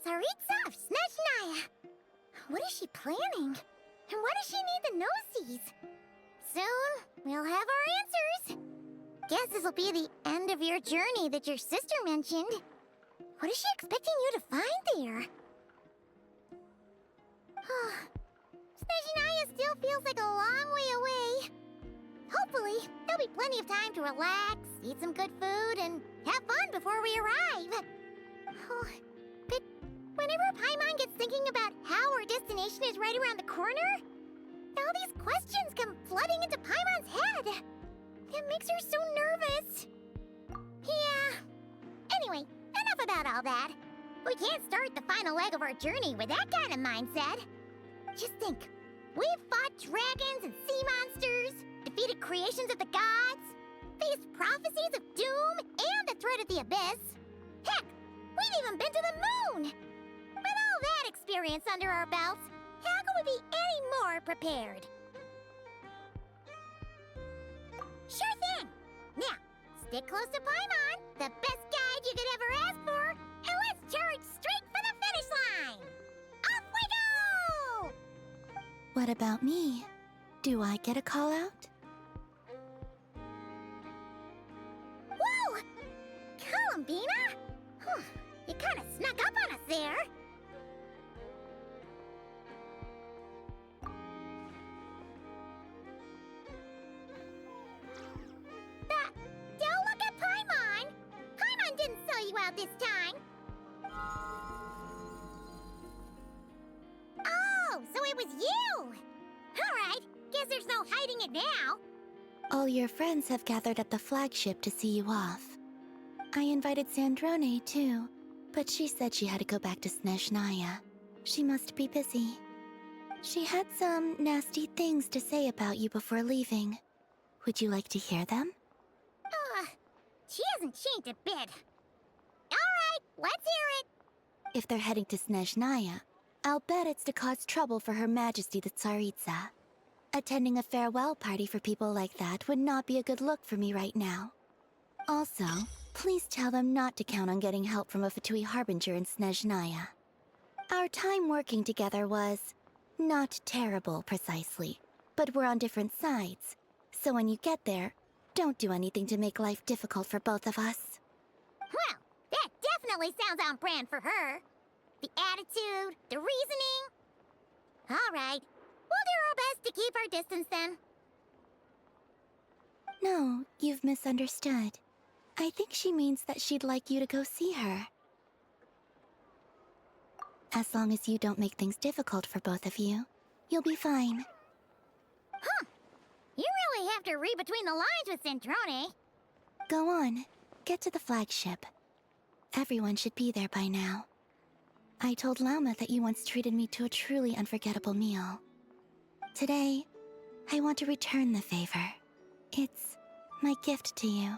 Tsaritsa of Snezhnaya. What is she planning? And why does she need the gnosies? Soon, we'll have our answers. Guess this'll be the end of your journey that your sister mentioned. What is she expecting you to find there? Snezhnaya still feels like a long way away. Hopefully, there'll be plenty of time to relax, eat some good food, and have fun before we arrive. But whenever Paimon gets thinking about how our destination is right around the corner, all these questions come flooding into Paimon's head. It makes her so nervous. Yeah. Anyway, enough about all that. We can't start the final leg of our journey with that kind of mindset. Just think, we've fought dragons and sea monsters, defeated creations of the gods, faced prophecies of doom and the threat of the abyss. Heck, we've even been to the moon! With all that experience under our belts, how could we be any more prepared? Sure thing! Now, stick close to Paimon, the best guide you could ever ask for, and let's charge straight for the finish line! Off we go! What about me? Do I get a call out? Whoa! Columbina? You kinda snuck up on us there. Don't look at Paimon! Paimon didn't sell you out this time. Oh, so it was you! Alright, guess there's no hiding it now. All your friends have gathered at the flagship to see you off. I invited Sandrone too, but she said she had to go back to Snezhnaya. She must be busy. She had some nasty things to say about you before leaving. Would you like to hear them? She hasn't changed a bit. Alright, let's hear it. If they're heading to Snezhnaya, I'll bet it's to cause trouble for Her Majesty the Tsaritsa. Attending a farewell party for people like that would not be a good look for me right now. Also, please tell them not to count on getting help from a Fatui Harbinger in Snezhnaya. Our time working together was not terrible, precisely, but we're on different sides. So when you get there, don't do anything to make life difficult for both of us. Well, that definitely sounds on brand for her. The attitude, the reasoning. Alright, we'll do our best to keep our distance then. No, you've misunderstood. I think she means that she'd like you to go see her. As long as you don't make things difficult for both of you, you'll be fine. Huh. You really have to read between the lines with Sandrone. Go on. Get to the flagship. Everyone should be there by now. I told Lama that you once treated me to a truly unforgettable meal. Today, I want to return the favor. It's my gift to you.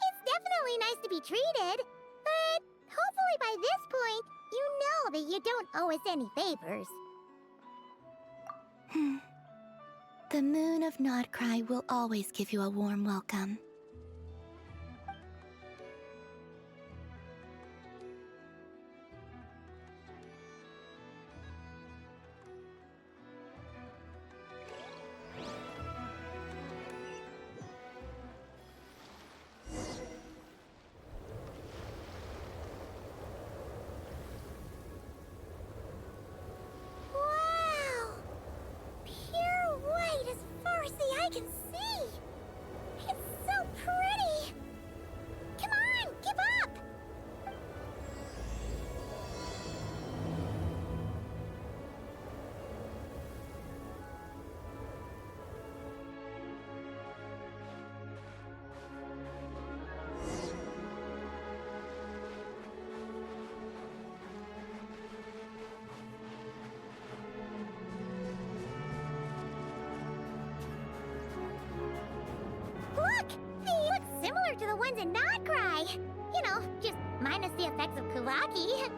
It's definitely nice to be treated, but hopefully by this point, you know that you don't owe us any favors. The moon of Nodcry will always give you a warm welcome. Wow! Pure white as far as the eye can see! It's so pretty! Come on, give up! Look! They look similar to the ones in Nodcry. You know, just minus the effects of Kuvaki.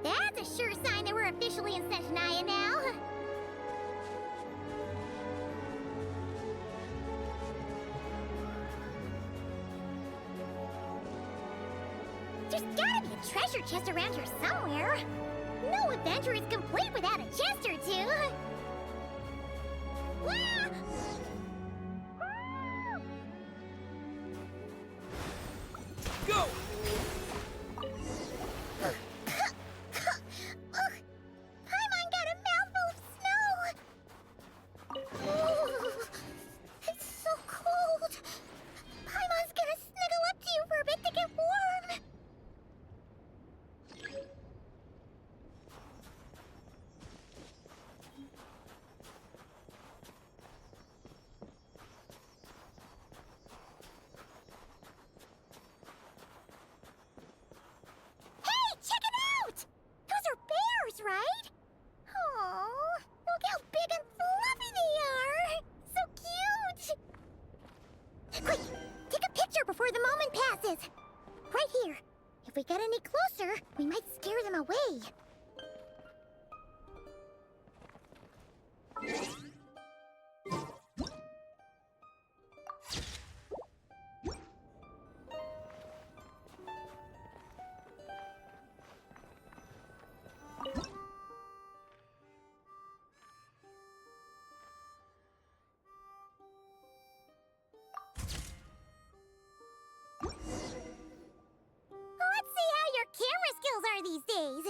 That's a sure sign that we're officially in Snezhnaya now. There's gotta be a treasure chest around here somewhere. No adventure is complete without a chest or two. Wah! Go! Paimon got a mouthful of snow! Ooh, it's so cold! Paimon's gonna snuggle up to you for a bit to get warm! Hey, check it out! Those are bears, right? Oh, look how big and fluffy they are! So cute! Quick, take a picture before the moment passes. Right here. If we get any closer, we might scare them away. Let's see how your camera skills are these days.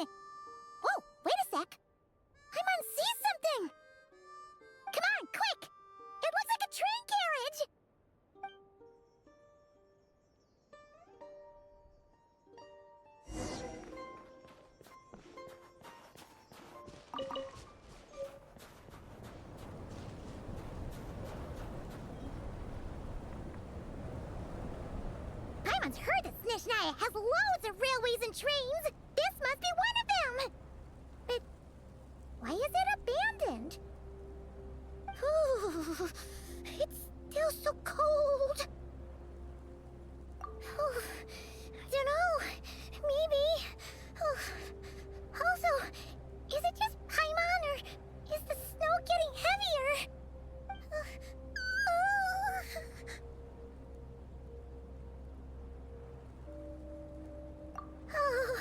Whoa, wait a sec. Paimon sees something. Come on, quick! It looks like a train carriage! Paimon's heard that Snezhnaya has loads of railways and trains. This must be one of them. But why is it abandoned? Ooh, it's still so cold. Oh, I don't know. Maybe. Oh, also, is it just Paimon or is the snow getting heavier? Oh,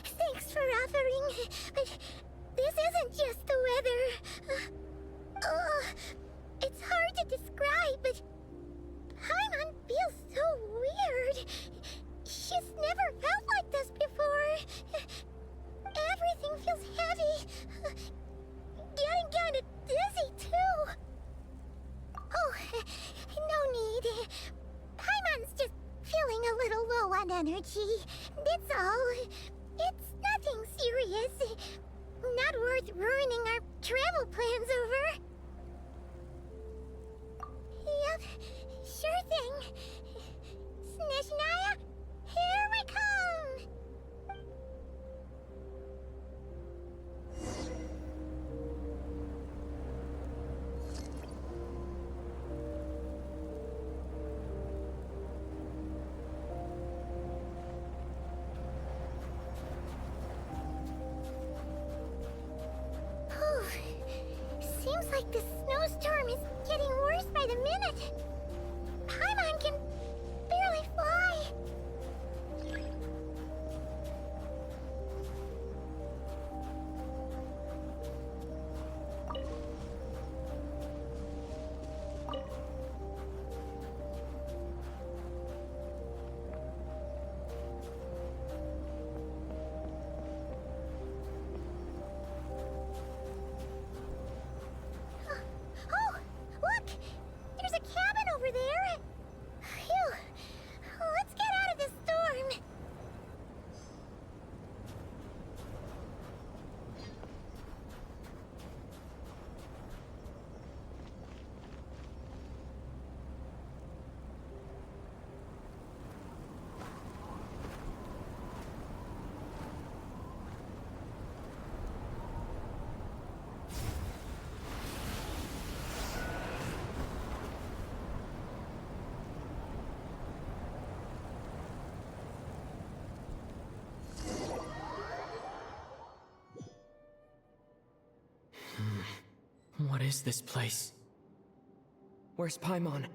thanks for offering, but this isn't just the weather. It's hard to describe, but Paimon feels so weird. She's never felt like this before. Everything feels heavy. Getting kind of dizzy, too. Oh, no need. Paimon's just feeling a little low on energy. That's all. It's nothing serious. Not worth ruining our travel plans over. Yep, sure thing. Snezhnaya, here we come! Seems like the snowstorm is getting worse by the minute. Paimon can barely fly. Oh, look! There's a cabin over there! Phew! Let's get out of this storm! What is this place? Where's Paimon?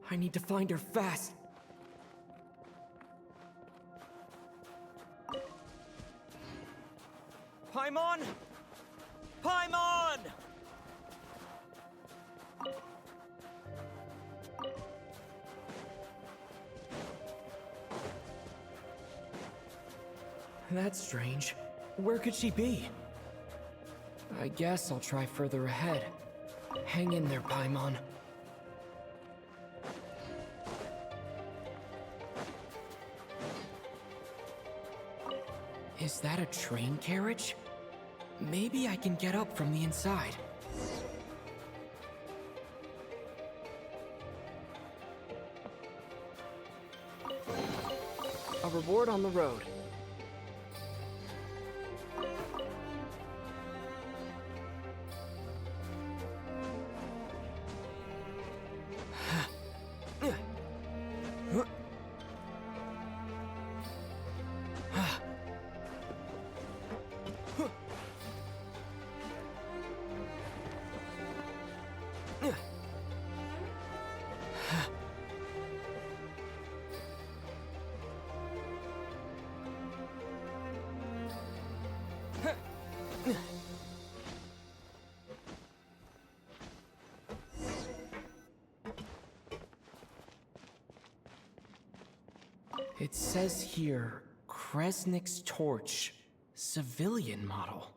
I need to find her fast. Paimon! Paimon! That's strange. Where could she be? I guess I'll try further ahead. Hang in there, Paimon. Is that a train carriage? Maybe I can get up from the inside. A reward on the road. It says here, Kresnik's torch, civilian model.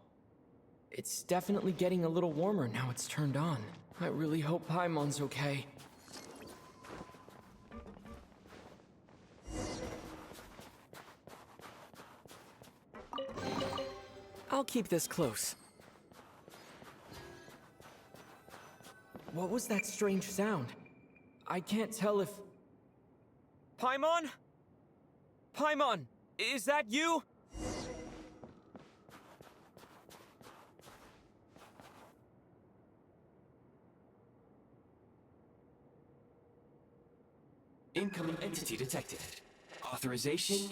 It's definitely getting a little warmer now it's turned on. I really hope Paimon's okay. I'll keep this close. What was that strange sound? I can't tell if... Paimon? Paimon, is that you? Incoming entity detected. Authorization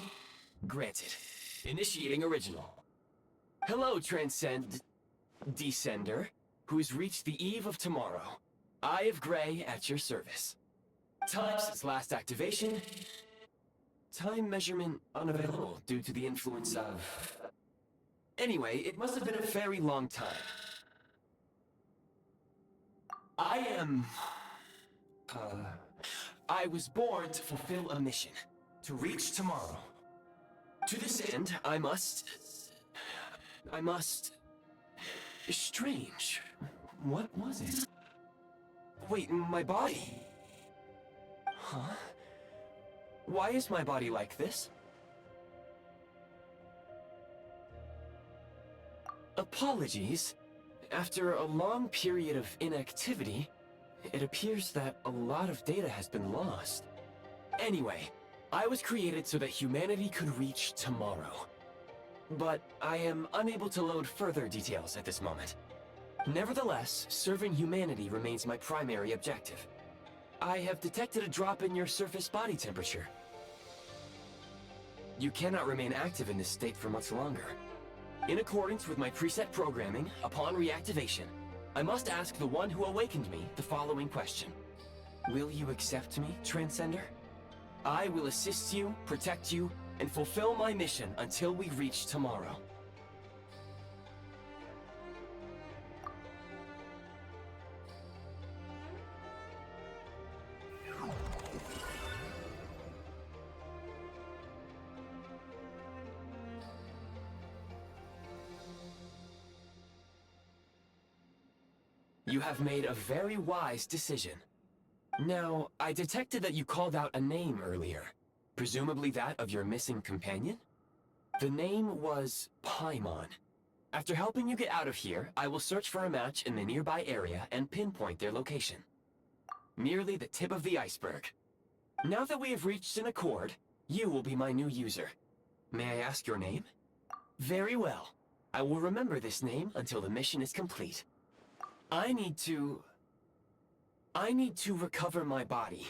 granted. Initiating original. Hello, Descender, who's reached the eve of tomorrow. Eye of Grey at your service. Time since last activation. Time measurement unavailable due to the influence of... Anyway, it must have been a very long time. I was born to fulfill a mission. To reach tomorrow. To this end, I must... Strange. What was it? Wait, my body? Huh? Why is my body like this? Apologies. After a long period of inactivity, it appears that a lot of data has been lost. Anyway, I was created so that humanity could reach tomorrow. But I am unable to load further details at this moment. Nevertheless, serving humanity remains my primary objective. I have detected a drop in your surface body temperature. You cannot remain active in this state for much longer. In accordance with my preset programming, upon reactivation, I must ask the one who awakened me the following question. Will you accept me, Transcender? I will assist you, protect you, and fulfill my mission until we reach tomorrow. You have made a very wise decision. Now, I detected that you called out a name earlier. Presumably that of your missing companion? The name was Paimon. After helping you get out of here, I will search for a match in the nearby area and pinpoint their location. Merely the tip of the iceberg. Now that we have reached an accord, you will be my new user. May I ask your name? Very well. I will remember this name until the mission is complete. I need to recover my body,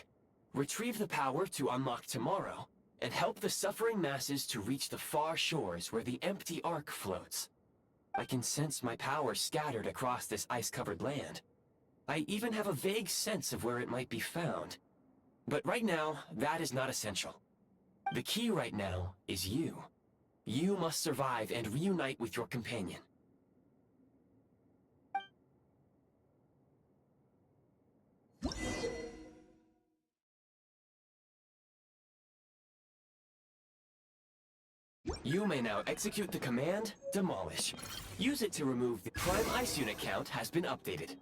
retrieve the power to unlock tomorrow, and help the suffering masses to reach the far shores where the empty Ark floats. I can sense my power scattered across this ice-covered land. I even have a vague sense of where it might be found. But right now, that is not essential. The key right now is you. You must survive and reunite with your companion. You may now execute the command, Demolish. Use it to remove the Prime Ice unit count has been updated.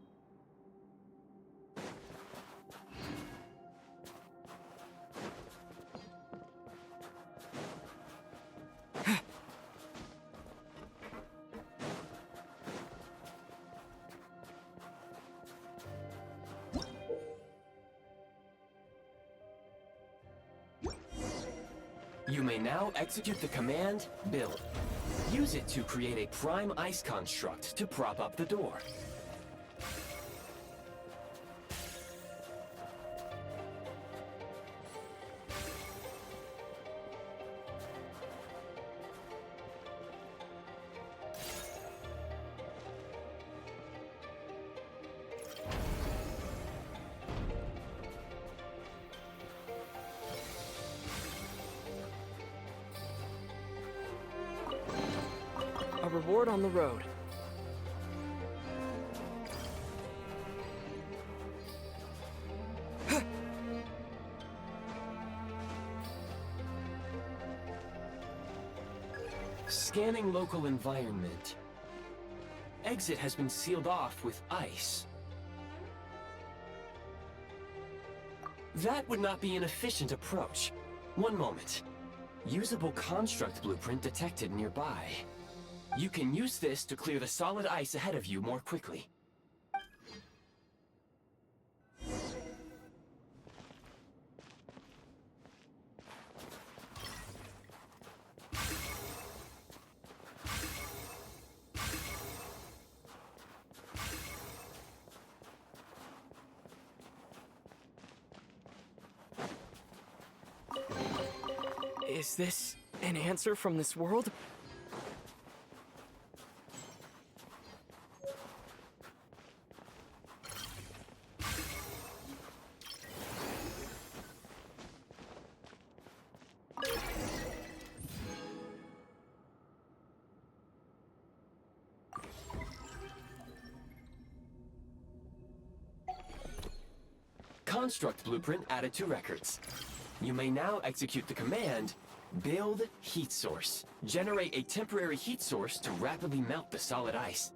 You may now execute the command, Build. Use it to create a Prime Ice construct to prop up the door. A reward on the road. Scanning local environment. Exit has been sealed off with ice. That would not be an efficient approach. One moment. Usable construct blueprint detected nearby. You can use this to clear the solid ice ahead of you more quickly. Is this an answer from this world? Construct blueprint added to records. You may now execute the command, Build Heat Source. Generate a temporary heat source to rapidly melt the solid ice.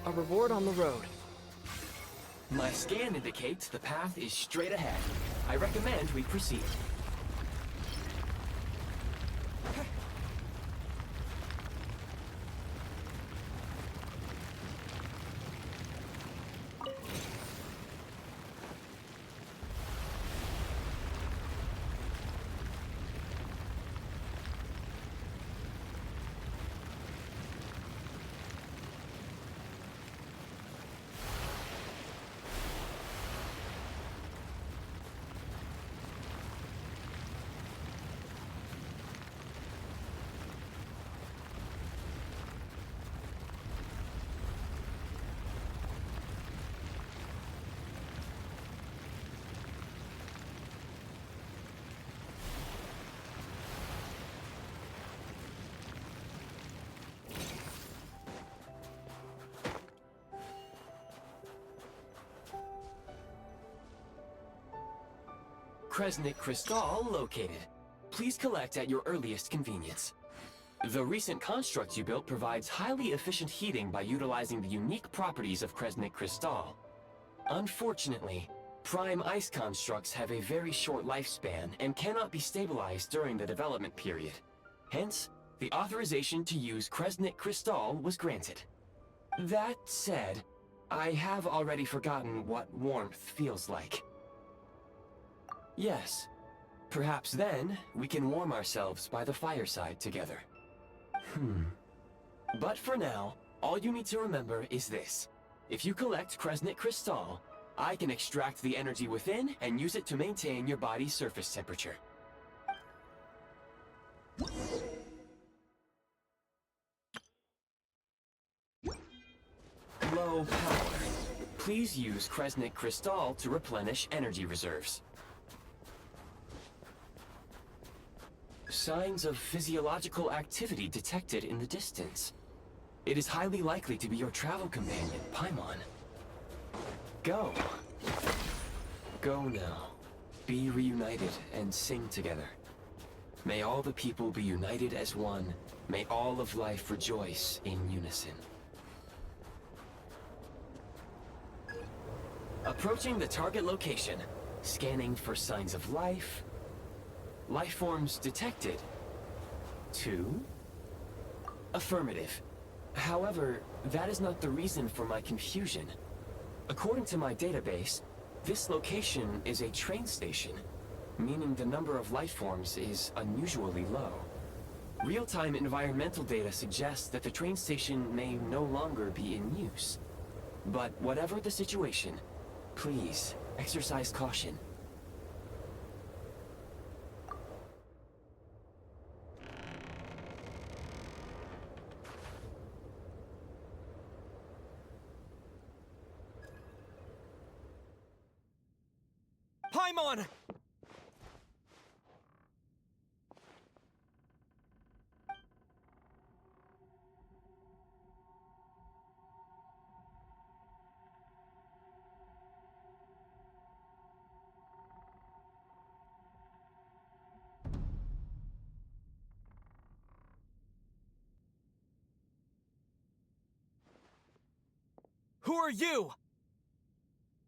A reward on the road. My scan indicates the path is straight ahead. I recommend we proceed. Kresnik Crystal located. Please collect at your earliest convenience. The recent construct you built provides highly efficient heating by utilizing the unique properties of Kresnik Crystal. Unfortunately, prime ice constructs have a very short lifespan and cannot be stabilized during the development period. Hence, the authorization to use Kresnik Crystal was granted. That said, I have already forgotten what warmth feels like. Yes, perhaps then we can warm ourselves by the fireside together. But for now, all you need to remember is this. If you collect Kresnik Crystal, I can extract the energy within and use it to maintain your body's surface temperature. Low power. Please use Kresnik Crystal to replenish energy reserves. Signs of physiological activity detected in the distance. It is highly likely to be your travel companion, Paimon. Go. Go now. Be reunited and sing together. May all the people be united as one. May all of life rejoice in unison. Approaching the target location. Scanning for signs of life. Life forms detected. 2. Affirmative. However, that is not the reason for my confusion. According to my database, this location is a train station, meaning the number of life forms is unusually low. Real-time environmental data suggests that the train station may no longer be in use. But whatever the situation, please exercise caution. Paimon! Who are you?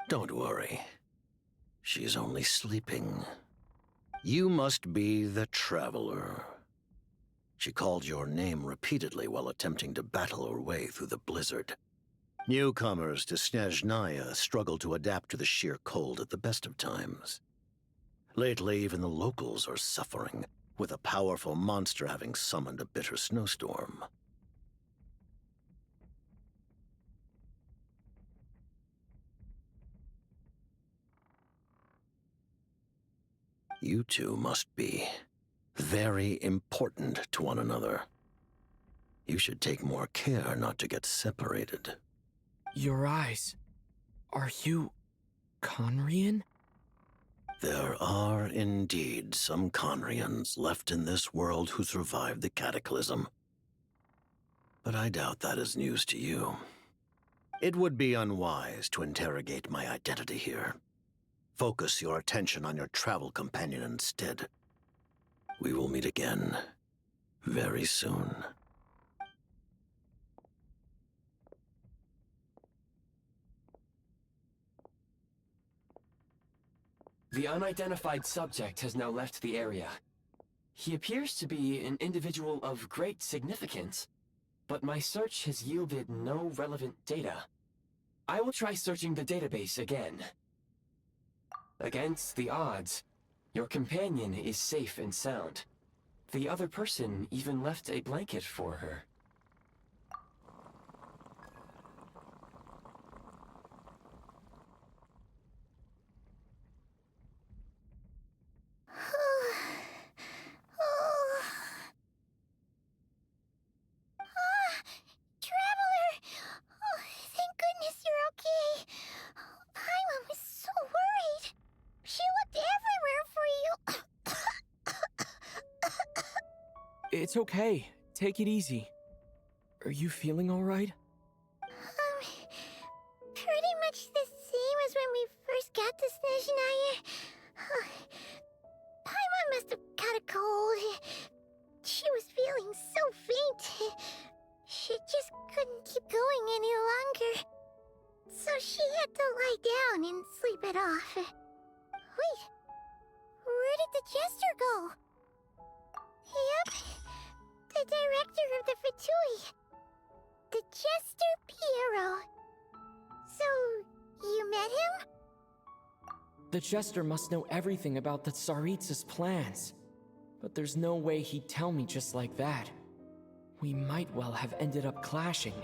Don't worry. She's only sleeping. You must be the Traveler. She called your name repeatedly while attempting to battle her way through the blizzard. Newcomers to Snezhnaya struggle to adapt to the sheer cold at the best of times. Lately, even the locals are suffering, with a powerful monster having summoned a bitter snowstorm. You two must be very important to one another. You should take more care not to get separated. Your eyes. Are you Conrian? There are indeed some Conrians left in this world who survived the cataclysm. But I doubt that is news to you. It would be unwise to interrogate my identity here. Focus your attention on your travel companion instead. We will meet again very soon. The unidentified subject has now left the area. He appears to be an individual of great significance, but my search has yielded no relevant data. I will try searching the database again. Against the odds, your companion is safe and sound. The other person even left a blanket for her. Traveler! Oh, thank goodness you're okay. Paimon was so worried. She looked everywhere for you. It's okay. Take it easy. Are you feeling alright? Pretty much the same as when we first got to Snezhnaya. must have caught a cold. She was feeling so faint. She just couldn't keep going any longer. So she had to lie down and sleep it off. Wait, where did the jester go? Yep, the director of the Fatui. The Jester Piero. So, you met him? The Jester must know everything about the Tsaritsa's plans. But there's no way he'd tell me just like that. We might well have ended up clashing.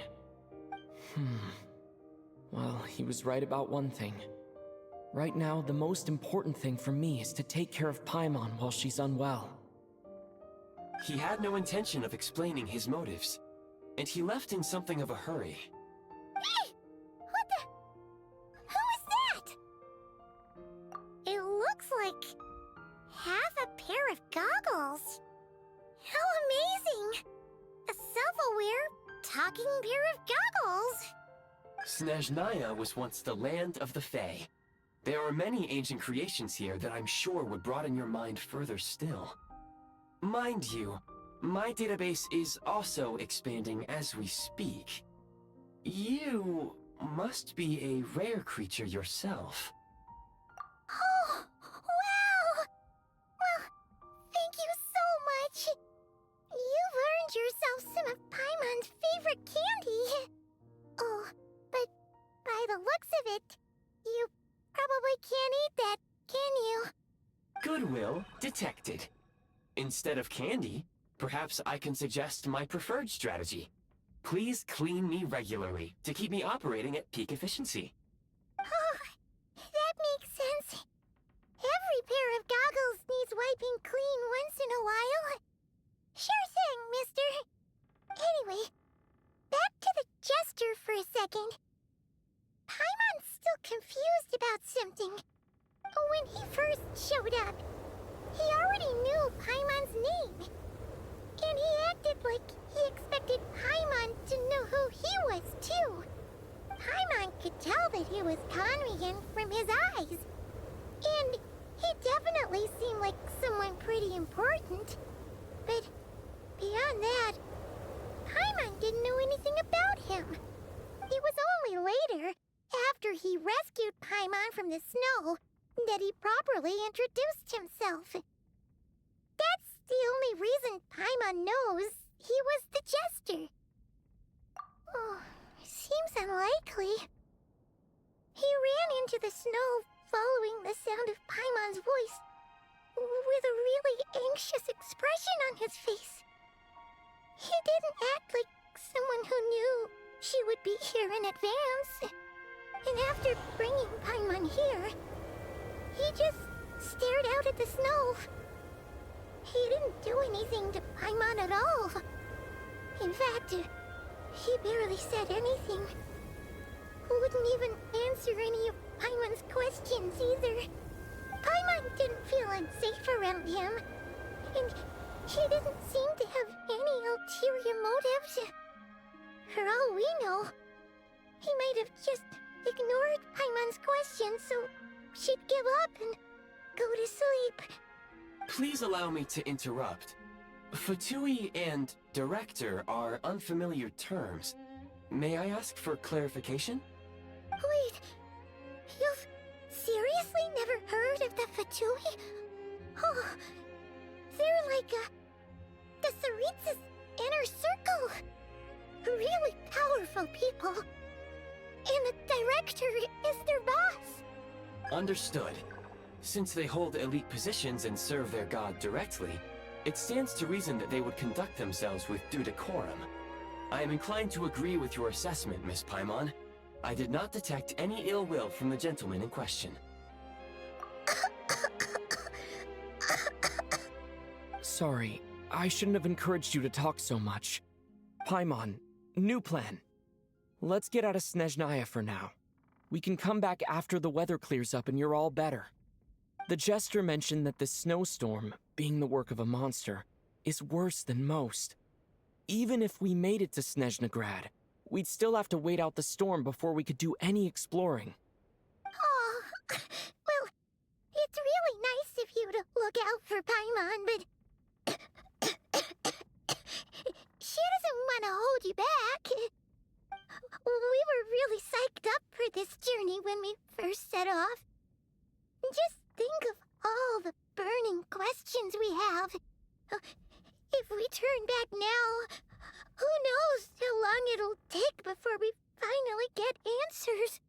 Well, he was right about one thing. Right now, the most important thing for me is to take care of Paimon while she's unwell. He had no intention of explaining his motives, and he left in something of a hurry. Hey! What the... Who is that? It looks like... half a pair of goggles. How amazing! A self-aware, talking pair of goggles. Snezhnaya was once the land of the Fae. There are many ancient creations here that I'm sure would broaden your mind further still. Mind you, my database is also expanding as we speak. You must be a rare creature yourself. Oh, wow! Well, thank you so much. You've earned yourself some of Paimon's favorite candy. Oh, but by the looks of it, you probably can't eat that, can you? Goodwill detected. Instead of candy, perhaps I can suggest my preferred strategy. Please clean me regularly to keep me operating at peak efficiency. Oh, that makes sense. Every pair of goggles needs wiping clean once in a while. Sure thing, mister. Anyway, back to the Jester for a second. Paimon's still confused about something. When he first showed up, he already knew Paimon's name. And he acted like he expected Paimon to know who he was, too. Paimon could tell that he was Conrian from his eyes. And he definitely seemed like someone pretty important. But beyond that, Paimon didn't know anything about him. It was only later, after he rescued Paimon from the snow, that he properly introduced himself. That's the only reason Paimon knows he was the Jester. Oh, seems unlikely. He ran into the snow following the sound of Paimon's voice, with a really anxious expression on his face. He didn't act like someone who knew she would be here in advance. And after bringing Paimon here, he just stared out at the snow. He didn't do anything to Paimon at all. In fact, he barely said anything. Wouldn't even answer any of Paimon's questions either. Paimon didn't feel unsafe around him, and he didn't seem to have any ulterior motives. For all we know, he might have just ignored Paimon's questions so she'd give up and go to sleep. Please allow me to interrupt. Fatui and director are unfamiliar terms. May I ask for clarification? Wait, you've seriously never heard of the Fatui? Oh, they're like the Tsaritsa's inner circle. Really powerful people. And the director is their boss. Understood. Since they hold elite positions and serve their god directly, it stands to reason that they would conduct themselves with due decorum. I am inclined to agree with your assessment, Miss Paimon. I did not detect any ill will from the gentleman in question. Sorry, I shouldn't have encouraged you to talk so much. Paimon, new plan. Let's get out of Snezhnaya for now. We can come back after the weather clears up and you're all better. The Jester mentioned that the snowstorm, being the work of a monster, is worse than most. Even if we made it to Snezhnagrad, we'd still have to wait out the storm before we could do any exploring. Oh, well, it's really nice of you to look out for Paimon, but she doesn't want to hold you back. We were really psyched up for this journey when we first set off. Just think of all the burning questions we have. If we turn back now, who knows how long it'll take before we finally get answers.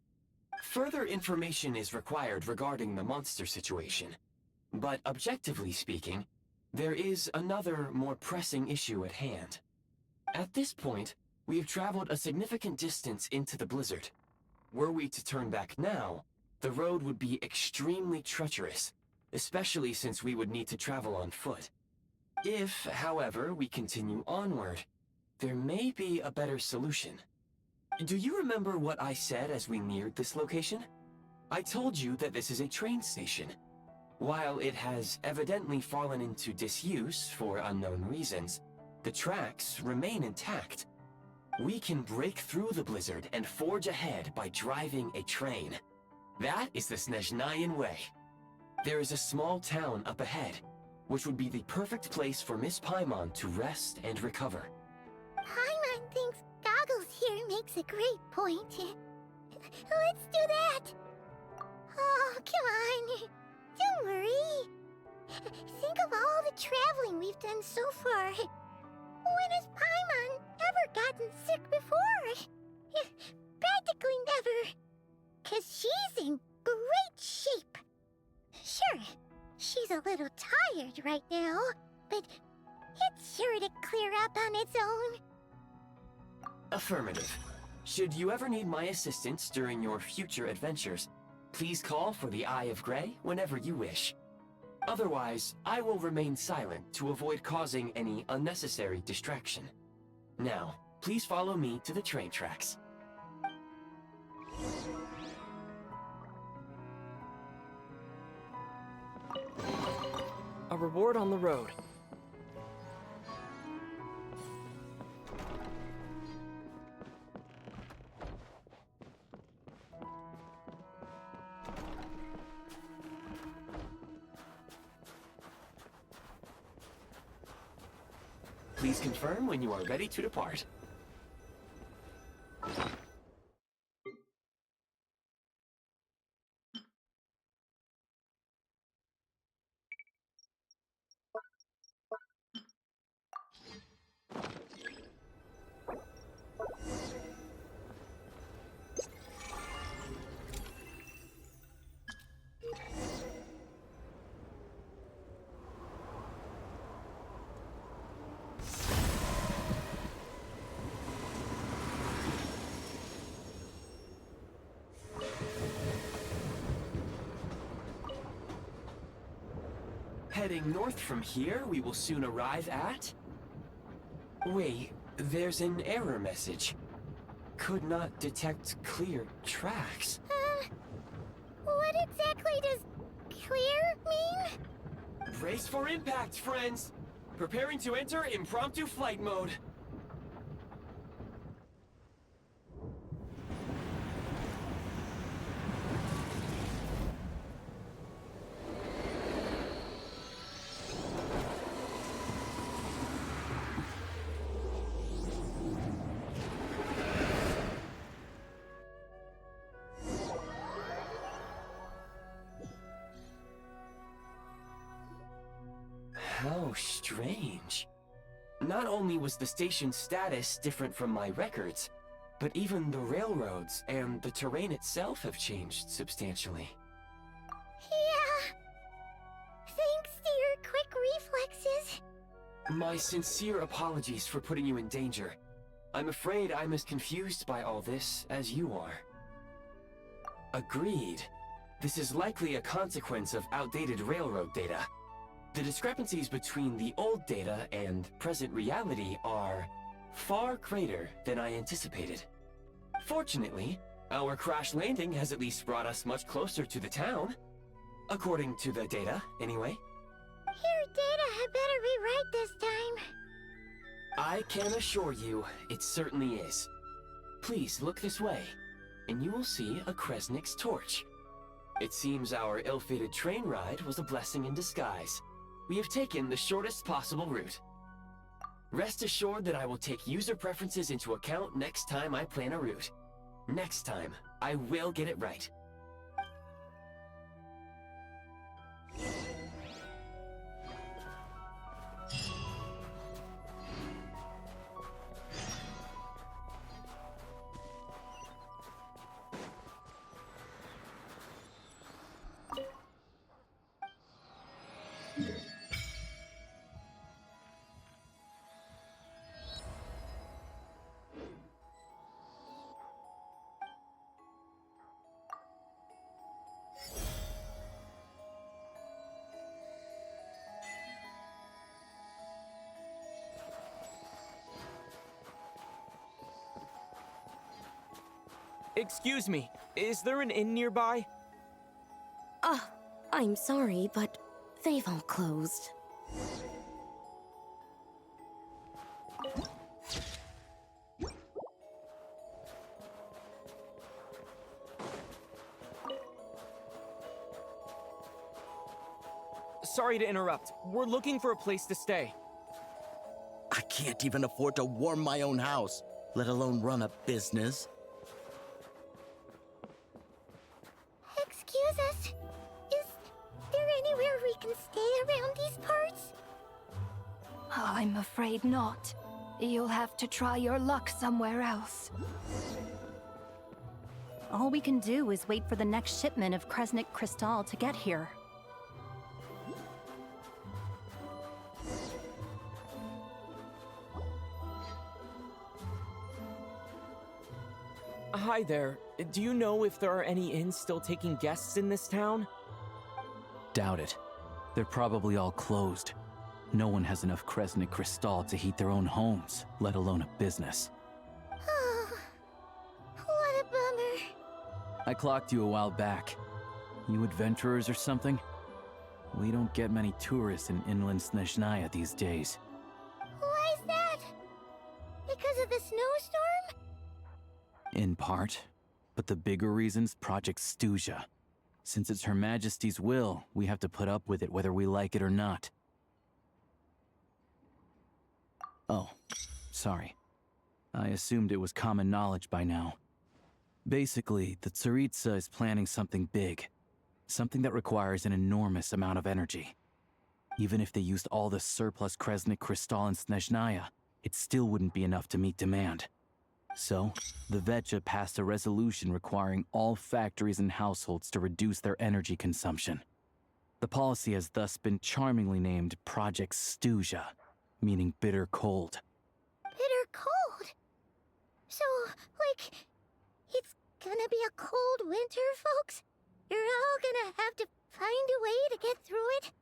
Further information is required regarding the monster situation. But objectively speaking, there is another, more pressing issue at hand. At this point, we have traveled a significant distance into the blizzard. Were we to turn back now, the road would be extremely treacherous, especially since we would need to travel on foot. If, however, we continue onward, there may be a better solution. Do you remember what I said as we neared this location? I told you that this is a train station. While it has evidently fallen into disuse for unknown reasons, the tracks remain intact. We can break through the blizzard and forge ahead by driving a train. That is the Snezhnayan way. There is a small town up ahead, which would be the perfect place for Miss Paimon to rest and recover. Paimon thinks Goggles here makes a great point. Let's do that. Oh, come on. Don't worry. Think of all the traveling we've done so far. When has Paimon ever gotten sick before? Practically never. 'Cause she's in great shape. Sure, she's a little tired right now, but it's sure to clear up on its own. Affirmative. Should you ever need my assistance during your future adventures, please call for the Eye of Grey whenever you wish. Otherwise, I will remain silent to avoid causing any unnecessary distraction. Now, please follow me to the train tracks. A reward on the road. Please confirm when you are ready to depart. Heading north from here, we will soon arrive at... Wait, there's an error message. Could not detect clear tracks. What exactly does clear mean? Brace for impact, friends! Preparing to enter impromptu flight mode. How strange. Not only was the station's status different from my records, but even the railroads and the terrain itself have changed substantially. Yeah. Thanks to your quick reflexes. My sincere apologies for putting you in danger. I'm afraid I'm as confused by all this as you are. Agreed. This is likely a consequence of outdated railroad data. The discrepancies between the old data and present reality are far greater than I anticipated. Fortunately, our crash landing has at least brought us much closer to the town. According to the data, anyway. Your data had better be right this time. I can assure you, it certainly is. Please look this way, and you will see a Kresnik's torch. It seems our ill-fated train ride was a blessing in disguise. We have taken the shortest possible route. Rest assured that I will take user preferences into account next time I plan a route. Next time, I will get it right. Excuse me, is there an inn nearby? I'm sorry, but they've all closed. Sorry to interrupt. We're looking for a place to stay. I can't even afford to warm my own house, let alone run a business. Excuse us. Is there anywhere we can stay around these parts? I'm afraid not. You'll have to try your luck somewhere else. All we can do is wait for the next shipment of Kresnik Crystal to get here. Hi there. Do you know if there are any inns still taking guests in this town? Doubt it. They're probably all closed. No one has enough Kresnik Crystal to heat their own homes, let alone a business. Oh, what a bummer. I clocked you a while back. You adventurers or something? We don't get many tourists in inland Snezhnaya these days. Why is that? Because of the snowstorm? In part. But the bigger reason's Project Stuzha. Since it's Her Majesty's will, we have to put up with it whether we like it or not. Oh, sorry. I assumed it was common knowledge by now. Basically, the Tsaritsa is planning something big. Something that requires an enormous amount of energy. Even if they used all the surplus Kresnik Crystal in Snezhnaya, it still wouldn't be enough to meet demand. So, the Vecha passed a resolution requiring all factories and households to reduce their energy consumption. The policy has thus been charmingly named Project Stuzha, meaning bitter cold. Bitter cold? So, like, it's gonna be a cold winter, folks? You're all gonna have to find a way to get through it?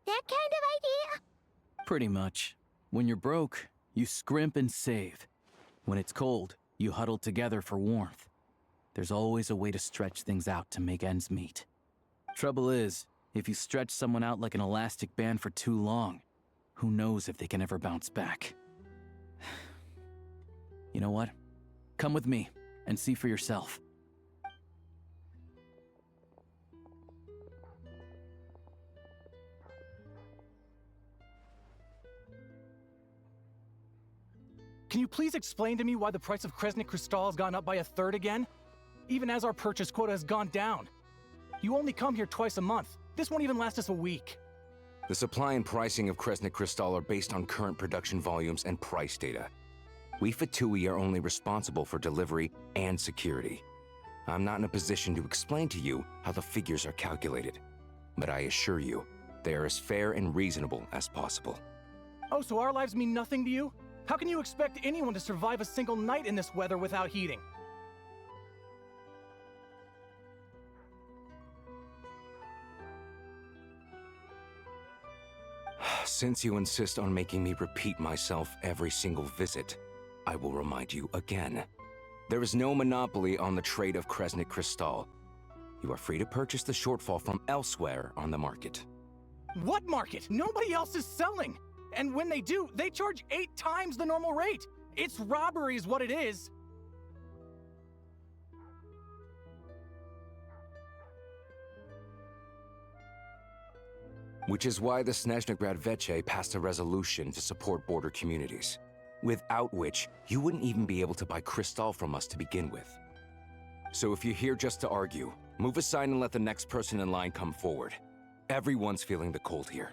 That kind of idea? Pretty much. When you're broke, you scrimp and save. When it's cold, you huddle together for warmth. There's always a way to stretch things out to make ends meet. Trouble is, if you stretch someone out like an elastic band for too long, who knows if they can ever bounce back. You know what? Come with me and see for yourself. Can you please explain to me why the price of Kresnik Crystal has gone up by 1/3 again? Even as our purchase quota has gone down. You only come here twice a month. This won't even last us a week. The supply and pricing of Kresnik Crystal are based on current production volumes and price data. We Fatui are only responsible for delivery and security. I'm not in a position to explain to you how the figures are calculated, but I assure you, they are as fair and reasonable as possible. Oh, so our lives mean nothing to you? How can you expect anyone to survive a single night in this weather without heating? Since you insist on making me repeat myself every single visit, I will remind you again. There is no monopoly on the trade of Kresnik Crystal. You are free to purchase the shortfall from elsewhere on the market. What market? Nobody else is selling! And when they do, they charge 8 times the normal rate! It's robbery is what it is! Which is why the Snezhnaya Veche passed a resolution to support border communities, without which you wouldn't even be able to buy Crystal from us to begin with. So if you're here just to argue, move aside and let the next person in line come forward. Everyone's feeling the cold here.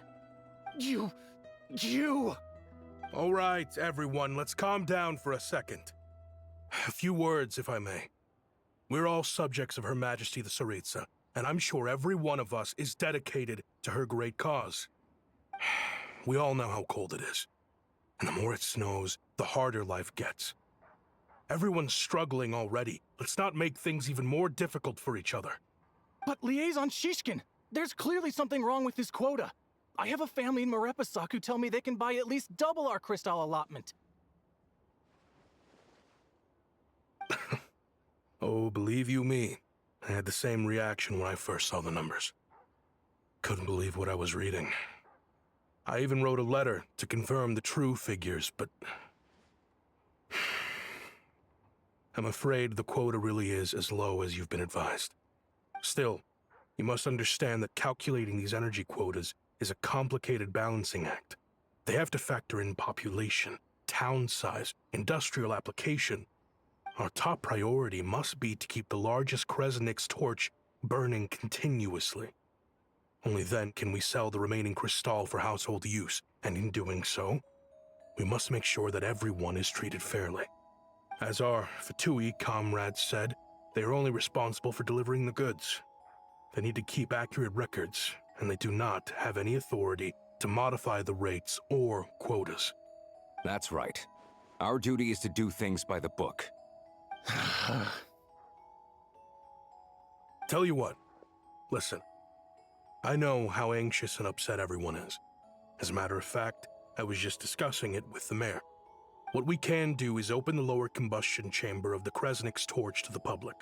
You... All right, everyone, let's calm down for a second. A few words, if I may. We're all subjects of Her Majesty the Tsaritsa, and I'm sure every one of us is dedicated to her great cause. We all know how cold it is. And the more it snows, the harder life gets. Everyone's struggling already. Let's not make things even more difficult for each other. But Liaison Shishkin, there's clearly something wrong with this quota. I have a family in Marepasak who tell me they can buy at least double our crystal allotment. Oh, believe you me, I had the same reaction when I first saw the numbers. Couldn't believe what I was reading. I even wrote a letter to confirm the true figures, but... I'm afraid the quota really is as low as you've been advised. Still, you must understand that calculating these energy quotas is a complicated balancing act. They have to factor in population, town size, industrial application. Our top priority must be to keep the largest Kresnik's torch burning continuously. Only then can we sell the remaining crystal for household use, and in doing so, we must make sure that everyone is treated fairly. As our Fatui comrades said, they are only responsible for delivering the goods. They need to keep accurate records, and they do not have any authority to modify the rates or quotas. That's right. Our duty is to do things by the book. Tell you what, listen. I know how anxious and upset everyone is. As a matter of fact, I was just discussing it with the mayor. What we can do is open the lower combustion chamber of the Kresnik's torch to the public.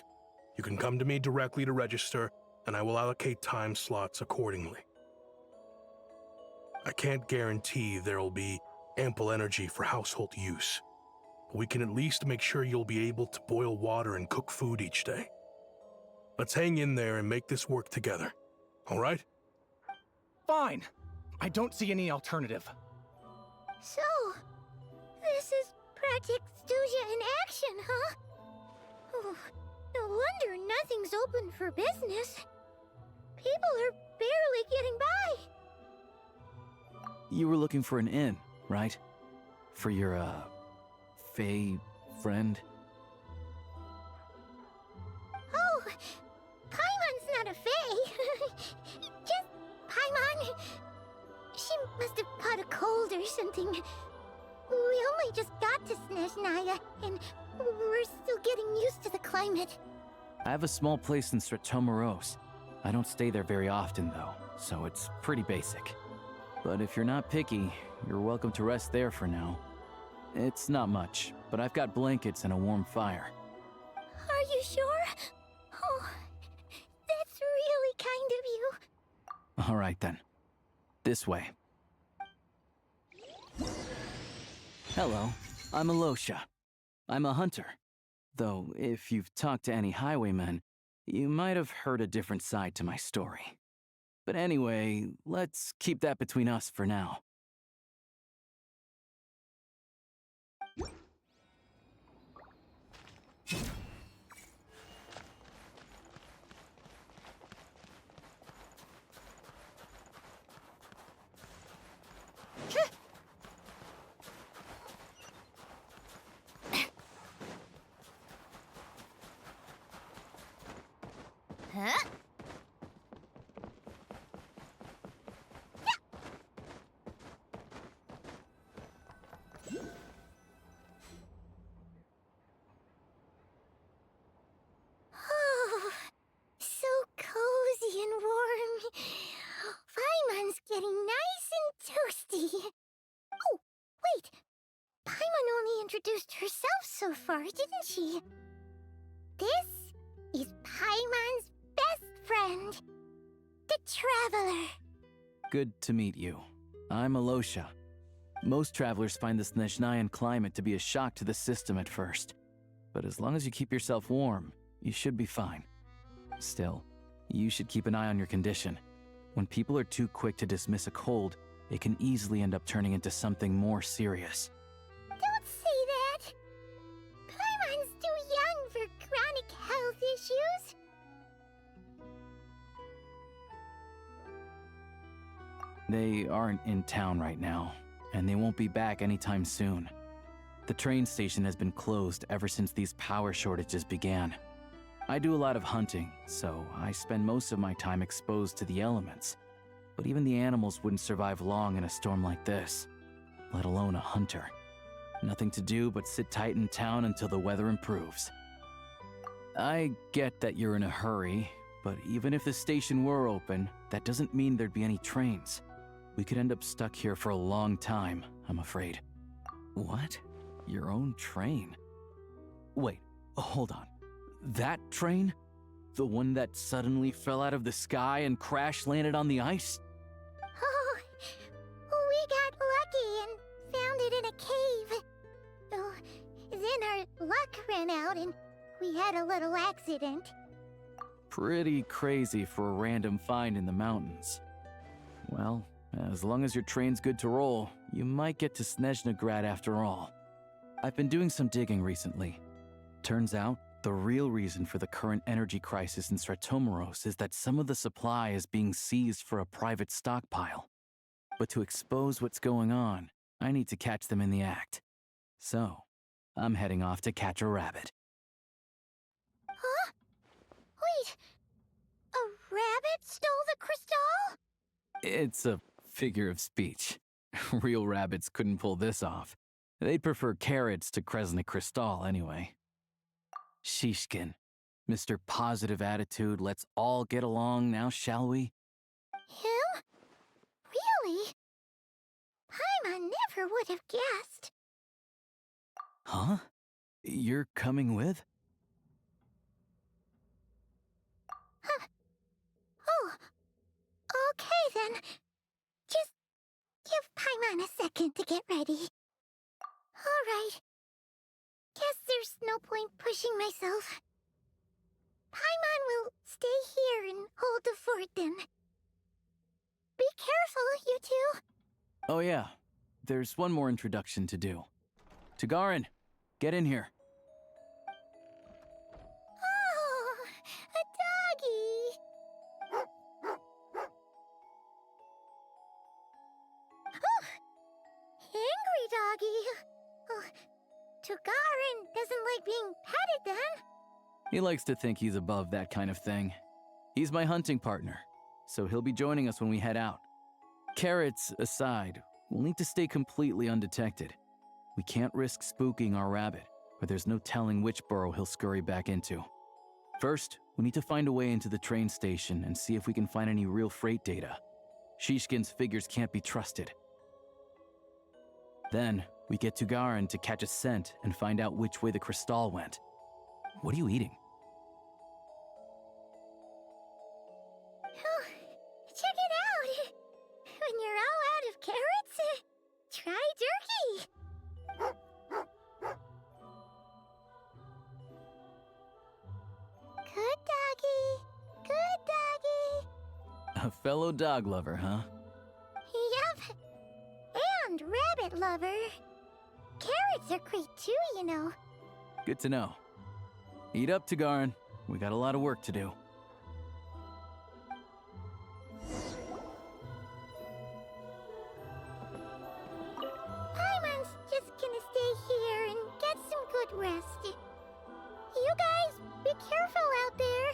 You can come to me directly to register, and I will allocate time slots accordingly. I can't guarantee there'll be ample energy for household use, but we can at least make sure you'll be able to boil water and cook food each day. Let's hang in there and make this work together, all right? Fine. I don't see any alternative. So, this is Project Stuja in action, huh? Oh, no wonder nothing's open for business. People are barely getting by. You were looking for an inn, right? For your, Fae friend? Oh, Paimon's not a fae. Just Paimon. She must have caught a cold or something. We only just got to Snezhnaya, and we're still getting used to the climate. I have a small place in Stratomaros. I don't stay there very often, though, so it's pretty basic. But if you're not picky, you're welcome to rest there for now. It's not much, but I've got blankets and a warm fire. Are you sure? Oh, that's really kind of you. All right, then. This way. Hello, I'm Alosha. I'm a hunter. Though, if you've talked to any highwaymen, you might have heard a different side to my story. But anyway, let's keep that between us for now. Huh? Oh, so cozy and warm. Paimon's getting nice and toasty. Oh, wait. Paimon only introduced herself so far, didn't she? This is Paimon's best friend, the Traveler. Good to meet you. I'm Alosha. Most travelers find the Snezhnayan climate to be a shock to the system at first. But as long as you keep yourself warm, you should be fine. Still, you should keep an eye on your condition. When people are too quick to dismiss a cold, it can easily end up turning into something more serious. Don't say that! Paimon's too young for chronic health issues. They aren't in town right now, and they won't be back anytime soon. The train station has been closed ever since these power shortages began. I do a lot of hunting, so I spend most of my time exposed to the elements. But even the animals wouldn't survive long in a storm like this, let alone a hunter. Nothing to do but sit tight in town until the weather improves. I get that you're in a hurry, but even if the station were open, that doesn't mean there'd be any trains. We could end up stuck here for a long time, I'm afraid. What? Your own train? Wait, hold on. That train? The one that suddenly fell out of the sky and crash-landed on the ice? Oh, we got lucky and found it in a cave. Oh, then our luck ran out and we had a little accident. Pretty crazy for a random find in the mountains. Well, as long as your train's good to roll, you might get to Snezhnaya after all. I've been doing some digging recently. Turns out, the real reason for the current energy crisis in Stratomeros is that some of the supply is being seized for a private stockpile. But to expose what's going on, I need to catch them in the act. So, I'm heading off to catch a rabbit. Huh? Wait, a rabbit stole the crystal? It's a figure of speech. Real rabbits couldn't pull this off. They'd prefer carrots to Kresnik Crystal anyway. Shishkin, Mr. Positive Attitude, let's all get along now, shall we? Him? Really? Paimon never would have guessed. Huh? You're coming with? Huh. Oh, okay then. Just give Paimon a second to get ready. Alright. Guess there's no point pushing myself. Paimon will stay here and hold the fort then. Be careful, you two. Oh yeah, there's one more introduction to do. Tagarin, get in here. Oh, a doggy. Oh, angry doggy. Oh, Tagarin doesn't like being petted then. He likes to think he's above that kind of thing. He's my hunting partner, so he'll be joining us when we head out. Carrots aside, we'll need to stay completely undetected. We can't risk spooking our rabbit, or there's no telling which burrow he'll scurry back into. First, we need to find a way into the train station and see if we can find any real freight data. Shishkin's figures can't be trusted. Then, we get to Garin to catch a scent and find out which way the crystal went. What are you eating? Oh, check it out. When you're all out of carrots, try jerky. Good doggy. Good doggy. A fellow dog lover, huh? Yup. And rabbit lover. Carrots are great too, you know. Good to know. Eat up, Tagarin. We got a lot of work to do. Paimon's just gonna stay here and get some good rest. You guys, be careful out there.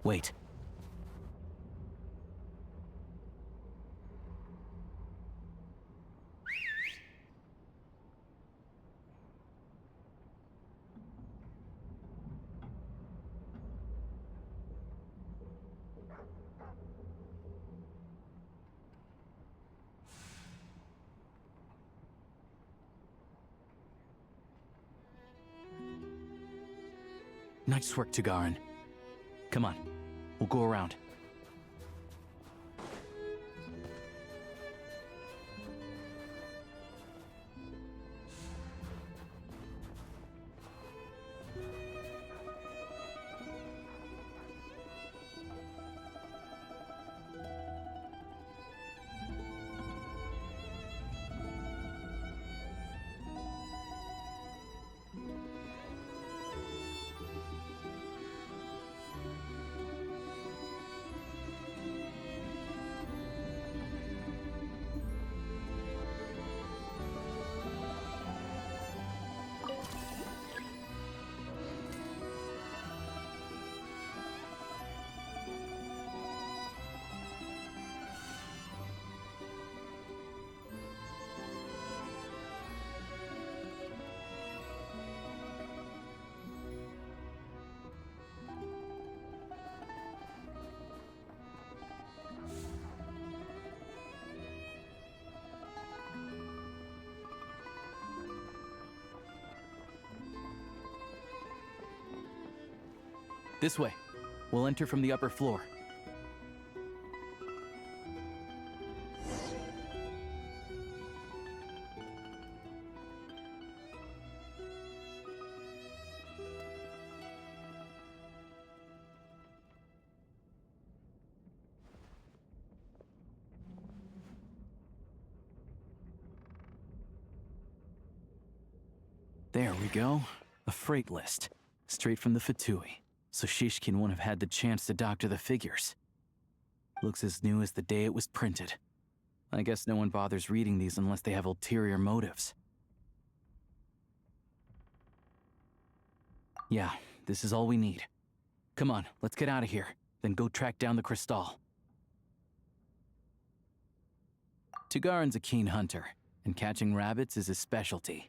Wait. Nice work, Tagarin. Come on, we'll go around. This way. We'll enter from the upper floor. There we go. A freight list. Straight from the Fatui. So Shishkin won't have had the chance to doctor the figures. Looks as new as the day it was printed. I guess no one bothers reading these unless they have ulterior motives. Yeah, this is all we need. Come on, let's get out of here, then go track down the Crystal. Tugarin's a keen hunter, and catching rabbits is his specialty.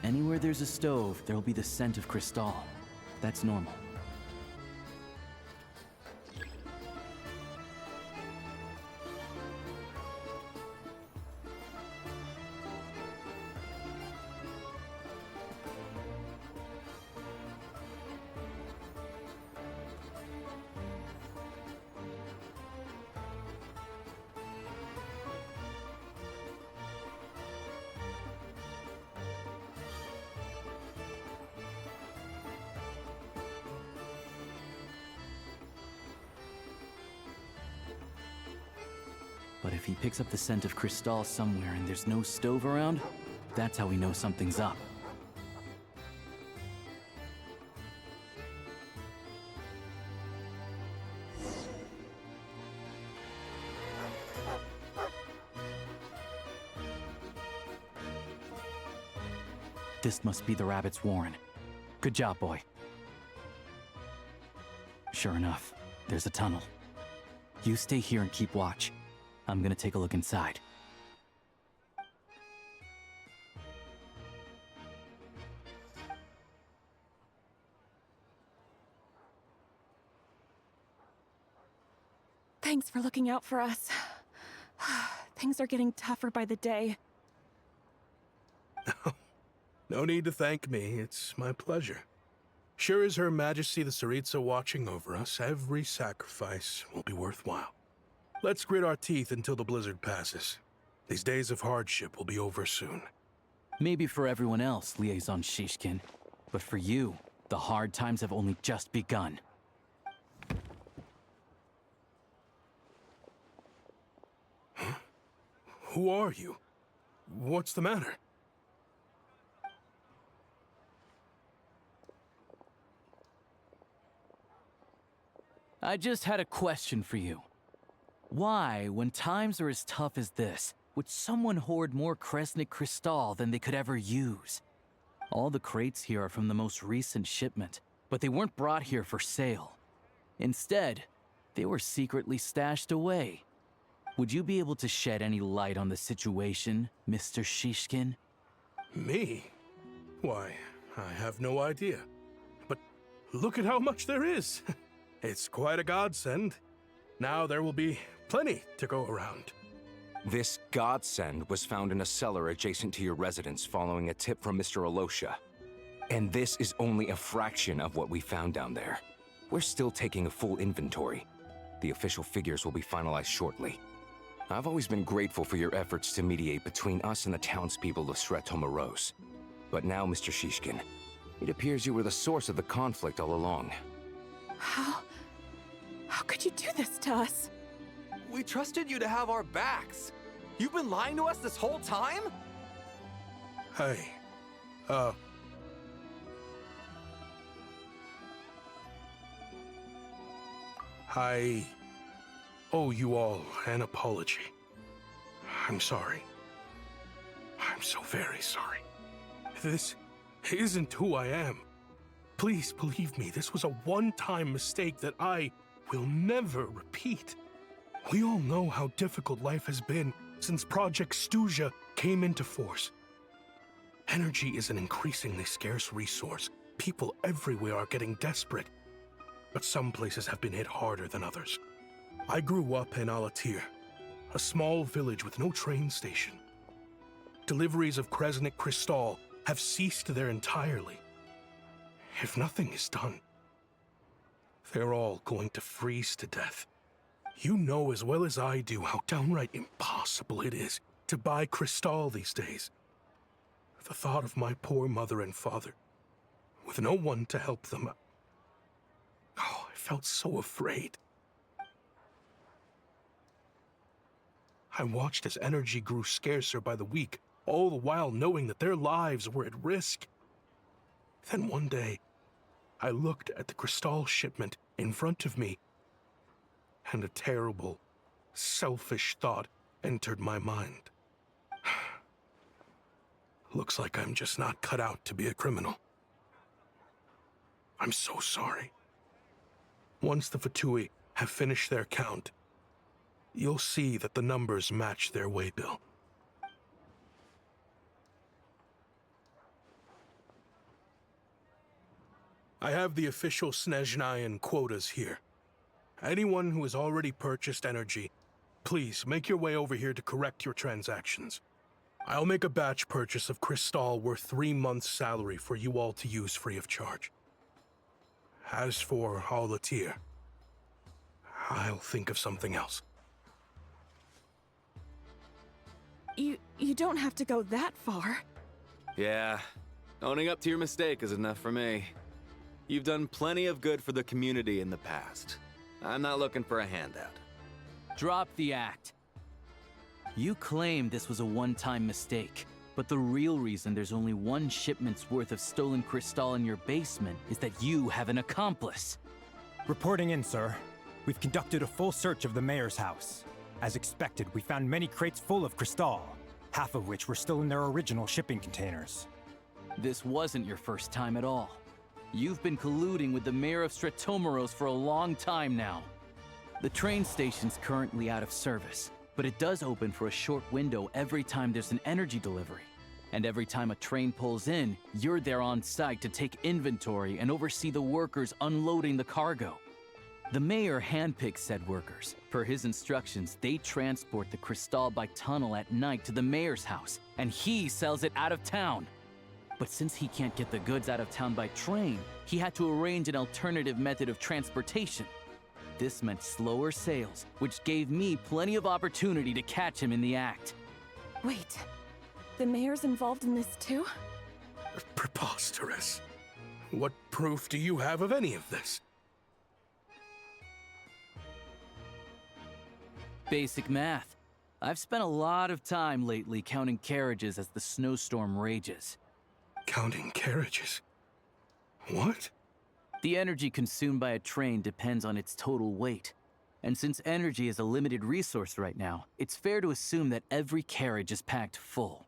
Anywhere there's a stove, there'll be the scent of Crystal. That's normal. But if he picks up the scent of Crystal somewhere and there's no stove around, that's how we know something's up. This must be the rabbit's warren. Good job, boy. Sure enough, there's a tunnel. You stay here and keep watch. I'm gonna take a look inside. Thanks for looking out for us. Things are getting tougher by the day. No need to thank me. It's my pleasure. Sure is Her Majesty the Tsaritsa watching over us, every sacrifice will be worthwhile. Let's grit our teeth until the blizzard passes. These days of hardship will be over soon. Maybe for everyone else, Liaison Shishkin. But for you, the hard times have only just begun. Who are you? What's the matter? I just had a question for you. Why, when times are as tough as this, would someone hoard more Kresnik Crystal than they could ever use? All the crates here are from the most recent shipment, but they weren't brought here for sale. Instead, they were secretly stashed away. Would you be able to shed any light on the situation, Mr. Shishkin? Me? Why, I have no idea. But look at how much there is. It's quite a godsend. Now there will be plenty to go around. This godsend was found in a cellar adjacent to your residence following a tip from Mr. Alosha. And this is only a fraction of what we found down there. We're still taking a full inventory. The official figures will be finalized shortly. I've always been grateful for your efforts to mediate between us and the townspeople of Sretomaros. But now, Mr. Shishkin, it appears you were the source of the conflict all along. How could you do this to us? We trusted you to have our backs. You've been lying to us this whole time? Hey, I owe you all an apology. I'm sorry. I'm so very sorry. This isn't who I am. Please believe me, this was a one-time mistake that I will never repeat. We all know how difficult life has been since Project Stuja came into force. Energy is an increasingly scarce resource. People everywhere are getting desperate, but some places have been hit harder than others. I grew up in Alatir, a small village with no train station. Deliveries of Kresnik Crystal have ceased there entirely. If nothing is done, they're all going to freeze to death. You know as well as I do how downright impossible it is to buy Crystal these days. The thought of my poor mother and father, with no one to help them, I felt so afraid. I watched as energy grew scarcer by the week, all the while knowing that their lives were at risk. Then one day, I looked at the Crystal shipment in front of me, and a terrible, selfish thought entered my mind. Looks like I'm just not cut out to be a criminal. I'm so sorry. Once the Fatui have finished their count, you'll see that the numbers match their waybill. I have the official Snezhnayan quotas here. Anyone who has already purchased energy, please make your way over here to correct your transactions. I'll make a batch purchase of Crystal worth 3 months' salary for you all to use free of charge. As for Alatir, I'll think of something else. You don't have to go that far. Yeah, owning up to your mistake is enough for me. You've done plenty of good for the community in the past. I'm not looking for a handout. Drop the act. You claim this was a one-time mistake, but the real reason there's only one shipment's worth of stolen Crystal in your basement is that you have an accomplice. Reporting in, sir. We've conducted a full search of the mayor's house. As expected, we found many crates full of Crystal, half of which were still in their original shipping containers. This wasn't your first time at all. You've been colluding with the mayor of Sretomaros for a long time now. The train station's currently out of service, but it does open for a short window every time there's an energy delivery. And every time a train pulls in, you're there on site to take inventory and oversee the workers unloading the cargo. The mayor handpicks said workers. Per his instructions, they transport the Crystal by tunnel at night to the mayor's house, and he sells it out of town. But since he can't get the goods out of town by train, he had to arrange an alternative method of transportation. This meant slower sales, which gave me plenty of opportunity to catch him in the act. Wait, the mayor's involved in this too? Preposterous. What proof do you have of any of this? Basic math. I've spent a lot of time lately counting carriages as the snowstorm rages. Counting carriages? What? The energy consumed by a train depends on its total weight. And since energy is a limited resource right now, it's fair to assume that every carriage is packed full.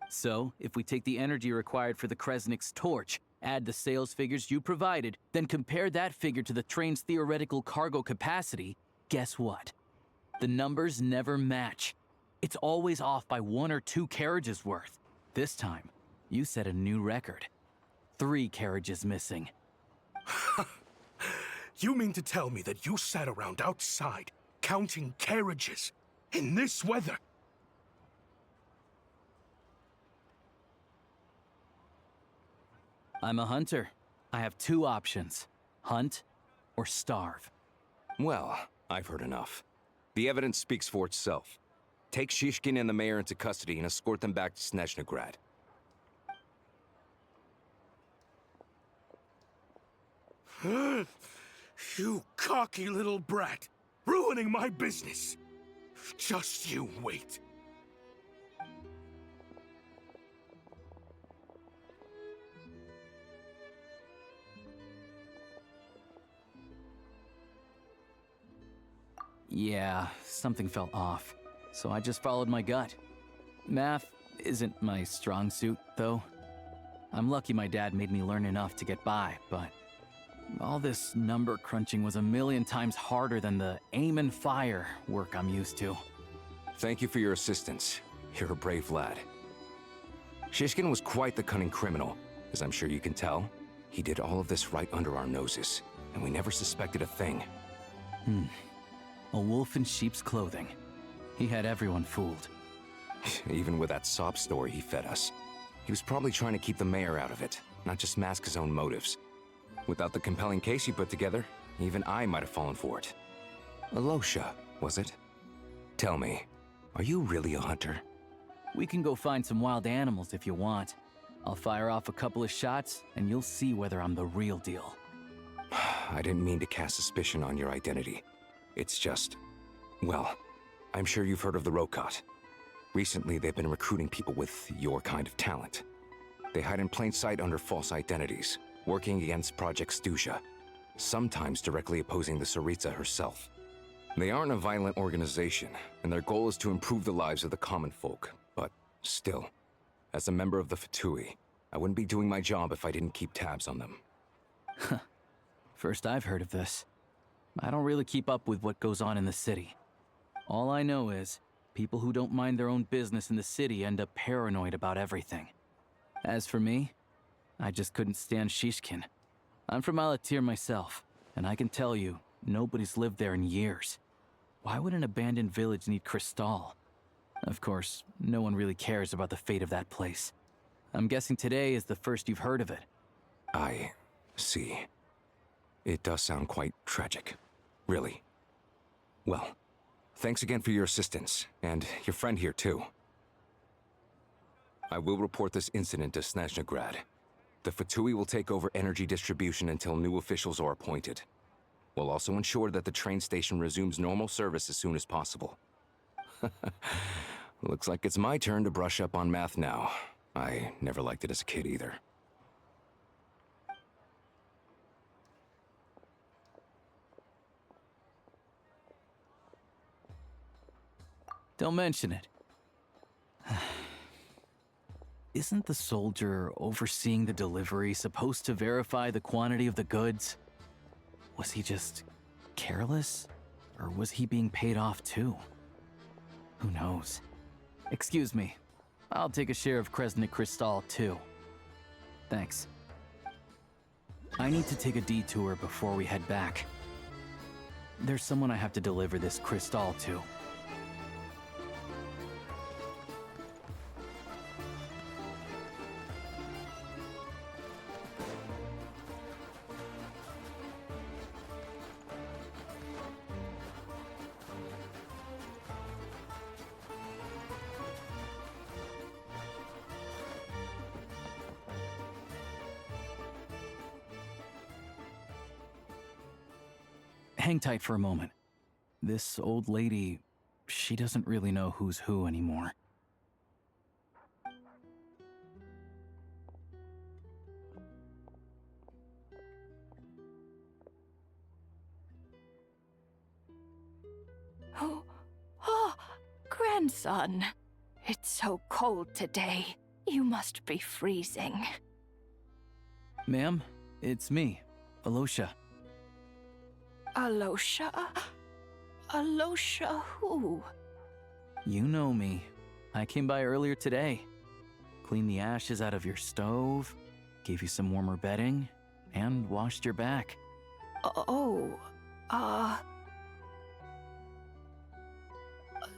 So, if we take the energy required for the Kresnik's torch, add the sales figures you provided, then compare that figure to the train's theoretical cargo capacity, guess what? The numbers never match. It's always off by 1 or 2 carriages worth. This time, you set a new record. 3 carriages missing. You mean to tell me that you sat around outside, counting carriages, in this weather? I'm a hunter. I have 2 options. Hunt or starve. Well, I've heard enough. The evidence speaks for itself. Take Shishkin and the mayor into custody and escort them back to Snezhnaya. You cocky little brat! Ruining my business! Just you wait. Yeah, something felt off, so I just followed my gut. Math isn't my strong suit, though. I'm lucky my dad made me learn enough to get by, but all this number crunching was a million times harder than the aim and fire work I'm used to. Thank you for your assistance. You're a brave lad. Shishkin was quite the cunning criminal, as I'm sure you can tell. He did all of this right under our noses, and we never suspected a thing. A wolf in sheep's clothing. He had everyone fooled. Even with that sob story he fed us. He was probably trying to keep the mayor out of it, not just mask his own motives. Without the compelling case you put together, even I might have fallen for it. Alosha, was it? Tell me, are you really a hunter? We can go find some wild animals if you want. I'll fire off a couple of shots, and you'll see whether I'm the real deal. I didn't mean to cast suspicion on your identity. It's just... well, I'm sure you've heard of the Rokot. Recently, they've been recruiting people with your kind of talent. They hide in plain sight under false identities, working against Project Stusha, sometimes directly opposing the Tsaritsa herself. They aren't a violent organization, and their goal is to improve the lives of the common folk. But still, as a member of the Fatui, I wouldn't be doing my job if I didn't keep tabs on them. First I've heard of this. I don't really keep up with what goes on in the city. All I know is, people who don't mind their own business in the city end up paranoid about everything. As for me, I just couldn't stand Shishkin. I'm from Alatir myself, and I can tell you, nobody's lived there in years. Why would an abandoned village need Crystal? Of course, no one really cares about the fate of that place. I'm guessing today is the first you've heard of it. I see. It does sound quite tragic. Really. Well, thanks again for your assistance, and your friend here too. I will report this incident to Snezhnaya. The Fatui will take over energy distribution until new officials are appointed. We'll also ensure that the train station resumes normal service as soon as possible. Looks like it's my turn to brush up on math now. I never liked it as a kid either. Don't mention it. Isn't the soldier overseeing the delivery supposed to verify the quantity of the goods? Was he just careless? Or was he being paid off too? Who knows? Excuse me. I'll take a share of Kresnik Crystal too. Thanks. I need to take a detour before we head back. There's someone I have to deliver this crystal to. Hang tight for a moment. This old lady, she doesn't really know who's who anymore. Oh, grandson. It's so cold today. You must be freezing. Ma'am, it's me, Alosha. Alosha? Alosha who? You know me. I came by earlier today. Cleaned the ashes out of your stove, gave you some warmer bedding, and washed your back.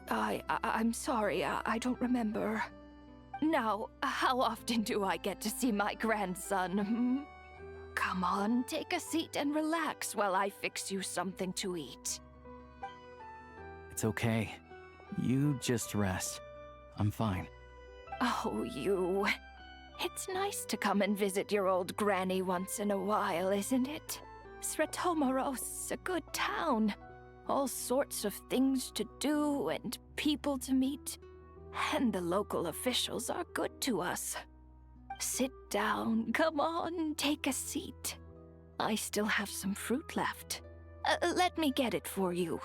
I'm sorry, I don't remember. Now, how often do I get to see my grandson, hmm? Come on, take a seat and relax while I fix you something to eat. It's okay. You just rest. I'm fine. Oh, you. It's nice to come and visit your old granny once in a while, isn't it? Sretomoros, a good town. All sorts of things to do and people to meet. And the local officials are good to us. Sit down, come on, take a seat. I still have some fruit left. Let me get it for you.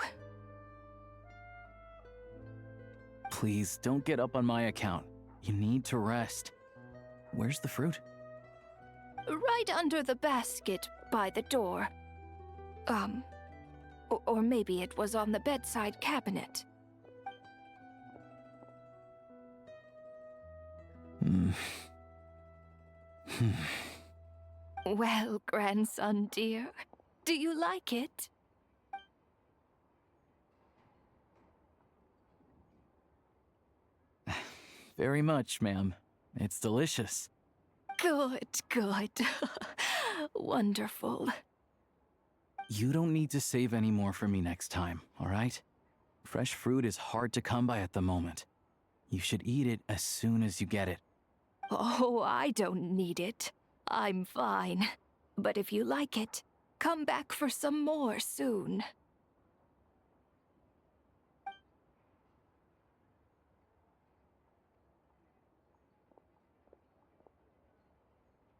Please, don't get up on my account. You need to rest. Where's the fruit? Right under the basket by the door. Or maybe it was on the bedside cabinet. Well, grandson dear, do you like it? Very much, ma'am. It's delicious. Good, good. Wonderful. You don't need to save any more for me next time, all right? Fresh fruit is hard to come by at the moment. You should eat it as soon as you get it. Oh, I don't need it. I'm fine. But if you like it, come back for some more soon.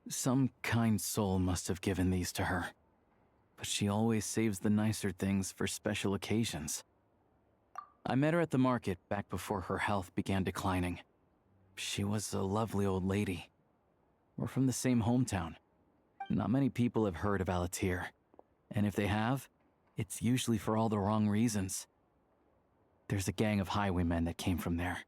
Some kind soul must have given these to her. But she always saves the nicer things for special occasions. I met her at the market back before her health began declining. She was a lovely old lady. We're from the same hometown. Not many people have heard of Alatir. And if they have, it's usually for all the wrong reasons. There's a gang of highwaymen that came from there.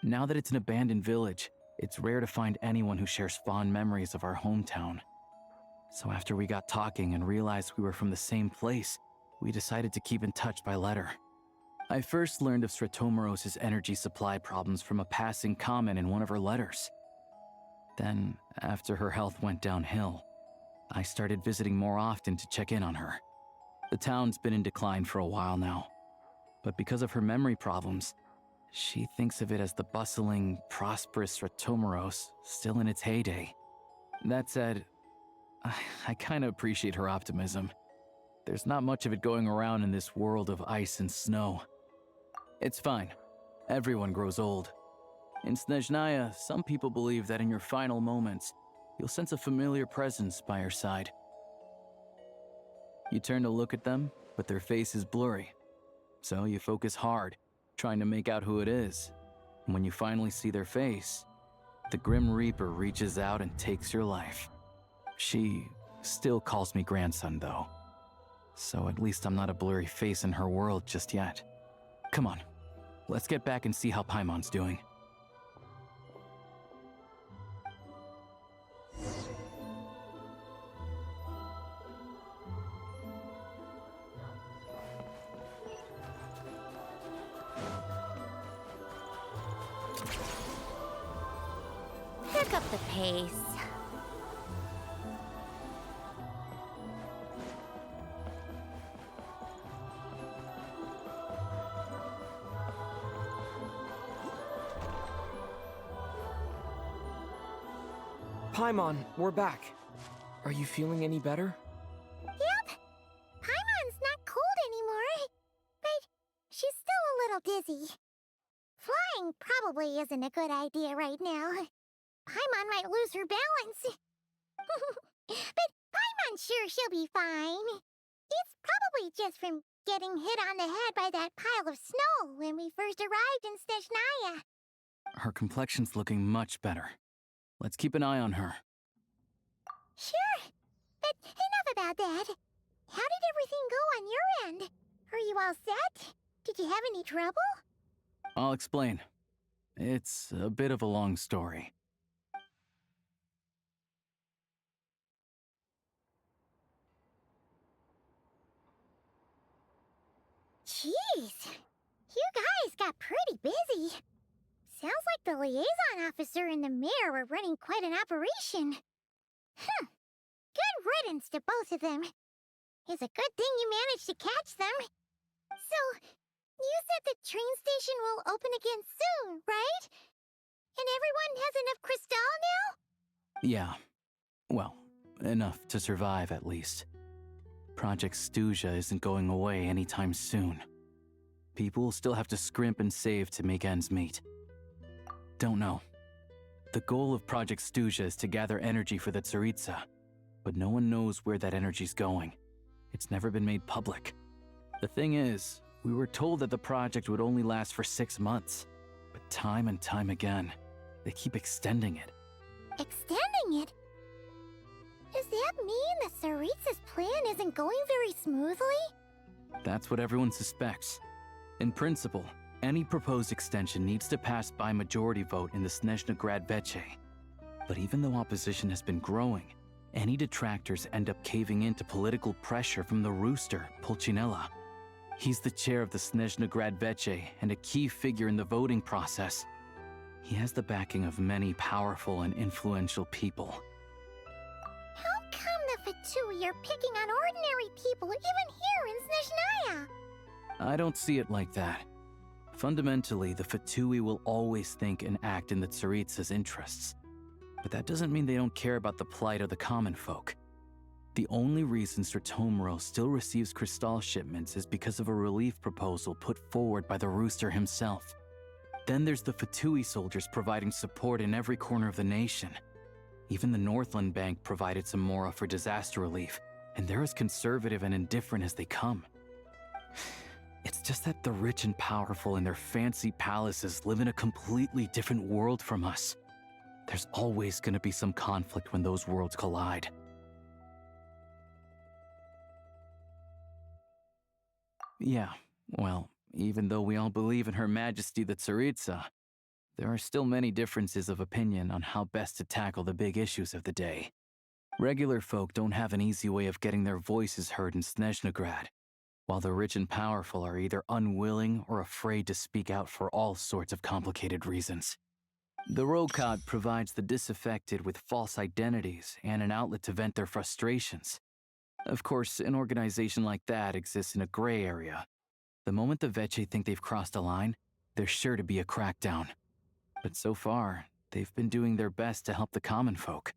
Now that it's an abandoned village, it's rare to find anyone who shares fond memories of our hometown. So after we got talking and realized we were from the same place, we decided to keep in touch by letter. I first learned of Sretomoros' energy supply problems from a passing comment in one of her letters. Then, after her health went downhill, I started visiting more often to check in on her. The town's been in decline for a while now, but because of her memory problems, she thinks of it as the bustling, prosperous Sretomoros still in its heyday. That said, I kinda appreciate her optimism. There's not much of it going around in this world of ice and snow. It's fine. Everyone grows old. In Snezhnaya, some people believe that in your final moments, you'll sense a familiar presence by your side. You turn to look at them, but their face is blurry. So you focus hard, trying to make out who it is. And when you finally see their face, the Grim Reaper reaches out and takes your life. She still calls me grandson, though. So at least I'm not a blurry face in her world just yet. Come on, let's get back and see how Paimon's doing. Pick up the pace. Paimon, we're back. Are you feeling any better? Yep. Paimon's not cold anymore. But she's still still a little dizzy. Flying probably isn't a good idea right now. Paimon might lose her balance. But Paimon's sure she'll be fine. It's probably just from getting hit on the head by that pile of snow when we first arrived in Snezhnaya. Her complexion's looking much better. Let's keep an eye on her. Sure, but enough about that. How did everything go on your end? Are you all set? Did you have any trouble? I'll explain. It's a bit of a long story. Jeez, you guys got pretty busy. Sounds like the liaison officer and the mayor were running quite an operation. Good riddance to both of them. It's a good thing you managed to catch them. So, you said the train station will open again soon, right? And everyone has enough crystal now? Yeah. Well, enough to survive at least. Project Snezhnaya isn't going away anytime soon. People will still have to scrimp and save to make ends meet. Don't know. The goal of Project Snezhnaya is to gather energy for the Tsaritsa, but no one knows where that energy's going. It's never been made public. The thing is, we were told that the project would only last for 6 months, but time and time again, they keep extending it. Extending it? Does that mean the Tsaritsa's plan isn't going very smoothly? That's what everyone suspects. In principle, any proposed extension needs to pass by majority vote in the Snezhnaya Veche. But even though opposition has been growing, any detractors end up caving into political pressure from the rooster, Pulcinella. He's the chair of the Snezhnaya Veche and a key figure in the voting process. He has the backing of many powerful and influential people. How come the Fatui are picking on ordinary people even here in Snezhnaya? I don't see it like that. Fundamentally, the Fatui will always think and act in the Tsaritsa's interests. But that doesn't mean they don't care about the plight of the common folk. The only reason Sratomoro still receives crystal shipments is because of a relief proposal put forward by the rooster himself. Then there's the Fatui soldiers providing support in every corner of the nation. Even the Northland Bank provided some mora for disaster relief, and they're as conservative and indifferent as they come. It's just that the rich and powerful in their fancy palaces live in a completely different world from us. There's always going to be some conflict when those worlds collide. Yeah, well, even though we all believe in Her Majesty the Tsaritsa, there are still many differences of opinion on how best to tackle the big issues of the day. Regular folk don't have an easy way of getting their voices heard in Snezhnaya, while the rich and powerful are either unwilling or afraid to speak out for all sorts of complicated reasons. The Rokad provides the disaffected with false identities and an outlet to vent their frustrations. Of course, an organization like that exists in a gray area. The moment the Veche think they've crossed a line, there's sure to be a crackdown. But so far, they've been doing their best to help the common folk.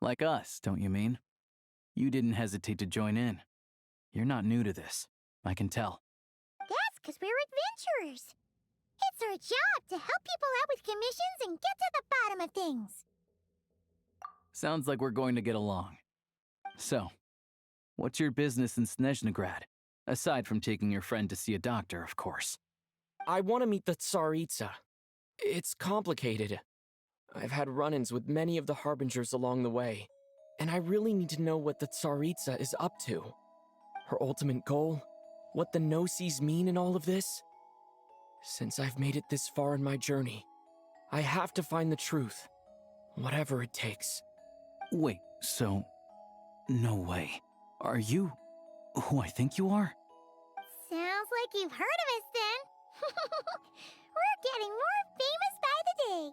Like us, don't you mean? You didn't hesitate to join in. You're not new to this, I can tell. That's because we're adventurers. It's our job to help people out with commissions and get to the bottom of things. Sounds like we're going to get along. So, what's your business in Snezhnaya? Aside from taking your friend to see a doctor, of course. I want to meet the Tsaritsa. It's complicated. I've had run-ins with many of the Harbingers along the way, and I really need to know what the Tsaritsa is up to. Her ultimate goal? What the no-sees mean in all of this? Since I've made it this far in my journey, I have to find the truth, whatever it takes. Wait, so... no way. Are you who I think you are? Sounds like you've heard of us then. We're getting more famous by the day.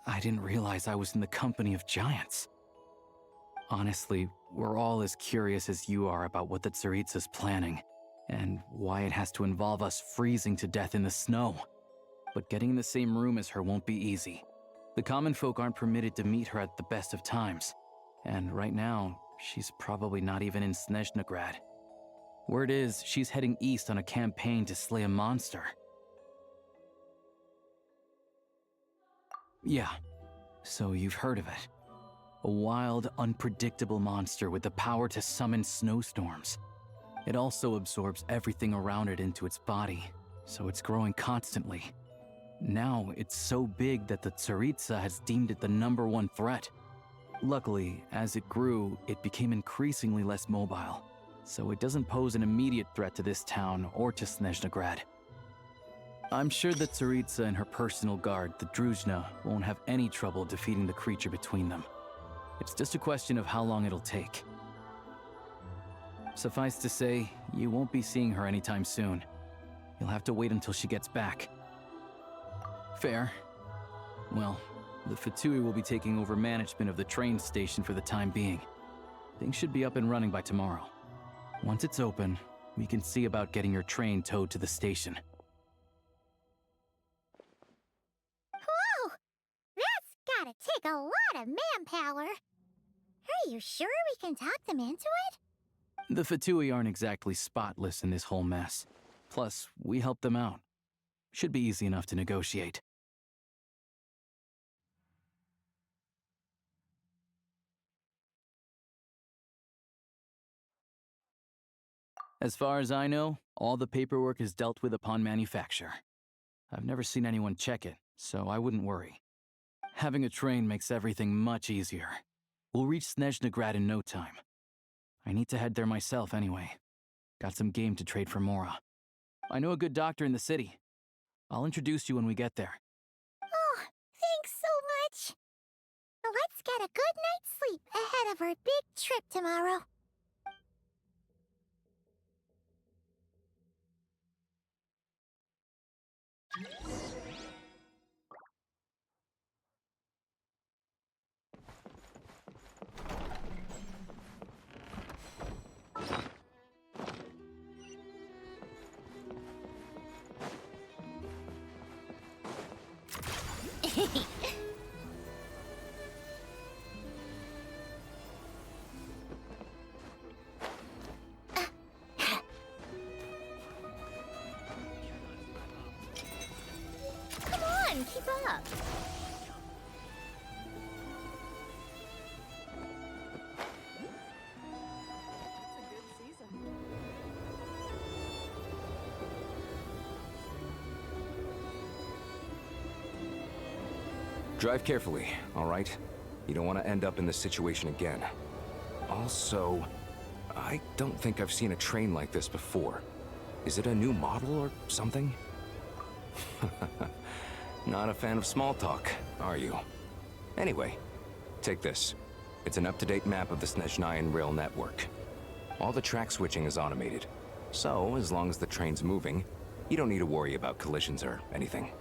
I didn't realize I was in the company of giants. Honestly, we're all as curious as you are about what the Tsaritsa's planning, and why it has to involve us freezing to death in the snow. But getting in the same room as her won't be easy. The common folk aren't permitted to meet her at the best of times, and right now, she's probably not even in Snezhnaya. Word is, she's heading east on a campaign to slay a monster. Yeah, so you've heard of it. A wild, unpredictable monster with the power to summon snowstorms. It also absorbs everything around it into its body, so it's growing constantly. Now, it's so big that the Tsaritsa has deemed it the #1 threat. Luckily, as it grew, it became increasingly less mobile, so it doesn't pose an immediate threat to this town or to Snezhnaya. I'm sure that Tsaritsa and her personal guard, the Druzhna, won't have any trouble defeating the creature between them. It's just a question of how long it'll take. Suffice to say, you won't be seeing her anytime soon. You'll have to wait until she gets back. Fair. Well, the Fatui will be taking over management of the train station for the time being. Things should be up and running by tomorrow. Once it's open, we can see about getting your train towed to the station. Whoa! That's gotta take a lot of manpower. Are you sure we can talk them into it? The Fatui aren't exactly spotless in this whole mess. Plus, we helped them out. Should be easy enough to negotiate. As far as I know, all the paperwork is dealt with upon manufacture. I've never seen anyone check it, so I wouldn't worry. Having a train makes everything much easier. We'll reach Snezhnaya in no time. I need to head there myself anyway. Got some game to trade for Mora. I know a good doctor in the city. I'll introduce you when we get there. Oh, thanks so much. Let's get a good night's sleep ahead of our big trip tomorrow. Come on, keep up. Drive carefully, all right? You don't want to end up in this situation again. Also, I don't think I've seen a train like this before. Is it a new model or something? Not a fan of small talk, are you? Anyway, take this. It's an up-to-date map of the Snezhnayan rail network. All the track switching is automated, so as long as the train's moving, you don't need to worry about collisions or anything.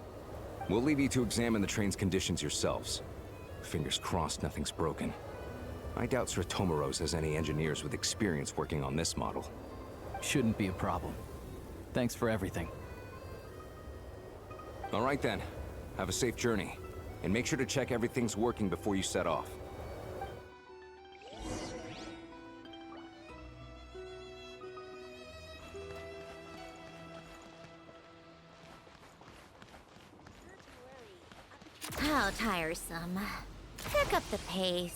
We'll leave you to examine the train's conditions yourselves. Fingers crossed nothing's broken. I doubt Sratomaros has any engineers with experience working on this model. Shouldn't be a problem. Thanks for everything. All right then. Have a safe journey. And make sure to check everything's working before you set off. How tiresome. Pick up the pace.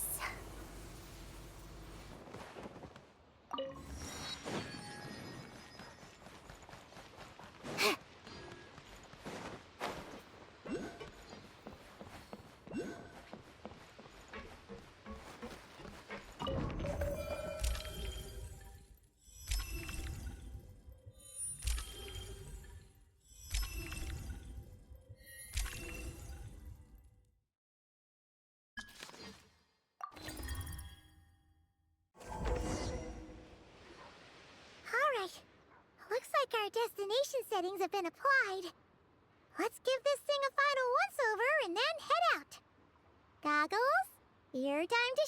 Looks like our destination settings have been applied. Let's give this thing a final once-over and then head out. Goggles, your time to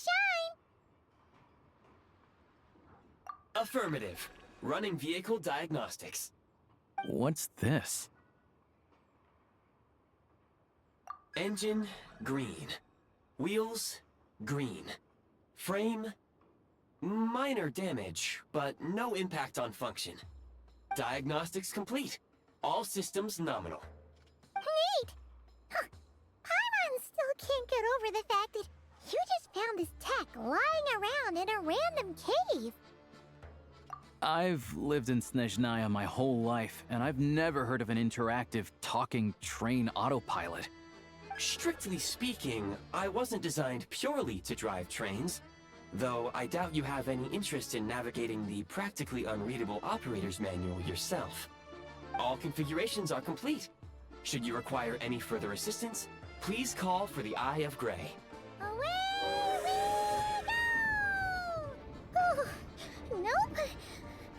shine. Affirmative. Running vehicle diagnostics. What's this? Engine, green. Wheels, green. Frame, Minor damage, but no impact on function. Diagnostics complete. All systems nominal. Neat! Huh. Paimon still can't get over the fact that you just found this tech lying around in a random cave. I've lived in Snezhnaya my whole life, and I've never heard of an interactive, talking train autopilot. Strictly speaking, I wasn't designed purely to drive trains, though I doubt you have any interest in navigating the practically unreadable operator's manual yourself. All configurations are complete. Should you require any further assistance, please call for the Eye of Grey. Away we go! Ooh, nope.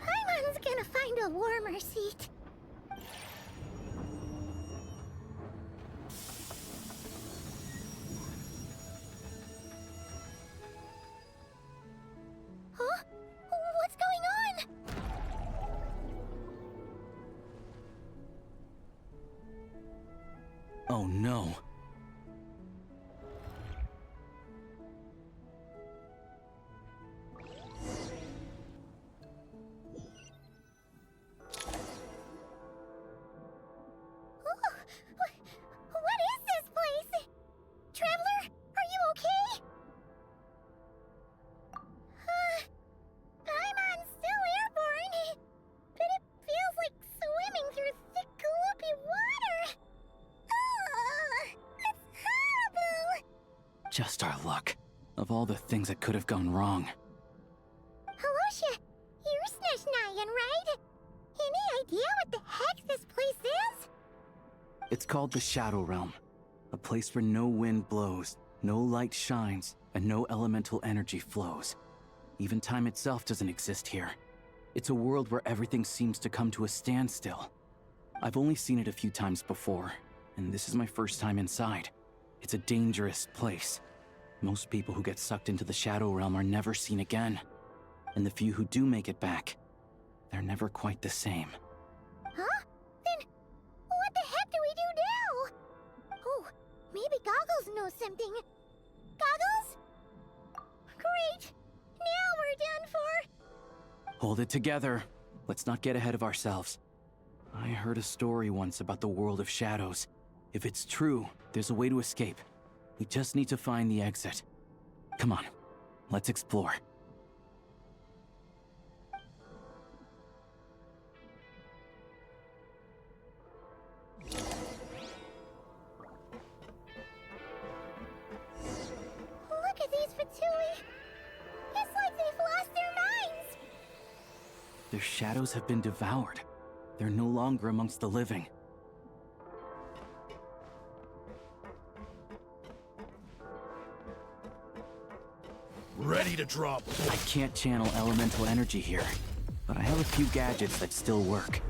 Paimon's gonna find a warmer seat. Huh? What's going on? Oh no. What is this place? Traveler, are you okay? Paimon's still airborne, but it feels like swimming through thick, gloopy water. It's horrible! Just our luck. Of all the things that could have gone wrong. Halosha, you're Snezhnayan, right? Any idea what the heck this place is? It's called the Shadow Realm. A place where no wind blows, no light shines, and no elemental energy flows. Even time itself doesn't exist here. It's a world where everything seems to come to a standstill. I've only seen it a few times before, and this is my first time inside. It's a dangerous place. Most people who get sucked into the Shadow Realm are never seen again. And the few who do make it back, they're never quite the same. Huh? Then, what the heck do we do now? Oh, maybe Goggles knows something. Goggles? Great! Now we're done for! Hold it together. Let's not get ahead of ourselves. I heard a story once about the world of shadows. If it's true, there's a way to escape. We just need to find the exit. Come on, let's explore. Look at these Fatui! It's like they've lost their minds! Their shadows have been devoured. They're no longer amongst the living. Ready to drop. I can't channel elemental energy here, but I have a few gadgets that still work.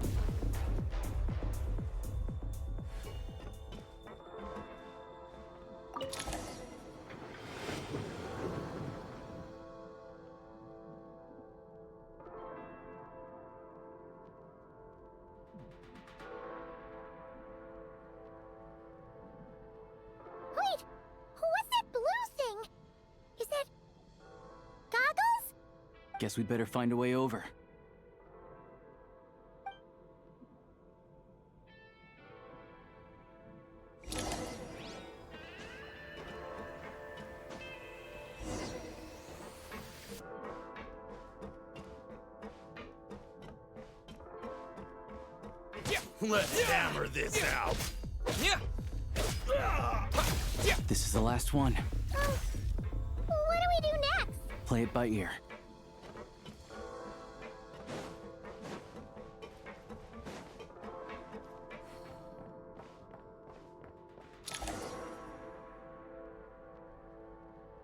Wait! What's that blue thing? Is that... Goggles? Guess we'd better find a way over. Let's hammer this out. This is the last one. What do we do next? Play it by ear.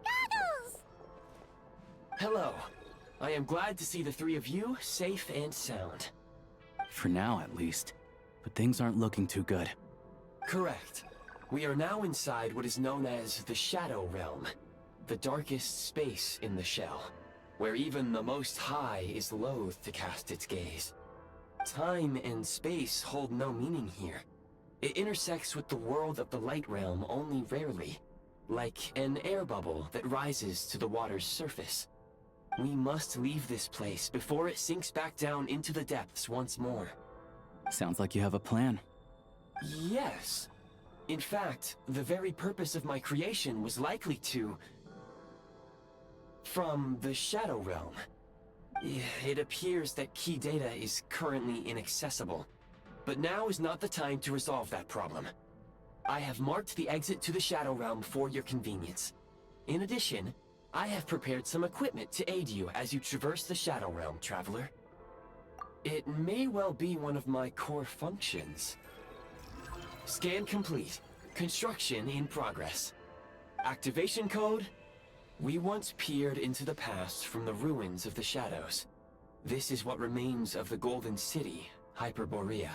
Goggles! Hello. I am glad to see the three of you safe and sound. For now, at least. But things aren't looking too good. Correct. We are now inside what is known as the Shadow Realm, the darkest space in the shell, where even the Most High is loath to cast its gaze. Time and space hold no meaning here. It intersects with the world of the Light Realm only rarely, like an air bubble that rises to the water's surface. We must leave this place before it sinks back down into the depths once more. Sounds like you have a plan. Yes. In fact, the very purpose of my creation was likely to... from the Shadow Realm. It appears that key data is currently inaccessible, but now is not the time to resolve that problem. I have marked the exit to the Shadow Realm for your convenience. In addition, I have prepared some equipment to aid you as you traverse the Shadow Realm, Traveler. It may well be one of my core functions. Scan complete. Construction in progress. Activation code: we once peered into the past from the ruins of the shadows. This is what remains of the Golden City, Hyperborea.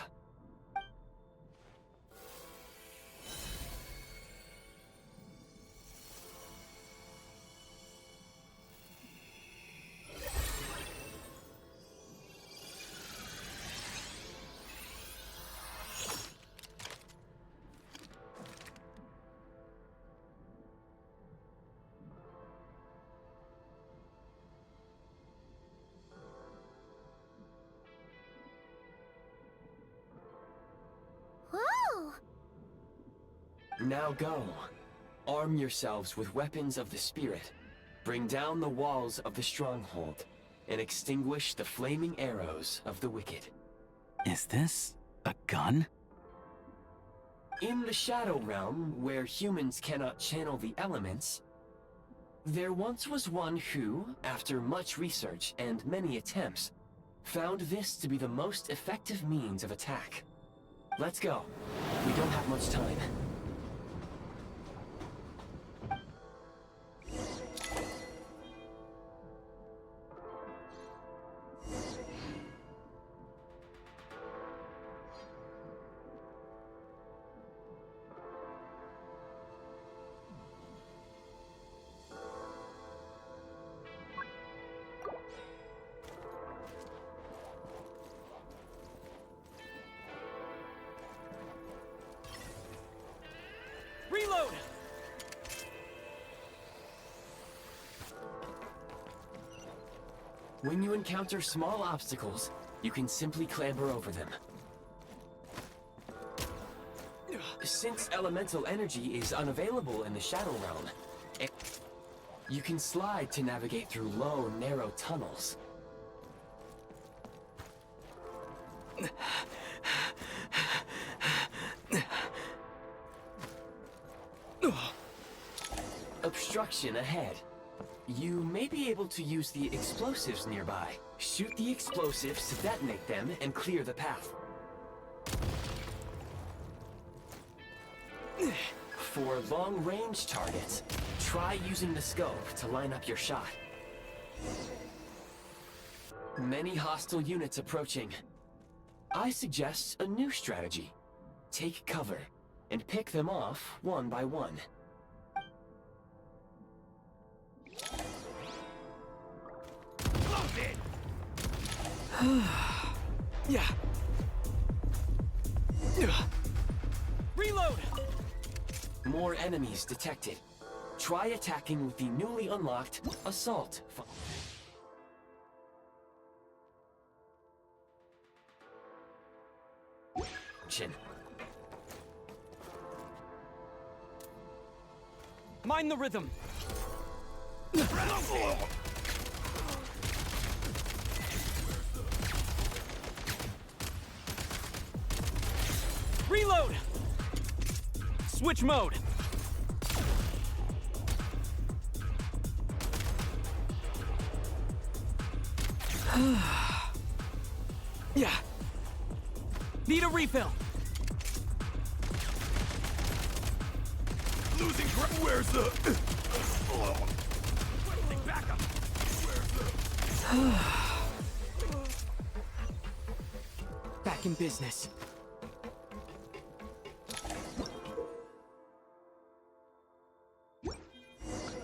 Whoa! Now go. Arm yourselves with weapons of the spirit. Bring down the walls of the stronghold, and extinguish the flaming arrows of the wicked. Is this a gun? In the Shadow Realm, where humans cannot channel the elements, there once was one who, after much research and many attempts, found this to be the most effective means of attack. Let's go. We don't have much time. Reload! When you encounter small obstacles, you can simply clamber over them. Since elemental energy is unavailable in the Shadow Realm, you can slide to navigate through low, narrow tunnels. Obstruction ahead. You may be able to use the explosives nearby. Shoot the explosives to detonate them and clear the path. For long-range targets, try using the scope to line up your shot. Many hostile units approaching. I suggest a new strategy. Take cover, and pick them off one by one. Yeah. Reload! More enemies detected. Try attacking with the newly unlocked assault function. Mind the rhythm. Reload! Switch mode. Yeah. Need a refill. Losing grip. Where's the... Backup. Back in business.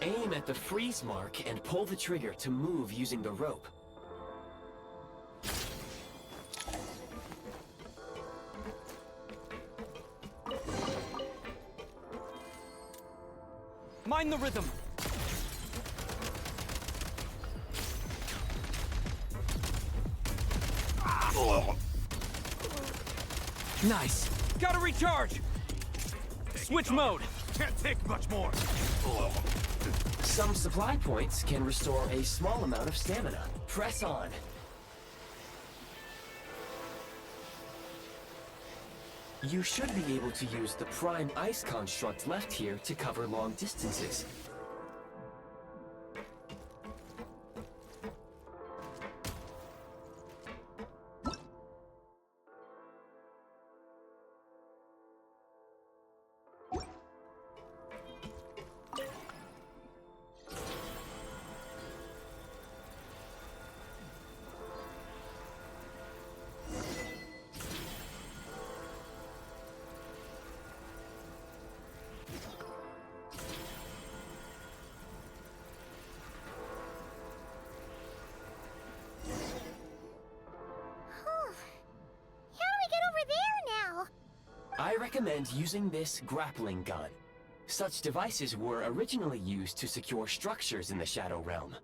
Aim at the freeze mark and pull the trigger to move using the rope. Mind the rhythm. Nice. Gotta recharge! Switch mode! Can't take much more. Some supply points can restore a small amount of stamina. Press on. You should be able to use the Prime Ice construct left here to cover long distances. I recommend using this grappling gun. Such devices were originally used to secure structures in the Shadow Realm.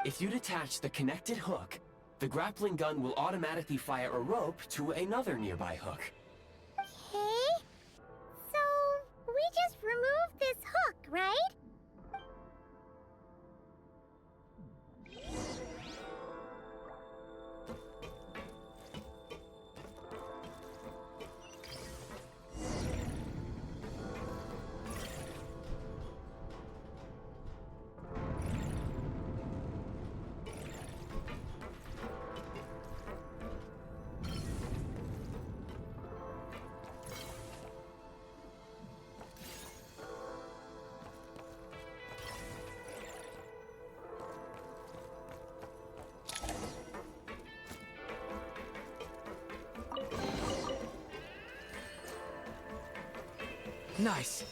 If you detach the connected hook, the grappling gun will automatically fire a rope to another nearby hook. Okay. So, we just remove this hook, right? Nice.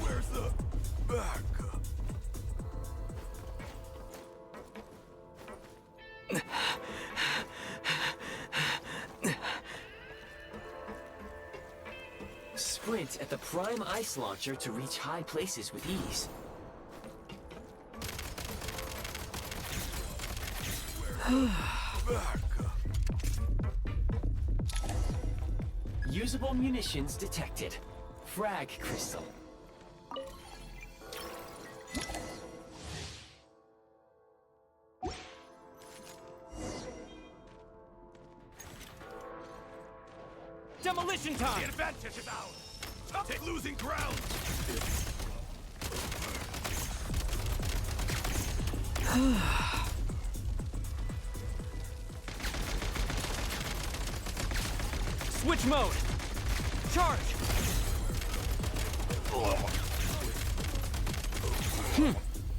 Where's the backup? Sprint at the Prime Ice Launcher to reach high places with ease. Backup. Usable munitions detected. Frag crystal. Demolition time! The advantage is ours. Take losing ground. Switch mode! Charge!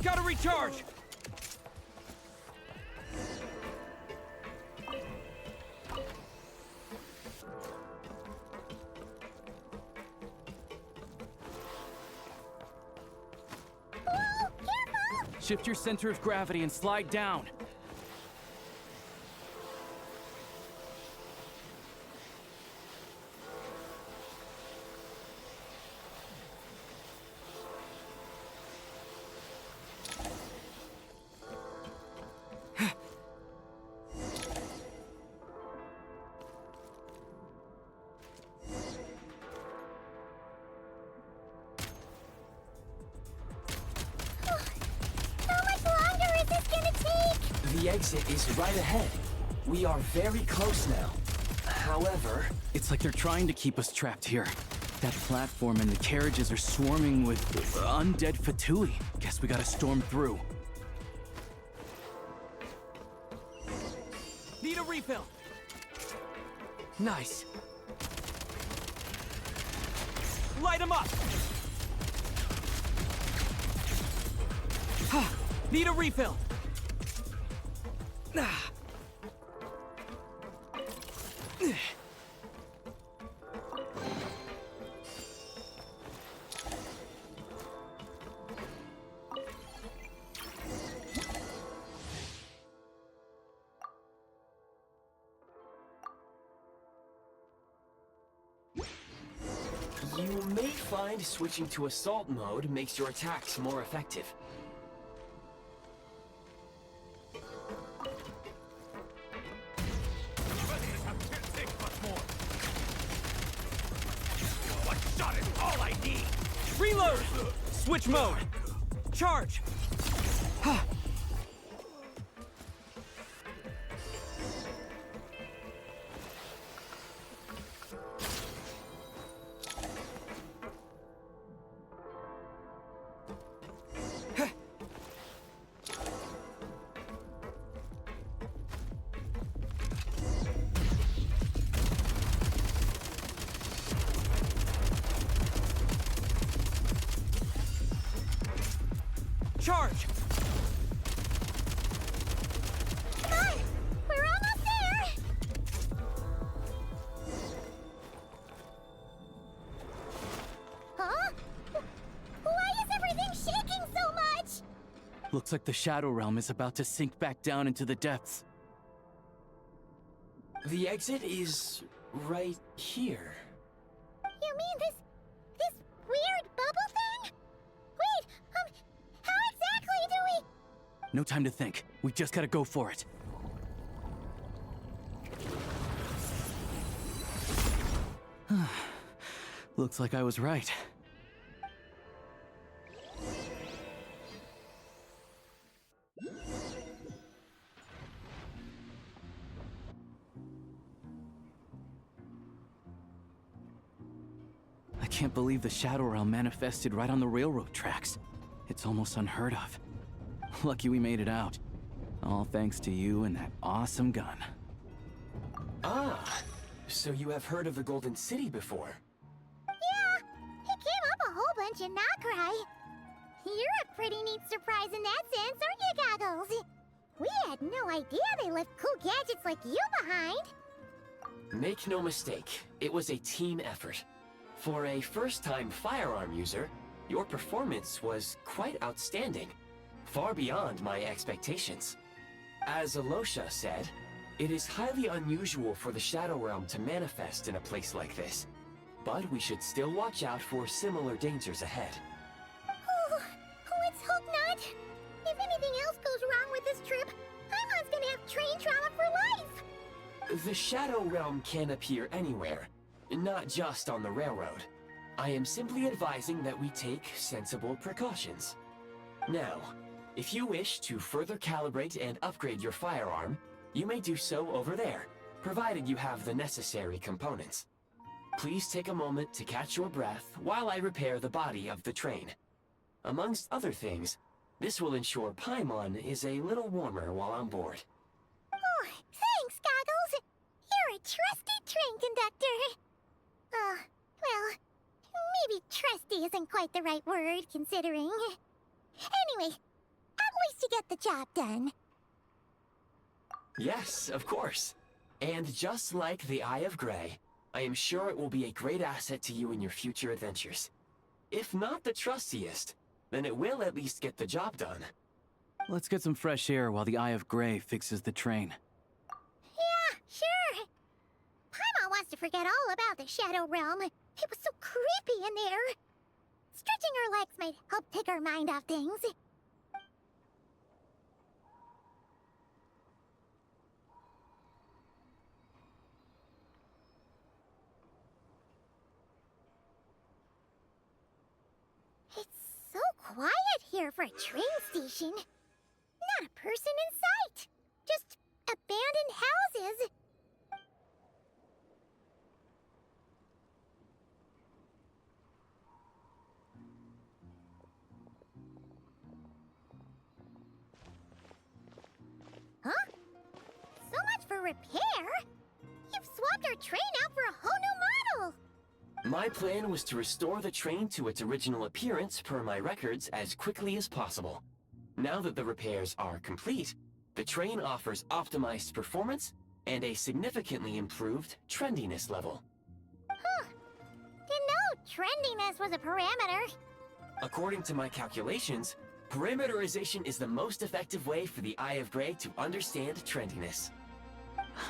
Gotta recharge! Shift your center of gravity and slide down. The exit is right ahead. We are very close now. However... It's like they're trying to keep us trapped here. That platform and the carriages are swarming with undead Fatui. Guess we gotta storm through. Need a refill! Nice. Light him up! Need a refill! You may find switching to assault mode makes your attacks more effective. One shot is all I need! Reload! Switch mode! Charge! Charge! Come on! We're almost there! Huh? Why is everything shaking so much? Looks like the Shadow Realm is about to sink back down into the depths. The exit is right here. You mean this weird bubble thing? Wait, how exactly do we... No time to think. We just gotta go for it. Looks like I was right. I can't believe the Shadow Realm manifested right on the railroad tracks. It's almost unheard of. Lucky we made it out. All thanks to you and that awesome gun. Ah, so you have heard of the Golden City before? Yeah, it came up a whole bunch in Nokrai. You're a pretty neat surprise in that sense, aren't you, Goggles? We had no idea they left cool gadgets like you behind. Make no mistake, it was a team effort. For a first-time firearm user, your performance was quite outstanding, far beyond my expectations. As Alosha said, it is highly unusual for the Shadow Realm to manifest in a place like this, but we should still watch out for similar dangers ahead. Oh, let's hope not. If anything else goes wrong with this trip, Paimon's gonna have train trauma for life. The Shadow Realm can appear anywhere, not just on the railroad. I am simply advising that we take sensible precautions. Now, if you wish to further calibrate and upgrade your firearm, you may do so over there, provided you have the necessary components. Please take a moment to catch your breath while I repair the body of the train. Amongst other things, this will ensure Paimon is a little warmer while on board. Oh, thanks, Goggles. You're a trusty train conductor. Well, maybe trusty isn't quite the right word, considering. Anyway, at least you get the job done. Yes, of course. And just like the Eye of Grey, I am sure it will be a great asset to you in your future adventures. If not the trustiest, then it will at least get the job done. Let's get some fresh air while the Eye of Grey fixes the train. Yeah, sure. Paimon wants to forget all about the Shadow Realm. It was so creepy in there. Stretching our legs might help take our mind off things. It's so quiet here for a train station. Not a person in sight. Just abandoned houses. Huh? So much for repair. You've swapped our train out for a whole new model. My plan was to restore the train to its original appearance per my records as quickly as possible. Now that the repairs are complete, the train offers optimized performance and a significantly improved trendiness level. Huh. Didn't know trendiness was a parameter. According to my calculations, parameterization is the most effective way for the Eye of Grey to understand trendiness.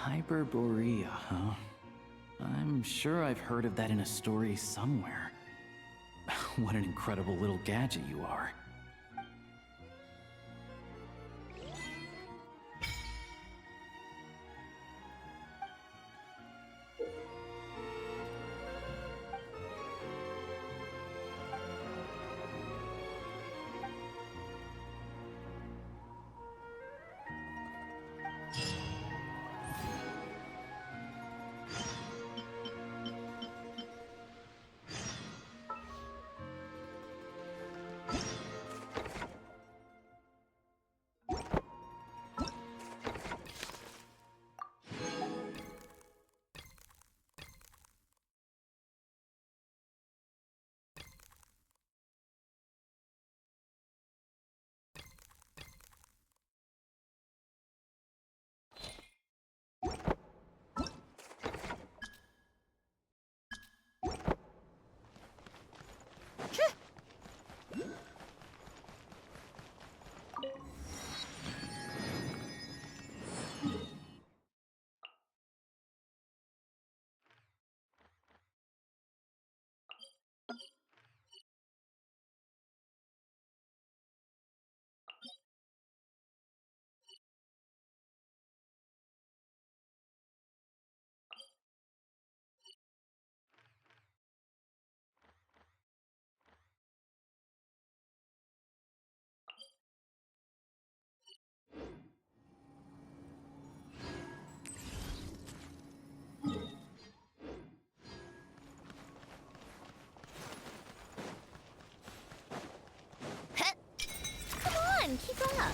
Hyperborea, huh? I'm sure I've heard of that in a story somewhere. What an incredible little gadget you are. Come on, keep up.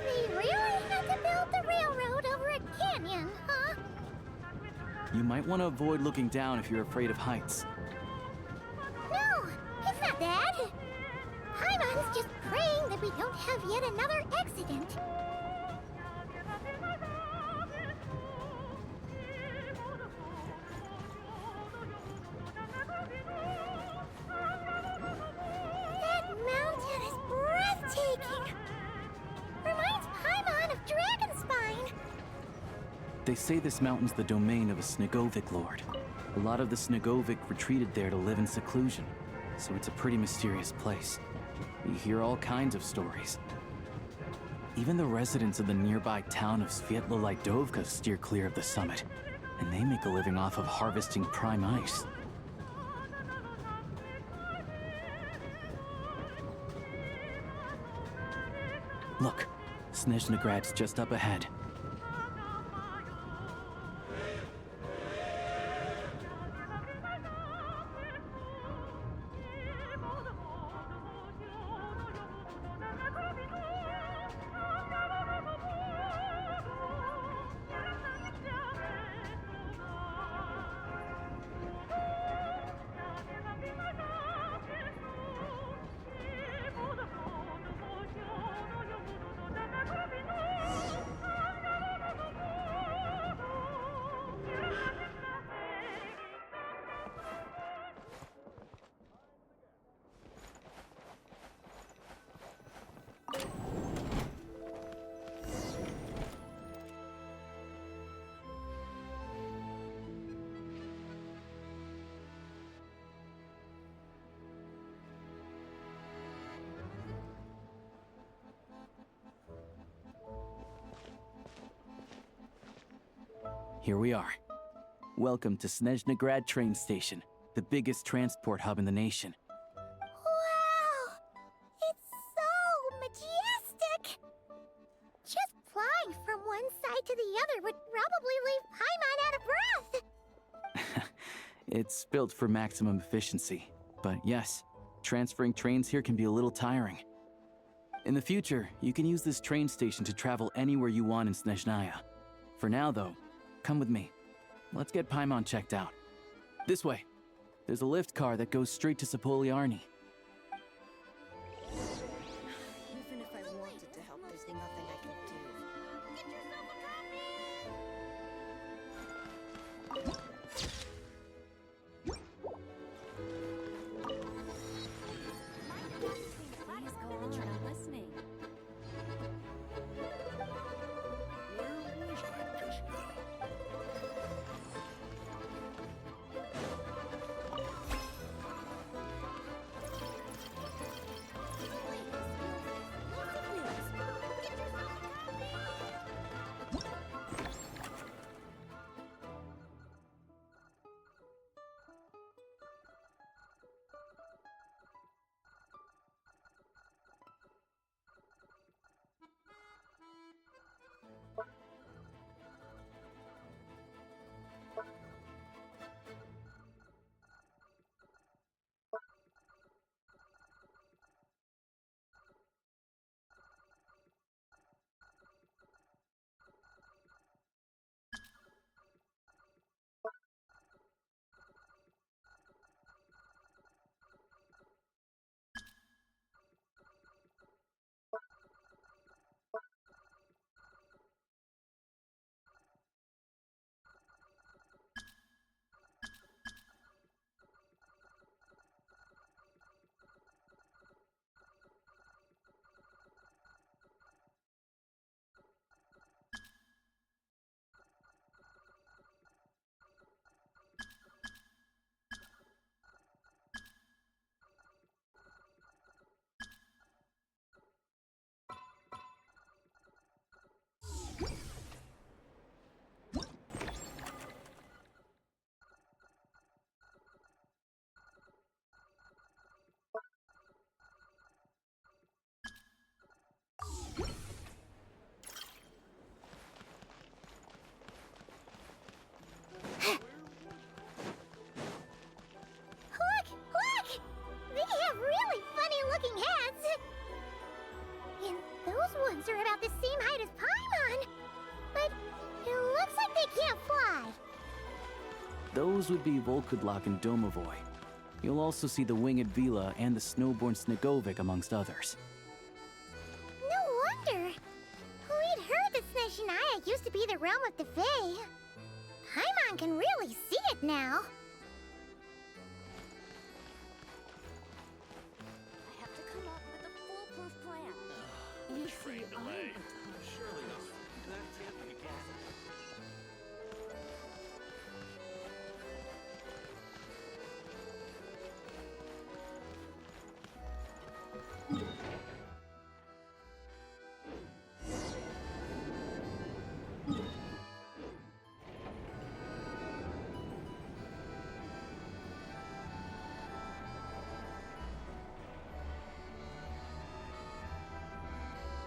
They really had to build the railroad over a canyon, huh? You might want to avoid looking down if you're afraid of heights. No, it's not that. Paimon's just praying that we don't have yet another accident. That mountain is breathtaking. Reminds Paimon of Dragonspine. They say this mountain's the domain of a Snegovic lord. A lot of the Snegovic retreated there to live in seclusion, so it's a pretty mysterious place. We hear all kinds of stories. Even the residents of the nearby town of Svietlo-Lidovka steer clear of the summit, and they make a living off of harvesting prime ice. Look, Snezhnagrad's just up ahead. here we are. Welcome to Snezhnaya train station, the biggest transport hub in the nation. Wow! It's so majestic! Just flying from one side to the other would probably leave Paimon out of breath! It's built for maximum efficiency, but yes, transferring trains here can be a little tiring. In the future, you can use this train station to travel anywhere you want in Snezhnaya. For now, though, come with me. Let's get Paimon checked out. This way. There's a lift car that goes straight to Sapoliarni. Even if I wanted to help, there's nothing I can do. Get yourself a copy! Please go on, I'm listening. Where was I just now? Look! They have really funny-looking heads! And those ones are about the same height as Paimon! But it looks like they can't fly! Those would be Volkudlak and Domovoy. You'll also see the winged Vila and the snowborn Snegovic amongst others. No wonder! We'd heard that Snezhnaya used to be the realm of the Fae. Paimon can really see it now. I have to come up with a foolproof plan. You see, Surely that can't be possible.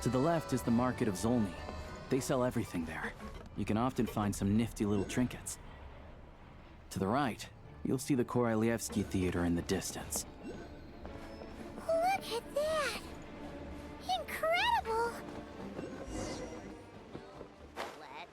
To the left is the Market of Zolny. They sell everything there. You can often find some nifty little trinkets. To the right, you'll see the Korolievsky Theater in the distance. Look at that! Incredible! Let's...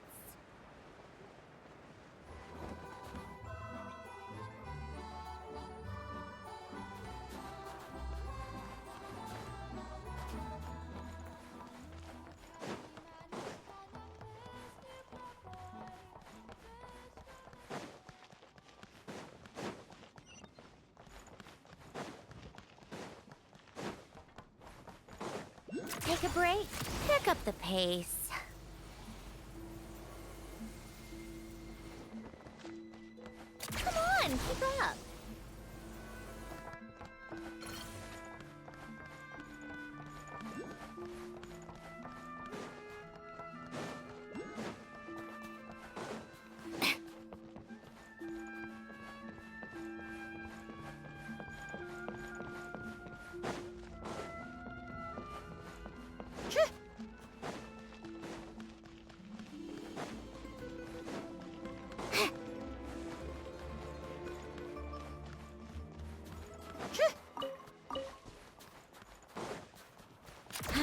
Take a break, pick up the pace. Come on, keep up.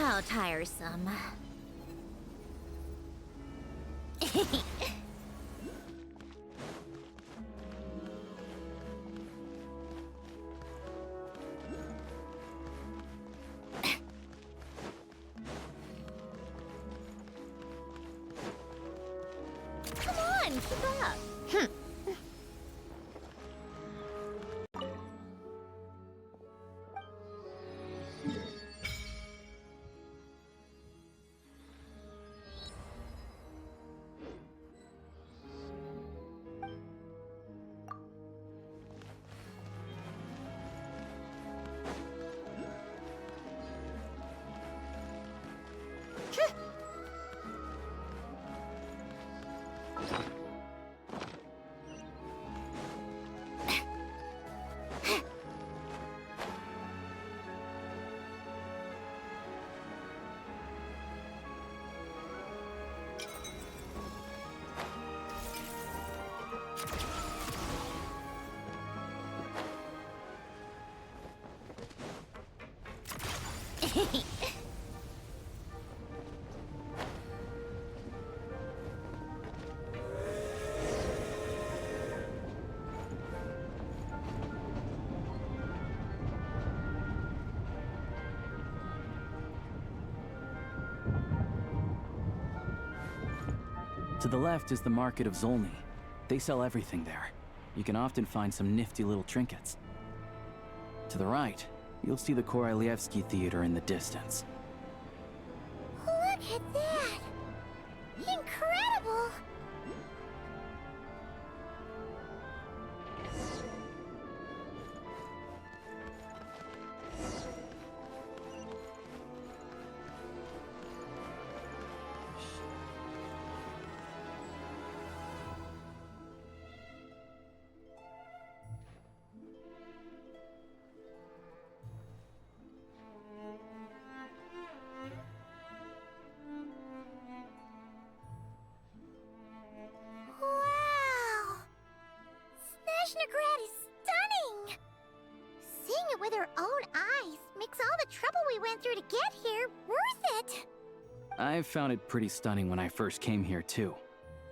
So tiresome. Come on, keep up. To the left is the Market of Zolny. They sell everything there. You can often find some nifty little trinkets. To the right, you'll see the Korolyevsky Theater in the distance. Look at that! Incredible! Wow! Snezhnaya is stunning! Seeing it with our own eyes makes all the trouble we went through to get here worth it! I found it pretty stunning when I first came here too.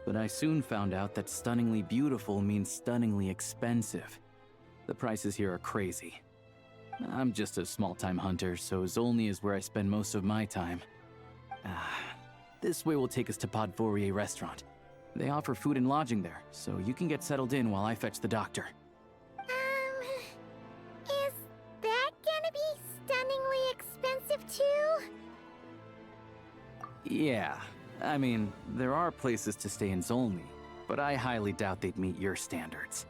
But I soon found out that stunningly beautiful means stunningly expensive. The prices here are crazy. I'm just a small-time hunter, so Zolny is where I spend most of my time. This way will take us to Podvorier Restaurant. They offer food and lodging there, so you can get settled in while I fetch the doctor. Is that gonna be stunningly expensive too? Yeah, I mean, there are places to stay in Zolny, but I highly doubt they'd meet your standards.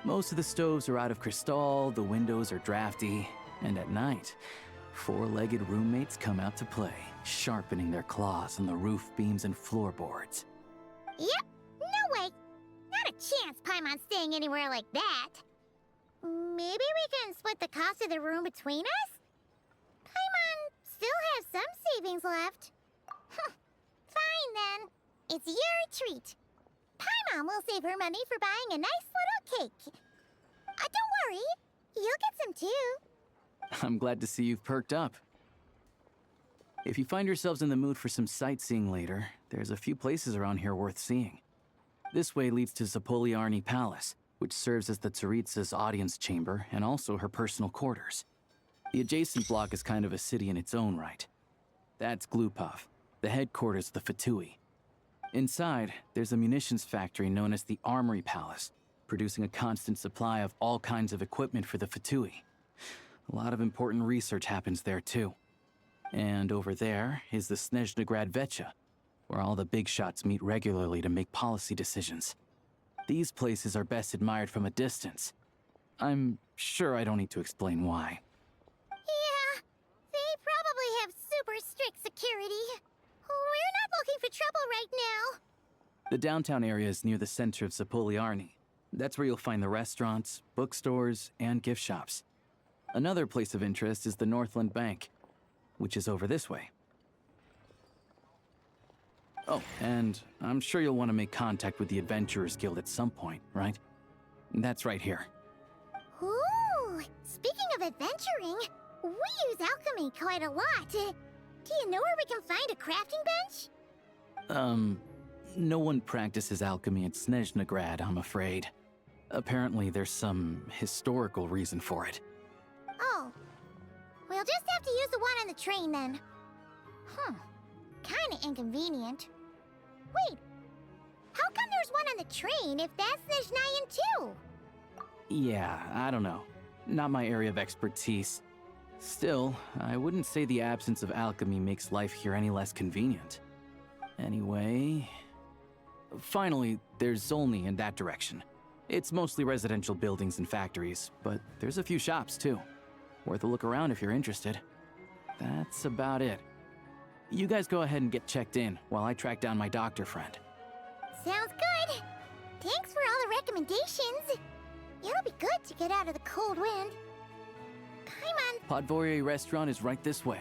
Most of the stoves are out of crystal, the windows are drafty, and at night, four-legged roommates come out to play, sharpening their claws on the roof beams and floorboards. Yep, no way! Not a chance Paimon's staying anywhere like that. Maybe we can split the cost of the room between us? Paimon still has some savings left. Fine then. It's your treat. Paimon will save her money for buying a nice little cake. Don't worry, you'll get some too. I'm glad to see you've perked up. If you find yourselves in the mood for some sightseeing later, there's a few places around here worth seeing. This way leads to Zapoliarny Palace, which serves as the Tsaritsa's audience chamber and also her personal quarters. The adjacent block is kind of a city in its own right. That's Glupov, the headquarters of the Fatui. Inside, there's a munitions factory known as the Armory Palace, producing a constant supply of all kinds of equipment for the Fatui. A lot of important research happens there too. And over there is the Snezhnaya Vecha, where all the big shots meet regularly to make policy decisions. These places are best admired from a distance. I'm sure I don't need to explain why. Yeah, they probably have super strict security. We're not looking for trouble right now. The downtown area is near the center of Zapoliarny. That's where you'll find the restaurants, bookstores, and gift shops. Another place of interest is the Northland Bank, which is over this way. Oh, and I'm sure you'll want to make contact with the Adventurers Guild at some point, right? That's right here. Ooh, speaking of adventuring, we use alchemy quite a lot. Do you know where we can find a crafting bench? No one practices alchemy at Snezhnaya, I'm afraid. Apparently, there's some historical reason for it. Oh. We'll just have to use the one on the train then. Kinda inconvenient. Wait. How come there's one on the train if that's Snezhnayan too? Yeah, I don't know. Not my area of expertise. Still, I wouldn't say the absence of alchemy makes life here any less convenient. Anyway... Finally, there's Zolny in that direction. It's mostly residential buildings and factories, but there's a few shops too. Worth a look around if you're interested. That's about it. You guys go ahead and get checked in while I track down my doctor friend. Sounds good. Thanks for all the recommendations. It'll be good to get out of the cold wind. Paimon. Podvorye restaurant is right this way.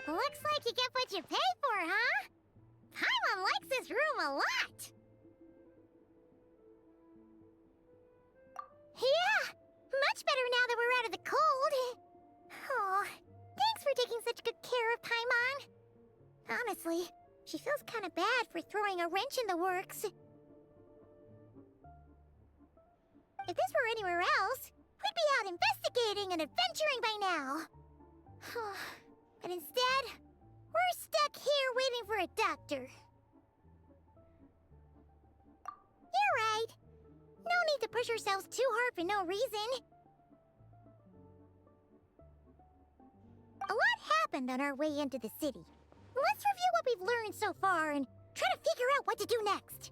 Looks like you get what you pay for, huh? Paimon likes this room a lot. Yeah, much better now that we're out of the cold. Oh, thanks for taking such good care of Paimon. Honestly, she feels kind of bad for throwing a wrench in the works. If this were anywhere else, we'd be out investigating and adventuring by now. But instead, we're stuck here waiting for a doctor. You're right. No need to push ourselves too hard for no reason. A lot happened on our way into the city. Let's review what we've learned so far and try to figure out what to do next.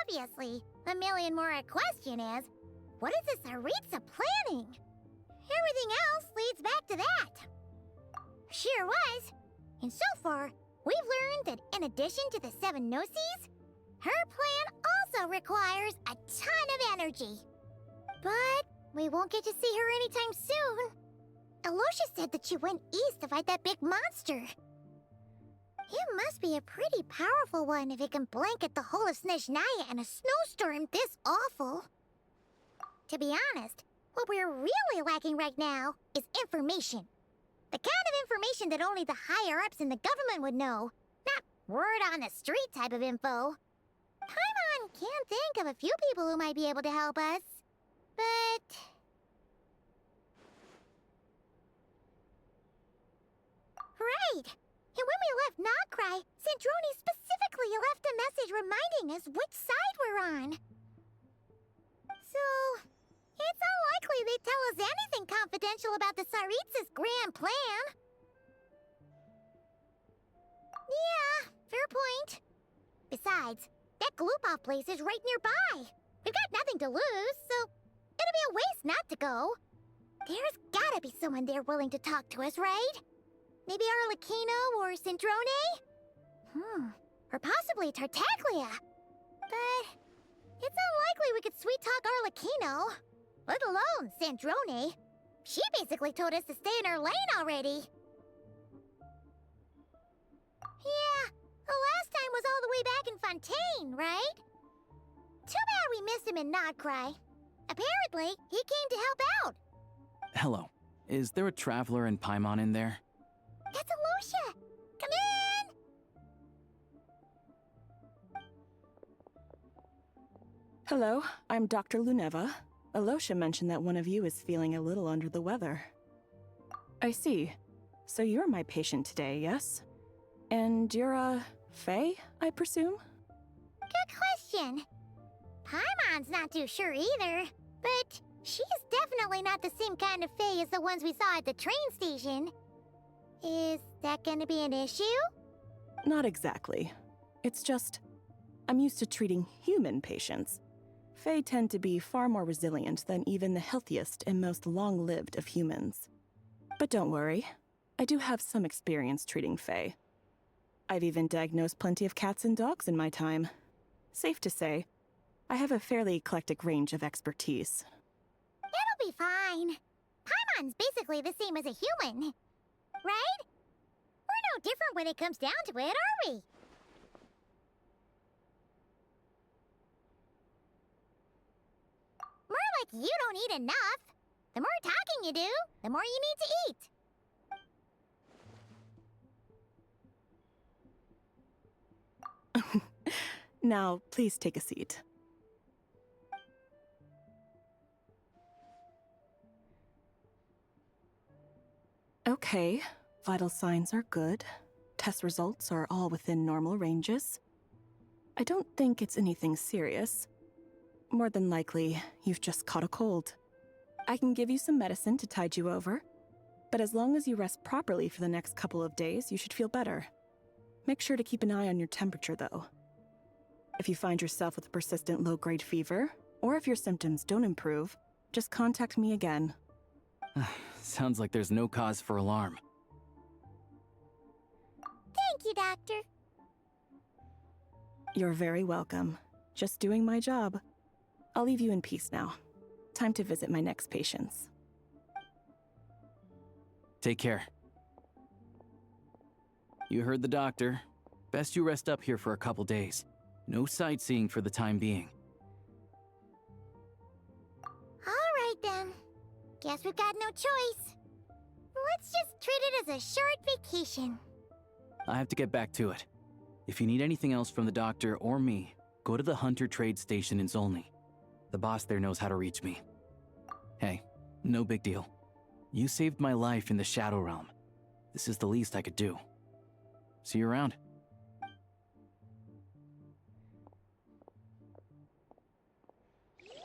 Obviously, the million more question is, what is this Tsaritsa planning? Everything else leads back to that. Sure was. And so far, we've learned that in addition to the 7 Gnosis, her plan also requires a ton of energy. But we won't get to see her anytime soon. Aloysia said that she went east to fight that big monster. It must be a pretty powerful one if it can blanket the whole of Snezhnaya in a snowstorm this awful. To be honest, what we're really lacking right now is information. The kind of information that only the higher-ups in the government would know. Not word-on-the-street type of info. Paimon can think of a few people who might be able to help us. But... Right! And when we left Nocry, Sandrone specifically left a message reminding us which side we're on. So... it's unlikely they'd tell us anything confidential about the Tsaritsa's grand plan. Yeah, fair point. Besides, that Glupov place is right nearby. We've got nothing to lose, so it'd be a waste not to go. There's gotta be someone there willing to talk to us, right? Maybe Arlecchino or Sandrone? Or possibly Tartaglia. But it's unlikely we could sweet-talk Arlecchino. Let alone Sandrone. She basically told us to stay in her lane already. Yeah, the last time was all the way back in Fontaine, right? Too bad we missed him in Notcry. Apparently, he came to help out. Hello. Is there a traveler in Paimon in there? That's Alosha! Come in! Hello, I'm Dr. Luneva. Alosha mentioned that one of you is feeling a little under the weather. I see. So you're my patient today, yes? And you're a Fae, I presume? Good question. Paimon's not too sure either, but she's definitely not the same kind of Fae as the ones we saw at the train station. Is that gonna be an issue? Not exactly. It's just, I'm used to treating human patients. Fae tend to be far more resilient than even the healthiest and most long-lived of humans. But don't worry, I do have some experience treating Fae. I've even diagnosed plenty of cats and dogs in my time. Safe to say, I have a fairly eclectic range of expertise. It'll be fine. Paimon's basically the same as a human, right? We're no different when it comes down to it, are we? More like you don't eat enough. The more talking you do, the more you need to eat. Now, please take a seat. Okay, vital signs are good. Test results are all within normal ranges. I don't think it's anything serious. More than likely, you've just caught a cold. I can give you some medicine to tide you over, but as long as you rest properly for the next couple of days, you should feel better. Make sure to keep an eye on your temperature, though. If you find yourself with a persistent low-grade fever, or if your symptoms don't improve, just contact me again. Sounds like there's no cause for alarm. Thank you, Doctor. You're very welcome. Just doing my job. I'll leave you in peace now. Time to visit my next patients. Take care. You heard the doctor. Best you rest up here for a couple days. No sightseeing for the time being. All right, then. Guess we've got no choice. Let's just treat it as a short vacation. I have to get back to it. If you need anything else from the doctor or me, go to the Hunter Trade Station in Zolny. The boss there knows how to reach me. Hey, no big deal. You saved my life in the Shadow Realm. This is the least I could do. See you around.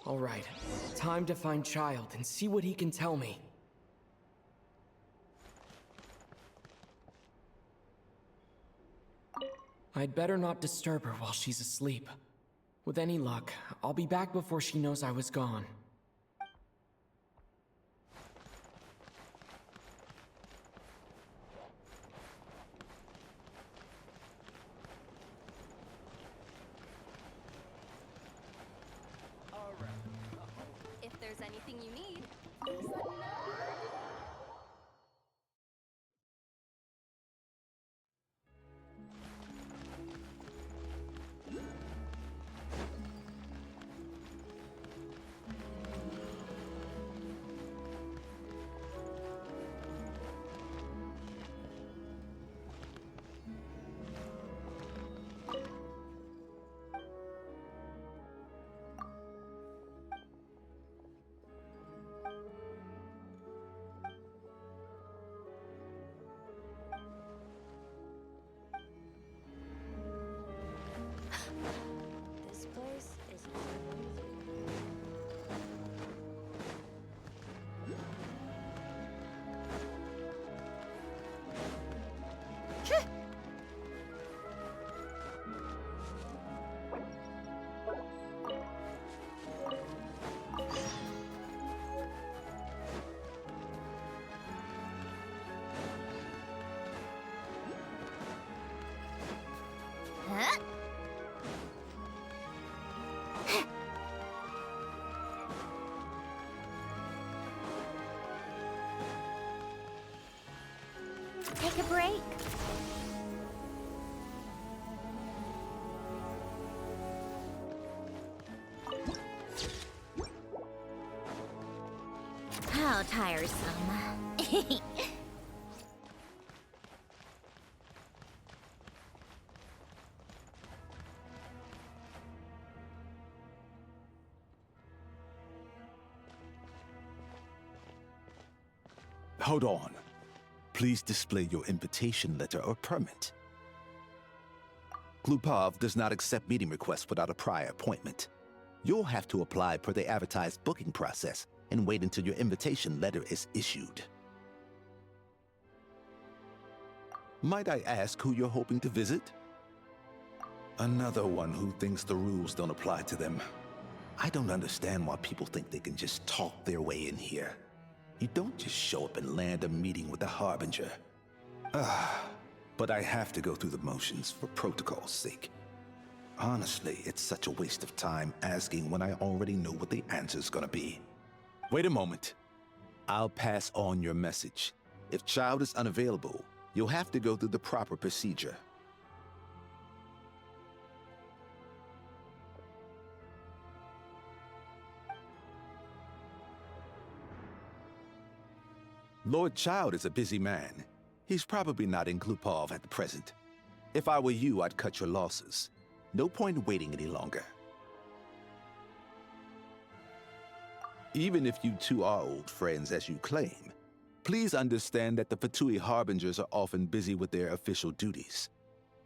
All right, time to find Child and see what he can tell me. I'd better not disturb her while she's asleep. With any luck, I'll be back before she knows I was gone. If there's anything you need, please let me know. Take a break. How tiresome. Hold on. Please display your invitation letter or permit. Glupov does not accept meeting requests without a prior appointment. You'll have to apply per the advertised booking process and wait until your invitation letter is issued. Might I ask who you're hoping to visit? Another one who thinks the rules don't apply to them. I don't understand why people think they can just talk their way in here. You don't just show up and land a meeting with the Harbinger. But I have to go through the motions for protocol's sake. Honestly, it's such a waste of time asking when I already know what the answer's gonna be. Wait a moment. I'll pass on your message. If Child is unavailable, you'll have to go through the proper procedure. Lord Child is a busy man. He's probably not in Glupov at the present. If I were you, I'd cut your losses. No point waiting any longer. Even if you two are old friends as you claim, please understand that the Fatui Harbingers are often busy with their official duties.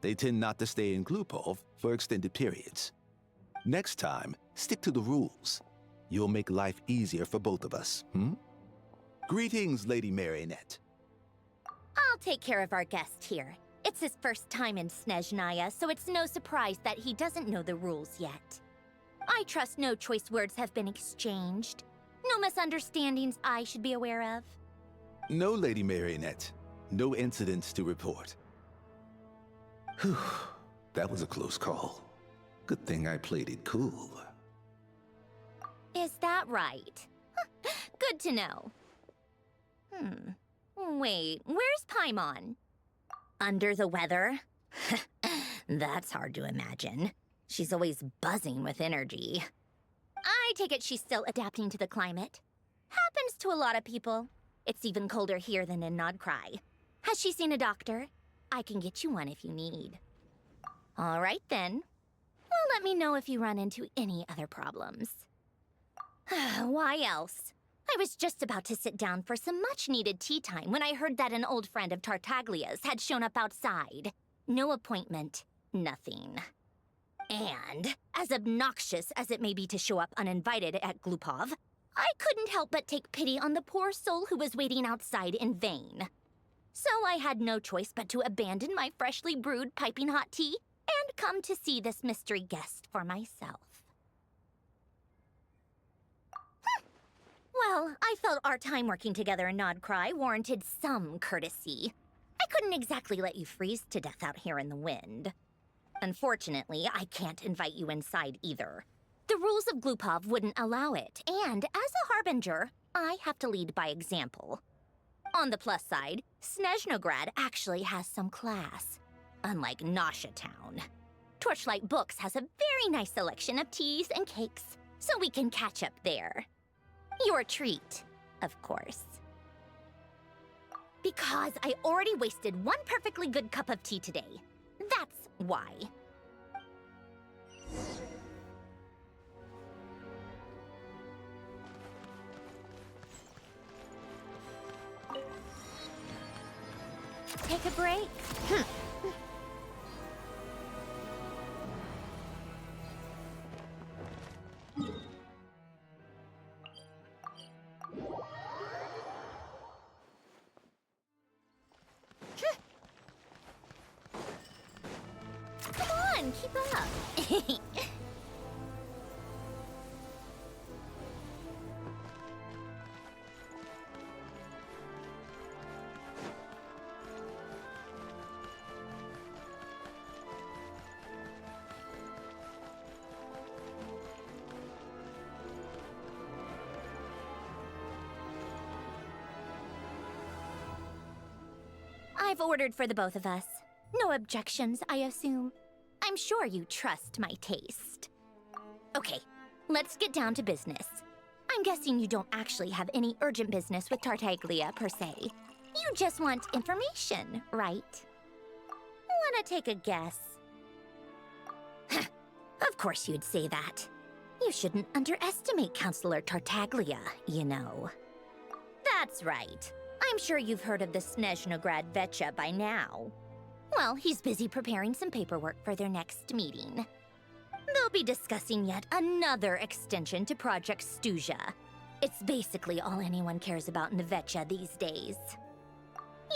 They tend not to stay in Glupov for extended periods. Next time, stick to the rules. You'll make life easier for both of us, Greetings, Lady Marionette. I'll take care of our guest here. It's his first time in Snezhnaya, so it's no surprise that he doesn't know the rules yet. I trust no choice words have been exchanged. No misunderstandings I should be aware of. No, Lady Marionette. No incidents to report. Whew, that was a close call. Good thing I played it cool. Is that right? Good to know. Wait, where's Paimon? Under the weather? That's hard to imagine. She's always buzzing with energy. I take it she's still adapting to the climate. Happens to a lot of people. It's even colder here than in Nodcry. Has she seen a doctor? I can get you one if you need. All right then. Well, let me know if you run into any other problems. Why else? I was just about to sit down for some much-needed tea time when I heard that an old friend of Tartaglia's had shown up outside. No appointment, nothing. And, as obnoxious as it may be to show up uninvited at Glupov, I couldn't help but take pity on the poor soul who was waiting outside in vain. So I had no choice but to abandon my freshly brewed piping hot tea and come to see this mystery guest for myself. Well, I felt our time working together in Nodcry warranted some courtesy. I couldn't exactly let you freeze to death out here in the wind. Unfortunately, I can't invite you inside either. The rules of Glupov wouldn't allow it, and as a Harbinger, I have to lead by example. On the plus side, Snezhnograd actually has some class, unlike Nasha Town. Torchlight Books has a very nice selection of teas and cakes, so we can catch up there. Your treat, of course. Because I already wasted one perfectly good cup of tea today. That's why. Take a break? Come on, keep up. I've ordered for the both of us. No objections, I assume. I'm sure you trust my taste. Okay, let's get down to business. I'm guessing you don't actually have any urgent business with Tartaglia, per se. You just want information, right? Wanna take a guess? Of course you'd say that. You shouldn't underestimate Counselor Tartaglia, you know. That's right. I'm sure you've heard of the Snezhnaya Vetcha by now. Well, he's busy preparing some paperwork for their next meeting. They'll be discussing yet another extension to Project Stuzha. It's basically all anyone cares about in the Vetcha these days.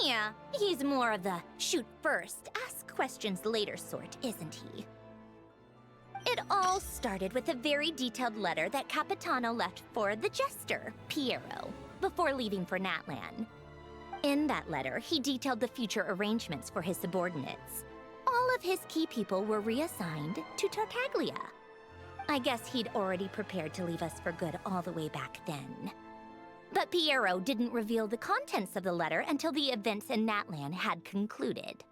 Yeah, he's more of the shoot first, ask questions later sort, isn't he? It all started with a very detailed letter that Capitano left for the Jester, Piero, before leaving for Natlan. In that letter, he detailed the future arrangements for his subordinates. All of his key people were reassigned to Tartaglia. I guess he'd already prepared to leave us for good all the way back then. But Piero didn't reveal the contents of the letter until the events in Natlan had concluded.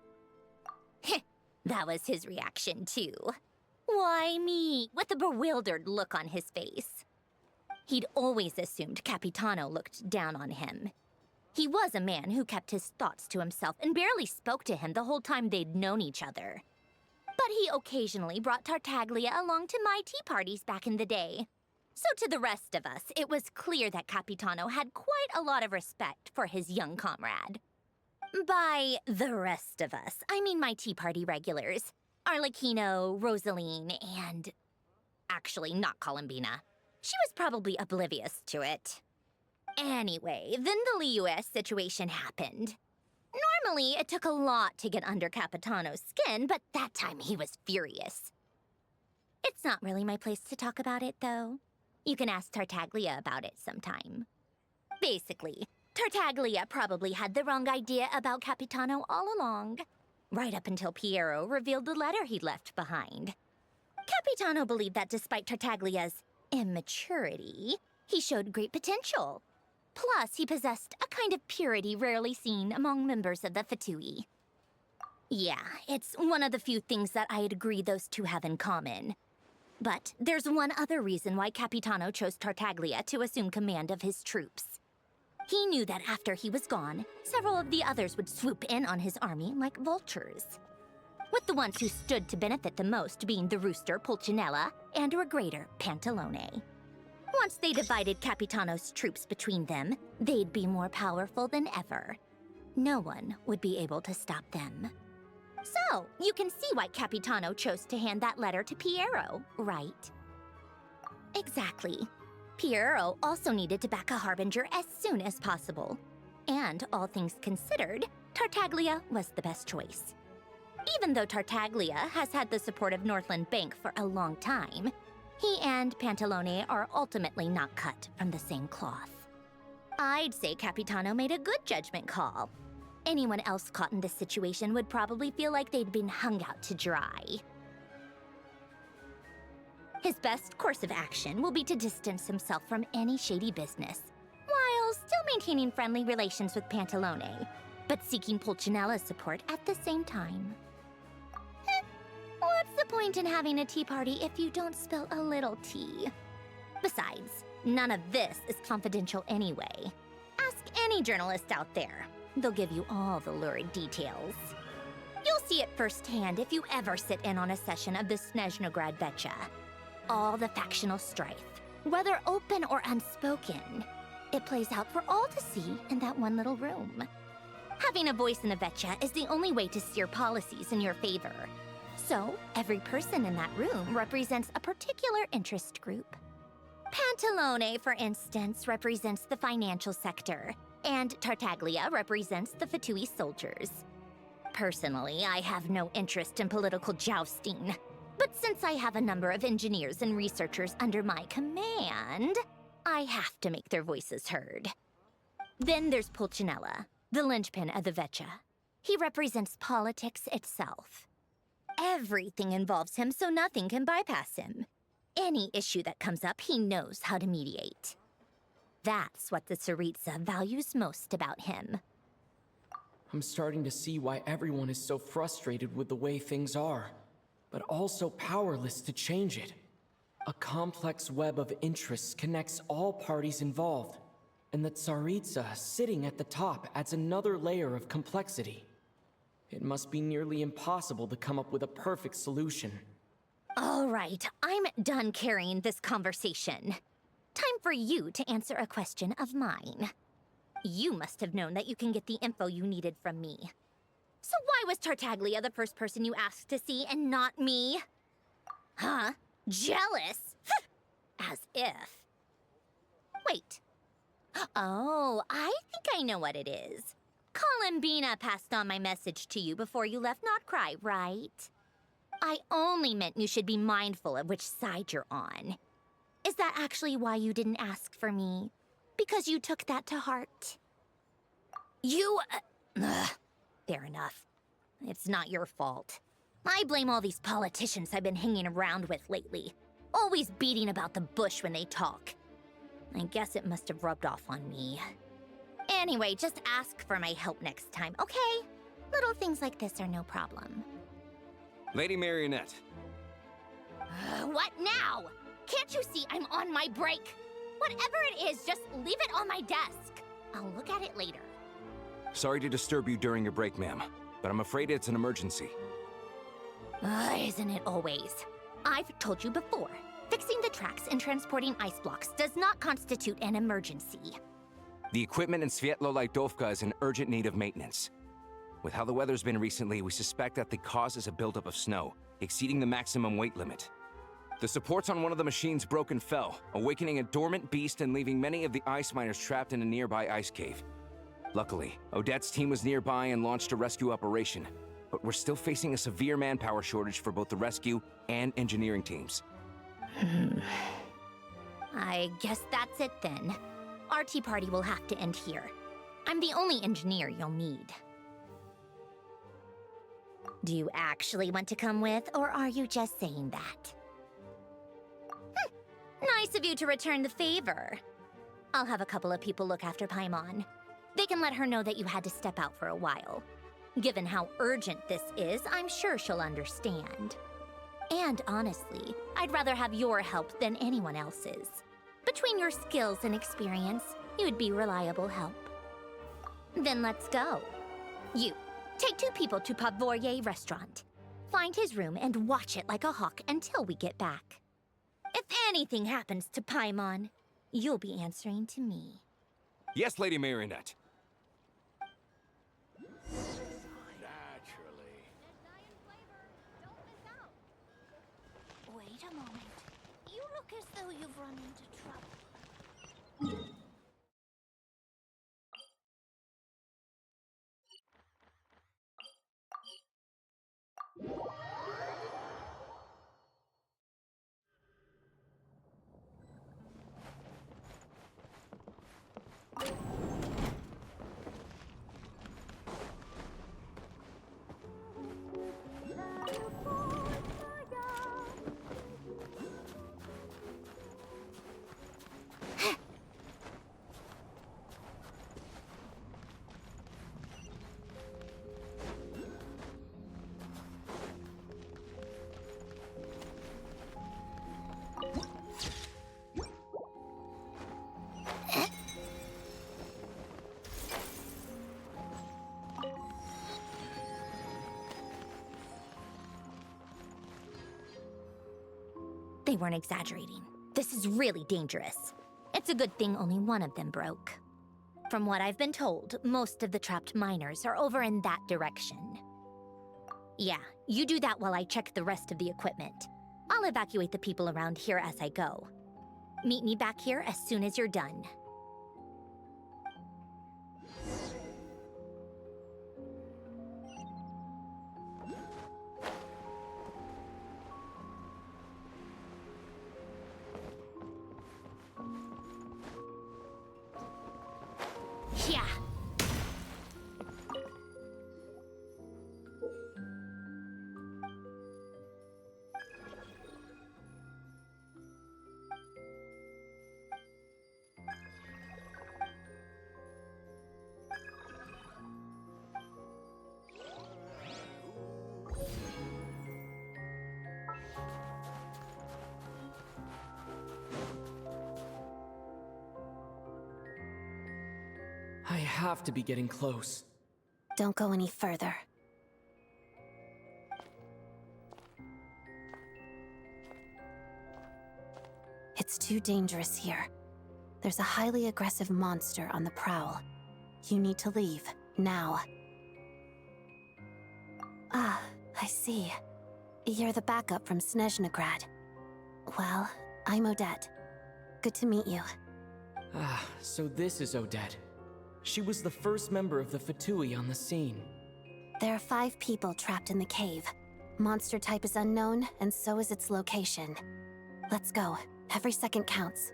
That was his reaction, too. Why me? With a bewildered look on his face. He'd always assumed Capitano looked down on him. He was a man who kept his thoughts to himself and barely spoke to him the whole time they'd known each other. But he occasionally brought Tartaglia along to my tea parties back in the day. So to the rest of us, it was clear that Capitano had quite a lot of respect for his young comrade. By the rest of us, I mean my tea party regulars. Arlecchino, Rosaline, and... actually, not Columbina. She was probably oblivious to it. Anyway, then the Liu's situation happened. Normally, it took a lot to get under Capitano's skin, but that time he was furious. It's not really my place to talk about it, though. You can ask Tartaglia about it sometime. Basically, Tartaglia probably had the wrong idea about Capitano all along. Right up until Piero revealed the letter he'd left behind. Capitano believed that despite Tartaglia's immaturity, he showed great potential. Plus, he possessed a kind of purity rarely seen among members of the Fatui. Yeah, it's one of the few things that I'd agree those two have in common. But there's one other reason why Capitano chose Tartaglia to assume command of his troops. He knew that after he was gone, several of the others would swoop in on his army like vultures. With the ones who stood to benefit the most being the Rooster, Pulcinella, and Regrator, Pantalone. Once they divided Capitano's troops between them, they'd be more powerful than ever. No one would be able to stop them. So, you can see why Capitano chose to hand that letter to Piero, right? Exactly. Piero also needed to back a Harbinger as soon as possible. And, all things considered, Tartaglia was the best choice. Even though Tartaglia has had the support of Northland Bank for a long time, he and Pantalone are ultimately not cut from the same cloth. I'd say Capitano made a good judgment call. Anyone else caught in this situation would probably feel like they'd been hung out to dry. His best course of action will be to distance himself from any shady business, while still maintaining friendly relations with Pantalone, but seeking Pulcinella's support at the same time. What's the point in having a tea party if you don't spill a little tea? Besides, none of this is confidential anyway. Ask any journalist out there. They'll give you all the lurid details. You'll see it firsthand if you ever sit in on a session of the Snezhnaya Vetcha. All the factional strife, whether open or unspoken, it plays out for all to see in that one little room. Having a voice in the Vetcha is the only way to steer policies in your favor. So, every person in that room represents a particular interest group. Pantalone, for instance, represents the financial sector, and Tartaglia represents the Fatui soldiers. Personally, I have no interest in political jousting, but since I have a number of engineers and researchers under my command, I have to make their voices heard. Then there's Pulcinella, the linchpin of the Vetcha. He represents politics itself. Everything involves him, so nothing can bypass him. Any issue that comes up, he knows how to mediate. That's what the Tsaritsa values most about him. I'm starting to see why everyone is so frustrated with the way things are, but also powerless to change it. A complex web of interests connects all parties involved, and the Tsaritsa sitting at the top adds another layer of complexity. It must be nearly impossible to come up with a perfect solution. All right, I'm done carrying this conversation. Time for you to answer a question of mine. You must have known that you can get the info you needed from me. So why was Tartaglia the first person you asked to see and not me? Huh? Jealous? As if. Wait. Oh, I think I know what it is. Columbina passed on my message to you before you left Notcry, right? I only meant you should be mindful of which side you're on. Is that actually why you didn't ask for me? Because you took that to heart? You... fair enough. It's not your fault. I blame all these politicians I've been hanging around with lately. Always beating about the bush when they talk. I guess it must have rubbed off on me. Anyway, just ask for my help next time, okay? Little things like this are no problem. Lady Marionette. What now? Can't you see I'm on my break? Whatever it is, just leave it on my desk. I'll look at it later. Sorry to disturb you during your break, ma'am, but I'm afraid it's an emergency. Isn't it always? I've told you before, fixing the tracks and transporting ice blocks does not constitute an emergency. The equipment in Svietlolaitovka is in urgent need of maintenance. With how the weather's been recently, we suspect that the cause is a buildup of snow, exceeding the maximum weight limit. The supports on one of the machines broke and fell, awakening a dormant beast and leaving many of the ice miners trapped in a nearby ice cave. Luckily, Odette's team was nearby and launched a rescue operation, but we're still facing a severe manpower shortage for both the rescue and engineering teams. I guess that's it then. Our tea party will have to end here. I'm the only engineer you'll need. Do you actually want to come with, or are you just saying that? Nice of you to return the favor. I'll have a couple of people look after Paimon. They can let her know that you had to step out for a while. Given how urgent this is, I'm sure she'll understand. And honestly, I'd rather have your help than anyone else's. Between your skills and experience, you'd be reliable help. Then let's go. You, take 2 people to Pavorier restaurant. Find his room and watch it like a hawk until we get back. If anything happens to Paimon, you'll be answering to me. Yes, Lady Marionette. Wait a moment. You look as though you've run into trouble. They weren't exaggerating. This is really dangerous. It's a good thing only one of them broke. From what I've been told, most of the trapped miners are over in that direction. Yeah, you do that while I check the rest of the equipment. I'll evacuate the people around here as I go. Meet me back here as soon as you're done. Yeah. I have to be getting close. Don't go any further. It's too dangerous here. There's a highly aggressive monster on the prowl. You need to leave, now. Ah, I see. You're the backup from Snezhnaya. Well, I'm Odette. Good to meet you. Ah, so this is Odette. She was the first member of the Fatui on the scene. There are 5 people trapped in the cave. Monster type is unknown, and so is its location. Let's go. Every second counts.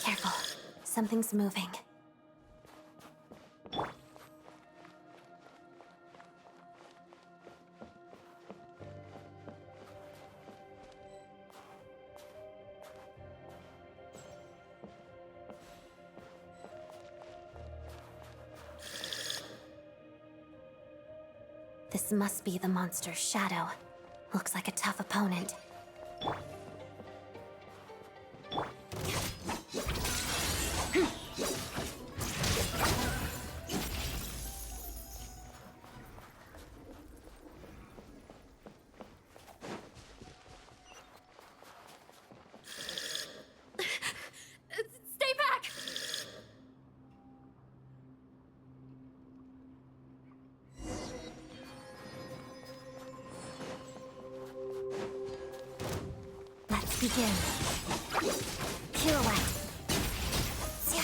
Careful. Something's moving. This must be the monster's shadow. Looks like a tough opponent. Stay back! Let's begin. Pirouette. Yeah.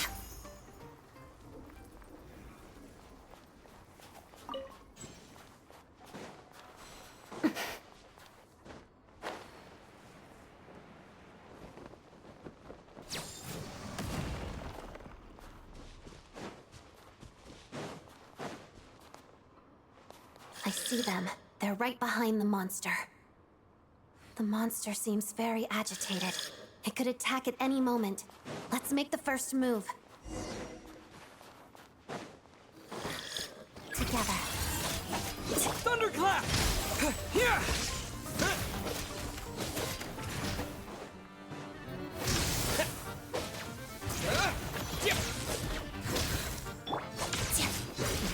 I see them. They're right behind the monster. The monster seems very agitated. It could attack at any moment. Let's make the first move. Together. Thunderclap! Yeah!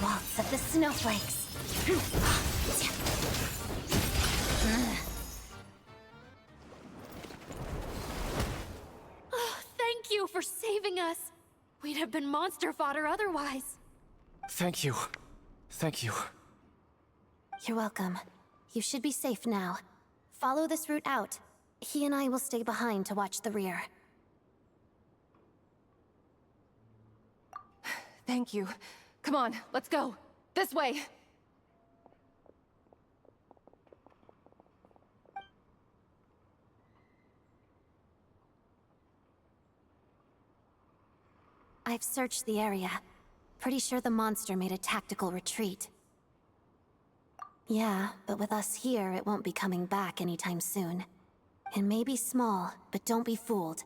Waltz of the snowflakes. Oh, thank you for saving us. We'd have been monster fodder otherwise. Thank you. Thank you. You're welcome. You should be safe now. Follow this route out. He and I will stay behind to watch the rear. Thank you. Come on, let's go. This way. I've searched the area. Pretty sure the monster made a tactical retreat. Yeah, but with us here, it won't be coming back anytime soon. It may be small, but don't be fooled.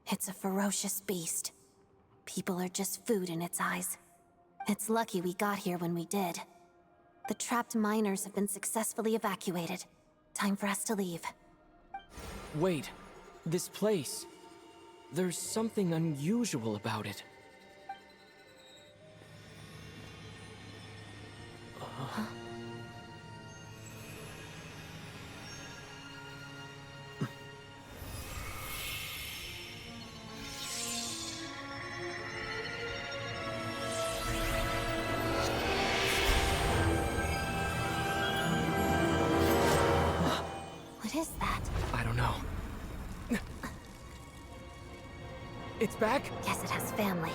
It's a ferocious beast. People are just food in its eyes. It's lucky we got here when we did. The trapped miners have been successfully evacuated. Time for us to leave. Wait, this place. There's something unusual about it. What is that? I don't know. It's back? Guess it has family.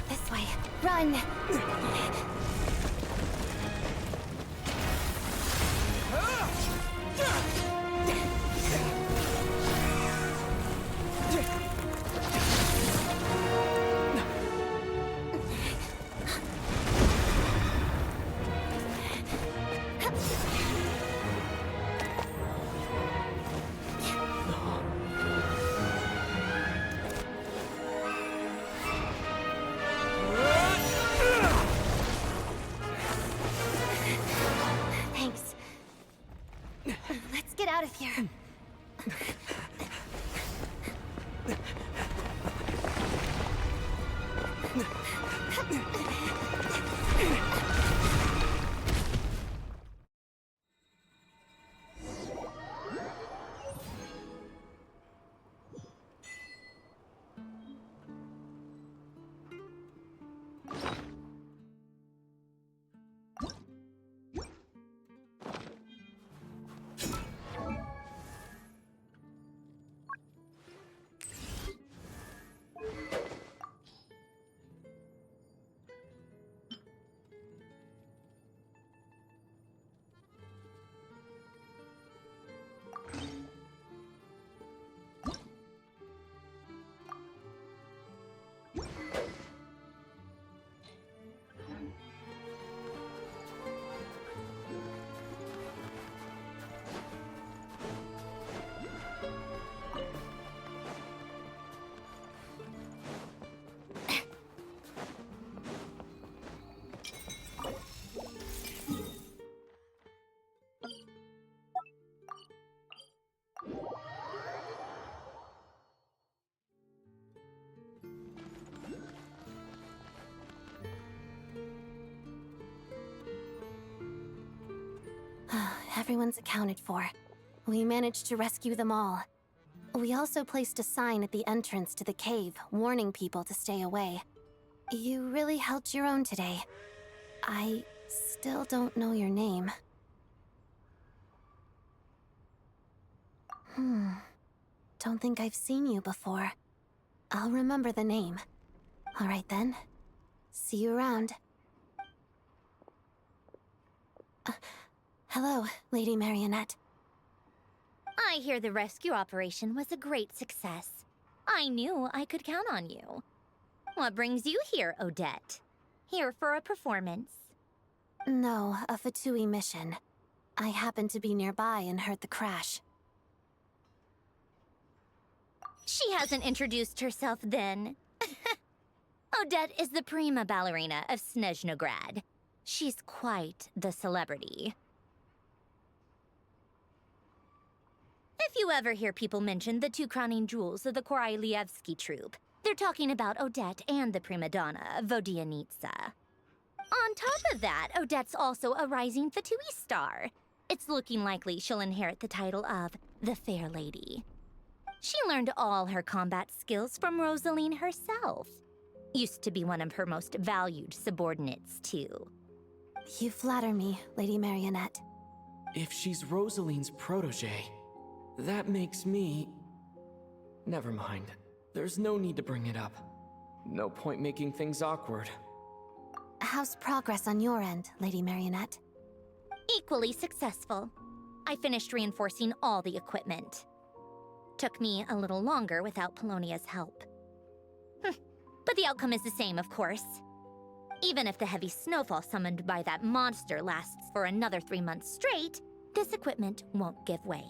This way. Run! Everyone's accounted for. We managed to rescue them all. We also placed a sign at the entrance to the cave, warning people to stay away. You really held your own today. I still don't know your name. Don't think I've seen you before. I'll remember the name. All right then. See you around. Hello, Lady Marionette. I hear the rescue operation was a great success. I knew I could count on you. What brings you here, Odette? Here for a performance? No, a Fatui mission. I happened to be nearby and heard the crash. She hasn't introduced herself then. Odette is the prima ballerina of Snezhnograd. She's quite the celebrity. If you ever hear people mention the two crowning jewels of the Korailievsky troupe, they're talking about Odette and the prima donna, Vodianitsa. On top of that, Odette's also a rising Fatui star. It's looking likely she'll inherit the title of the Fair Lady. She learned all her combat skills from Rosaline herself. Used to be one of her most valued subordinates, too. You flatter me, Lady Marionette. If she's Rosaline's protege, that makes me... Never mind. There's no need to bring it up. No point making things awkward. How's progress on your end, Lady Marionette? Equally successful. I finished reinforcing all the equipment. Took me a little longer without Polonia's help. But the outcome is the same, of course. Even if the heavy snowfall summoned by that monster lasts for another 3 months straight, this equipment won't give way.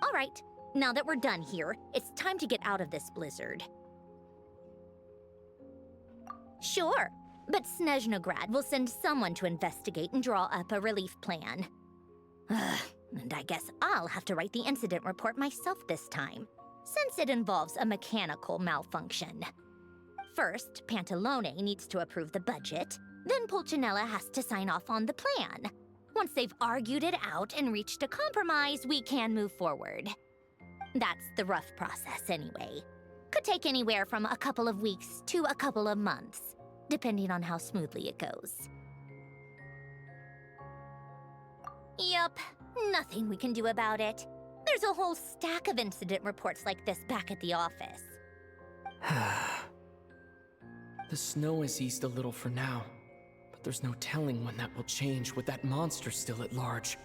All right, now that we're done here, it's time to get out of this blizzard. Sure, but Snezhnograd will send someone to investigate and draw up a relief plan. And I guess I'll have to write the incident report myself this time, since it involves a mechanical malfunction. First, Pantalone needs to approve the budget, then Pulcinella has to sign off on the plan. Once they've argued it out and reached a compromise, we can move forward. That's the rough process anyway. Could take anywhere from a couple of weeks to a couple of months, depending on how smoothly it goes. Yup, nothing we can do about it. There's a whole stack of incident reports like this back at the office. The snow has eased a little for now, but there's no telling when that will change with that monster still at large.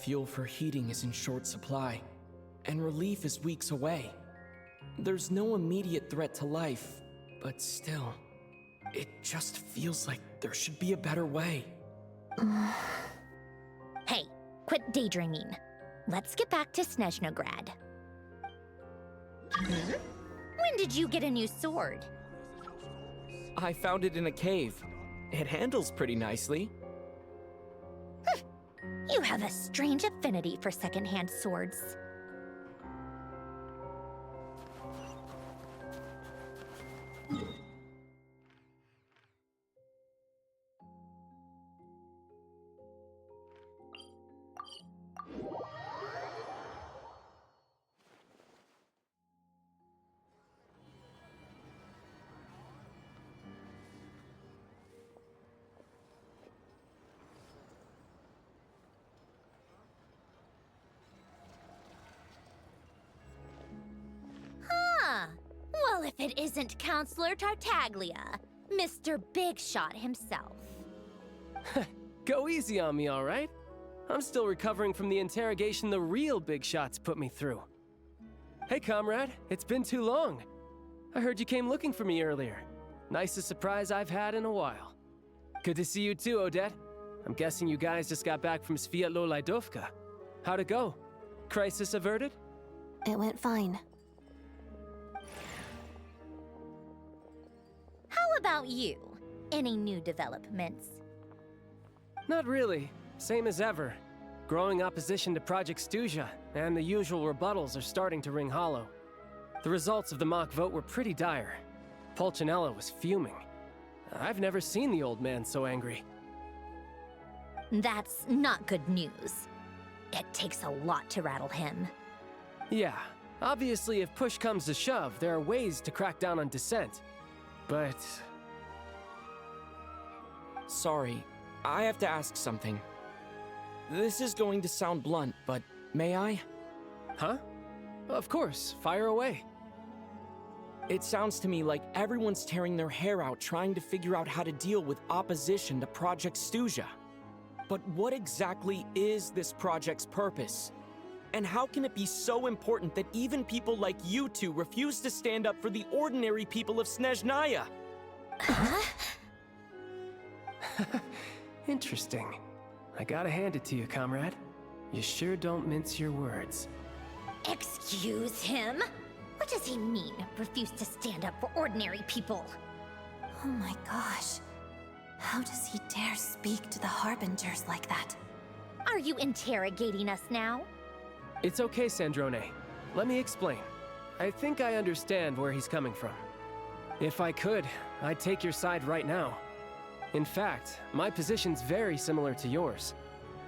Fuel for heating is in short supply, and relief is weeks away. There's no immediate threat to life, but still, it just feels like there should be a better way. Hey, quit daydreaming. Let's get back to Snezhnograd. When did you get a new sword? I found it in a cave. It handles pretty nicely. You have a strange affinity for secondhand swords. if it isn't Counselor Tartaglia, Mr. Big Shot himself. Go easy on me, all right? I'm still recovering from the interrogation the real Big Shots put me through. Hey, comrade, it's been too long. I heard you came looking for me earlier. Nicest surprise I've had in a while. Good to see you too, Odette. I'm guessing you guys just got back from Sviatlo-Laidovka. How'd it go? Crisis averted? It went fine. How about you? Any new developments? Not really. Same as ever. Growing opposition to Project Stuzha, and the usual rebuttals are starting to ring hollow. The results of the mock vote were pretty dire. Pulcinella was fuming. I've never seen the old man so angry. That's not good news. It takes a lot to rattle him. Yeah, obviously if push comes to shove, there are ways to crack down on dissent. But... Sorry, I have to ask something. This is going to sound blunt, but may I? Huh? Of course, fire away. It sounds to me like everyone's tearing their hair out trying to figure out how to deal with opposition to Project Stuzha. But what exactly is this project's purpose? And how can it be so important that even people like you two refuse to stand up for the ordinary people of Snezhnaya? Interesting. I gotta hand it to you, comrade. You sure don't mince your words. Excuse him? What does he mean, refuse to stand up for ordinary people? Oh my gosh. How does he dare speak to the Harbingers like that? Are you interrogating us now? It's okay, Sandrone. Let me explain. I think I understand where he's coming from. If I could, I'd take your side right now. In fact, my position's very similar to yours.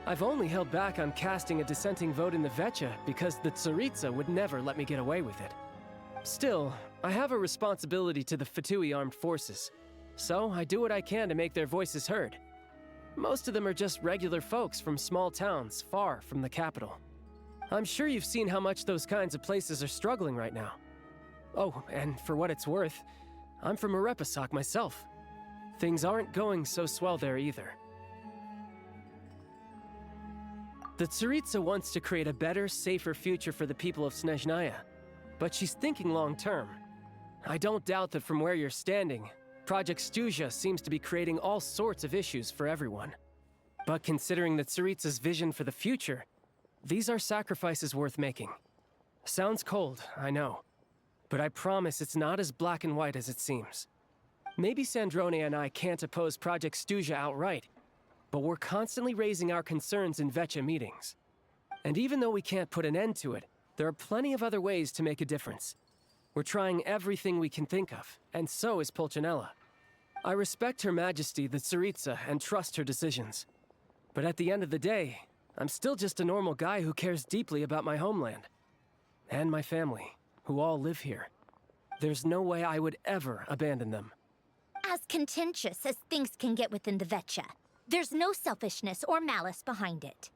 I've only held back on casting a dissenting vote in the Vecha because the Tsaritsa would never let me get away with it. Still, I have a responsibility to the Fatui armed forces, so I do what I can to make their voices heard. Most of them are just regular folks from small towns far from the capital. I'm sure you've seen how much those kinds of places are struggling right now. Oh, and for what it's worth, I'm from Arepasak myself. Things aren't going so swell there either. The Tsaritsa wants to create a better, safer future for the people of Snezhnaya, but she's thinking long-term. I don't doubt that from where you're standing, Project Stuzha seems to be creating all sorts of issues for everyone. But considering the Tsaritsa's vision for the future, these are sacrifices worth making. Sounds cold, I know, but I promise it's not as black and white as it seems. Maybe Sandrone and I can't oppose Project Stuzha outright, but we're constantly raising our concerns in Vecha meetings. And even though we can't put an end to it, there are plenty of other ways to make a difference. We're trying everything we can think of, and so is Pulcinella. I respect Her Majesty, the Tsaritsa, and trust her decisions. But at the end of the day, I'm still just a normal guy who cares deeply about my homeland. And my family, who all live here. There's no way I would ever abandon them. As contentious as things can get within the Vecha, there's no selfishness or malice behind it.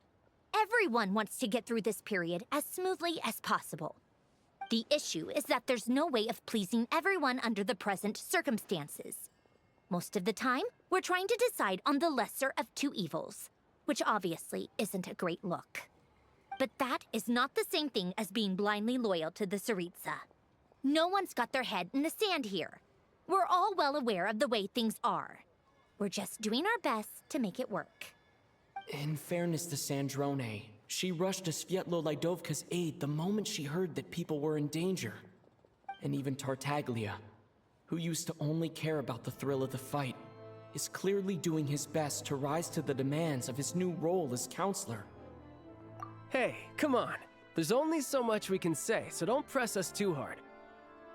Everyone wants to get through this period as smoothly as possible. The issue is that there's no way of pleasing everyone under the present circumstances. Most of the time, we're trying to decide on the lesser of two evils, which obviously isn't a great look. But that is not the same thing as being blindly loyal to the Tsaritsa. No one's got their head in the sand here. We're all well aware of the way things are. We're just doing our best to make it work. In fairness to Sandrone, she rushed to Sviatlo-Laidovka's aid the moment she heard that people were in danger. And even Tartaglia, who used to only care about the thrill of the fight, is clearly doing his best to rise to the demands of his new role as counselor. Hey, come on. There's only so much we can say, so don't press us too hard.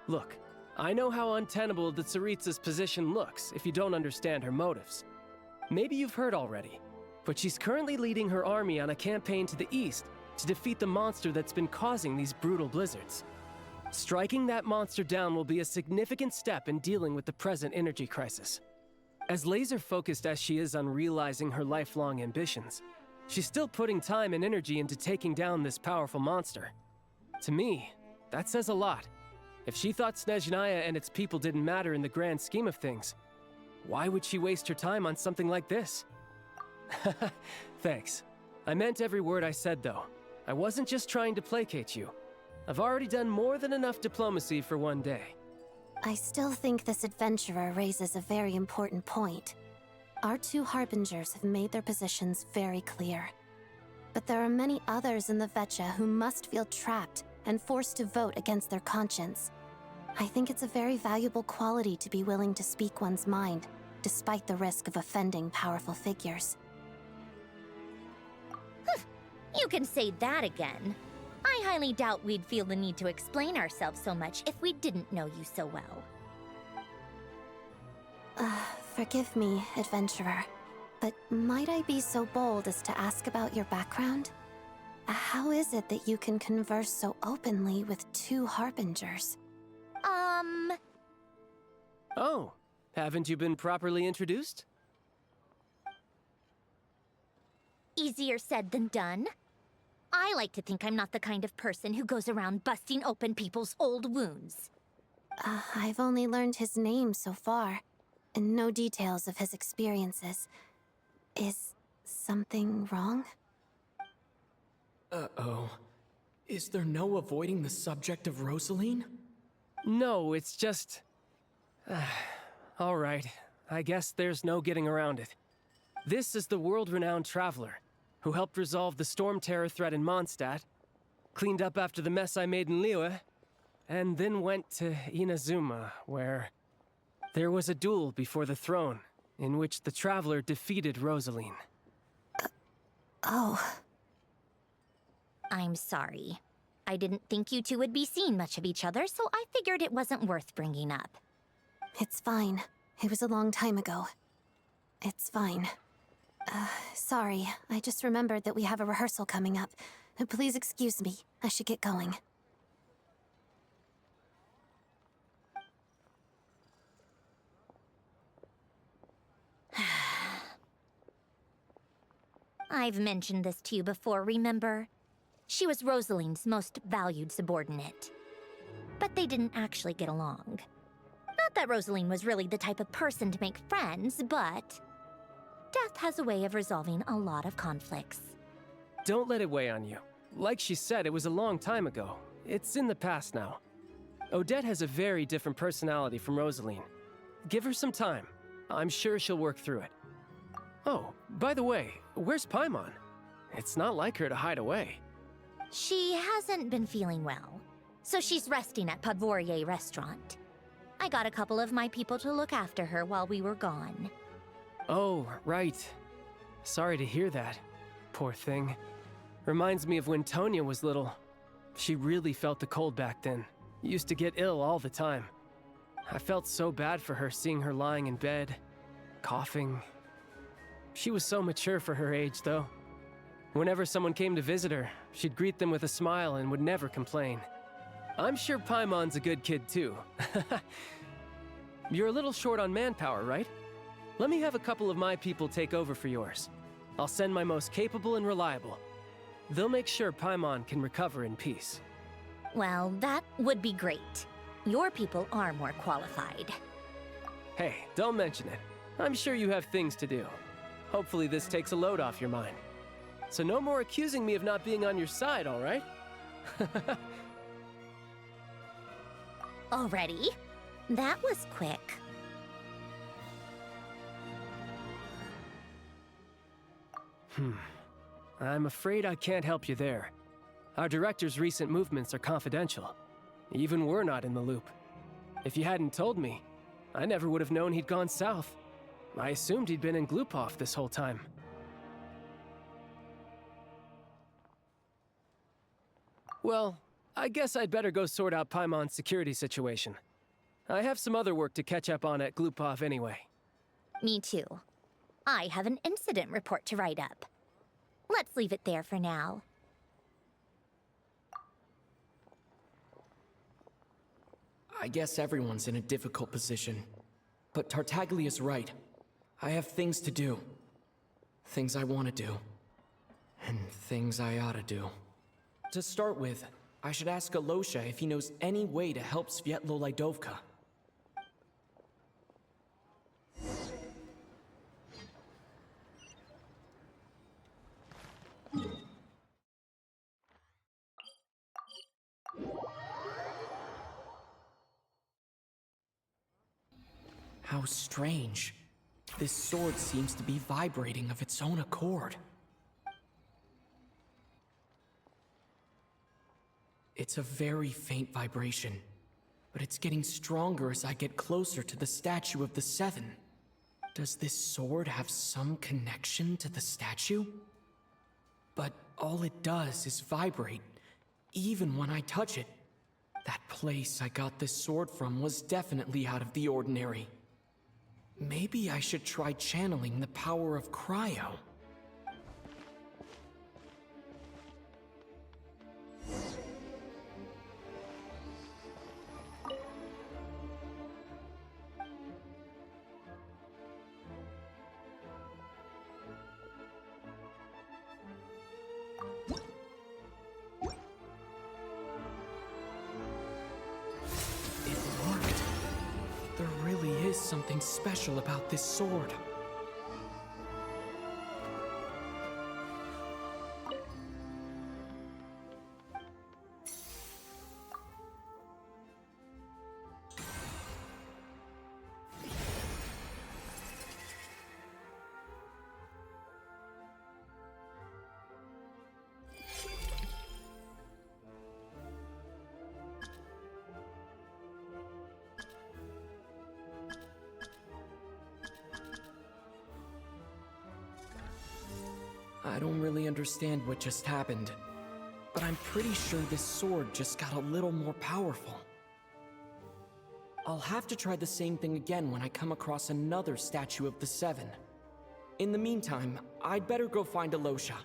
Look, I know how untenable the Tsaritsa's position looks if you don't understand her motives. Maybe you've heard already, but she's currently leading her army on a campaign to the east to defeat the monster that's been causing these brutal blizzards. Striking that monster down will be a significant step in dealing with the present energy crisis. As laser-focused as she is on realizing her lifelong ambitions, she's still putting time and energy into taking down this powerful monster. To me, that says a lot. If she thought Snezhnaya and its people didn't matter in the grand scheme of things, why would she waste her time on something like this? Thanks. I meant every word I said, though. I wasn't just trying to placate you. I've already done more than enough diplomacy for one day. I still think this adventurer raises a very important point. Our two harbingers have made their positions very clear. But there are many others in the Vetcha who must feel trapped and forced to vote against their conscience. I think it's a very valuable quality to be willing to speak one's mind, despite the risk of offending powerful figures. You can say that again. I highly doubt we'd feel the need to explain ourselves so much if we didn't know you so well. Forgive me, adventurer, but might I be so bold as to ask about your background? How is it that you can converse so openly with two harbingers? Oh, haven't you been properly introduced? Easier said than done. I like to think I'm not the kind of person who goes around busting open people's old wounds. I've only learned his name so far, and no details of his experiences. Is something wrong? Uh-oh. Is there no avoiding the subject of Rosaline? No, it's just... all right, I guess there's no getting around it. This is the world-renowned traveler, who helped resolve the storm terror threat in Mondstadt, cleaned up after the mess I made in Liyue, and then went to Inazuma, where there was a duel before the throne, in which the traveler defeated Rosaline. Oh. I'm sorry. I didn't think you two would be seeing much of each other, so I figured it wasn't worth bringing up. It's fine. It was a long time ago. It's fine. Sorry. I just remembered that we have a rehearsal coming up. Please excuse me. I should get going. I've mentioned this to you before, remember? She was Rosaline's most valued subordinate. But they didn't actually get along. Not that Rosaline was really the type of person to make friends, but death has a way of resolving a lot of conflicts. Don't let it weigh on you. Like she said, it was a long time ago. It's in the past now. Odette has a very different personality from Rosaline. Give her some time. I'm sure she'll work through it. Oh, by the way, where's Paimon? It's not like her to hide away. She hasn't been feeling well, so she's resting at Podvorier Restaurant. I got a couple of my people to look after her while we were gone. Oh, right. Sorry to hear that. Poor thing. Reminds me of when Tonya was little. She really felt the cold back then. Used to get ill all the time. I felt so bad for her seeing her lying in bed, coughing. She was so mature for her age, though. Whenever someone came to visit her, she'd greet them with a smile and would never complain. I'm sure Paimon's a good kid, too. You're a little short on manpower, right? Let me have a couple of my people take over for yours. I'll send my most capable and reliable. They'll make sure Paimon can recover in peace. Well, that would be great. Your people are more qualified. Hey, don't mention it. I'm sure you have things to do. Hopefully this takes a load off your mind. So no more accusing me of not being on your side, all right? Already? That was quick. I'm afraid I can't help you there. Our director's recent movements are confidential. Even we're not in the loop. If you hadn't told me, I never would have known he'd gone south. I assumed he'd been in Glupov this whole time. Well, I guess I'd better go sort out Paimon's security situation. I have some other work to catch up on at Glupov anyway. Me too. I have an incident report to write up. Let's leave it there for now. I guess everyone's in a difficult position. But Tartaglia's right. I have things to do. Things I want to do. And things I ought to do. To start with, I should ask Alosha if he knows any way to help Svietlolaidovka. How strange. This sword seems to be vibrating of its own accord. It's a very faint vibration, but it's getting stronger as I get closer to the statue of the Seven. Does this sword have some connection to the statue? But all it does is vibrate, even when I touch it. That place I got this sword from was definitely out of the ordinary. Maybe I should try channeling the power of cryo. Something special about this sword. I don't really understand what just happened, but I'm pretty sure this sword just got a little more powerful. I'll have to try the same thing again when I come across another statue of the Seven. In the meantime, I'd better go find Alosha.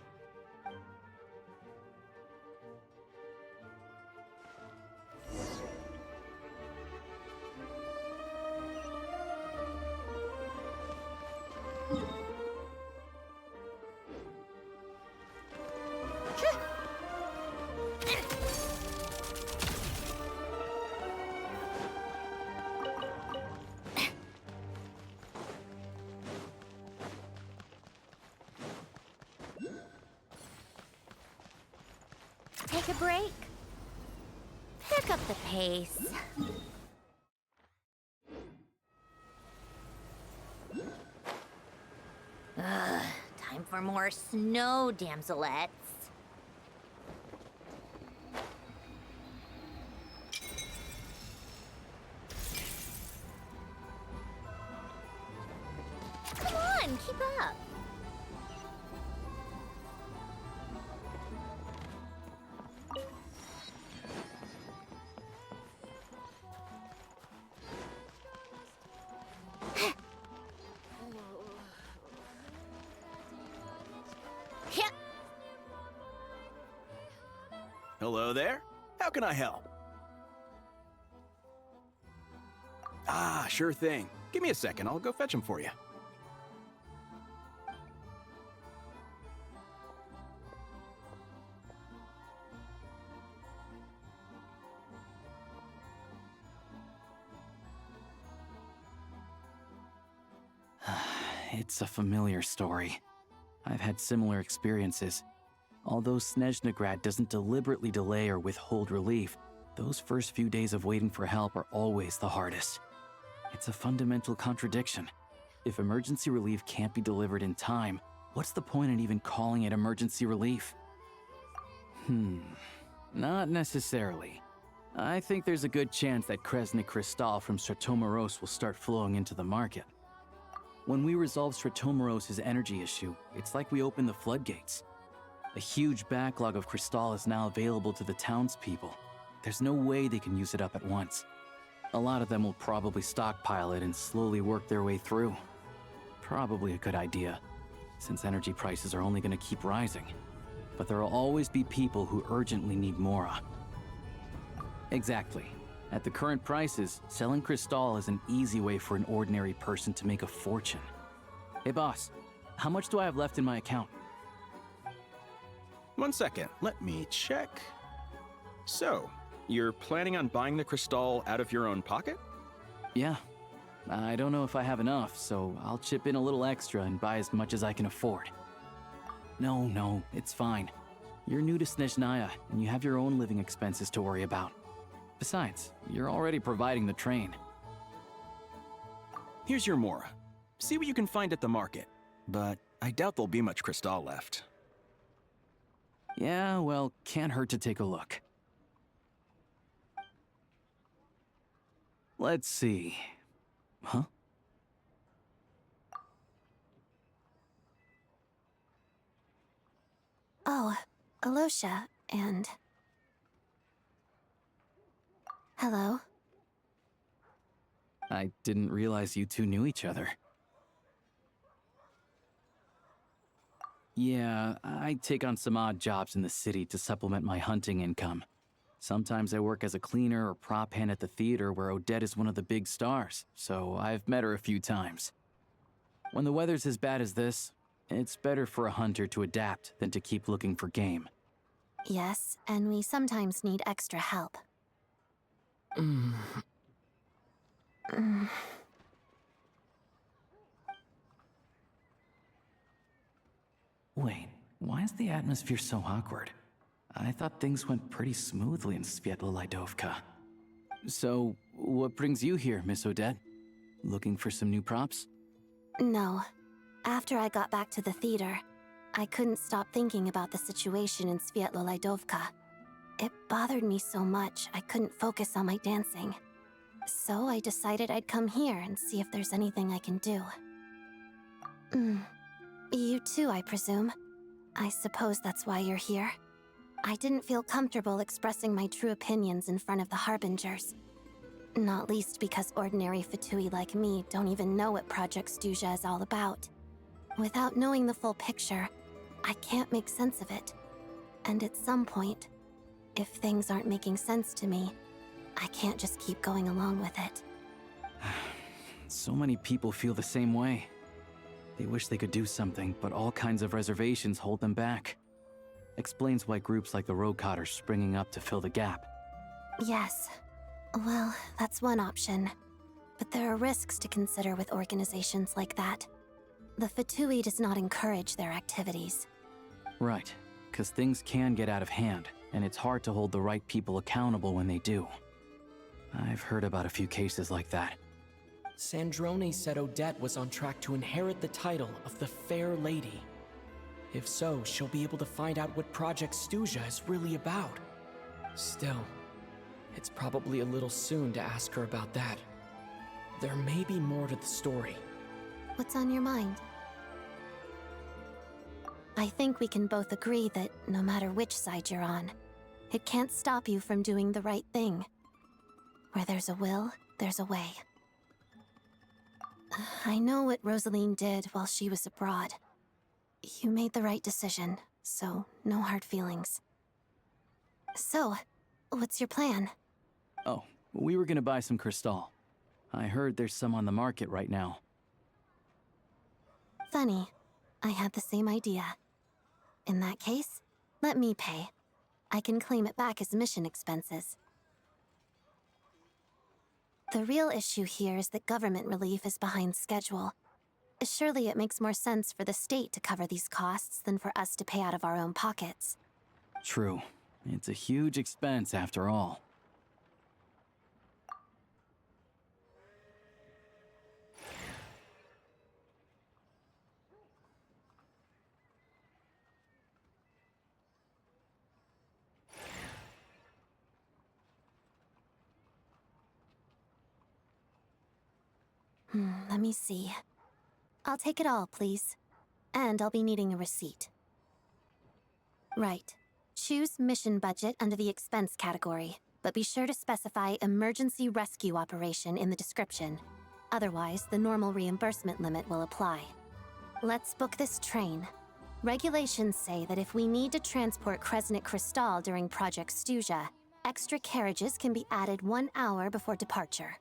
Take a break. Pick up the pace. Time for more snow, damselettes. Come on, keep up. Hello there. How can I help? Ah, sure thing. Give me a second. I'll go fetch him for you. It's a familiar story. I've had similar experiences. Although Snezhnagrad doesn't deliberately delay or withhold relief, those first few days of waiting for help are always the hardest. It's a fundamental contradiction. If emergency relief can't be delivered in time, what's the point in even calling it emergency relief? Not necessarily. I think there's a good chance that Kresnik Crystal from Stratomoros will start flowing into the market. When we resolve Stratomoros' energy issue, it's like we open the floodgates. A huge backlog of crystal is now available to the townspeople. There's no way they can use it up at once. A lot of them will probably stockpile it and slowly work their way through. Probably a good idea, since energy prices are only going to keep rising. But there will always be people who urgently need Mora. Exactly. At the current prices, selling crystal is an easy way for an ordinary person to make a fortune. Hey boss, how much do I have left in my account? 1 second, let me check. So, you're planning on buying the crystal out of your own pocket? Yeah. I don't know if I have enough, so I'll chip in a little extra and buy as much as I can afford. No, it's fine. You're new to Snezhnaya, and you have your own living expenses to worry about. Besides, you're already providing the train. Here's your Mora. See what you can find at the market, but I doubt there'll be much crystal left. Yeah, well, can't hurt to take a look. Let's see. Huh? Oh, Alosha, and... Hello? I didn't realize you two knew each other. Yeah, I take on some odd jobs in the city to supplement my hunting income. Sometimes I work as a cleaner or prop hand at the theater where Odette is one of the big stars, so I've met her a few times. When the weather's as bad as this, it's better for a hunter to adapt than to keep looking for game. Yes, and we sometimes need extra help. Wait, why is the atmosphere so awkward? I thought things went pretty smoothly in Svietlolaidovka. So, what brings you here, Miss Odette? Looking for some new props? No. After I got back to the theater, I couldn't stop thinking about the situation in Svietlolaidovka. It bothered me so much I couldn't focus on my dancing. So I decided I'd come here and see if there's anything I can do. You too, I presume. I suppose that's why you're here. I didn't feel comfortable expressing my true opinions in front of the Harbingers. Not least because ordinary Fatui like me don't even know what Project Stuzha is all about. Without knowing the full picture, I can't make sense of it. And at some point, if things aren't making sense to me, I can't just keep going along with it. So many people feel the same way. They wish they could do something, but all kinds of reservations hold them back. Explains why groups like the Roadcott are springing up to fill the gap. Yes. Well, that's one option. But there are risks to consider with organizations like that. The Fatui does not encourage their activities. Right, because things can get out of hand, and it's hard to hold the right people accountable when they do. I've heard about a few cases like that. Sandrone said Odette was on track to inherit the title of the Fair Lady. If so, she'll be able to find out what Project Stuzha is really about. Still, it's probably a little soon to ask her about that. There may be more to the story. What's on your mind? I think we can both agree that no matter which side you're on, it can't stop you from doing the right thing. Where there's a will, there's a way. I know what Rosaline did while she was abroad. You made the right decision, so no hard feelings. So, what's your plan? Oh, we were gonna buy some crystal. I heard there's some on the market right now. Funny. I had the same idea. In that case, let me pay. I can claim it back as mission expenses. The real issue here is that government relief is behind schedule. Surely it makes more sense for the state to cover these costs than for us to pay out of our own pockets. True. It's a huge expense after all. Let me see. I'll take it all, please. And I'll be needing a receipt. Right. Choose mission budget under the expense category, but be sure to specify emergency rescue operation in the description. Otherwise, the normal reimbursement limit will apply. Let's book this train. Regulations say that if we need to transport Kresnik Crystal during Project Stuzha, extra carriages can be added 1 hour before departure.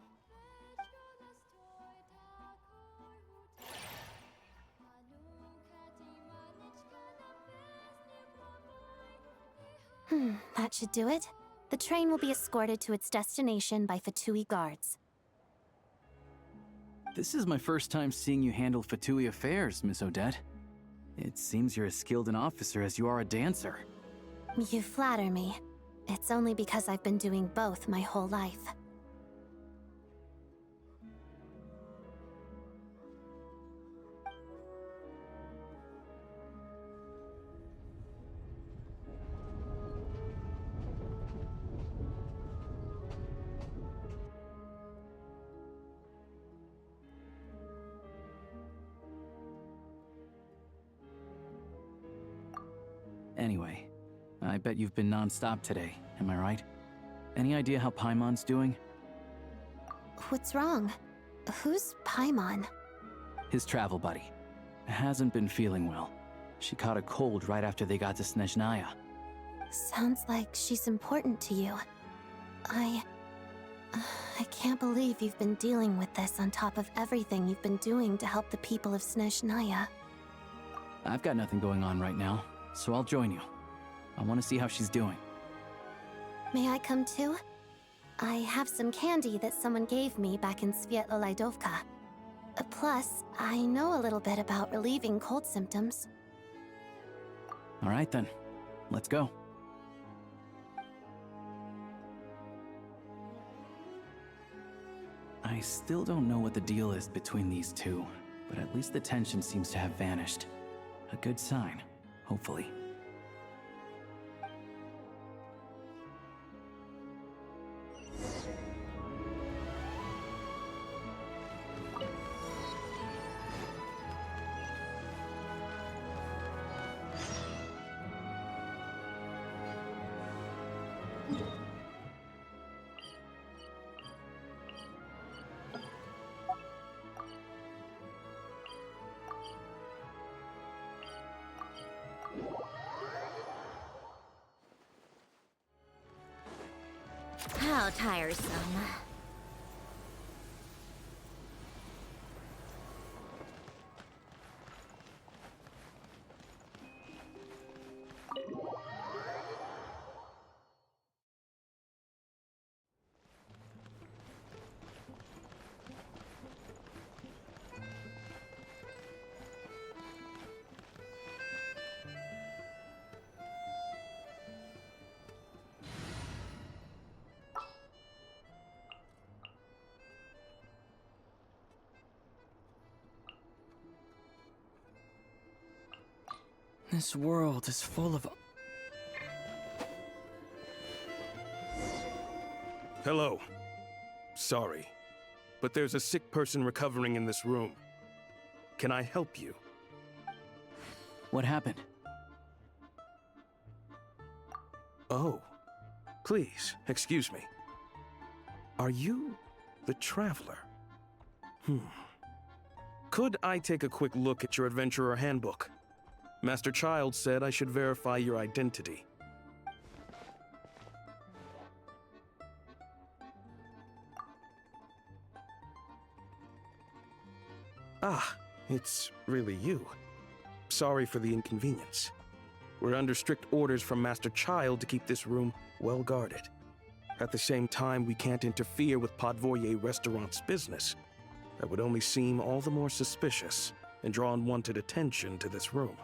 That should do it. The train will be escorted to its destination by Fatui guards. This is my first time seeing you handle Fatui affairs, Miss Odette. It seems you're as skilled an officer as you are a dancer. You flatter me. It's only because I've been doing both my whole life. Anyway, I bet you've been non-stop today, am I right? Any idea how Paimon's doing? What's wrong? Who's Paimon? His travel buddy. Hasn't been feeling well. She caught a cold right after they got to Snezhnaya. Sounds like she's important to you. I can't believe you've been dealing with this on top of everything you've been doing to help the people of Snezhnaya. I've got nothing going on right now, so I'll join you. I want to see how she's doing. May I come too? I have some candy that someone gave me back in Svietla Laidovka. Plus, I know a little bit about relieving cold symptoms. All right then, let's go. I still don't know what the deal is between these two, but at least the tension seems to have vanished. A good sign, hopefully. How tiresome. This world is full of... Hello. Sorry, but there's a sick person recovering in this room. Can I help you? What happened? Oh. Please, excuse me. Are you the Traveler? Could I take a quick look at your Adventurer Handbook? Master Child said I should verify your identity. Ah, it's really you. Sorry for the inconvenience. We're under strict orders from Master Child to keep this room well guarded. At the same time, we can't interfere with Podvoye Restaurant's business. That would only seem all the more suspicious and draw unwanted attention to this room.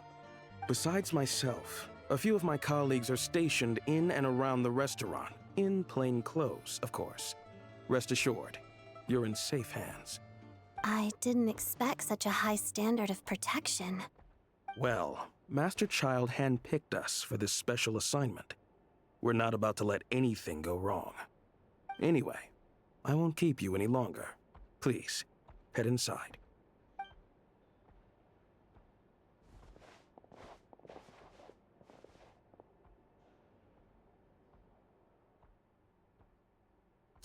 Besides myself, a few of my colleagues are stationed in and around the restaurant, in plain clothes, of course. Rest assured, you're in safe hands. I didn't expect such a high standard of protection. Well, Master Child handpicked us for this special assignment. We're not about to let anything go wrong. Anyway, I won't keep you any longer. Please, head inside.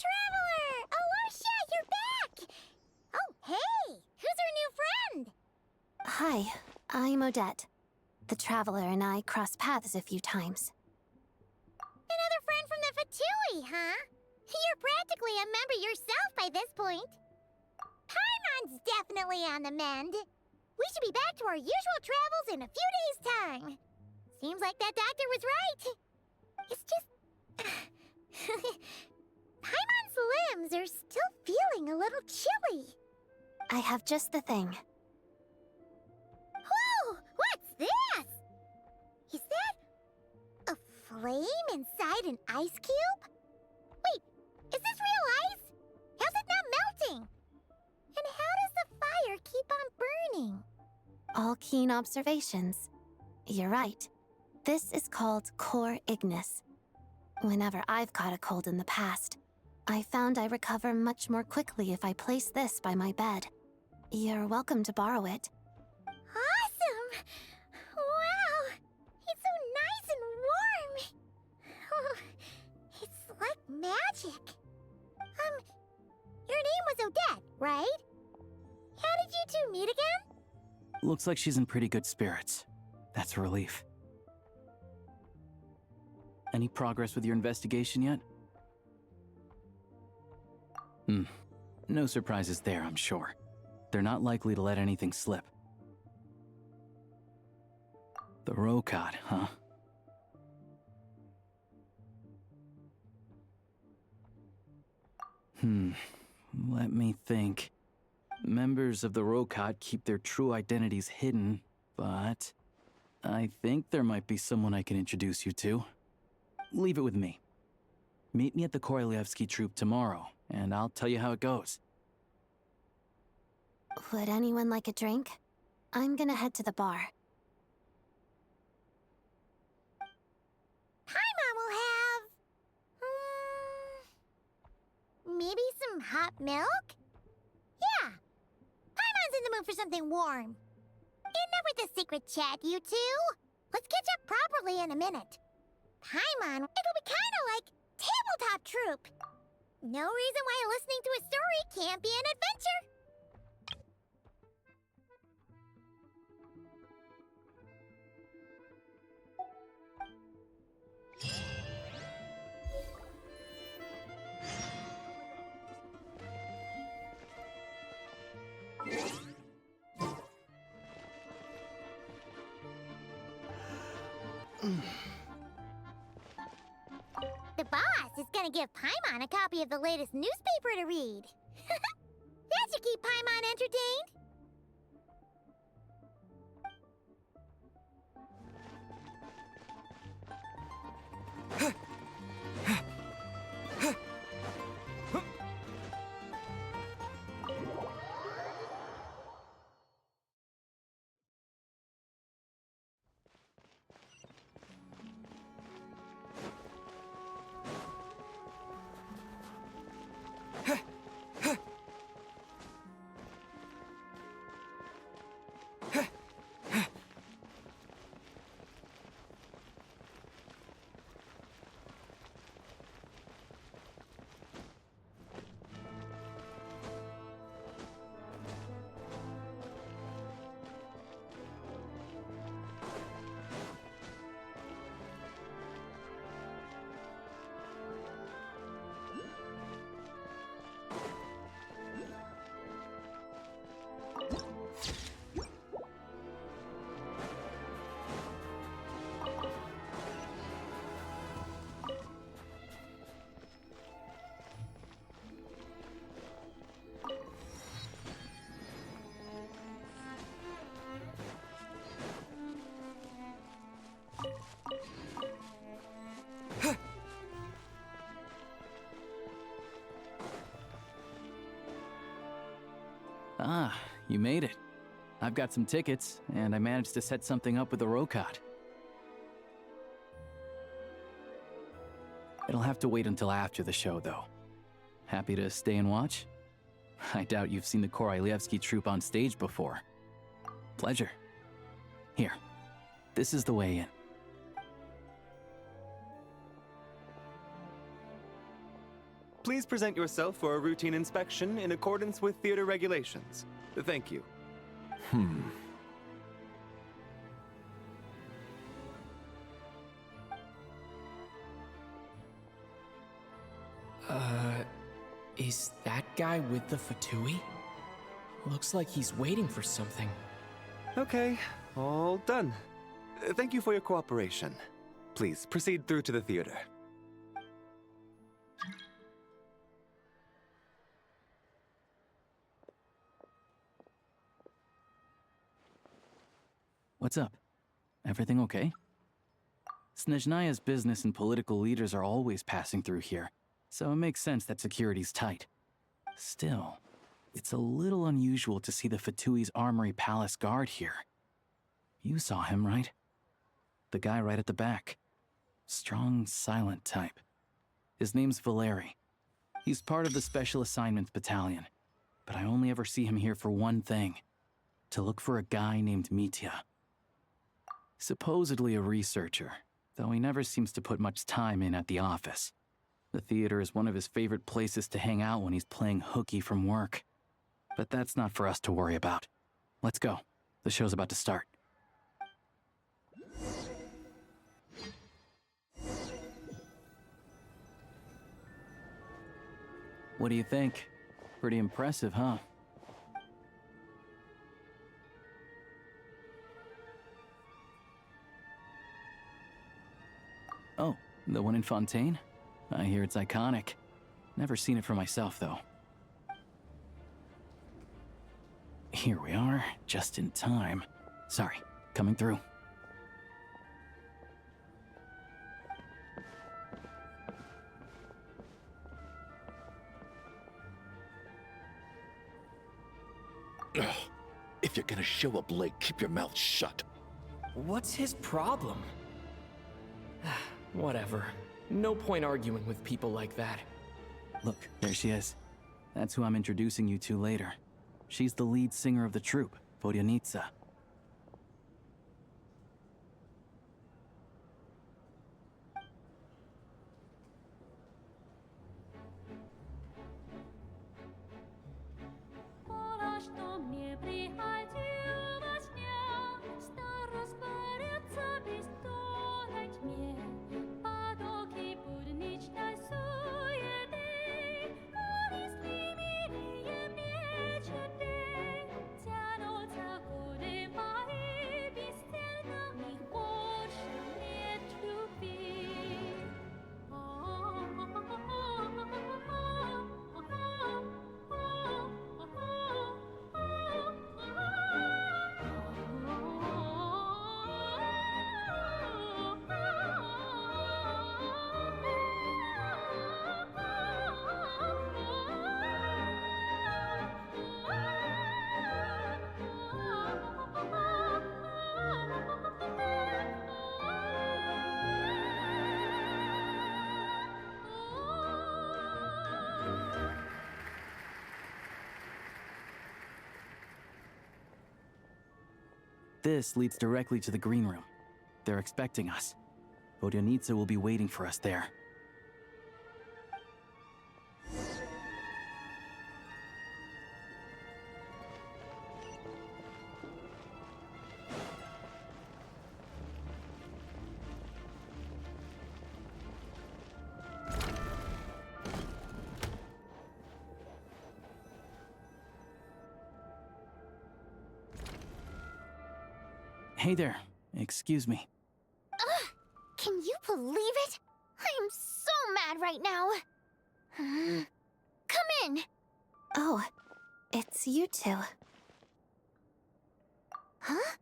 Traveler! Alosha, you're back! Oh, hey! Who's our new friend? Hi, I'm Odette. The Traveler and I crossed paths a few times. Another friend from the Fatui, huh? You're practically a member yourself by this point. Paimon's definitely on the mend. We should be back to our usual travels in a few days' time. Seems like that doctor was right. It's just... Paimon's limbs are still feeling a little chilly. I have just the thing. Whoa! What's this? Is that a flame inside an ice cube? Wait, is this real ice? How's it not melting? And how does the fire keep on burning? All keen observations. You're right. This is called core ignis. Whenever I've caught a cold in the past, I found I recover much more quickly if I place this by my bed. You're welcome to borrow it. Awesome! Wow! It's so nice and warm! Oh, it's like magic. Your name was Odette, right? How did you two meet again? Looks like she's in pretty good spirits. That's a relief. Any progress with your investigation yet? No surprises there, I'm sure. They're not likely to let anything slip. The Rokad, huh? Let me think. Members of the Rokad keep their true identities hidden, but I think there might be someone I can introduce you to. Leave it with me. Meet me at the Korolyevsky troupe tomorrow, and I'll tell you how it goes. Would anyone like a drink? I'm gonna head to the bar. Paimon will have... maybe some hot milk? Yeah. Paimon's in the mood for something warm. Enough with the secret chat, you two. Let's catch up properly in a minute. Paimon, it'll be kinda like tabletop troupe. No reason why listening to a story can't be an adventure. The boss is gonna give Paimon a copy of the latest newspaper to read. That should keep Paimon entertained. Ah, you made it. I've got some tickets, and I managed to set something up with the Rokad. It'll have to wait until after the show, though. Happy to stay and watch? I doubt you've seen the Korolyevsky troupe on stage before. Pleasure. Here, this is the way in. Please present yourself for a routine inspection in accordance with theater regulations. Thank you. Is that guy with the Fatui? Looks like he's waiting for something. Okay, all done. Thank you for your cooperation. Please proceed through to the theater. What's up? Everything okay? Snezhnaya's business and political leaders are always passing through here, so it makes sense that security's tight. Still, it's a little unusual to see the Fatui's Armory Palace guard here. You saw him, right? The guy right at the back. Strong, silent type. His name's Valeri. He's part of the Special Assignments Battalion, but I only ever see him here for one thing: to look for a guy named Mitya. Supposedly a researcher, though he never seems to put much time in at the office. The theater is one of his favorite places to hang out when he's playing hooky from work. But that's not for us to worry about. Let's go. The show's about to start. What do you think? Pretty impressive, huh? Oh, the one in Fontaine? I hear it's iconic. Never seen it for myself, though. Here we are, just in time. Sorry, coming through. Ugh. If you're gonna show up late, keep your mouth shut. What's his problem? Whatever. No point arguing with people like that. Look, there she is. That's who I'm introducing you to later. She's the lead singer of the troupe, Vodyanitsa. This leads directly to the green room. They're expecting us. Vodyanitsa will be waiting for us there. Hey there. Excuse me. Ugh! Can you believe it? I am so mad right now. Come in. Oh, it's you two. Huh?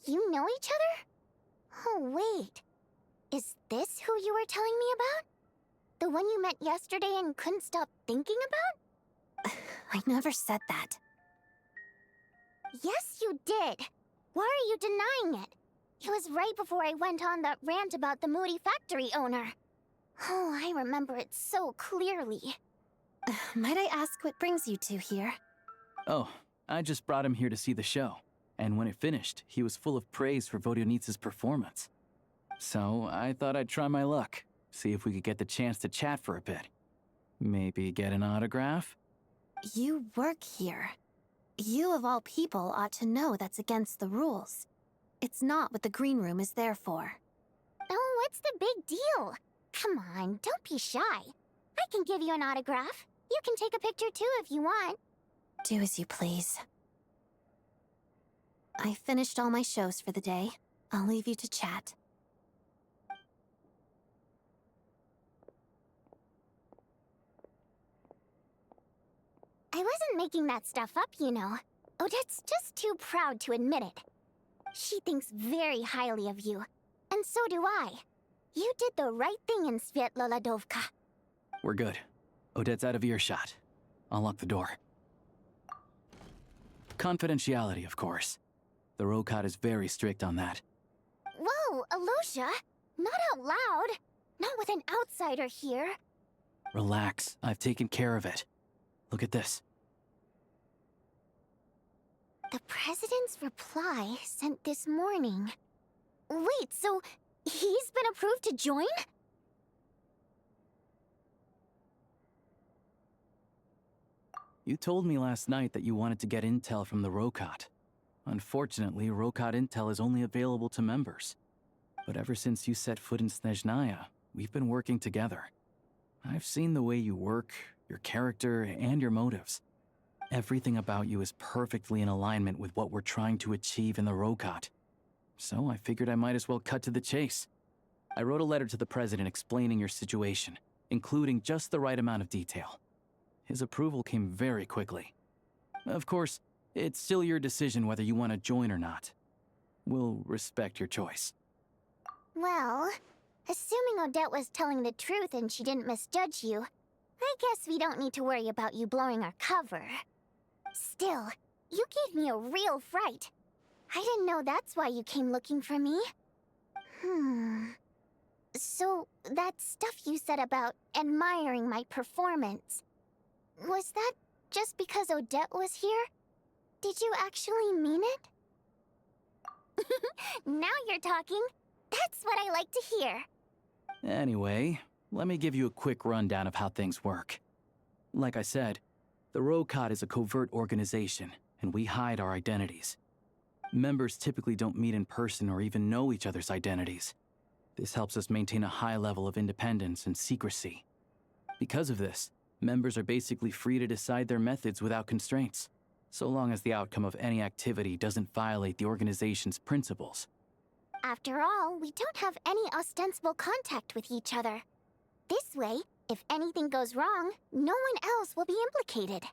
You know each other? Oh, wait. Is this who you were telling me about? The one you met yesterday and couldn't stop thinking about? I never said that. Yes, you did. Why are you denying it? It was right before I went on that rant about the moody factory owner. Oh, I remember it so clearly. Might I ask what brings you two here? Oh, I just brought him here to see the show. And when it finished, he was full of praise for Vodyanitsa's performance. So I thought I'd try my luck, see if we could get the chance to chat for a bit. Maybe get an autograph? You work here. You of all people ought to know that's against the rules. It's not what the green room is there for. Oh, what's the big deal? Come on, don't be shy. I can give you an autograph. You can take a picture too if you want. Do as you please. I finished all my shows for the day. I'll leave you to chat. I wasn't making that stuff up, you know. Odette's just too proud to admit it. She thinks very highly of you. And so do I. You did the right thing in Svietloladovka. We're good. Odette's out of earshot. I'll lock the door. Confidentiality, of course. The Rokot is very strict on that. Whoa, Alosha! Not out loud! Not with an outsider here. Relax, I've taken care of it. Look at this. The President's reply sent this morning. Wait, so he's been approved to join? You told me last night that you wanted to get intel from the Rokot. Unfortunately, Rokot intel is only available to members. But ever since you set foot in Snezhnaya, we've been working together. I've seen the way you work, your character, and your motives. Everything about you is perfectly in alignment with what we're trying to achieve in the Rokot. So I figured I might as well cut to the chase. I wrote a letter to the President explaining your situation, including just the right amount of detail. His approval came very quickly. Of course, it's still your decision whether you want to join or not. We'll respect your choice. Well, assuming Odette was telling the truth and she didn't misjudge you, I guess we don't need to worry about you blowing our cover. Still, you gave me a real fright. I didn't know that's why you came looking for me. So, that stuff you said about admiring my performance, was that just because Odette was here? Did you actually mean it? Now you're talking. That's what I like to hear. Anyway, let me give you a quick rundown of how things work. Like I said, the Rokot is a covert organization, and we hide our identities. Members typically don't meet in person or even know each other's identities. This helps us maintain a high level of independence and secrecy. Because of this, members are basically free to decide their methods without constraints, so long as the outcome of any activity doesn't violate the organization's principles. After all, we don't have any ostensible contact with each other. This way, if anything goes wrong, no one else will be implicated.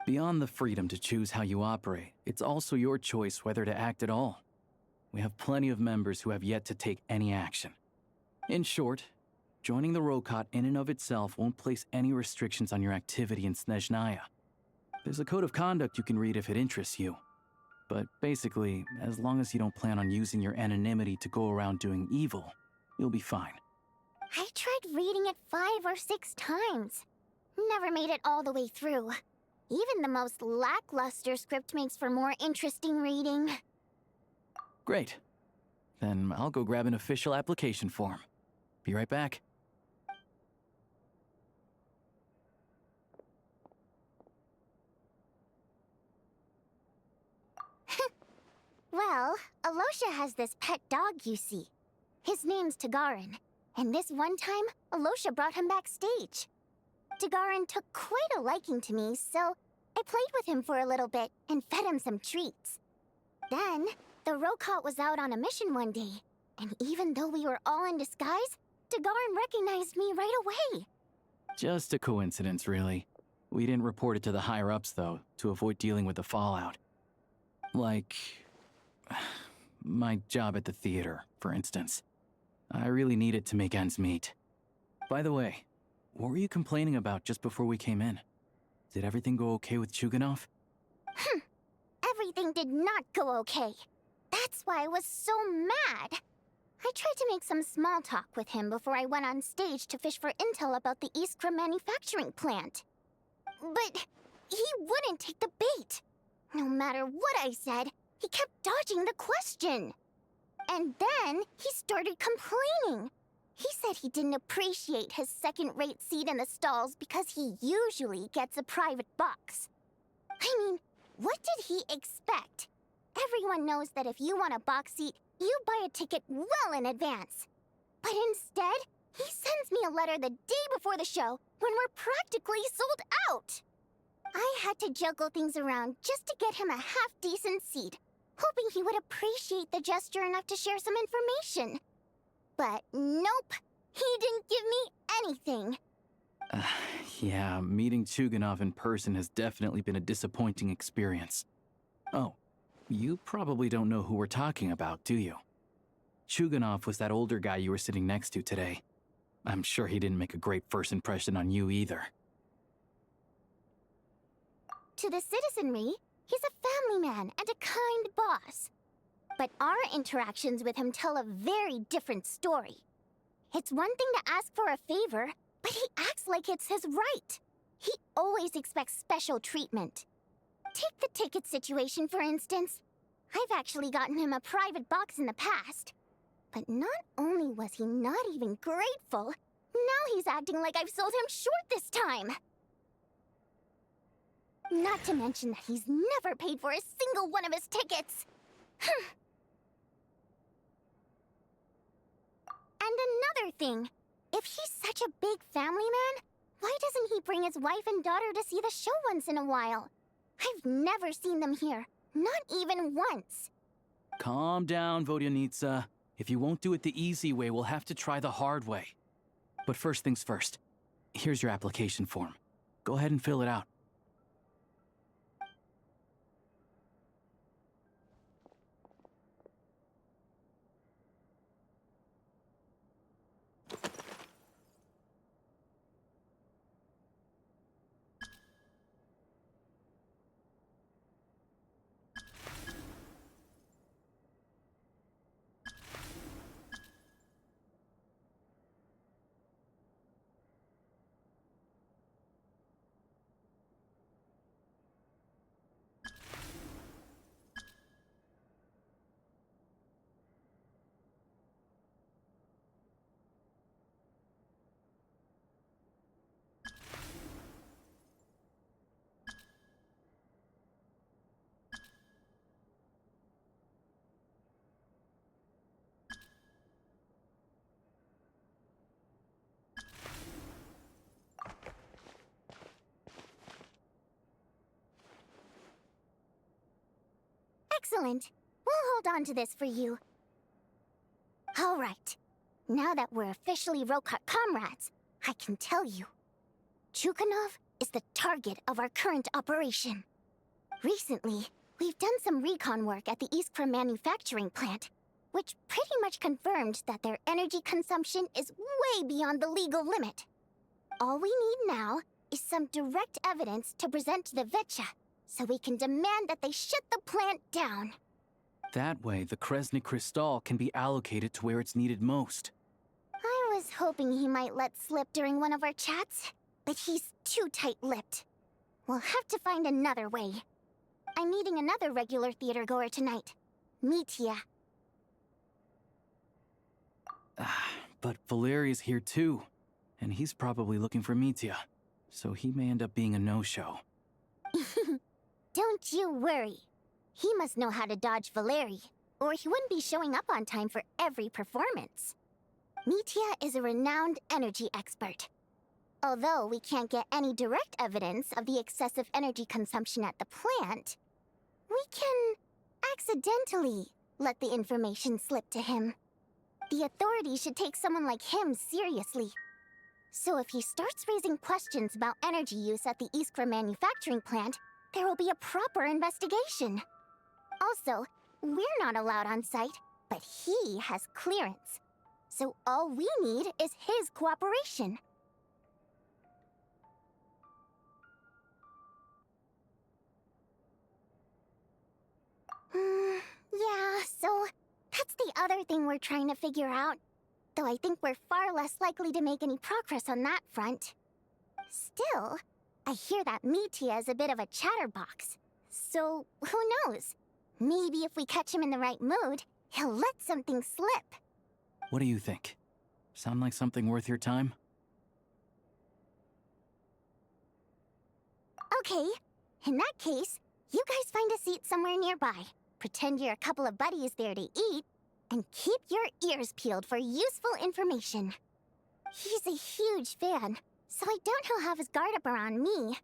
Beyond the freedom to choose how you operate, it's also your choice whether to act at all. We have plenty of members who have yet to take any action. In short, joining the Rokot in and of itself won't place any restrictions on your activity in Snezhnaya. There's a code of conduct you can read if it interests you. But basically, as long as you don't plan on using your anonymity to go around doing evil, you'll be fine. I tried reading it 5 or 6 times. Never made it all the way through. Even the most lackluster script makes for more interesting reading. Great. Then I'll go grab an official application form. Be right back. Well, Alosha has this pet dog, you see. His name's Tagarin, and this one time, Alosha brought him backstage. Tagarin took quite a liking to me, so I played with him for a little bit and fed him some treats. Then, the Rokot was out on a mission one day, and even though we were all in disguise, Tagarin recognized me right away. Just a coincidence, really. We didn't report it to the higher-ups, though, to avoid dealing with the fallout. Like my job at the theater, for instance. I really needed to make ends meet. By the way, what were you complaining about just before we came in? Did everything go okay with Chuganov? Everything did not go okay. That's why I was so mad. I tried to make some small talk with him before I went on stage to fish for intel about the Iskra manufacturing plant. But he wouldn't take the bait. No matter what I said, he kept dodging the question. And then he started complaining. He said he didn't appreciate his second-rate seat in the stalls because he usually gets a private box. I mean, what did he expect? Everyone knows that if you want a box seat, you buy a ticket well in advance. But instead, he sends me a letter the day before the show when we're practically sold out. I had to juggle things around just to get him a half-decent seat, hoping he would appreciate the gesture enough to share some information. But nope, he didn't give me anything. Yeah, meeting Chuganov in person has definitely been a disappointing experience. Oh, You probably don't know who we're talking about, do you? Chuganov was that older guy you were sitting next to today. I'm sure he didn't make a great first impression on you either. To the citizenry, he's a family man and a kind boss. But our interactions with him tell a very different story. It's one thing to ask for a favor, but he acts like it's his right. He always expects special treatment. Take the ticket situation, for instance. I've actually gotten him a private box in the past. But not only was he not even grateful, now he's acting like I've sold him short this time. Not to mention that he's never paid for a single one of his tickets. And another thing, if he's such a big family man, why doesn't he bring his wife and daughter to see the show once in a while? I've never seen them here, not even once. Calm down, Vodyanitsa. If you won't do it the easy way, we'll have to try the hard way. But first things first. Here's your application form. Go ahead and fill it out. Excellent. We'll hold on to this for you. All right. Now that we're officially Rokat comrades, I can tell you. Chuganov is the target of our current operation. Recently, we've done some recon work at the Iskra manufacturing plant, which pretty much confirmed that their energy consumption is way beyond the legal limit. All we need now is some direct evidence to present to the Vetcha, so we can demand that they shut the plant down. That way, the Kresnik Crystal can be allocated to where it's needed most. I was hoping he might let slip during one of our chats, but he's too tight-lipped. We'll have to find another way. I'm meeting another regular theater-goer tonight, Mitya. But Valeri's here too, and he's probably looking for Mitya, so he may end up being a no-show. Don't you worry. He must know how to dodge Valeri, or he wouldn't be showing up on time for every performance. Mitya is a renowned energy expert. Although we can't get any direct evidence of the excessive energy consumption at the plant, we can accidentally let the information slip to him. The authorities should take someone like him seriously. So if he starts raising questions about energy use at the Iskra manufacturing plant, there will be a proper investigation. Also, we're not allowed on site, but he has clearance. So all we need is his cooperation. Yeah, so that's the other thing we're trying to figure out. Though I think we're far less likely to make any progress on that front. Still, I hear that Mitya is a bit of a chatterbox. So, who knows? Maybe if we catch him in the right mood, he'll let something slip. What do you think? Sound like something worth your time? Okay, in that case, you guys find a seat somewhere nearby. Pretend you're a couple of buddies there to eat, and keep your ears peeled for useful information. He's a huge fan, so I doubt he'll have his guard up around me.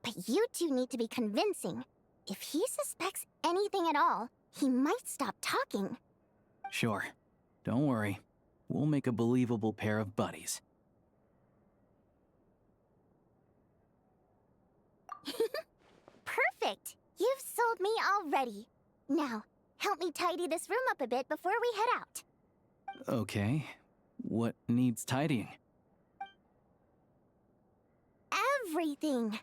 But you two need to be convincing. If he suspects anything at all, he might stop talking. Sure. Don't worry. We'll make a believable pair of buddies. Perfect! You've sold me already. Now, help me tidy this room up a bit before we head out. Okay. What needs tidying? Everything.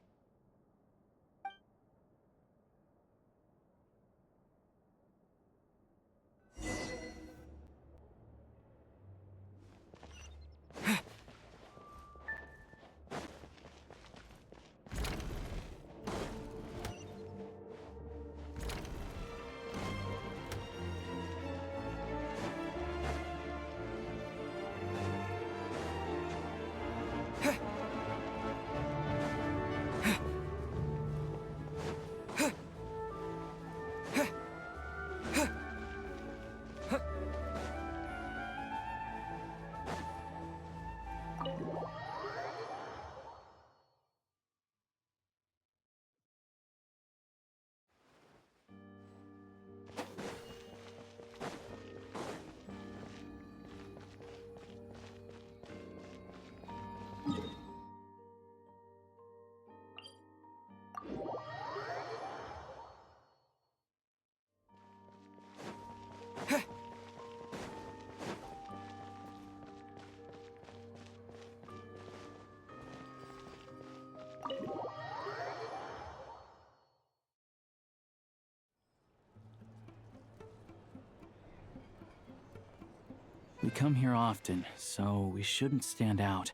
We come here often, so we shouldn't stand out.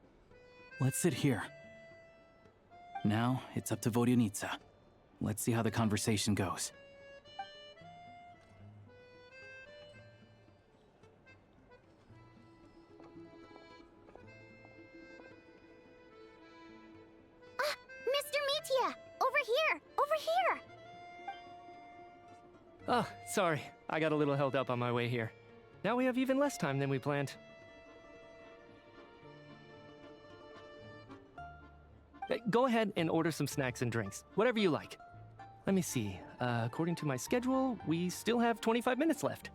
Let's sit here. Now, it's up to Vodyanitsa. Let's see how the conversation goes. Mr. Mitya! Over here! Over here! Oh, sorry. I got a little held up on my way here. Now we have even less time than we planned. Go ahead and order some snacks and drinks. Whatever you like. Let me see. According to my schedule, we still have 25 minutes left.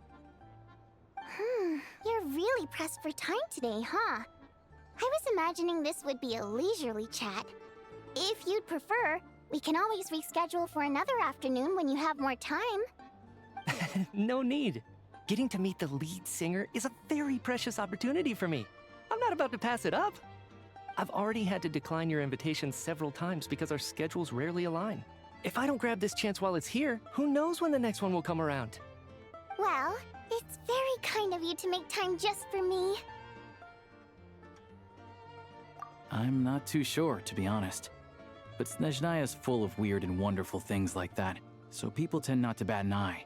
You're really pressed for time today, huh? I was imagining this would be a leisurely chat. If you'd prefer, we can always reschedule for another afternoon when you have more time. No need. Getting to meet the lead singer is a very precious opportunity for me. I'm not about to pass it up. I've already had to decline your invitation several times because our schedules rarely align. If I don't grab this chance while it's here, who knows when the next one will come around? Well, it's very kind of you to make time just for me. I'm not too sure, to be honest. But Snezhnaya is full of weird and wonderful things like that, so people tend not to bat an eye.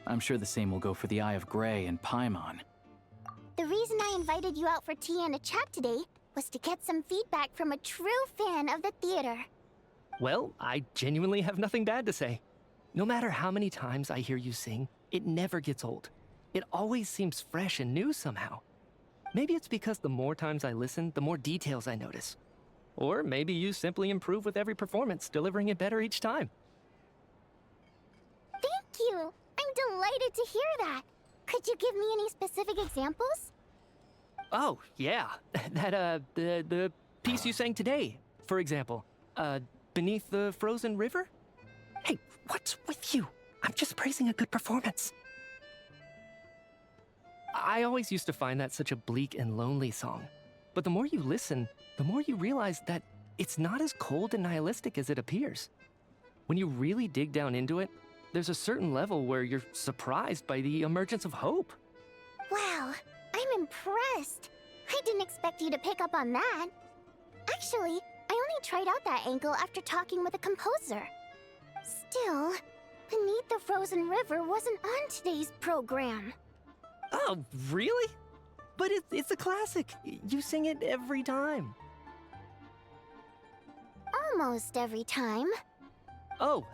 I'm sure the same will go for the Eye of Grey and Paimon. The reason I invited you out for tea and a chat today was to get some feedback from a true fan of the theater. Well, I genuinely have nothing bad to say. No matter how many times I hear you sing, it never gets old. It always seems fresh and new somehow. Maybe it's because the more times I listen, the more details I notice. Or maybe you simply improve with every performance, delivering it better each time. Thank you! I'm delighted to hear that. Could you give me any specific examples? Oh, yeah. The piece you sang today, for example. Beneath the Frozen River? Hey, what's with you? I'm just praising a good performance. I always used to find that such a bleak and lonely song. But the more you listen, the more you realize that it's not as cold and nihilistic as it appears. When you really dig down into it, there's a certain level where you're surprised by the emergence of hope. Wow, I'm impressed. I didn't expect you to pick up on that. Actually, I only tried out that angle after talking with a composer. Still, Beneath the Frozen River wasn't on today's program. Oh, really? But it's a classic. You sing it every time. Almost every time. Oh,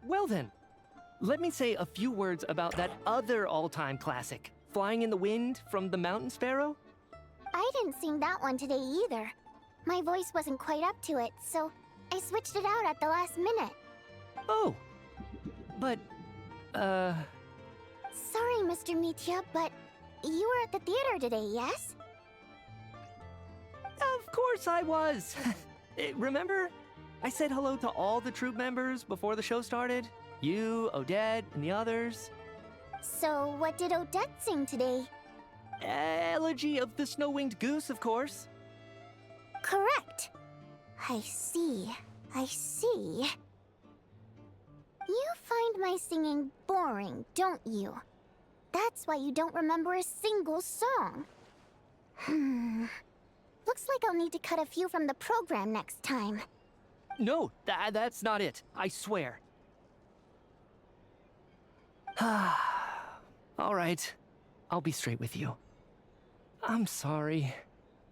well then. Let me say a few words about that other all-time classic, Flying in the Wind from the Mountain Sparrow. I didn't sing that one today either. My voice wasn't quite up to it, so I switched it out at the last minute. Oh, but, Sorry, Mr. Mitya, but you were at the theater today, yes? Of course I was. Remember? I said hello to all the troupe members before the show started. You, Odette, and the others. So, what did Odette sing today? Elegy of the Snow-Winged Goose, of course. Correct. I see. I see. You find my singing boring, don't you? That's why you don't remember a single song. Looks like I'll need to cut a few from the program next time. No, that's not it. I swear. All right. I'll be straight with you. I'm sorry.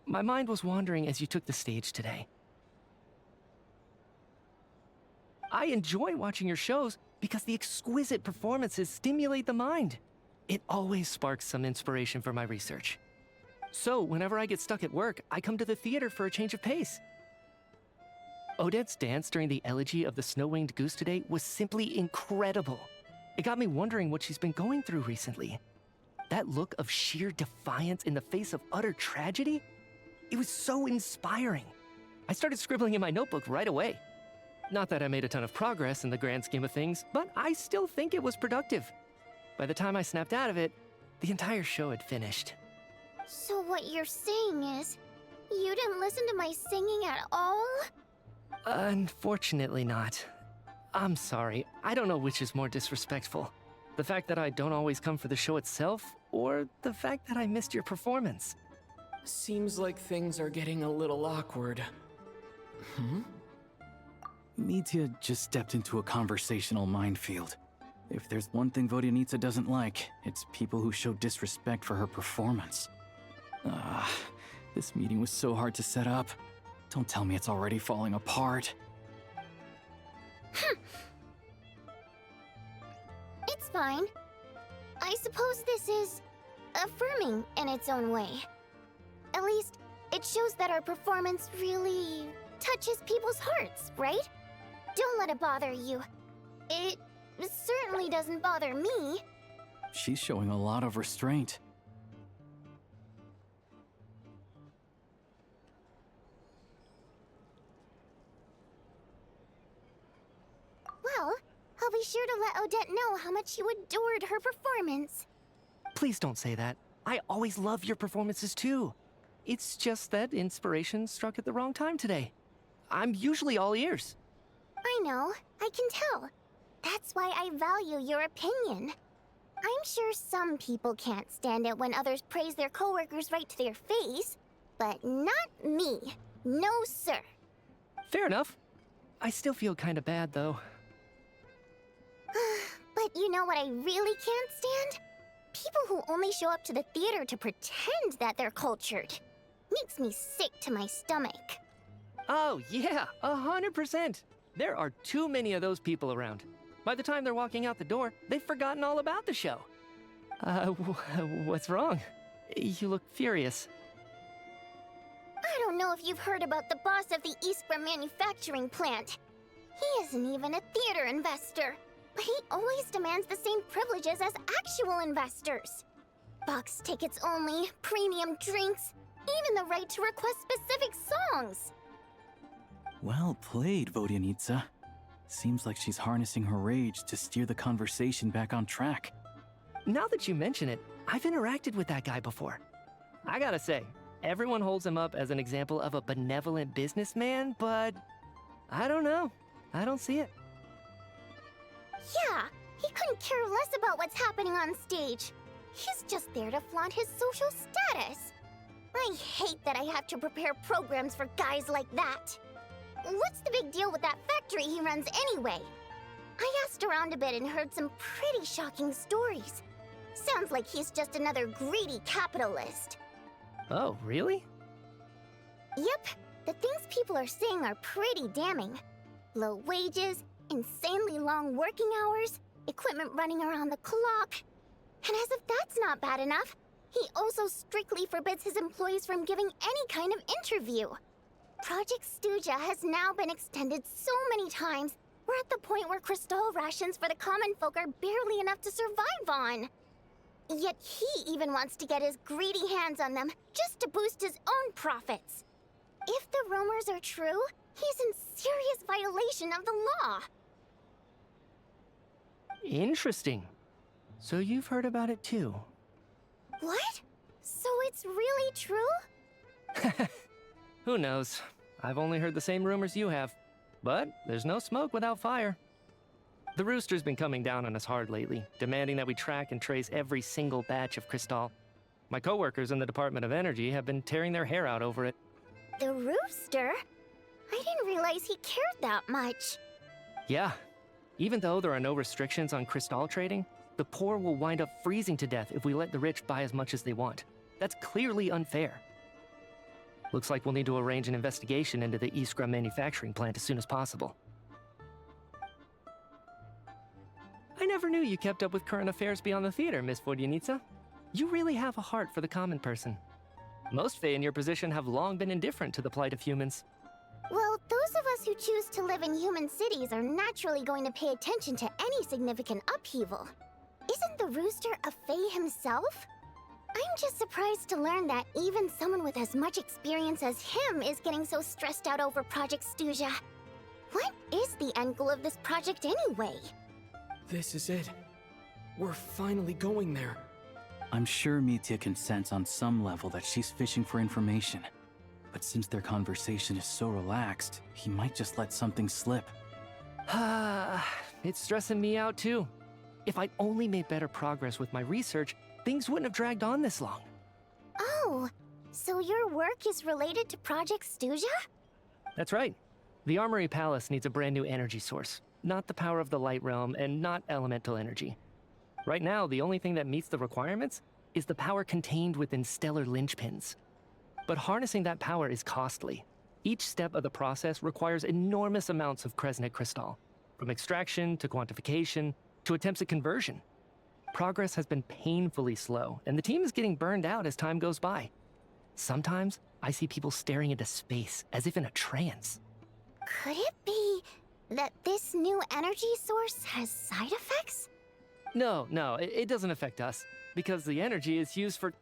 My mind was wandering as you took the stage today. I enjoy watching your shows because the exquisite performances stimulate the mind. It always sparks some inspiration for my research. So, whenever I get stuck at work, I come to the theater for a change of pace. Odette's dance during the Elegy of the Snow-Winged Goose today was simply incredible. It got me wondering what she's been going through recently. That look of sheer defiance in the face of utter tragedy? It was so inspiring. I started scribbling in my notebook right away. Not that I made a ton of progress in the grand scheme of things, but I still think it was productive. By the time I snapped out of it, the entire show had finished. So what you're saying is, you didn't listen to my singing at all? Unfortunately not. I'm sorry, I don't know which is more disrespectful. The fact that I don't always come for the show itself, or the fact that I missed your performance. Seems like things are getting a little awkward. Mitya just stepped into a conversational minefield. If there's one thing Vodyanitsa doesn't like, it's people who show disrespect for her performance. This meeting was so hard to set up. Don't tell me it's already falling apart. It's fine. I suppose this is affirming in its own way. At least, it shows that our performance really touches people's hearts, right? Don't let it bother you. It certainly doesn't bother me. She's showing a lot of restraint. Well, I'll be sure to let Odette know how much you adored her performance. Please don't say that. I always love your performances too. It's just that inspiration struck at the wrong time today. I'm usually all ears. I know, I can tell. That's why I value your opinion. I'm sure some people can't stand it when others praise their coworkers right to their face, but not me. No, sir. Fair enough. I still feel kinda bad, though. But you know what I really can't stand? People who only show up to the theater to pretend that they're cultured. Makes me sick to my stomach. Oh, yeah, 100%. There are too many of those people around. By the time they're walking out the door, they've forgotten all about the show. What's wrong? You look furious. I don't know if you've heard about the boss of the Iskra manufacturing plant. He isn't even a theater investor, but he always demands the same privileges as actual investors. Box tickets only, premium drinks, even the right to request specific songs. Well played, Vodyanitsa. Seems like she's harnessing her rage to steer the conversation back on track. Now that you mention it, I've interacted with that guy before. I gotta say, everyone holds him up as an example of a benevolent businessman, but I don't know. I don't see it. Yeah, he couldn't care less about what's happening on stage. He's just there to flaunt his social status. I hate that I have to prepare programs for guys like that. What's the big deal with that factory he runs anyway? I asked around a bit and heard some pretty shocking stories. Sounds like he's just another greedy capitalist. Oh, really? Yep, the things people are saying are pretty damning. Low wages, insanely long working hours, equipment running around the clock. And as if that's not bad enough, he also strictly forbids his employees from giving any kind of interview. Project Stuja has now been extended so many times, we're at the point where crystal rations for the common folk are barely enough to survive on. Yet he even wants to get his greedy hands on them just to boost his own profits. If the rumors are true, he's in serious violation of the law. Interesting. So you've heard about it too. What? So it's really true? Who knows? I've only heard the same rumors you have. But there's no smoke without fire. The Rooster's been coming down on us hard lately, demanding that we track and trace every single batch of Crystal. My coworkers in the Department of Energy have been tearing their hair out over it. The Rooster? I didn't realize he cared that much. Yeah. Even though there are no restrictions on Crystal trading, the poor will wind up freezing to death if we let the rich buy as much as they want. That's clearly unfair. Looks like we'll need to arrange an investigation into the Iskra manufacturing plant as soon as possible. I never knew you kept up with current affairs beyond the theater, Miss Vodyanica. You really have a heart for the common person. Most Fae in your position have long been indifferent to the plight of humans. Well, those of us who choose to live in human cities are naturally going to pay attention to any significant upheaval. Isn't the Rooster a Fae himself? I'm just surprised to learn that even someone with as much experience as him is getting so stressed out over Project Stuzha. What is the end goal of this project anyway? This is it. We're finally going there. I'm sure Mitya can sense on some level that she's fishing for information. But since their conversation is so relaxed, he might just let something slip. It's stressing me out too. If I'd only made better progress with my research, things wouldn't have dragged on this long. Oh, so your work is related to Project Stuzha? That's right. The Armory Palace needs a brand new energy source. Not the power of the Light Realm, and not elemental energy. Right now, the only thing that meets the requirements is the power contained within stellar linchpins. But harnessing that power is costly. Each step of the process requires enormous amounts of Kresnik crystal, from extraction to quantification to attempts at conversion. Progress has been painfully slow, and the team is getting burned out as time goes by. Sometimes, I see people staring into space as if in a trance. Could it be that this new energy source has side effects? No, it doesn't affect us, because the energy is used for...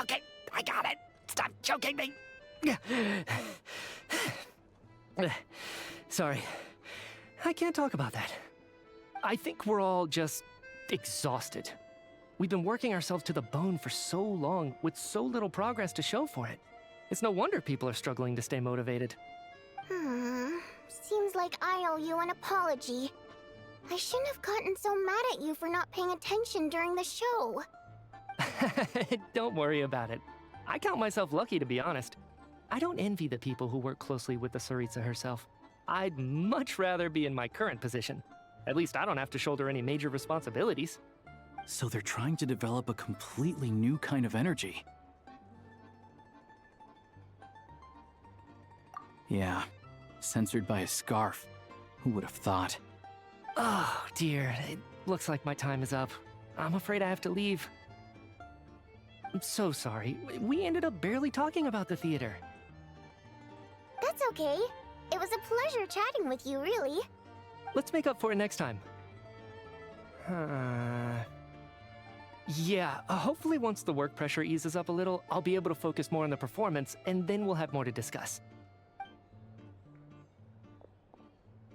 Okay, I got it. Stop choking me. Sorry, I can't talk about that. I think we're all just exhausted. We've been working ourselves to the bone for so long with so little progress to show for it. It's no wonder people are struggling to stay motivated. Seems like I owe you an apology. I shouldn't have gotten so mad at you for not paying attention during the show. Don't worry about it. I count myself lucky, to be honest. I don't envy the people who work closely with the Tsaritsa herself. I'd much rather be in my current position. At least I don't have to shoulder any major responsibilities. So they're trying to develop a completely new kind of energy. Yeah, censored by a scarf. Who would have thought? Oh, dear. It looks like my time is up. I'm afraid I have to leave. I'm so sorry. We ended up barely talking about the theater. That's okay. It was a pleasure chatting with you, really. Let's make up for it next time. Yeah, hopefully once the work pressure eases up a little, I'll be able to focus more on the performance, and then we'll have more to discuss.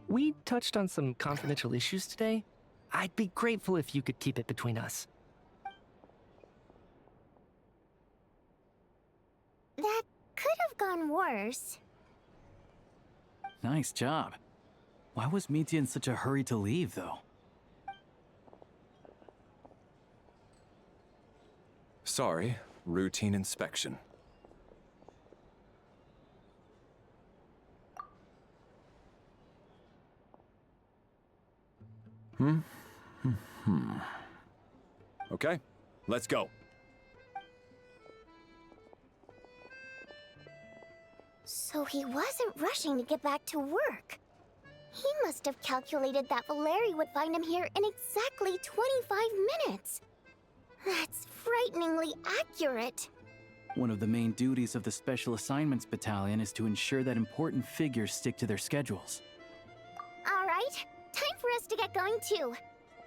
We touched on some confidential issues today. I'd be grateful if you could keep it between us. That could have gone worse. Nice job. Why was Mitya in such a hurry to leave, though? Sorry, routine inspection. Okay, let's go. So he wasn't rushing to get back to work. He must have calculated that Valeri would find him here in exactly 25 minutes. That's frighteningly accurate. One of the main duties of the Special Assignments Battalion is to ensure that important figures stick to their schedules. All right, time for us to get going too.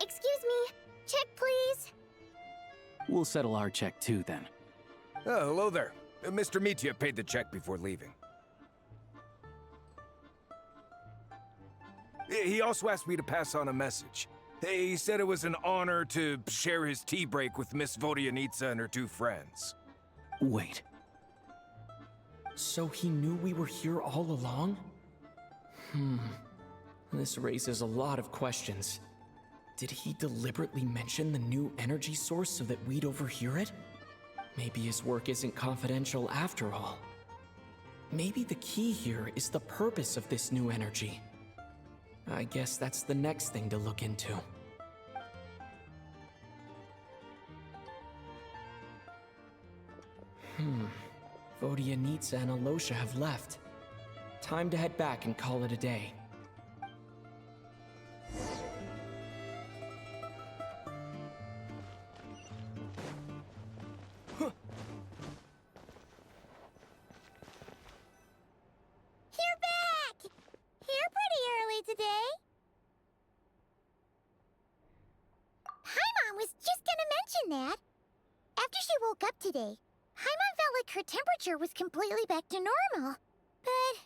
Excuse me, check please. We'll settle our check too, then. Oh, hello there. Mr. Mitya paid the check before leaving. He also asked me to pass on a message. He said it was an honor to share his tea break with Miss Vodyanitsa and her two friends. Wait. So he knew we were here all along? This raises a lot of questions. Did he deliberately mention the new energy source so that we'd overhear it? Maybe his work isn't confidential after all. Maybe the key here is the purpose of this new energy. I guess that's the next thing to look into. Vodyanitsa and Alosha have left. Time to head back and call it a day. You're back! Here pretty early today. Paimon was just gonna mention that. After she woke up today, Paimon felt like her temperature was completely back to normal. But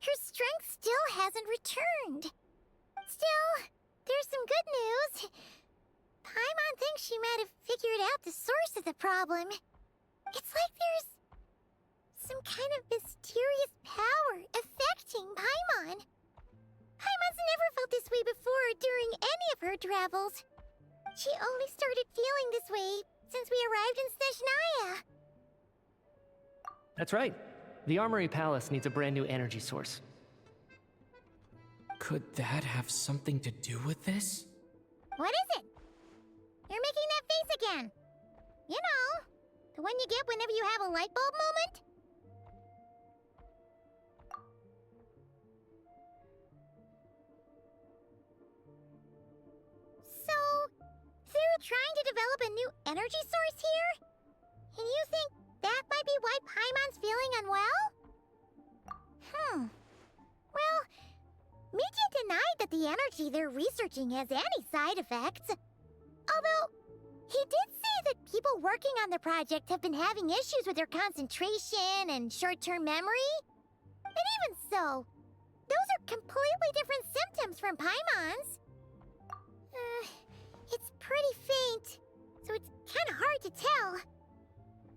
her strength still hasn't returned. Still, there's some good news. Paimon thinks she might have figured out the source of the problem. It's like there's some kind of mysterious power affecting Paimon. Paimon's never felt this way before during any of her travels. She only started feeling this way since we arrived in Snezhnaya. That's right. The Armory Palace needs a brand new energy source. Could that have something to do with this? What is it? You're making that face again. You know, the one you get whenever you have a light bulb moment? So, they're trying to develop a new energy source here? And you think that might be why Paimon's feeling unwell? Well, Mitya denied that the energy they're researching has any side effects. Although, he did say that people working on the project have been having issues with their concentration and short-term memory. And even so, those are completely different symptoms from Paimon's. It's pretty faint, so it's kind of hard to tell.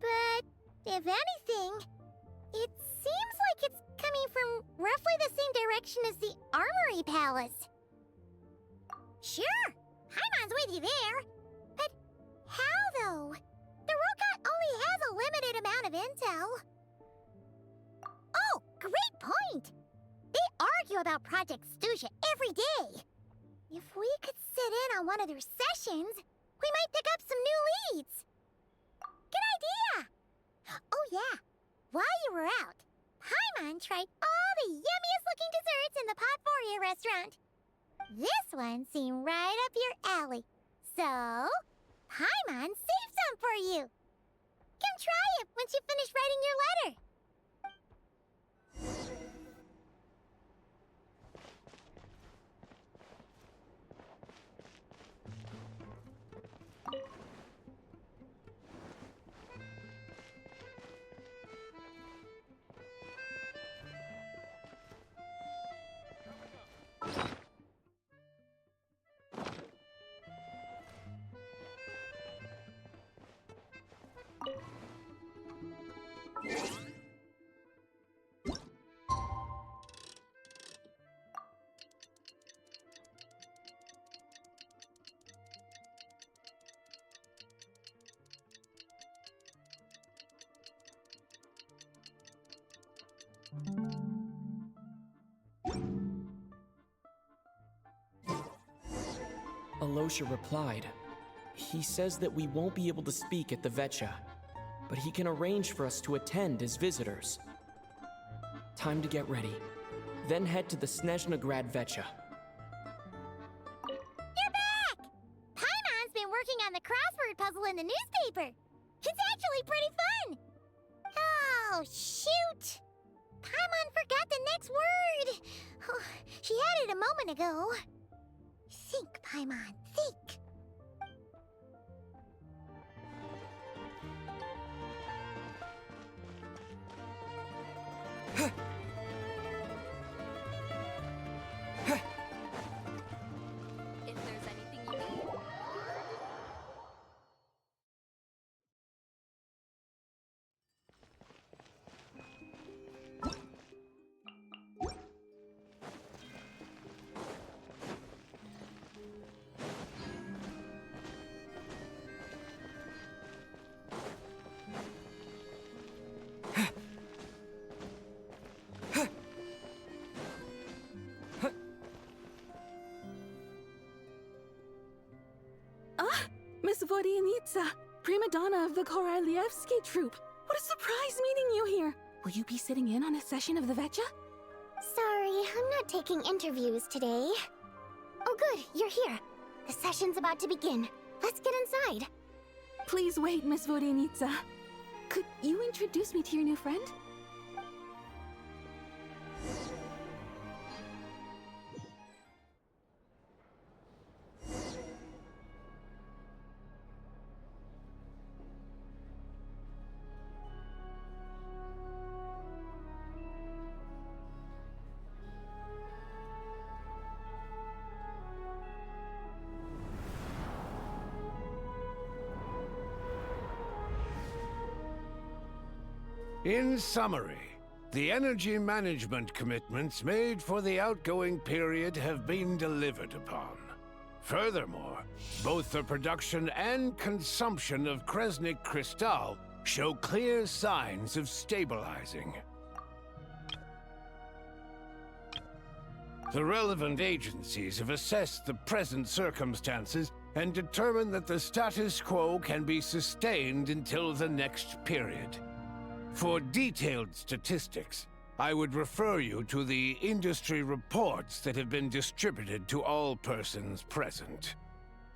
But if anything, it seems like it's coming from roughly the same direction as the Armory Palace. Sure, Paimon's with you there. But how, though? The Rokat only has a limited amount of intel. Oh, great point! They argue about Project Stuzha every day. If we could sit in on one of their sessions, we might pick up some new leads. Good idea! Oh yeah, while you were out, Paimon tried all the yummiest looking desserts in the Potforia restaurant. This one seemed right up your alley. So, Paimon saved some for you. Come try it once you finish writing your letter. Alosha replied. He says that we won't be able to speak at the Vetcha, but he can arrange for us to attend as visitors. Time to get ready, then head to the Snezhnaya Vetcha. You're back! Paimon's been working on the crossword puzzle in the newspaper. It's actually pretty fun. Oh, shoot! Paimon forgot the next word. Oh, she had it a moment ago. Think, Paimon, think. Miss Vodyanitsa, prima donna of the Korolievsky troupe. What a surprise meeting you here. Will you be sitting in on a session of the Vecha? Sorry, I'm not taking interviews today. Oh good, you're here. The session's about to begin. Let's get inside. Please wait, Miss Vodyanitsa. Could you introduce me to your new friend? In summary, the energy management commitments made for the outgoing period have been delivered upon. Furthermore, both the production and consumption of Kresnik Crystal show clear signs of stabilizing. The relevant agencies have assessed the present circumstances and determined that the status quo can be sustained until the next period. For detailed statistics, I would refer you to the industry reports that have been distributed to all persons present.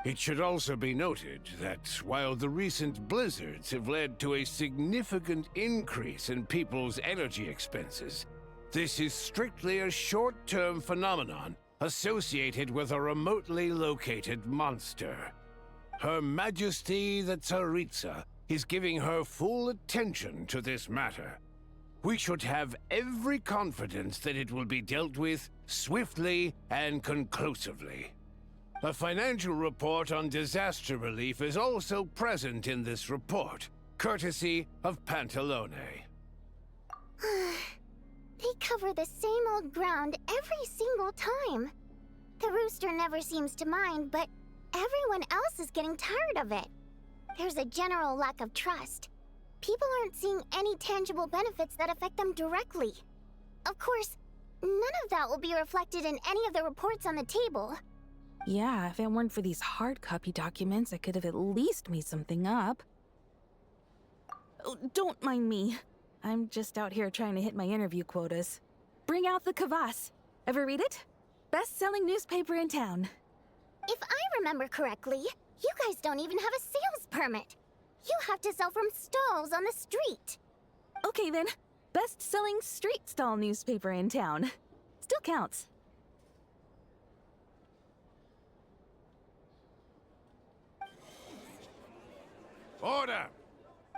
It should also be noted that while the recent blizzards have led to a significant increase in people's energy expenses, this is strictly a short-term phenomenon associated with a remotely located monster. Her Majesty the Tsaritsa is giving her full attention to this matter. We should have every confidence that it will be dealt with swiftly and conclusively. A financial report on disaster relief is also present in this report, courtesy of Pantalone. They cover the same old ground every single time. The rooster never seems to mind, but everyone else is getting tired of it. There's a general lack of trust. People aren't seeing any tangible benefits that affect them directly. Of course, none of that will be reflected in any of the reports on the table. Yeah, if it weren't for these hard copy documents, I could have at least made something up. Oh, don't mind me. I'm just out here trying to hit my interview quotas. Bring out the kvass. Ever read it? Best-selling newspaper in town. If I remember correctly, you guys don't even have a sales permit. You have to sell from stalls on the street. Okay then, best-selling street stall newspaper in town. Still counts. Order!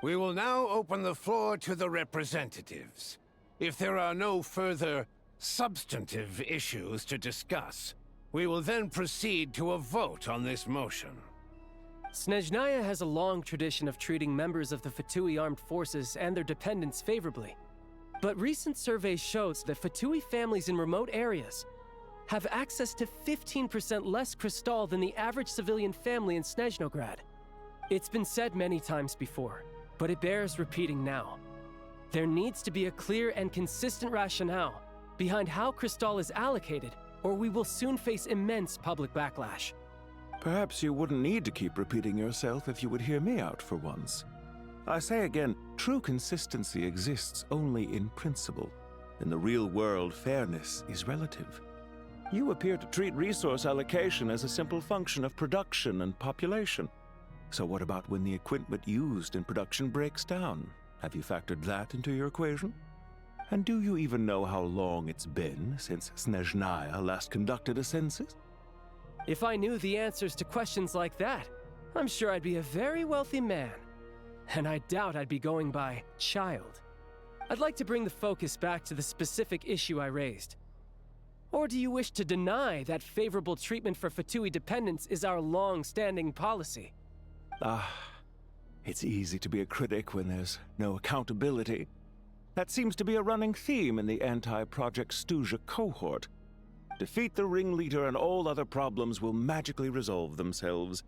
We will now open the floor to the representatives. If there are no further substantive issues to discuss, we will then proceed to a vote on this motion. Snezhnaya has a long tradition of treating members of the Fatui armed forces and their dependents favorably. But recent surveys shows that Fatui families in remote areas have access to 15% less crystal than the average civilian family in Snezhnograd. It's been said many times before, but it bears repeating now. There needs to be a clear and consistent rationale behind how crystal is allocated, or we will soon face immense public backlash. Perhaps you wouldn't need to keep repeating yourself if you would hear me out for once. I say again, true consistency exists only in principle. In the real world, fairness is relative. You appear to treat resource allocation as a simple function of production and population. So what about when the equipment used in production breaks down? Have you factored that into your equation? And do you even know how long it's been since Snezhnaya last conducted a census? If I knew the answers to questions like that, I'm sure I'd be a very wealthy man. And I doubt I'd be going by child. I'd like to bring the focus back to the specific issue I raised. Or do you wish to deny that favorable treatment for Fatui dependents is our long-standing policy? It's easy to be a critic when there's no accountability. That seems to be a running theme in the anti-Project Stuzha cohort. Defeat the ringleader and all other problems will magically resolve themselves.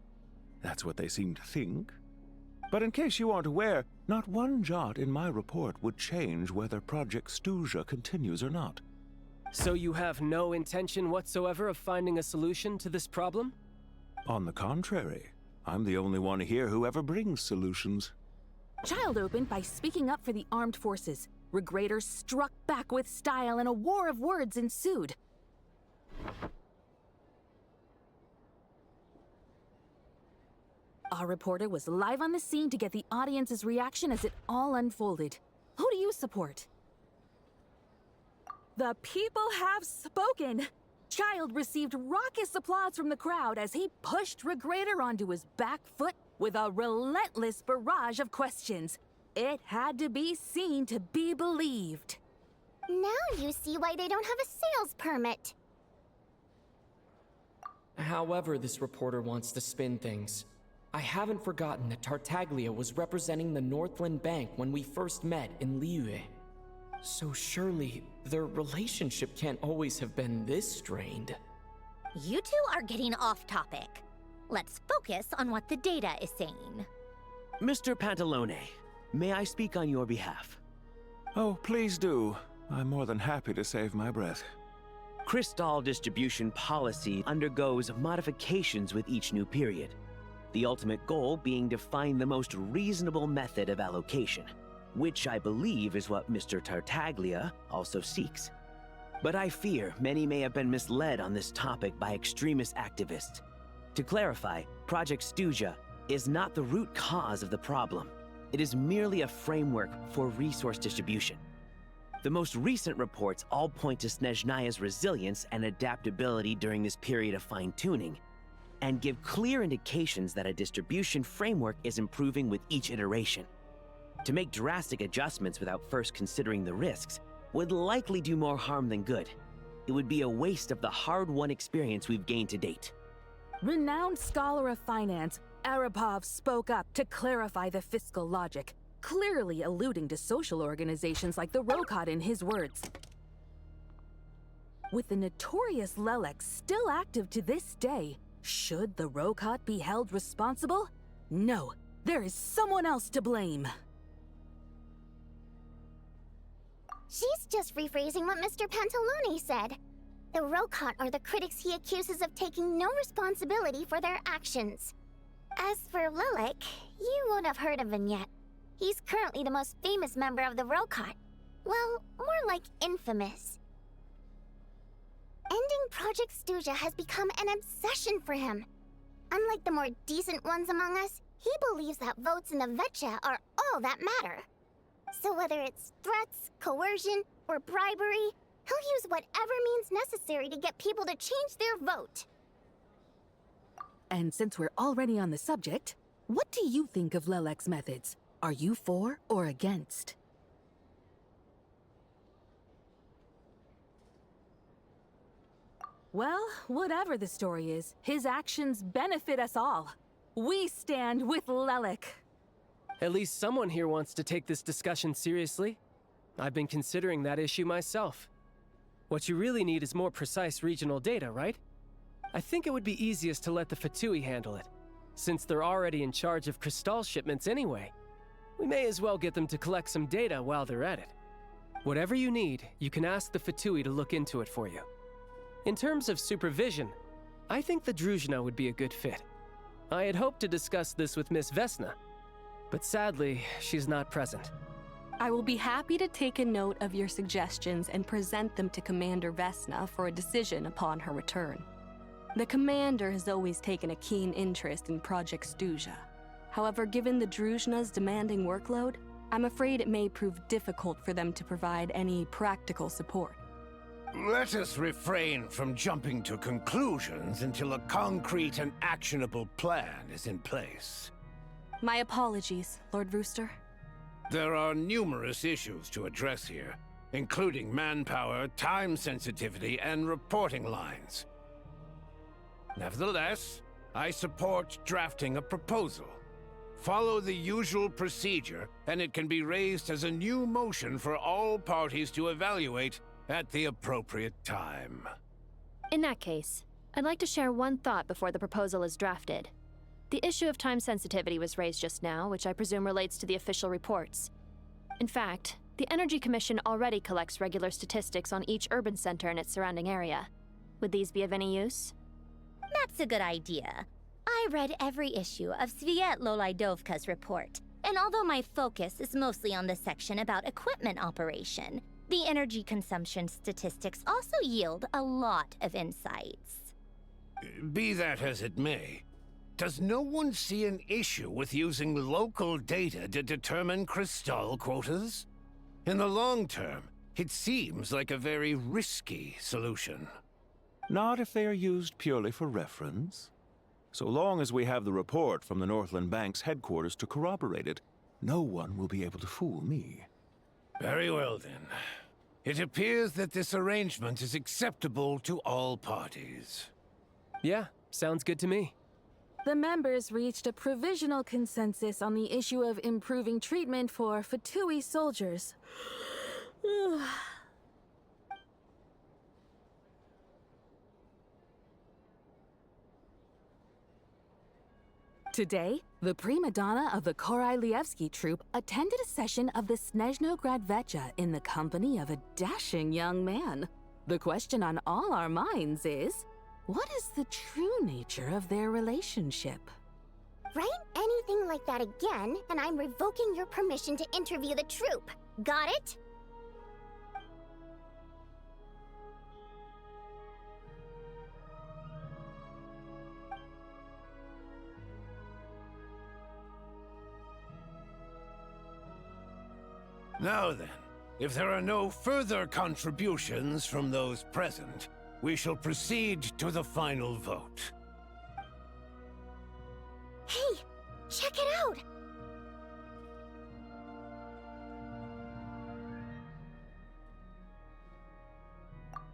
That's what they seem to think. But in case you aren't aware, not one jot in my report would change whether Project Stuzha continues or not. So you have no intention whatsoever of finding a solution to this problem? On the contrary, I'm the only one here who ever brings solutions. Child opened by speaking up for the armed forces. Regraders struck back with style and a war of words ensued. Our reporter was live on the scene to get the audience's reaction as it all unfolded. Who do you support? The people have spoken! Child received raucous applause from the crowd as he pushed Regrader onto his back foot with a relentless barrage of questions. It had to be seen to be believed. Now you see why they don't have a sales permit. However this reporter wants to spin things, I haven't forgotten that Tartaglia was representing the Northland Bank when we first met in Liyue. So surely, their relationship can't always have been this strained. You two are getting off topic. Let's focus on what the data is saying. Mr. Pantalone, may I speak on your behalf? Oh, please do. I'm more than happy to save my breath. Crystal distribution policy undergoes modifications with each new period. The ultimate goal being to find the most reasonable method of allocation, which I believe is what Mr. Tartaglia also seeks. But I fear many may have been misled on this topic by extremist activists. To clarify, Project Stuja is not the root cause of the problem. It is merely a framework for resource distribution. The most recent reports all point to Snezhnaya's resilience and adaptability during this period of fine-tuning, and give clear indications that a distribution framework is improving with each iteration. To make drastic adjustments without first considering the risks would likely do more harm than good. It would be a waste of the hard-won experience we've gained to date. Renowned scholar of finance, Arapov spoke up to clarify the fiscal logic, clearly alluding to social organizations like the Rokot in his words. With the notorious Lelex still active to this day, should the Rokot be held responsible? No, there is someone else to blame. She's just rephrasing what Mr. Pantalone said. The Rokot are the critics he accuses of taking no responsibility for their actions. As for Lilac, you won't have heard of him yet. He's currently the most famous member of the Rokot. Well, more like infamous. Ending Project Stuja has become an obsession for him. Unlike the more decent ones among us, he believes that votes in the Vetcha are all that matter. So whether it's threats, coercion, or bribery, he'll use whatever means necessary to get people to change their vote. And since we're already on the subject, what do you think of Lelec's methods? Are you for or against? Well, whatever the story is, his actions benefit us all. We stand with Lelec. At least someone here wants to take this discussion seriously. I've been considering that issue myself. What you really need is more precise regional data, right? I think it would be easiest to let the Fatui handle it, since they're already in charge of Crystal shipments anyway. We may as well get them to collect some data while they're at it. Whatever you need, you can ask the Fatui to look into it for you. In terms of supervision, I think the Druzhna would be a good fit. I had hoped to discuss this with Miss Vesna, but sadly, she's not present. I will be happy to take a note of your suggestions and present them to Commander Vesna for a decision upon her return. The Commander has always taken a keen interest in Project Stuja. However, given the Druzhna's demanding workload, I'm afraid it may prove difficult for them to provide any practical support. Let us refrain from jumping to conclusions until a concrete and actionable plan is in place. My apologies, Lord Rooster. There are numerous issues to address here, including manpower, time sensitivity, and reporting lines. Nevertheless, I support drafting a proposal. Follow the usual procedure, and it can be raised as a new motion for all parties to evaluate at the appropriate time. In that case, I'd like to share one thought before the proposal is drafted. The issue of time sensitivity was raised just now, which I presume relates to the official reports. In fact, the Energy Commission already collects regular statistics on each urban center and its surrounding area. Would these be of any use? That's a good idea. I I read every issue of Svietlolaidovka's report, and although my focus is mostly on the section about equipment operation, the energy consumption statistics also yield a lot of insights. Be that as it may, does no one see an issue with using local data to determine crystal quotas? In the long term, it seems like a very risky solution. Not if they are used purely for reference. So long as we have the report from the Northland Bank's headquarters to corroborate it, no one will be able to fool me. Very well, then. It appears that this arrangement is acceptable to all parties. Yeah, sounds good to me. The members reached a provisional consensus on the issue of improving treatment for Fatui soldiers. Today, the prima donna of the Korailievsky troupe attended a session of the Snezhnaya Vecha in the company of a dashing young man. The question on all our minds is, what is the true nature of their relationship? Write anything like that again, and I'm revoking your permission to interview the troupe. Got it? Now then, if there are no further contributions from those present, we shall proceed to the final vote. Hey, check it out!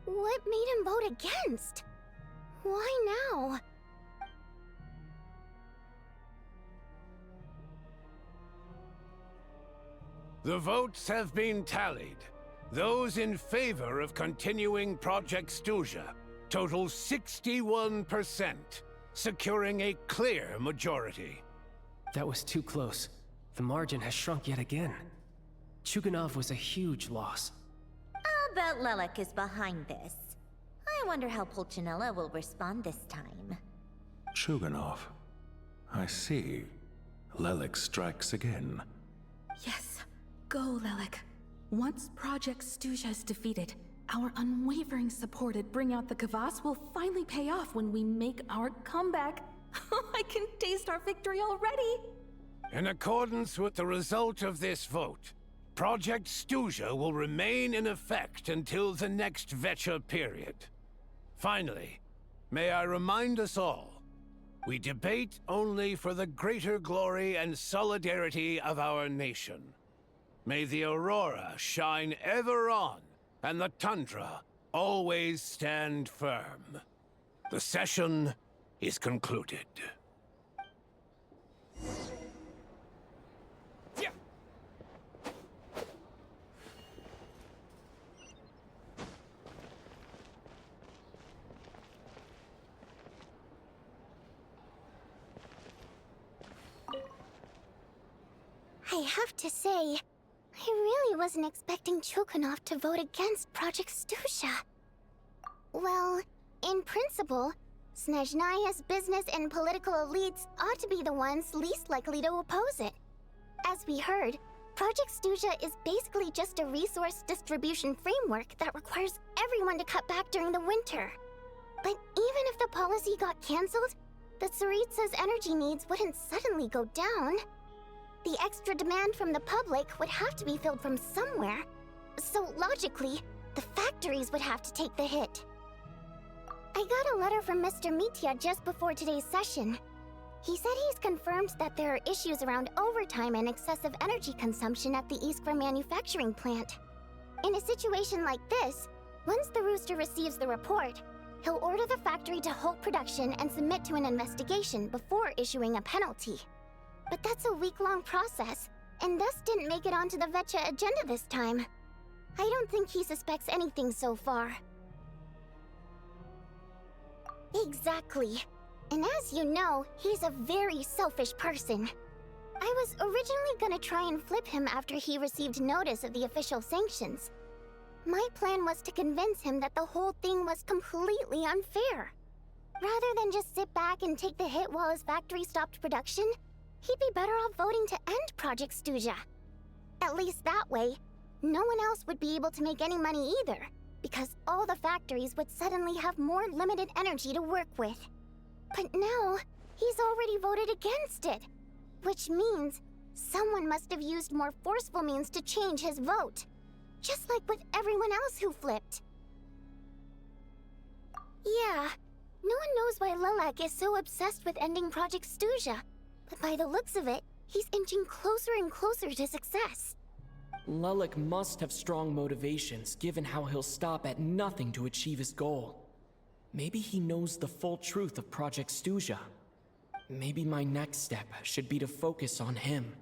What made him vote against? Why now? The votes have been tallied. Those in favor of continuing Project Stuzha total 61%, securing a clear majority. That was too close. The margin has shrunk yet again. Chuganov was a huge loss. I'll bet Lelik is behind this. I wonder how Pulcinella will respond this time. Chuganov. I see. Lelik strikes again. Yes. Go, Lelik. Once Project Stuzha is defeated, our unwavering support at Bring Out the Kvass will finally pay off when we make our comeback. I can taste our victory already! In accordance with the result of this vote, Project Stuzha will remain in effect until the next Vecha period. Finally, may I remind us all, we debate only for the greater glory and solidarity of our nation. May the aurora shine ever on, and the tundra always stand firm. The session is concluded. I have to say, I really wasn't expecting Chuganov to vote against Project Stuzha. Well, in principle, Snezhnaya's business and political elites ought to be the ones least likely to oppose it. As we heard, Project Stuzha is basically just a resource distribution framework that requires everyone to cut back during the winter. But even if the policy got cancelled, the Tsaritsa's energy needs wouldn't suddenly go down. The extra demand from the public would have to be filled from somewhere. So logically, the factories would have to take the hit. I got a letter from Mr. Mitya just before today's session. He said he's confirmed that there are issues around overtime and excessive energy consumption at the Iskra manufacturing plant. In a situation like this, once the Rooster receives the report, he'll order the factory to halt production and submit to an investigation before issuing a penalty. But that's a week-long process, and thus didn't make it onto the Vecha agenda this time. I don't think he suspects anything so far. Exactly. And as you know, he's a very selfish person. I was originally gonna try and flip him after he received notice of the official sanctions. My plan was to convince him that the whole thing was completely unfair. Rather than just sit back and take the hit while his factory stopped production, he'd be better off voting to end Project Stuzha. At least that way, no one else would be able to make any money either, because all the factories would suddenly have more limited energy to work with. But now, he's already voted against it, which means someone must have used more forceful means to change his vote, just like with everyone else who flipped. Yeah, no one knows why Lilac is so obsessed with ending Project Stuzha, but by the looks of it, he's inching closer and closer to success. Lilac must have strong motivations, given how he'll stop at nothing to achieve his goal. Maybe he knows the full truth of Project Stuzha. Maybe my next step should be to focus on him.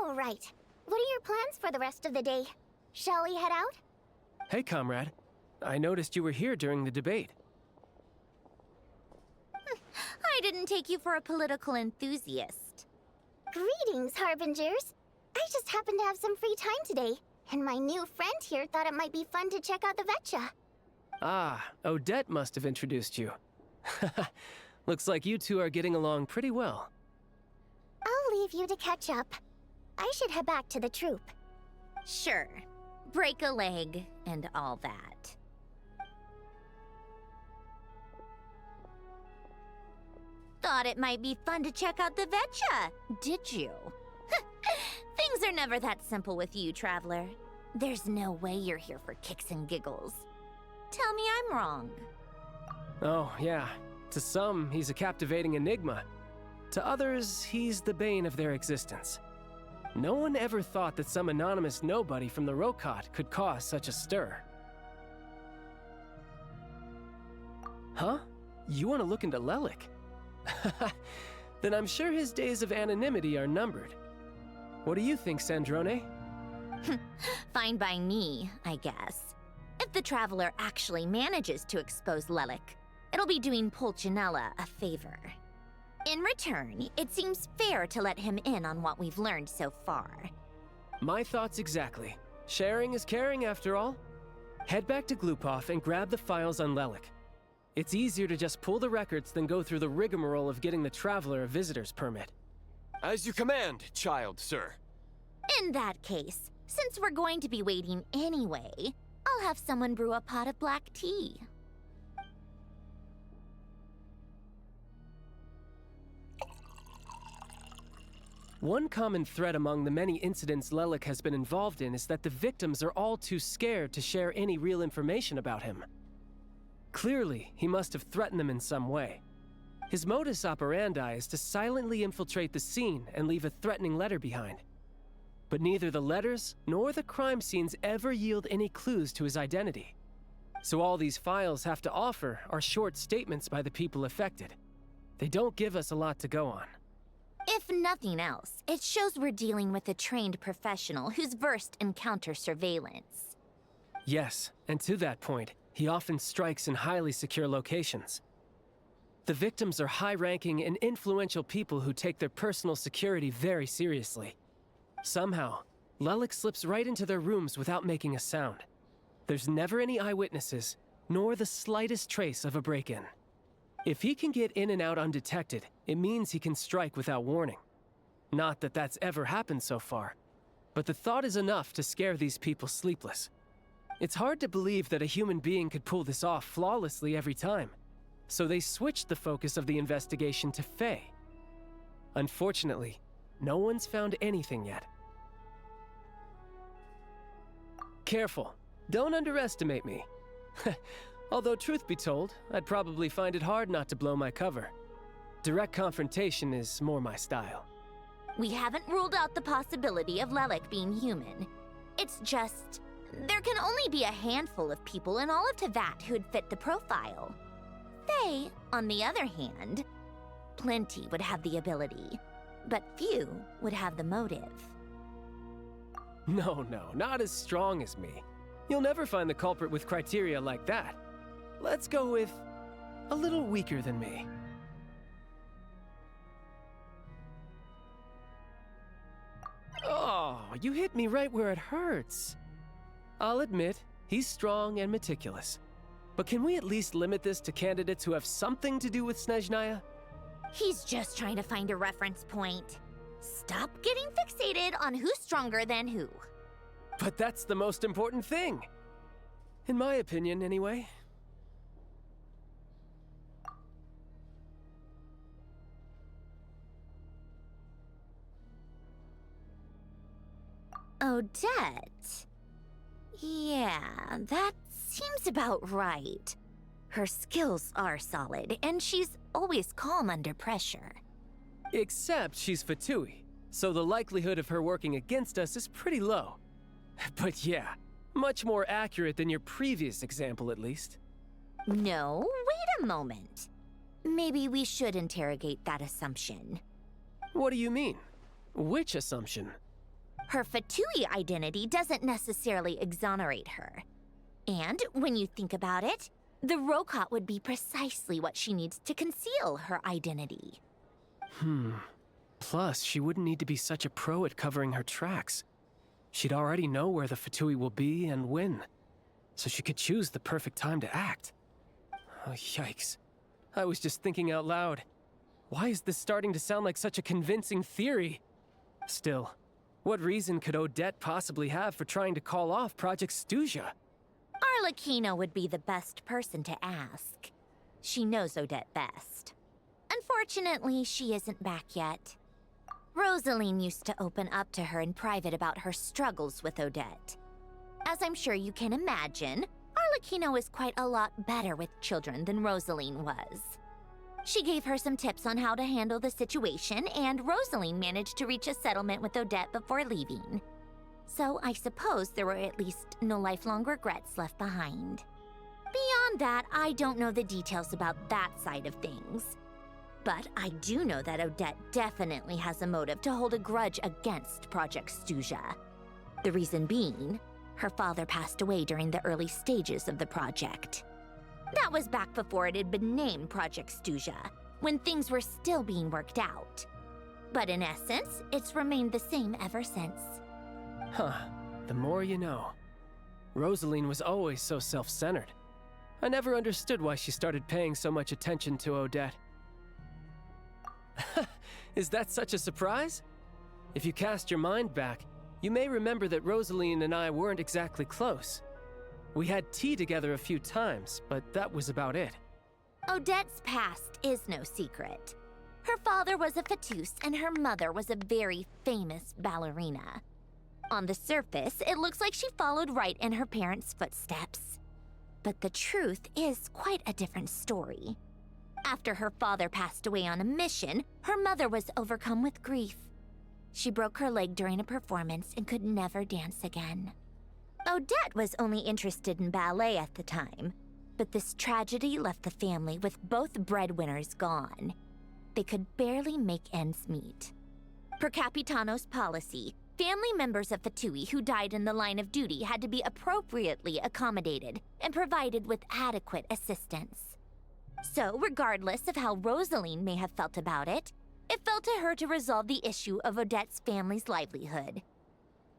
All right. What are your plans for the rest of the day? Shall we head out? Hey, comrade. I noticed you were here during the debate. I didn't take you for a political enthusiast. Greetings, Harbingers. I just happened to have some free time today, and my new friend here thought it might be fun to check out the Vetcha. Ah, Odette must have introduced you. Looks like you two are getting along pretty well. I'll leave you to catch up. I should head back to the troop. Sure. Break a leg and all that. Thought it might be fun to check out the Vetcha, did you? Things are never that simple with you, Traveler. There's no way you're here for kicks and giggles. Tell me I'm wrong. Oh, yeah. To some, he's a captivating enigma. To others, he's the bane of their existence. No one ever thought that some anonymous nobody from the Rokot could cause such a stir. Huh? You want to look into Lelik? Then I'm sure his days of anonymity are numbered. What do you think, Sandrone? Fine by me, I guess. If the Traveler actually manages to expose Lelik, it'll be doing Pulcinella a favor. In return, it seems fair to let him in on what we've learned so far. My thoughts exactly. Sharing is caring, after all. Head back to Glupov and grab the files on Lelik. It's easier to just pull the records than go through the rigmarole of getting the Traveler a visitor's permit. As you command, child, sir. In that case, since we're going to be waiting anyway, I'll have someone brew a pot of black tea. One common thread among the many incidents Lelik has been involved in is that the victims are all too scared to share any real information about him. Clearly, he must have threatened them in some way. His modus operandi is to silently infiltrate the scene and leave a threatening letter behind. But neither the letters nor the crime scenes ever yield any clues to his identity. So all these files have to offer are short statements by the people affected. They don't give us a lot to go on. If nothing else, it shows we're dealing with a trained professional who's versed in counter-surveillance. Yes, and to that point, he often strikes in highly secure locations. The victims are high-ranking and influential people who take their personal security very seriously. Somehow, Lelik slips right into their rooms without making a sound. There's never any eyewitnesses, nor the slightest trace of a break-in. If he can get in and out undetected, it means he can strike without warning. Not that that's ever happened so far, but the thought is enough to scare these people sleepless. It's hard to believe that a human being could pull this off flawlessly every time, so they switched the focus of the investigation to Faye. Unfortunately, no one's found anything yet. Careful, don't underestimate me. Although truth be told, I'd probably find it hard not to blow my cover. Direct confrontation is more my style. We haven't ruled out the possibility of Lelik being human. It's just, there can only be a handful of people in all of Teyvat who'd fit the profile. Faye, on the other hand, plenty would have the ability, but few would have the motive. No, not as strong as me. You'll never find the culprit with criteria like that. Let's go with a little weaker than me. Oh, you hit me right where it hurts. I'll admit, he's strong and meticulous. But can we at least limit this to candidates who have something to do with Snezhnaya? He's just trying to find a reference point. Stop getting fixated on who's stronger than who. But that's the most important thing. In my opinion, anyway. Odette. Yeah, that seems about right. Her skills are solid, and she's always calm under pressure. Except she's Fatui, so the likelihood of her working against us is pretty low. But yeah, much more accurate than your previous example, at least. No, wait a moment. Maybe we should interrogate that assumption. What do you mean? Which assumption? Her Fatui identity doesn't necessarily exonerate her. And when you think about it, the Rokot would be precisely what she needs to conceal her identity. Plus, she wouldn't need to be such a pro at covering her tracks. She'd already know where the Fatui will be and when, so she could choose the perfect time to act. Oh, yikes. I was just thinking out loud. Why is this starting to sound like such a convincing theory? Still, what reason could Odette possibly have for trying to call off Project Stuzha? Arlecchino would be the best person to ask. She knows Odette best. Unfortunately, she isn't back yet. Rosaline used to open up to her in private about her struggles with Odette. As I'm sure you can imagine, Arlecchino is quite a lot better with children than Rosaline was. She gave her some tips on how to handle the situation, and Rosaline managed to reach a settlement with Odette before leaving. So I suppose there were at least no lifelong regrets left behind. Beyond that, I don't know the details about that side of things. But I do know that Odette definitely has a motive to hold a grudge against Project Stuzha. The reason being, her father passed away during the early stages of the project. That was back before it had been named Project Stuzha, when things were still being worked out. But in essence, it's remained the same ever since. Huh, the more you know. Rosaline was always so self-centered. I never understood why she started paying so much attention to Odette. Is that such a surprise? If you cast your mind back, you may remember that Rosaline and I weren't exactly close. We had tea together a few times, but that was about it. Odette's past is no secret. Her father was a fatus and her mother was a very famous ballerina. On the surface, it looks like she followed right in her parents' footsteps. But the truth is quite a different story. After her father passed away on a mission, her mother was overcome with grief. She broke her leg during a performance and could never dance again. Odette was only interested in ballet at the time, but this tragedy left the family with both breadwinners gone. They could barely make ends meet. Per Capitano's policy, family members of Fatui who died in the line of duty had to be appropriately accommodated and provided with adequate assistance. So, regardless of how Rosaline may have felt about it, it fell to her to resolve the issue of Odette's family's livelihood.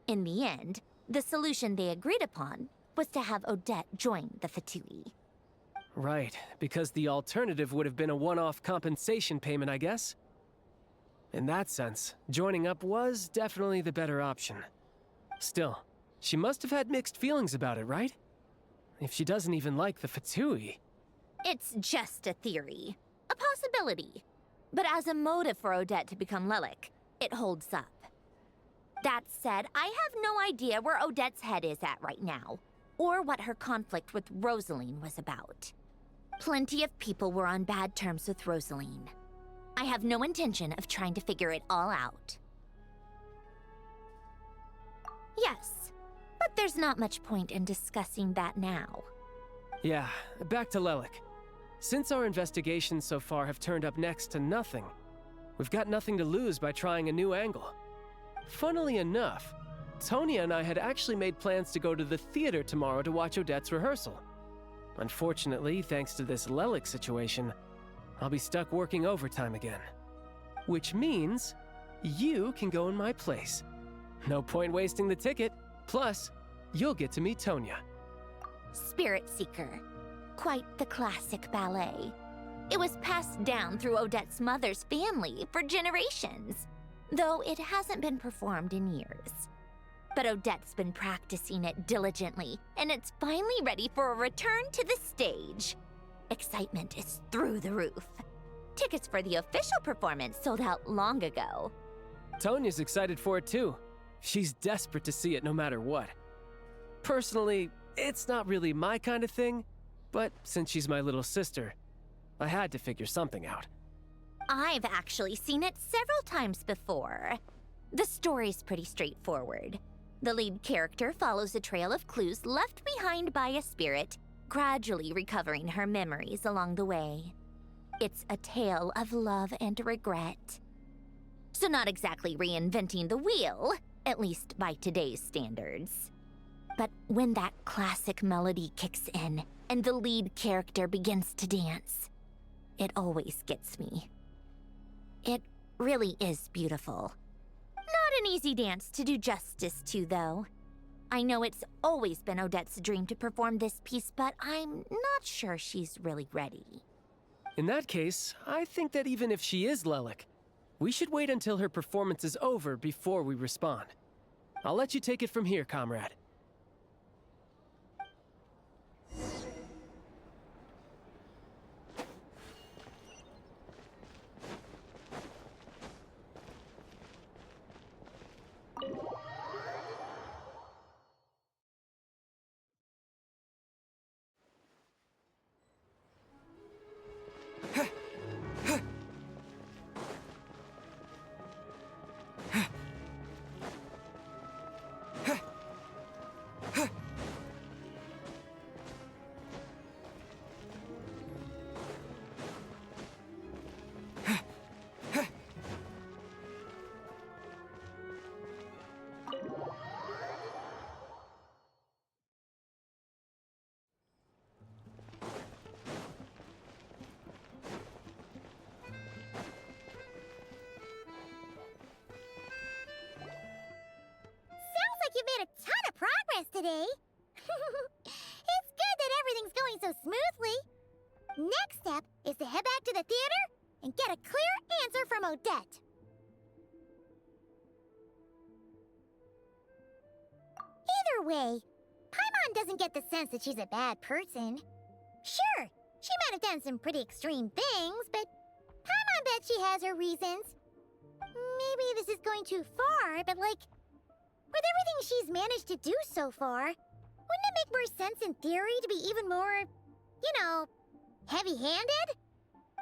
In the end, the solution they agreed upon was to have Odette join the Fatui. Right, because the alternative would have been a one-off compensation payment, I guess. In that sense, joining up was definitely the better option. Still, she must have had mixed feelings about it, right? If she doesn't even like the Fatui. It's just a theory, a possibility. But as a motive for Odette to become Lelik, it holds up. That said, I have no idea where Odette's head is at right now, or what her conflict with Rosaline was about. Plenty of people were on bad terms with Rosaline. I have no intention of trying to figure it all out. Yes, but there's not much point in discussing that now. Yeah, back to Lelik. Since our investigations so far have turned up next to nothing, we've got nothing to lose by trying a new angle. Funnily enough, Tonya and I had actually made plans to go to the theater tomorrow to watch Odette's rehearsal. Unfortunately, thanks to this Lelik situation, I'll be stuck working overtime again. Which means you can go in my place. No point wasting the ticket. Plus, you'll get to meet Tonya. Spirit Seeker. quite the classic ballet. It was passed down through Odette's mother's family for generations, though it hasn't been performed in years. But Odette's been practicing it diligently, and it's finally ready for a return to the stage. Excitement is through the roof. Tickets for the official performance sold out long ago. Tonya's excited for it too. She's desperate to see it no matter what. Personally, it's not really my kind of thing, but since she's my little sister, I had to figure something out. I've actually seen it several times before. The story's pretty straightforward. The lead character follows a trail of clues left behind by a spirit, gradually recovering her memories along the way. It's a tale of love and regret. So not exactly reinventing the wheel, at least by today's standards. But when that classic melody kicks in and the lead character begins to dance, it always gets me. It really is beautiful. Not an easy dance to do justice to, though. I know it's always been Odette's dream to perform this piece, but I'm not sure she's really ready. In that case, I think that even if she is Lelik, we should wait until her performance is over before we respond. I'll let you take it from here, comrade. You made a ton of progress today. It's good that everything's going so smoothly. Next step is to head back to the theater and get a clear answer from Odette. Either way, Paimon doesn't get the sense that she's a bad person. Sure, she might have done some pretty extreme things, but Paimon bet she has her reasons. Maybe this is going too far, but like, with everything she's managed to do so far, wouldn't it make more sense in theory to be even more, you know, heavy-handed?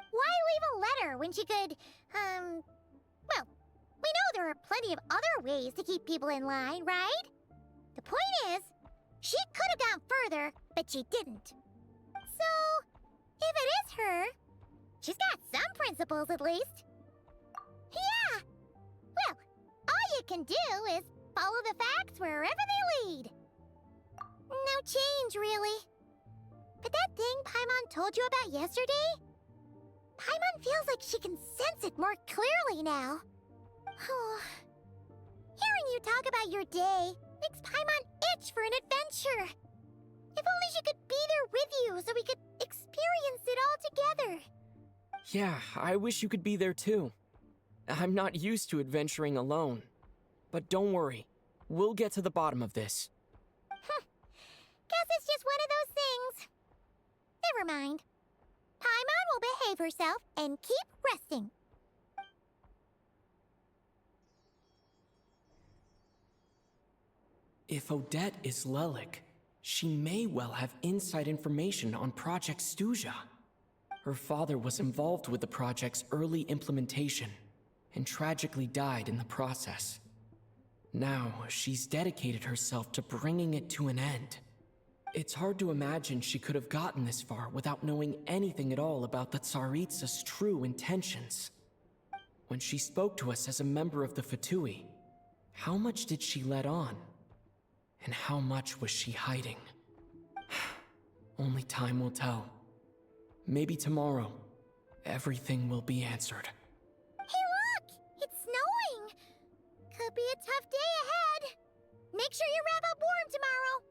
Why leave a letter when she could, well, we know there are plenty of other ways to keep people in line, right? The point is, she could have gone further, but she didn't. So, if it is her, she's got some principles at least. Yeah! Well, all you can do is follow the facts wherever they lead. No change, really. But that thing Paimon told you about yesterday? Paimon feels like she can sense it more clearly now. Hearing you talk about your day makes Paimon itch for an adventure. If only she could be there with you so we could experience it all together. Yeah, I wish you could be there too. I'm not used to adventuring alone. But don't worry, we'll get to the bottom of this. Guess it's just one of those things. Never mind. Paimon will behave herself and keep resting. If Odette is Lelik, she may well have inside information on Project Stuzha. Her father was involved with the project's early implementation and tragically died in the process. Now, she's dedicated herself to bringing it to an end. It's hard to imagine she could have gotten this far without knowing anything at all about the Tsaritsa's true intentions. When she spoke to us as a member of the Fatui, how much did she let on? And how much was she hiding? Only time will tell. Maybe tomorrow, everything will be answered. Hey look! It's snowing! Could be a tough day ahead. Make sure you wrap up warm tomorrow.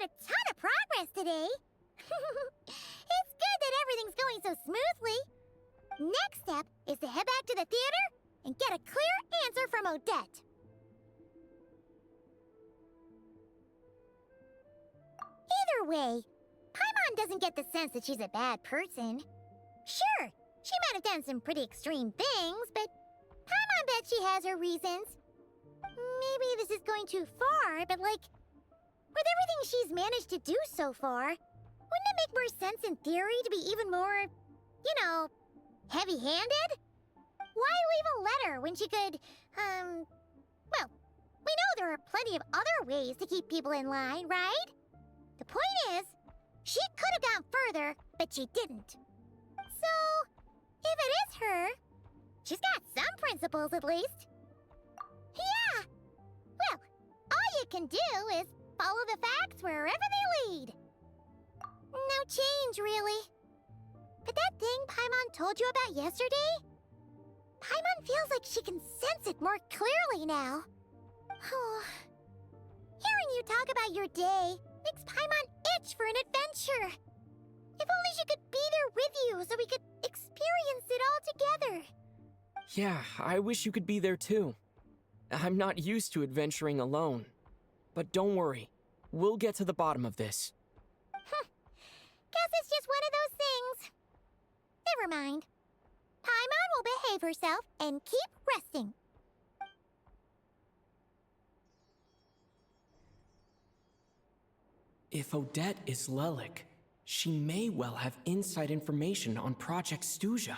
made a ton of progress today. It's good that everything's going so smoothly. Next step is to head back to the theater and get a clear answer from Odette. Either way, Paimon doesn't get the sense that she's a bad person. Sure, she might have done some pretty extreme things, but Paimon bet she has her reasons. Maybe this is going too far, but like, with everything she's managed to do so far, wouldn't it make more sense in theory to be even more, you know, heavy-handed? Why leave a letter when she could, well, we know there are plenty of other ways to keep people in line, right? The point is, she could have gone further, but she didn't. So, if it is her, she's got some principles at least. Yeah! Well, all you can do is follow the facts wherever they lead. No change, really. But that thing Paimon told you about yesterday? Paimon feels like she can sense it more clearly now. Hearing you talk about your day makes Paimon itch for an adventure. If only she could be there with you so we could experience it all together. Yeah, I wish you could be there too. I'm not used to adventuring alone. But don't worry, we'll get to the bottom of this. Guess it's just one of those things. Never mind. Paimon will behave herself and keep resting. If Odette is Lelik, she may well have inside information on Project Stuja.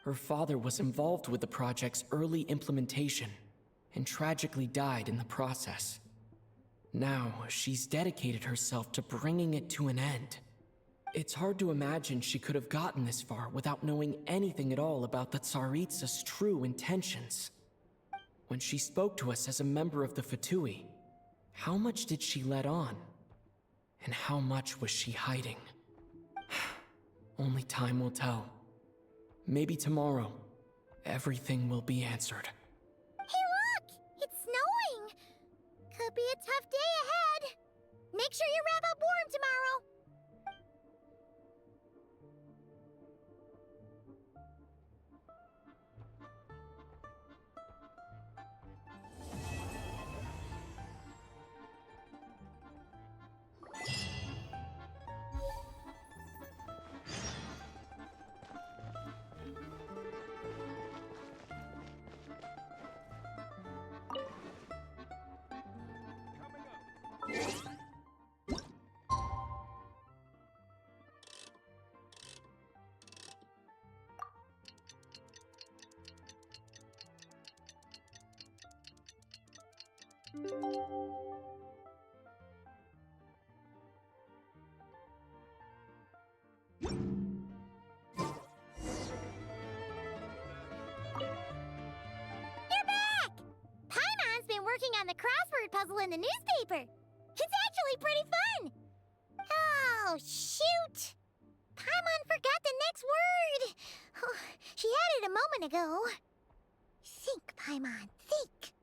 Her father was involved with the project's early implementation and tragically died in the process. Now, she's dedicated herself to bringing it to an end. It's hard to imagine she could have gotten this far without knowing anything at all about the Tsaritsa's true intentions. When she spoke to us as a member of the Fatui, how much did she let on? And how much was she hiding? Only time will tell. Maybe tomorrow, everything will be answered. Hey look! It's snowing! Could be a tough day ahead. Make sure you wrap up warm tomorrow. On the crossword puzzle in the newspaper. It's actually pretty fun. Oh, shoot. Paimon forgot the next word. Oh, she had it a moment ago. Think, Paimon, think.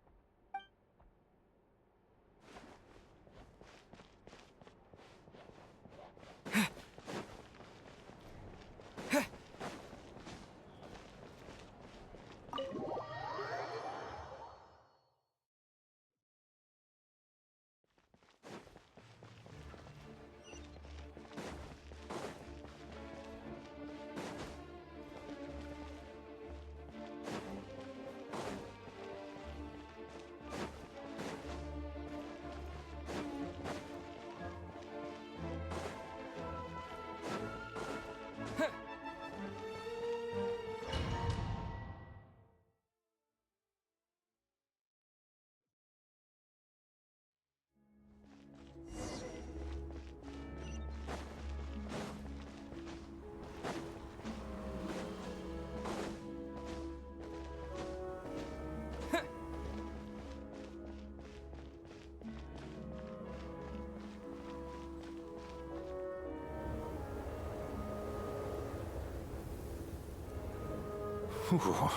Ooh,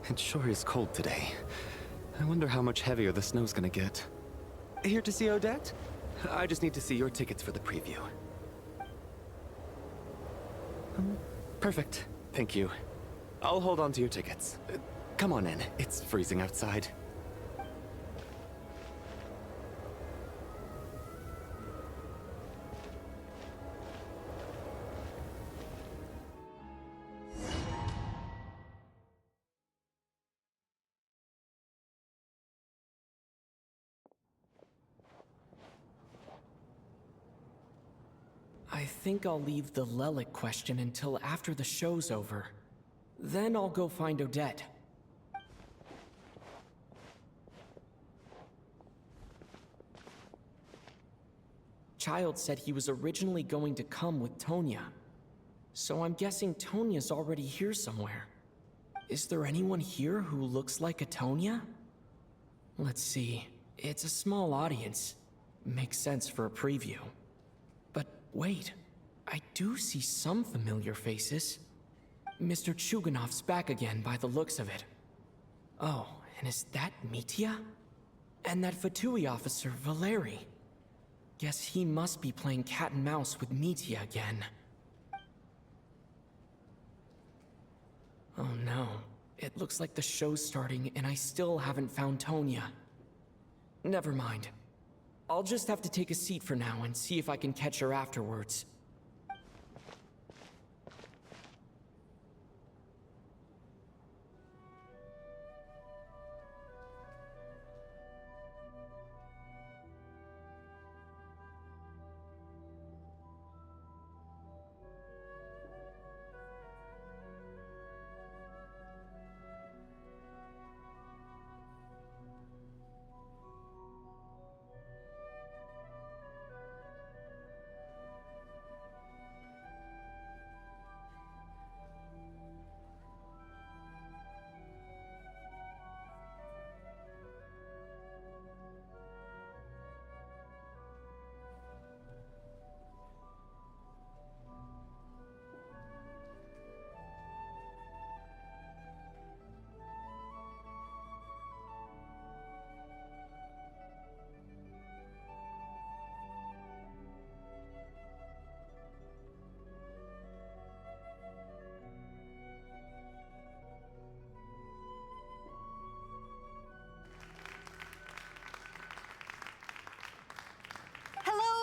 it sure is cold today. I wonder how much heavier the snow's gonna get. Here to see Odette? I just need to see your tickets for the preview. Perfect. Thank you. I'll hold on to your tickets. Come on in. It's freezing outside. I think I'll leave the Lelic question until after the show's over. Then I'll go find Odette. Child said he was originally going to come with Tonya. So I'm guessing Tonya's already here somewhere. Is there anyone here who looks like a Tonya? Let's see. It's a small audience. Makes sense for a preview. But wait, I do see some familiar faces. Mr. Chuganov's back again by the looks of it. Oh, and is that Mitya? And that Fatui officer, Valeri. Guess he must be playing cat and mouse with Mitya again. Oh no, it looks like the show's starting and I still haven't found Tonya. Never mind. I'll just have to take a seat for now and see if I can catch her afterwards.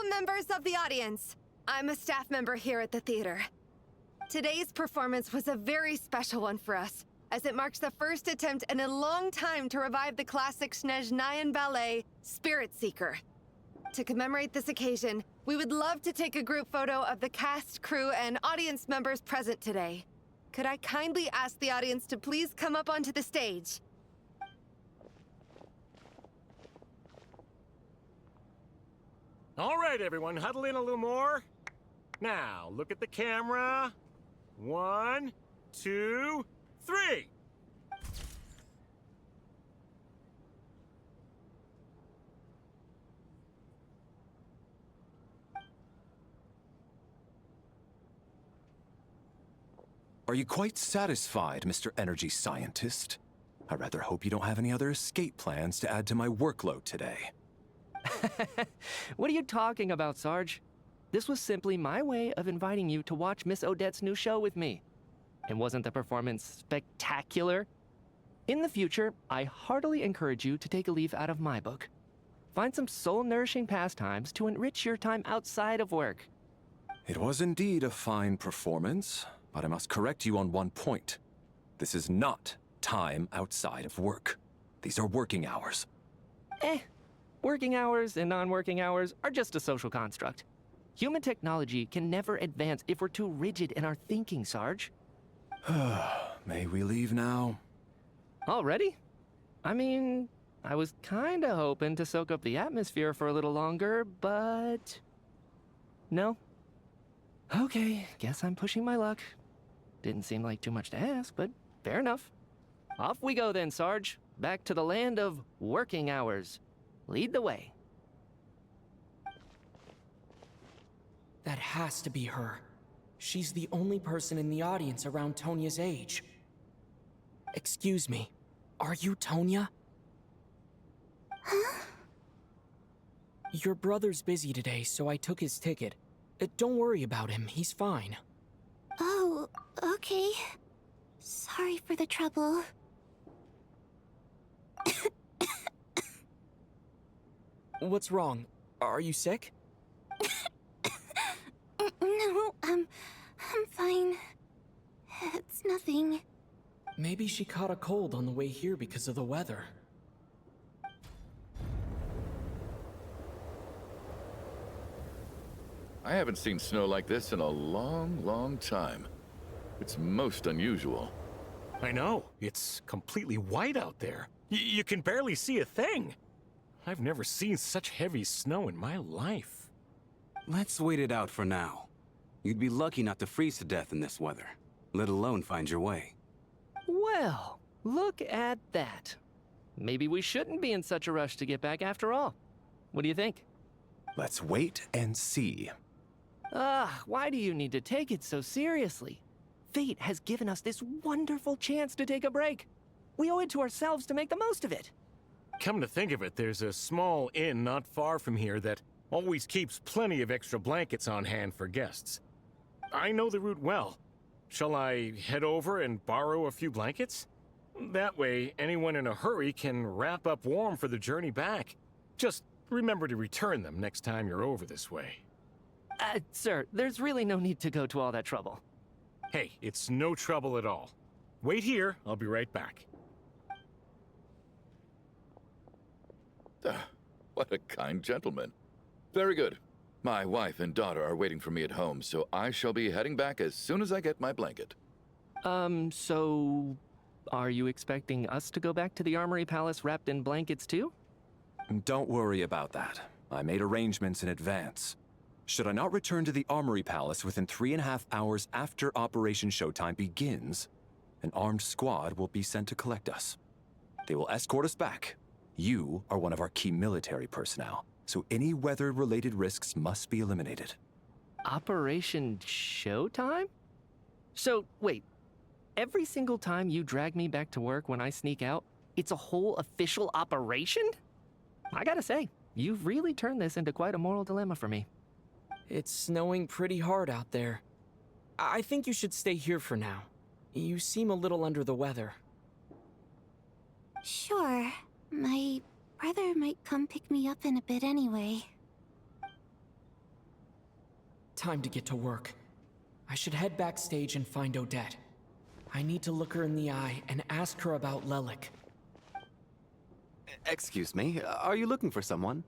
Members of the audience, I'm a staff member here at the theater. Today's performance was a very special one for us, as it marks the first attempt in a long time to revive the classic Snezhnayan ballet, Spirit Seeker. To commemorate this occasion, we would love to take a group photo of the cast, crew, and audience members present today. Could I kindly ask the audience to please come up onto the stage? All right, everyone, huddle in a little more. Now, look at the camera. 1, 2, 3. Are you quite satisfied, Mr. Energy Scientist? I rather hope you don't have any other escape plans to add to my workload today. What are you talking about, Sarge? This was simply my way of inviting you to watch Miss Odette's new show with me. And wasn't the performance spectacular? In the future, I heartily encourage you to take a leaf out of my book. Find some soul-nourishing pastimes to enrich your time outside of work. It was indeed a fine performance, but I must correct you on one point. This is not time outside of work. These are working hours. Working hours and non-working hours are just a social construct. Human technology can never advance if we're too rigid in our thinking, Sarge. May we leave now? Already? I mean, I was kinda hoping to soak up the atmosphere for a little longer, but... No? Okay, guess I'm pushing my luck. Didn't seem like too much to ask, but fair enough. Off we go then, Sarge. Back to the land of working hours. Lead the way. That has to be her. She's the only person in the audience around Tonya's age. Excuse me, are you Tonya? Huh? Your brother's busy today, so I took his ticket. Don't worry about him, he's fine. Oh, okay. Sorry for the trouble. What's wrong? Are you sick? No, I'm fine. It's nothing. Maybe she caught a cold on the way here because of the weather. I haven't seen snow like this in a long, long time. It's most unusual. I know. It's completely white out there. You can barely see a thing. I've never seen such heavy snow in my life. Let's wait it out for now. You'd be lucky not to freeze to death in this weather, let alone find your way. Well, look at that. Maybe we shouldn't be in such a rush to get back after all. What do you think? Let's wait and see. Why do you need to take it so seriously? Fate has given us this wonderful chance to take a break. We owe it to ourselves to make the most of it. Come to think of it, there's a small inn not far from here that always keeps plenty of extra blankets on hand for guests. I know the route well. Shall I head over and borrow a few blankets? That way, anyone in a hurry can wrap up warm for the journey back. Just remember to return them next time you're over this way. Sir, there's really no need to go to all that trouble. Hey, it's no trouble at all. Wait here, I'll be right back. What a kind gentleman. Very good. My wife and daughter are waiting for me at home, so I shall be heading back as soon as I get my blanket. So... are you expecting us to go back to the Armory Palace wrapped in blankets too? Don't worry about that. I made arrangements in advance. Should I not return to the Armory Palace within 3.5 hours after Operation Showtime begins, an armed squad will be sent to collect us. They will escort us back. You are one of our key military personnel, so any weather-related risks must be eliminated. Operation Showtime? So, wait. Every single time you drag me back to work when I sneak out, it's a whole official operation? I gotta say, you've really turned this into quite a moral dilemma for me. It's snowing pretty hard out there. I think you should stay here for now. You seem a little under the weather. Sure. My brother might come pick me up in a bit anyway. Time to get to work. I should head backstage and find Odette. I need to look her in the eye and ask her about Lelik. Excuse me, are you looking for someone?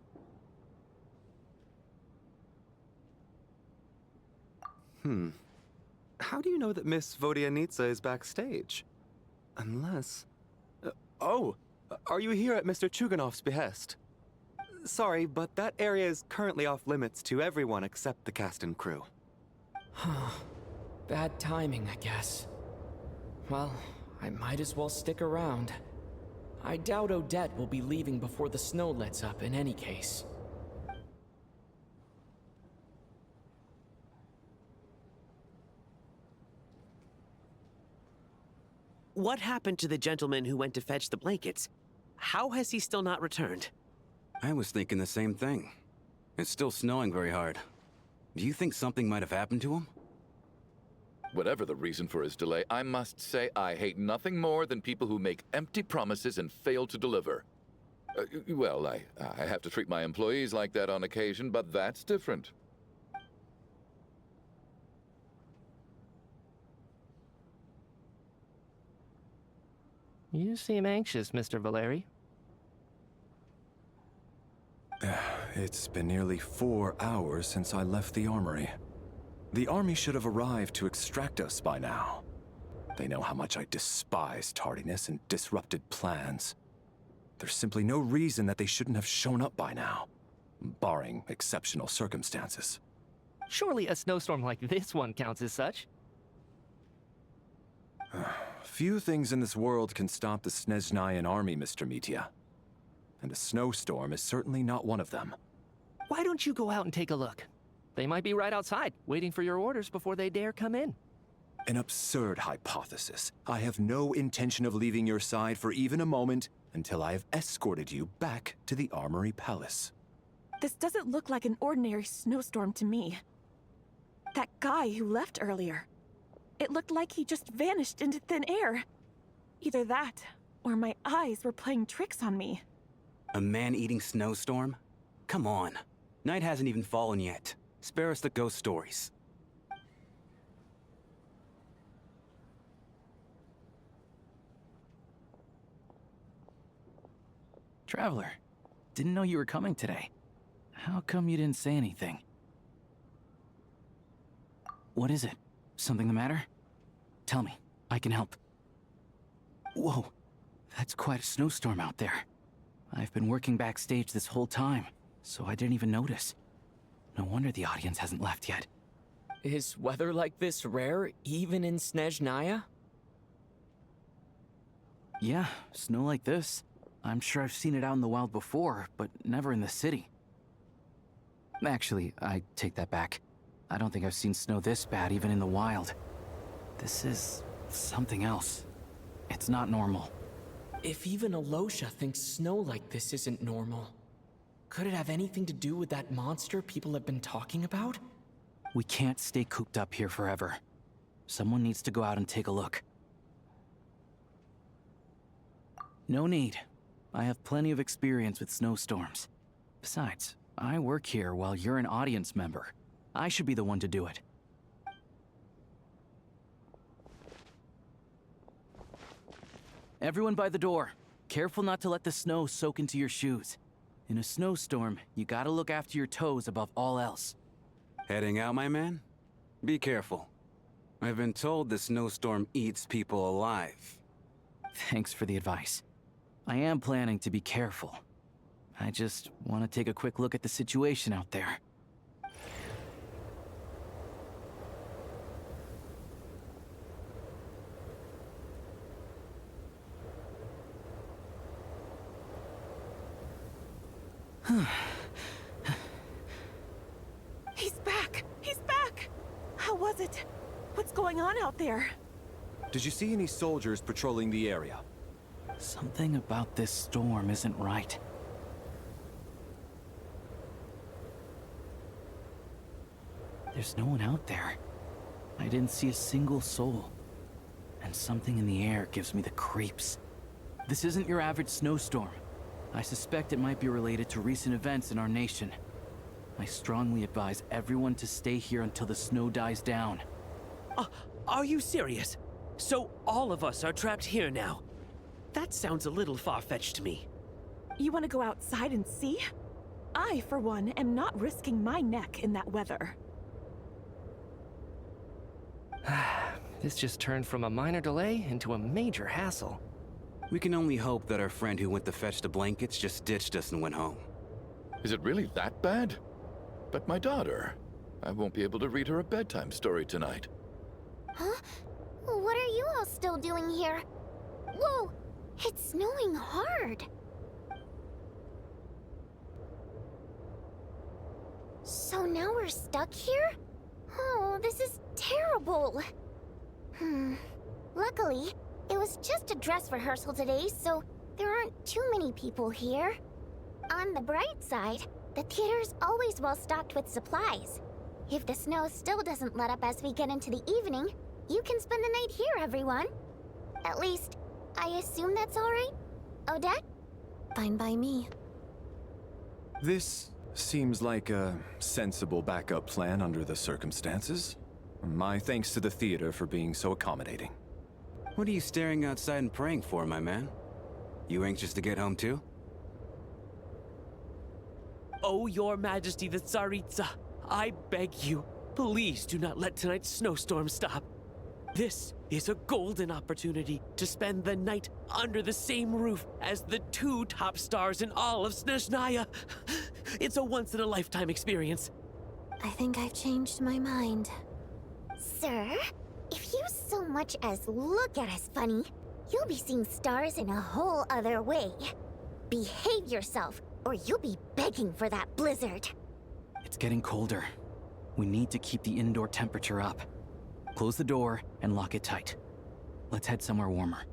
How do you know that Miss Vodyanitsa is backstage? Unless... are you here at Mr. Chuganov's behest? Sorry, but that area is currently off limits to everyone except the cast and crew. Bad timing, I guess. Well, I might as well stick around. I doubt Odette will be leaving before the snow lets up in any case. What happened to the gentleman who went to fetch the blankets? How has he still not returned? I was thinking the same thing. It's still snowing very hard. Do you think something might have happened to him? Whatever the reason for his delay, I must say I hate nothing more than people who make empty promises and fail to deliver. Well, I have to treat my employees like that on occasion, but that's different. You seem anxious, Mr. Valeri. It's been nearly 4 hours since I left the armory. The army should have arrived to extract us by now. They know how much I despise tardiness and disrupted plans. There's simply no reason that they shouldn't have shown up by now, barring exceptional circumstances. Surely a snowstorm like this one counts as such. Few things in this world can stop the Snezhnayan army, Mr. Mitya. And a snowstorm is certainly not one of them. Why don't you go out and take a look? They might be right outside, waiting for your orders before they dare come in. An absurd hypothesis. I have no intention of leaving your side for even a moment until I have escorted you back to the Armory Palace. This doesn't look like an ordinary snowstorm to me. That guy who left earlier, it looked like he just vanished into thin air. Either that, or my eyes were playing tricks on me. A man-eating snowstorm? Come on. Night hasn't even fallen yet. Spare us the ghost stories. Traveler, didn't know you were coming today. How come you didn't say anything? What is it? Something the matter? Tell me, I can help. Whoa, that's quite a snowstorm out there. I've been working backstage this whole time, so I didn't even notice. No wonder the audience hasn't left yet. Is weather like this rare, even in Snezhnaya? Yeah, snow like this. I'm sure I've seen it out in the wild before, but never in the city. Actually, I take that back. I don't think I've seen snow this bad even in the wild. This is something else. It's not normal. If even Alosha thinks snow like this isn't normal, could it have anything to do with that monster people have been talking about? We can't stay cooped up here forever. Someone needs to go out and take a look. No need. I have plenty of experience with snowstorms. Besides, I work here while you're an audience member. I should be the one to do it. Everyone by the door. Careful not to let the snow soak into your shoes. In a snowstorm, you gotta look after your toes above all else. Heading out, my man? Be careful. I've been told the snowstorm eats people alive. Thanks for the advice. I am planning to be careful. I just want to take a quick look at the situation out there. He's back! He's back! How was it? What's going on out there? Did you see any soldiers patrolling the area? Something about this storm isn't right. There's no one out there. I didn't see a single soul. And something in the air gives me the creeps. This isn't your average snowstorm. I suspect it might be related to recent events in our nation. I strongly advise everyone to stay here until the snow dies down. Are you serious? So all of us are trapped here now? That sounds a little far-fetched to me. You want to go outside and see? I, for one, am not risking my neck in that weather. This just turned from a minor delay into a major hassle. We can only hope that our friend who went to fetch the blankets just ditched us and went home. Is it really that bad? But my daughter, I won't be able to read her a bedtime story tonight. Huh? What are you all still doing here? Whoa! It's snowing hard! So now we're stuck here? Oh, this is terrible! Luckily, it was just a dress rehearsal today, so there aren't too many people here. On the bright side, the theater's always well stocked with supplies. If the snow still doesn't let up as we get into the evening, you can spend the night here, everyone. At least, I assume that's all right? Odette? Fine by me. This seems like a sensible backup plan under the circumstances. My thanks to the theater for being so accommodating. What are you staring outside and praying for, my man? You anxious to get home too? Oh, your majesty the Tsaritsa, I beg you, please do not let tonight's snowstorm stop. This is a golden opportunity to spend the night under the same roof as the two top stars in all of Snezhnaya. It's a once-in-a-lifetime experience. I think I've changed my mind. Sir, if you so much as look at us funny, you'll be seeing stars in a whole other way. Behave yourself, or you'll be begging for that blizzard. It's getting colder. We need to keep the indoor temperature up. Close the door and lock it tight. Let's head somewhere warmer.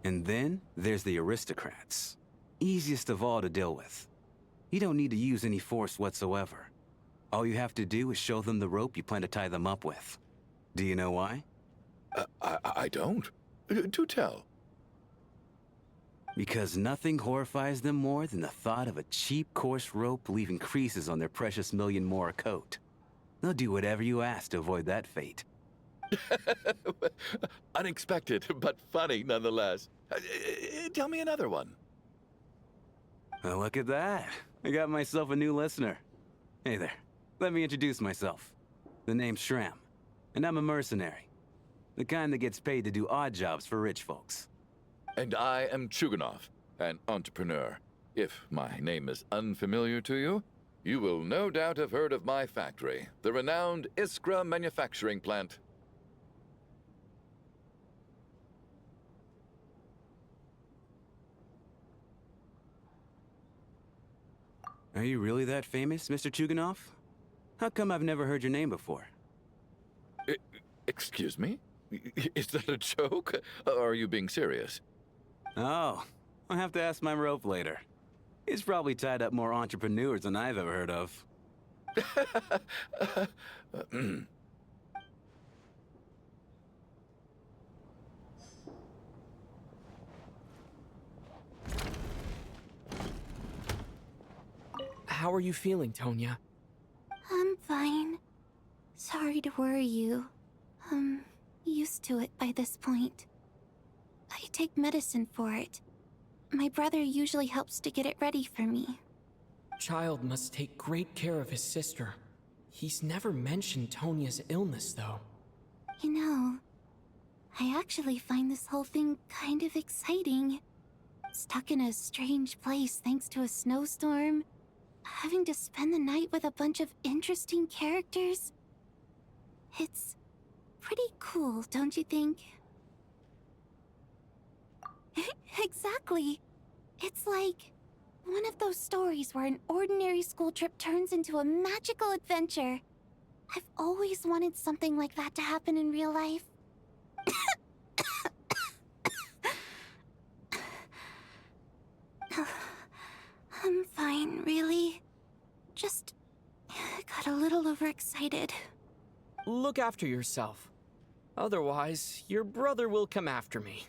And then there's the aristocrats. Easiest of all to deal with. You don't need to use any force whatsoever. All you have to do is show them the rope you plan to tie them up with. Do you know why? I don't. Do tell. Because nothing horrifies them more than the thought of a cheap, coarse rope leaving creases on their precious million more coat. They'll do whatever you ask to avoid that fate. Unexpected, but funny nonetheless. Tell me another one. Well, look at that. I got myself a new listener. Hey there. Let me introduce myself. The name's Shram, and I'm a mercenary. The kind that gets paid to do odd jobs for rich folks. And I am Chuganov, an entrepreneur. If my name is unfamiliar to you, you will no doubt have heard of my factory, the renowned Iskra manufacturing plant. Are you really that famous, Mr. Chuganov? How come I've never heard your name before? Excuse me? Is that a joke? Or are you being serious? Oh, I'll have to ask my rope later. He's probably tied up more entrepreneurs than I've ever heard of. How are you feeling, Tonya? I'm fine. Sorry to worry you. I'm used to it by this point. I take medicine for it. My brother usually helps to get it ready for me. Child must take great care of his sister. He's never mentioned Tonya's illness, though. You know, I actually find this whole thing kind of exciting. Stuck in a strange place thanks to a snowstorm, having to spend the night with a bunch of interesting characters. It's pretty cool, don't you think? Exactly. It's like one of those stories where an ordinary school trip turns into a magical adventure. I've always wanted something like that to happen in real life. I'm fine, really. Just got a little overexcited. Look after yourself. Otherwise, your brother will come after me.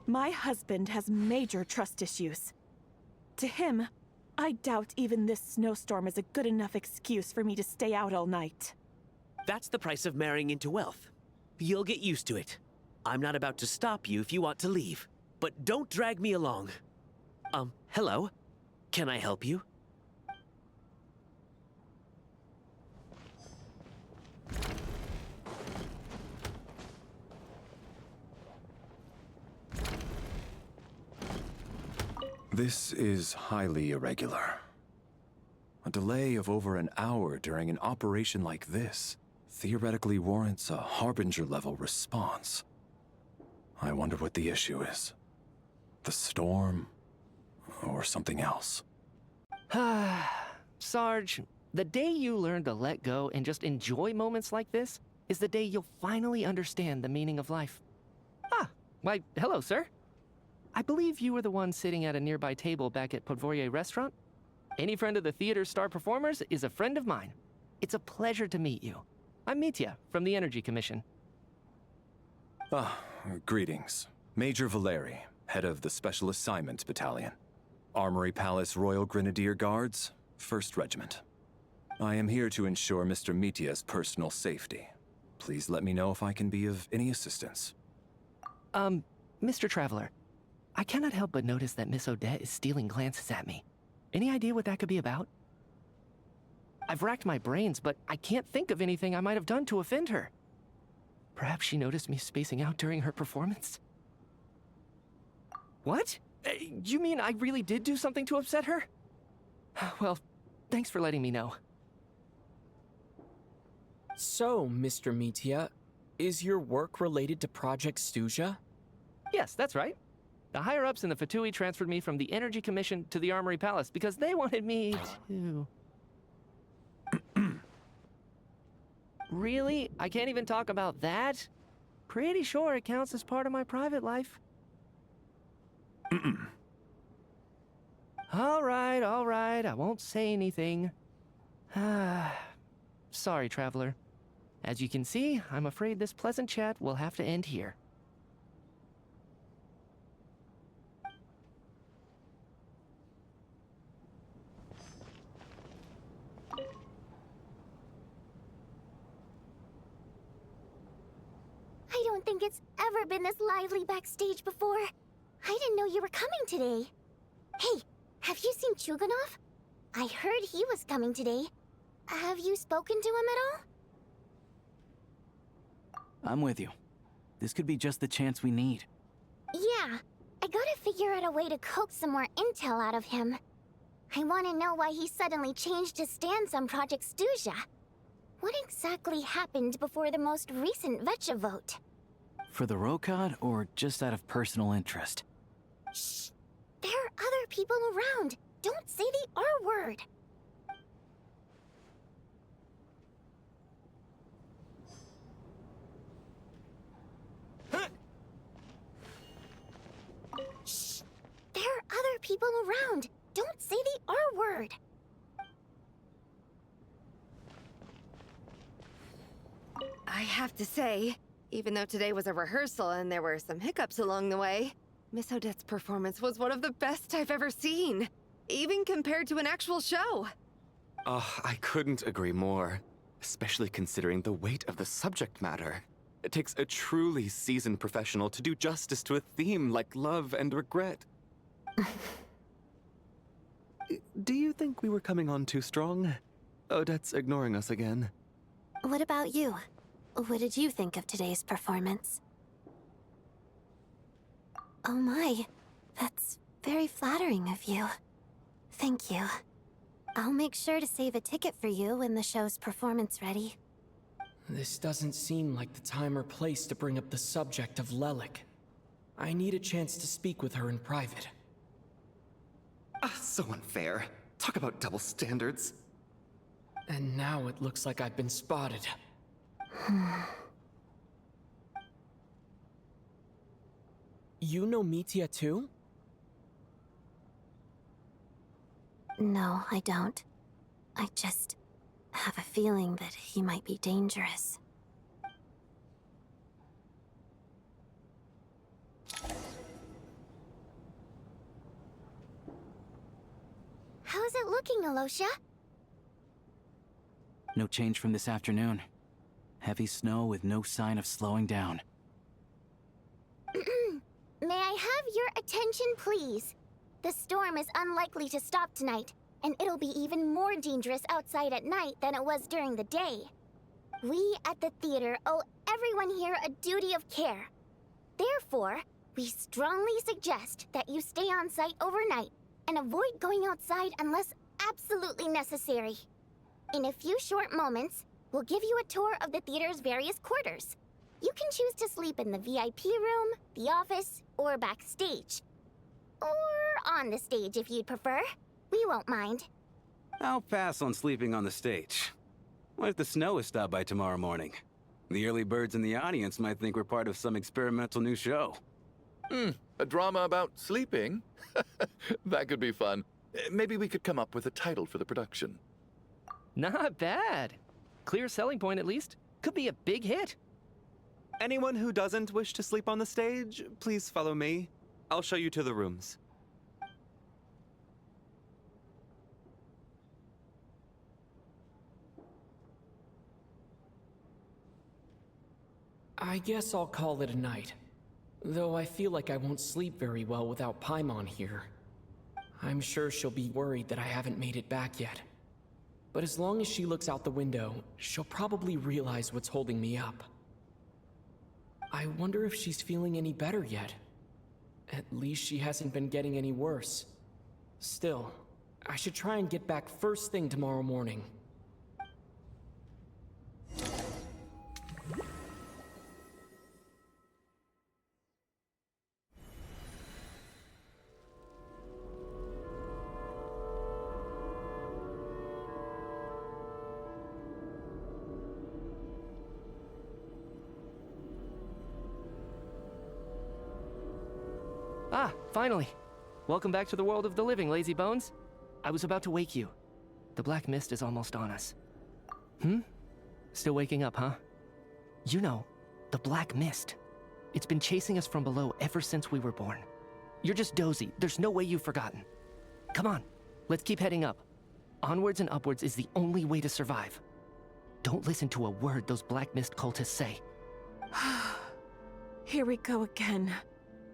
My husband has major trust issues. To him, I doubt even this snowstorm is a good enough excuse for me to stay out all night. That's the price of marrying into wealth. You'll get used to it. I'm not about to stop you if you want to leave. But don't drag me along. Hello? Can I help you? This is highly irregular. A delay of over an hour during an operation like this theoretically warrants a Harbinger-level response. I wonder what the issue is. The storm, or something else. Sarge, the day you learn to let go and just enjoy moments like this is the day you'll finally understand the meaning of life. Why, hello, sir. I believe you were the one sitting at a nearby table back at Podvorye Restaurant. Any friend of the theater's star performers is a friend of mine. It's a pleasure to meet you. I'm Mitya from the Energy Commission. Greetings. Major Valeri, head of the Special Assignments Battalion. Armory Palace Royal Grenadier Guards, 1st Regiment. I am here to ensure Mr. Mitya's personal safety. Please let me know if I can be of any assistance. Mr. Traveler, I cannot help but notice that Miss Odette is stealing glances at me. Any idea what that could be about? I've racked my brains, but I can't think of anything I might have done to offend her. Perhaps she noticed me spacing out during her performance? What? You mean I really did do something to upset her? Well, thanks for letting me know. So, Mr. Metia, is your work related to Project Stuja? Yes, that's right. The higher-ups in the Fatui transferred me from the Energy Commission to the Armory Palace because they wanted me to... Really? I can't even talk about that? Pretty sure it counts as part of my private life. All right, I won't say anything. Sorry, Traveler. As you can see, I'm afraid this pleasant chat will have to end here. I don't think it's ever been this lively backstage before. I didn't know you were coming today. Hey, have you seen Chuganov? I heard he was coming today. Have you spoken to him at all? I'm with you. This could be just the chance we need. Yeah, I gotta figure out a way to coax some more intel out of him. I want to know why he suddenly changed his stance on Project Stuja. What exactly happened before the most recent Vetcha vote? For the Rokad, or just out of personal interest? Shh! There are other people around. Don't say the R word. Shh! There are other people around. Don't say the R word. I have to say, even though today was a rehearsal and there were some hiccups along the way, Miss Odette's performance was one of the best I've ever seen, even compared to an actual show. Oh, I couldn't agree more, especially considering the weight of the subject matter. It takes a truly seasoned professional to do justice to a theme like love and regret. Do you think we were coming on too strong? Odette's ignoring us again. What about you? What did you think of today's performance? Oh my, that's very flattering of you. Thank you. I'll make sure to save a ticket for you when the show's performance ready. This doesn't seem like the time or place to bring up the subject of Lelik. I need a chance to speak with her in private. So unfair. Talk about double standards. And now it looks like I've been spotted. You know Metia too? No, I don't. I just have a feeling that he might be dangerous. How's it looking, Alosha? No change from this afternoon. Heavy snow with no sign of slowing down. May I have your attention, please? The storm is unlikely to stop tonight, and it'll be even more dangerous outside at night than it was during the day. We at the theater owe everyone here a duty of care. Therefore, we strongly suggest that you stay on site overnight and avoid going outside unless absolutely necessary. In a few short moments, we'll give you a tour of the theater's various quarters. You can choose to sleep in the VIP room, the office, or backstage. Or on the stage if you'd prefer. We won't mind. I'll pass on sleeping on the stage. What if the snow is stopped by tomorrow morning? The early birds in the audience might think we're part of some experimental new show. A drama about sleeping? That could be fun. Maybe we could come up with a title for the production. Not bad. Clear selling point, at least. Could be a big hit. Anyone who doesn't wish to sleep on the stage, please follow me. I'll show you to the rooms. I guess I'll call it a night. Though I feel like I won't sleep very well without Paimon here. I'm sure she'll be worried that I haven't made it back yet. But as long as she looks out the window, she'll probably realize what's holding me up. I wonder if she's feeling any better yet. At least she hasn't been getting any worse. Still, I should try and get back first thing tomorrow morning. Ah, finally. Welcome back to the world of the living, lazy bones. I was about to wake you. The black mist is almost on us. Still waking up, huh? You know, the black mist. It's been chasing us from below ever since we were born. You're just dozy. There's no way you've forgotten. Come on, let's keep heading up. Onwards and upwards is the only way to survive. Don't listen to a word those black mist cultists say. Here we go again.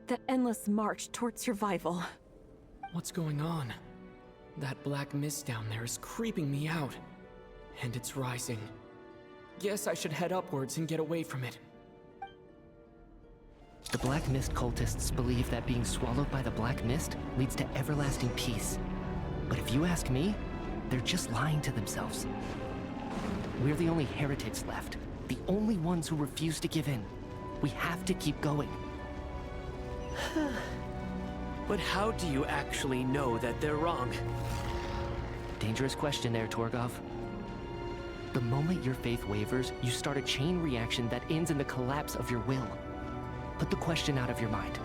The endless march towards survival. What's going on? That black mist down there is creeping me out. And it's rising. Guess I should head upwards and get away from it. The black mist cultists believe that being swallowed by the black mist leads to everlasting peace. But if you ask me, they're just lying to themselves. We're the only heretics left. The only ones who refuse to give in. We have to keep going. But how do you actually know that they're wrong? Dangerous question there, Torgov. The moment your faith wavers, you start a chain reaction that ends in the collapse of your will. Put the question out of your mind.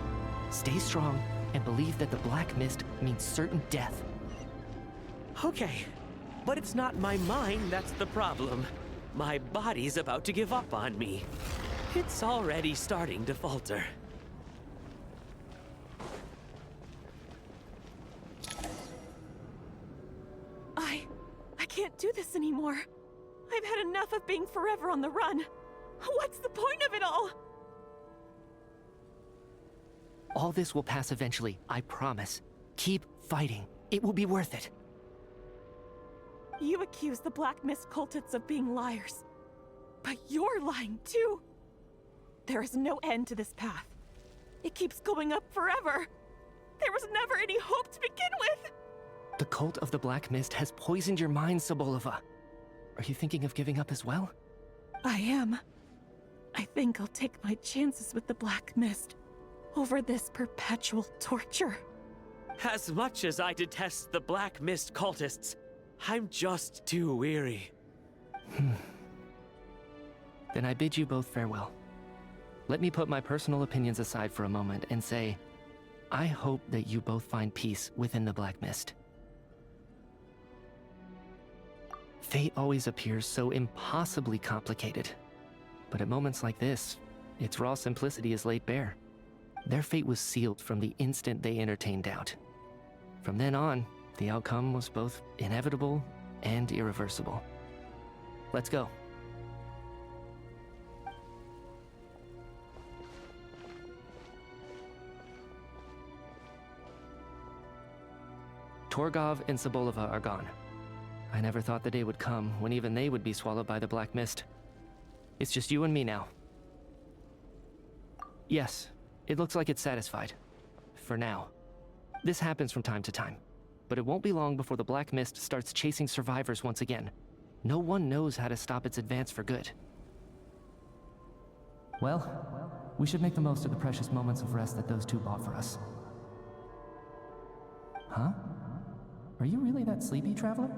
Stay strong and believe that the black mist means certain death. Okay, but it's not my mind that's the problem. My body's about to give up on me. It's already starting to falter. I can't do this anymore. I've had enough of being forever on the run. What's the point of it all? All this will pass eventually, I promise. Keep fighting. It will be worth it. You accuse the Black Mist cultists of being liars. But you're lying too. There is no end to this path. It keeps going up forever. There was never any hope to begin with. The cult of the Black Mist has poisoned your mind, Sobolova. Are you thinking of giving up as well? I am. I think I'll take my chances with the Black Mist over this perpetual torture. As much as I detest the Black Mist cultists, I'm just too weary. Then I bid you both farewell. Let me put my personal opinions aside for a moment and say, I hope that you both find peace within the Black Mist. Fate always appears so impossibly complicated. But at moments like this, its raw simplicity is laid bare. Their fate was sealed from the instant they entertained doubt. From then on, the outcome was both inevitable and irreversible. Let's go. Torgov and Sobolova are gone. I never thought the day would come when even they would be swallowed by the Black Mist. It's just you and me now. Yes, it looks like it's satisfied. For now. This happens from time to time. But it won't be long before the Black Mist starts chasing survivors once again. No one knows how to stop its advance for good. Well, we should make the most of the precious moments of rest that those two bought for us. Huh? Are you really that sleepy, traveler?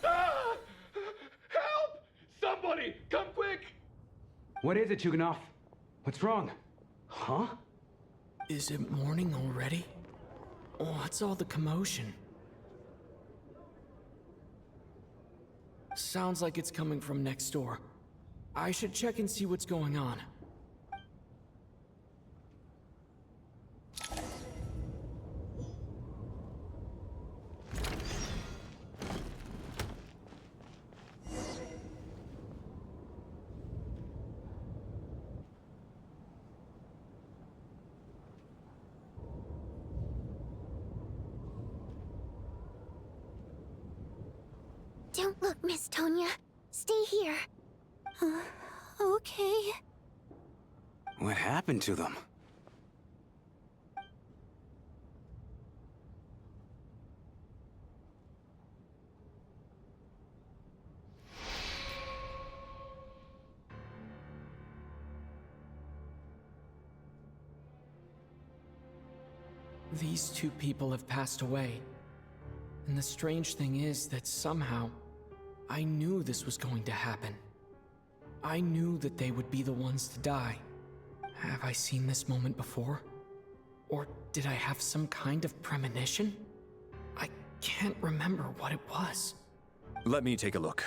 Help! Somebody, come quick! What is it, Chuganov? What's wrong? Huh? Is it morning already? What's all the commotion? Sounds like it's coming from next door. I should check and see what's going on. Don't look, Miss Tonya. Stay here. Okay. What happened to them? These two people have passed away. And the strange thing is that somehow, I knew this was going to happen. I knew that they would be the ones to die. Have I seen this moment before? Or did I have some kind of premonition? I can't remember what it was. Let me take a look.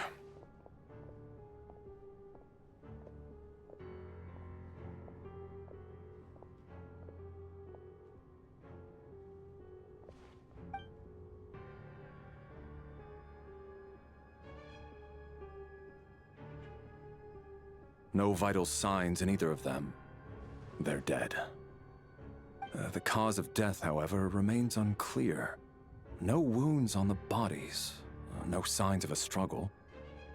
No vital signs in either of them. They're dead. The cause of death, however, remains unclear. No wounds on the bodies, no signs of a struggle,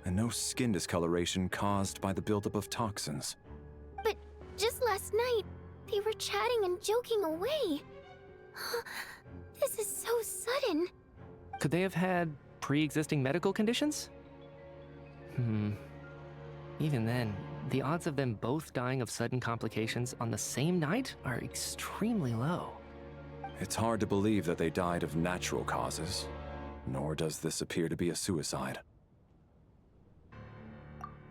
and no skin discoloration caused by the buildup of toxins. But just last night, they were chatting and joking away. This is so sudden. Could they have had pre-existing medical conditions? Even then, the odds of them both dying of sudden complications on the same night are extremely low. It's hard to believe that they died of natural causes, nor does this appear to be a suicide.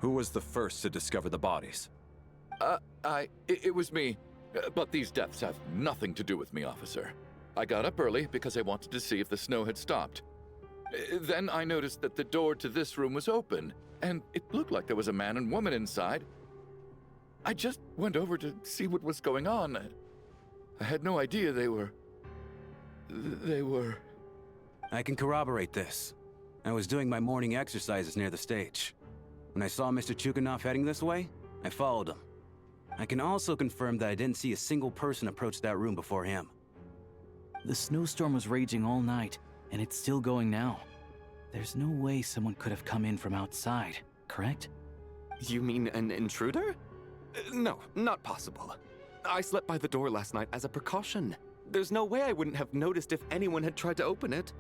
Who was the first to discover the bodies? It was me. But these deaths have nothing to do with me, officer. I got up early because I wanted to see if the snow had stopped. Then I noticed that the door to this room was open, and it looked like there was a man and woman inside. I just went over to see what was going on. I had no idea they were... I can corroborate this. I was doing my morning exercises near the stage. When I saw Mr. Chuganov heading this way, I followed him. I can also confirm that I didn't see a single person approach that room before him. The snowstorm was raging all night, and it's still going now. There's no way someone could have come in from outside, correct? You mean an intruder? No, not possible. I slept by the door last night as a precaution. There's no way I wouldn't have noticed if anyone had tried to open it.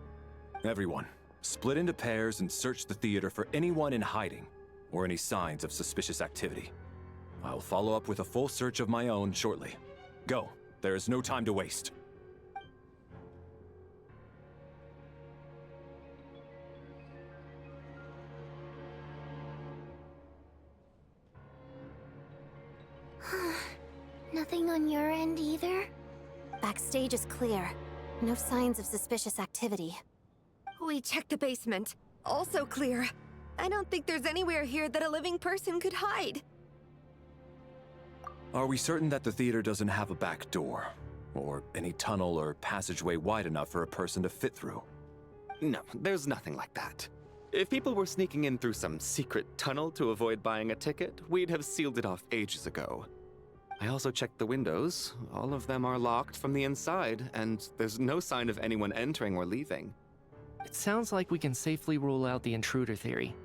Everyone, split into pairs and search the theater for anyone in hiding, or any signs of suspicious activity. I'll follow up with a full search of my own shortly. Go, there is no time to waste. Nothing on your end either? Backstage is clear. No signs of suspicious activity. We checked the basement. Also clear. I don't think there's anywhere here that a living person could hide. Are we certain that the theater doesn't have a back door? Or any tunnel or passageway wide enough for a person to fit through? No, there's nothing like that. If people were sneaking in through some secret tunnel to avoid buying a ticket, we'd have sealed it off ages ago. I also checked the windows. All of them are locked from the inside, and there's no sign of anyone entering or leaving. It sounds like we can safely rule out the intruder theory.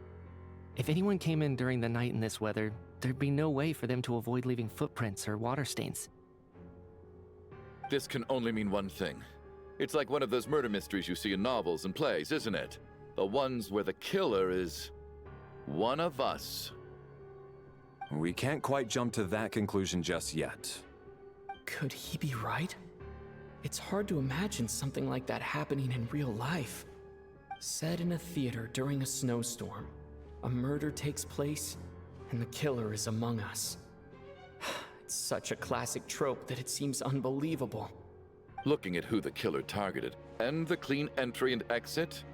If anyone came in during the night in this weather, there'd be no way for them to avoid leaving footprints or water stains. This can only mean one thing. It's like one of those murder mysteries you see in novels and plays, isn't it? The ones where the killer is one of us. We can't quite jump to that conclusion just yet. Could he be right? It's hard to imagine something like that happening in real life. Set in a theater during a snowstorm, a murder takes place, and the killer is among us. It's such a classic trope that it seems unbelievable. Looking at who the killer targeted, and the clean entry and exit,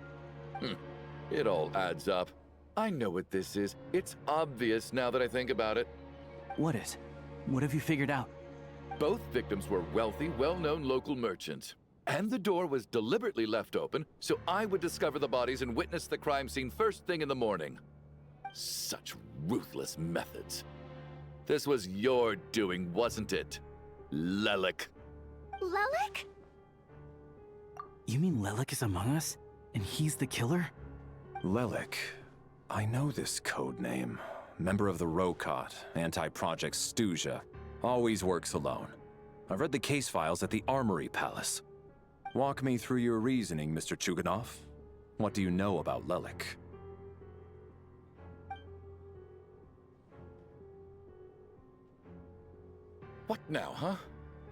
it all adds up. I know what this is. It's obvious now that I think about it. What is? What have you figured out? Both victims were wealthy, well-known local merchants. And the door was deliberately left open, so I would discover the bodies and witness the crime scene first thing in the morning. Such ruthless methods. This was your doing, wasn't it, Lelik? Lelik? You mean Lelik is among us? And he's the killer? Lelik. I know this code name. Member of the Rokot, anti-Project Stuzha. Always works alone. I've read the case files at the Armory Palace. Walk me through your reasoning, Mr. Chuganov. What do you know about Lelik? What now, huh?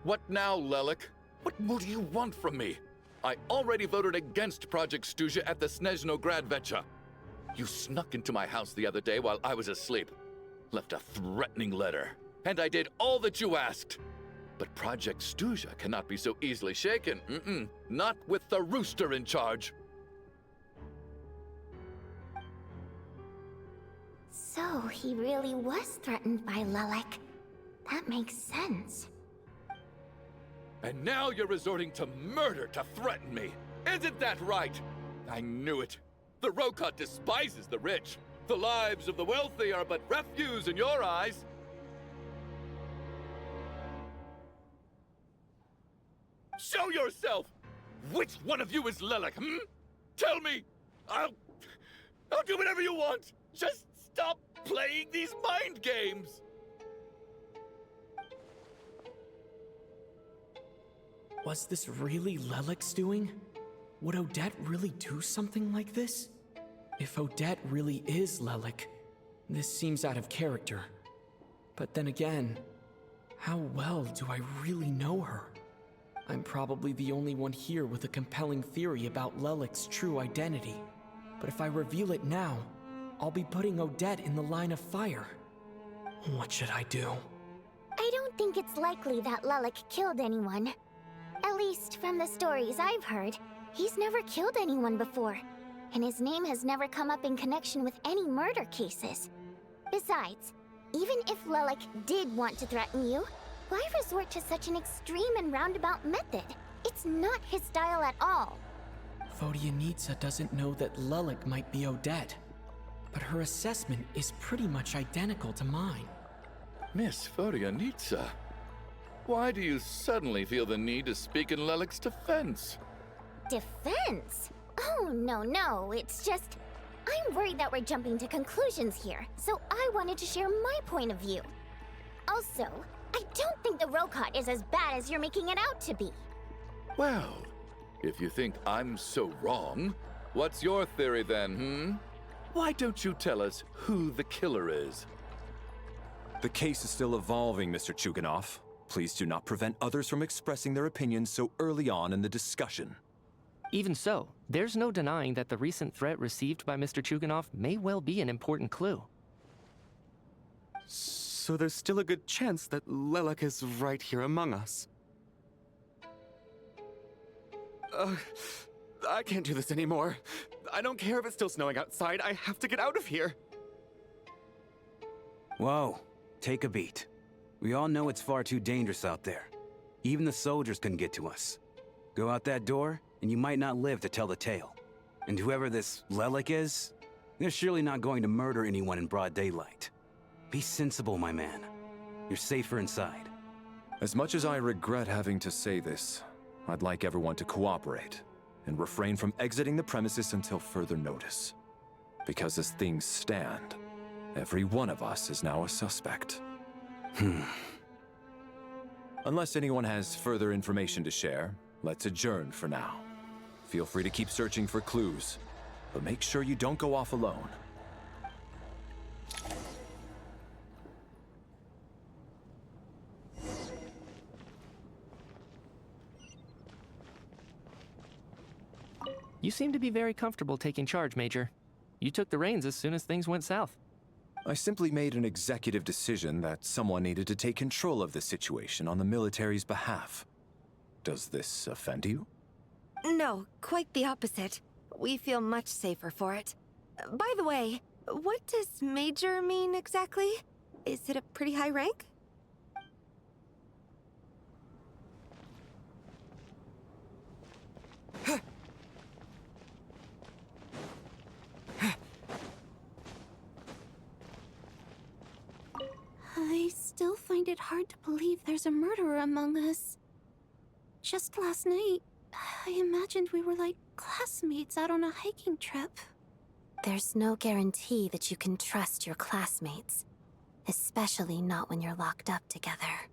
What now, Lelik? What more do you want from me? I already voted against Project Stuzha at the Snezhnaya. You snuck into my house the other day while I was asleep. Left a threatening letter. And I did all that you asked. But Project Stuzha cannot be so easily shaken. Not with the rooster in charge. So he really was threatened by Lelek. That makes sense. And now you're resorting to murder to threaten me. Isn't that right? I knew it. The Rokot despises the rich. The lives of the wealthy are but refuse in your eyes. Show yourself! Which one of you is Lelek, Tell me! I'll do whatever you want! Just stop playing these mind games! Was this really Lelek's doing? Would Odette really do something like this? If Odette really is Lelek, this seems out of character. But then again, how well do I really know her? I'm probably the only one here with a compelling theory about Lelek's true identity. But if I reveal it now, I'll be putting Odette in the line of fire. What should I do? I don't think it's likely that Lelek killed anyone. At least from the stories I've heard, he's never killed anyone before. And his name has never come up in connection with any murder cases. Besides, even if Lelek did want to threaten you, why resort to such an extreme and roundabout method? It's not his style at all. Vodyanitsa doesn't know that Lelek might be Odette, but her assessment is pretty much identical to mine. Miss Vodyanitsa, why do you suddenly feel the need to speak in Lelek's defense? Defense? Oh, no, it's just... I'm worried that we're jumping to conclusions here, so I wanted to share my point of view. Also, I don't think the Rokot is as bad as you're making it out to be. Well, if you think I'm so wrong, what's your theory then, Why don't you tell us who the killer is? The case is still evolving, Mr. Chuganov. Please do not prevent others from expressing their opinions so early on in the discussion. Even so, there's no denying that the recent threat received by Mr. Chuganov may well be an important clue. So there's still a good chance that Lelek is right here among us. I can't do this anymore. I don't care if it's still snowing outside. I have to get out of here. Whoa, take a beat. We all know it's far too dangerous out there. Even the soldiers couldn't get to us. Go out that door, and you might not live to tell the tale. And whoever this Lelek is, they're surely not going to murder anyone in broad daylight. Be sensible, my man. You're safer inside. As much as I regret having to say this, I'd like everyone to cooperate and refrain from exiting the premises until further notice. Because as things stand, every one of us is now a suspect. Unless anyone has further information to share, let's adjourn for now. Feel free to keep searching for clues, but make sure you don't go off alone. You seem to be very comfortable taking charge, Major. You took the reins as soon as things went south. I simply made an executive decision that someone needed to take control of the situation on the military's behalf. Does this offend you? No, quite the opposite. We feel much safer for it. By the way, what does Major mean exactly? Is it a pretty high rank? I still find it hard to believe there's a murderer among us. Just last night, I imagined we were like classmates out on a hiking trip. There's no guarantee that you can trust your classmates, especially not when you're locked up together.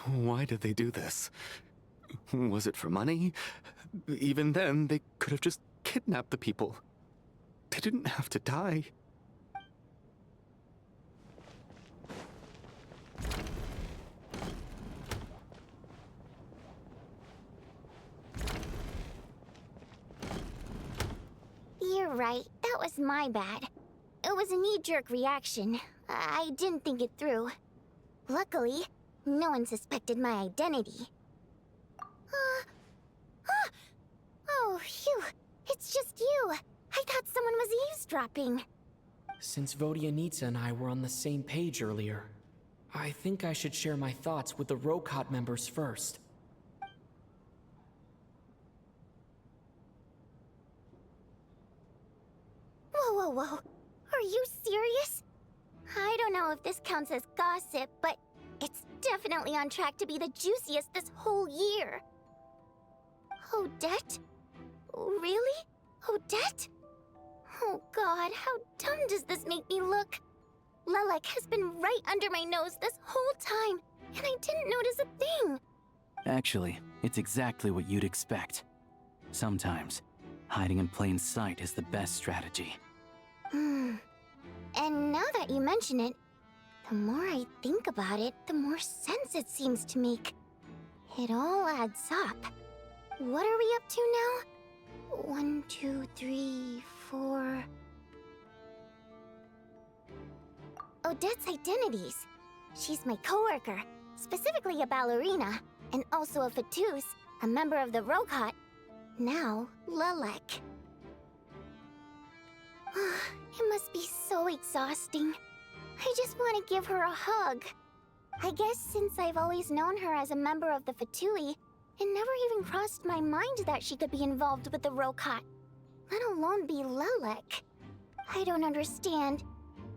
Why did they do this? Was it for money? Even then, they could have just kidnapped the people. They didn't have to die. You're right. That was my bad. It was a knee-jerk reaction. I didn't think it through. Luckily, no one suspected my identity. Oh, phew. It's just you. I thought someone was eavesdropping. Since Vodyanitsa and I were on the same page earlier, I think I should share my thoughts with the Rokot members first. Whoa. Are you serious? I don't know if this counts as gossip, but it's definitely on track to be the juiciest this whole year. Odette? Really? Odette? Oh god, how dumb does this make me look? Lelek has been right under my nose this whole time, and I didn't notice a thing. Actually, it's exactly what you'd expect. Sometimes, hiding in plain sight is the best strategy. And now that you mention it, the more I think about it, the more sense it seems to make. It all adds up. What are we up to now? 1, 2, 3, 4... Odette's identities. She's my coworker, specifically a ballerina, and also a Fatous, a member of the Rokot. Now, Lelek. It must be so exhausting. I just want to give her a hug. I guess since I've always known her as a member of the Fatui, it never even crossed my mind that she could be involved with the Rokot, let alone be Lelek. I don't understand.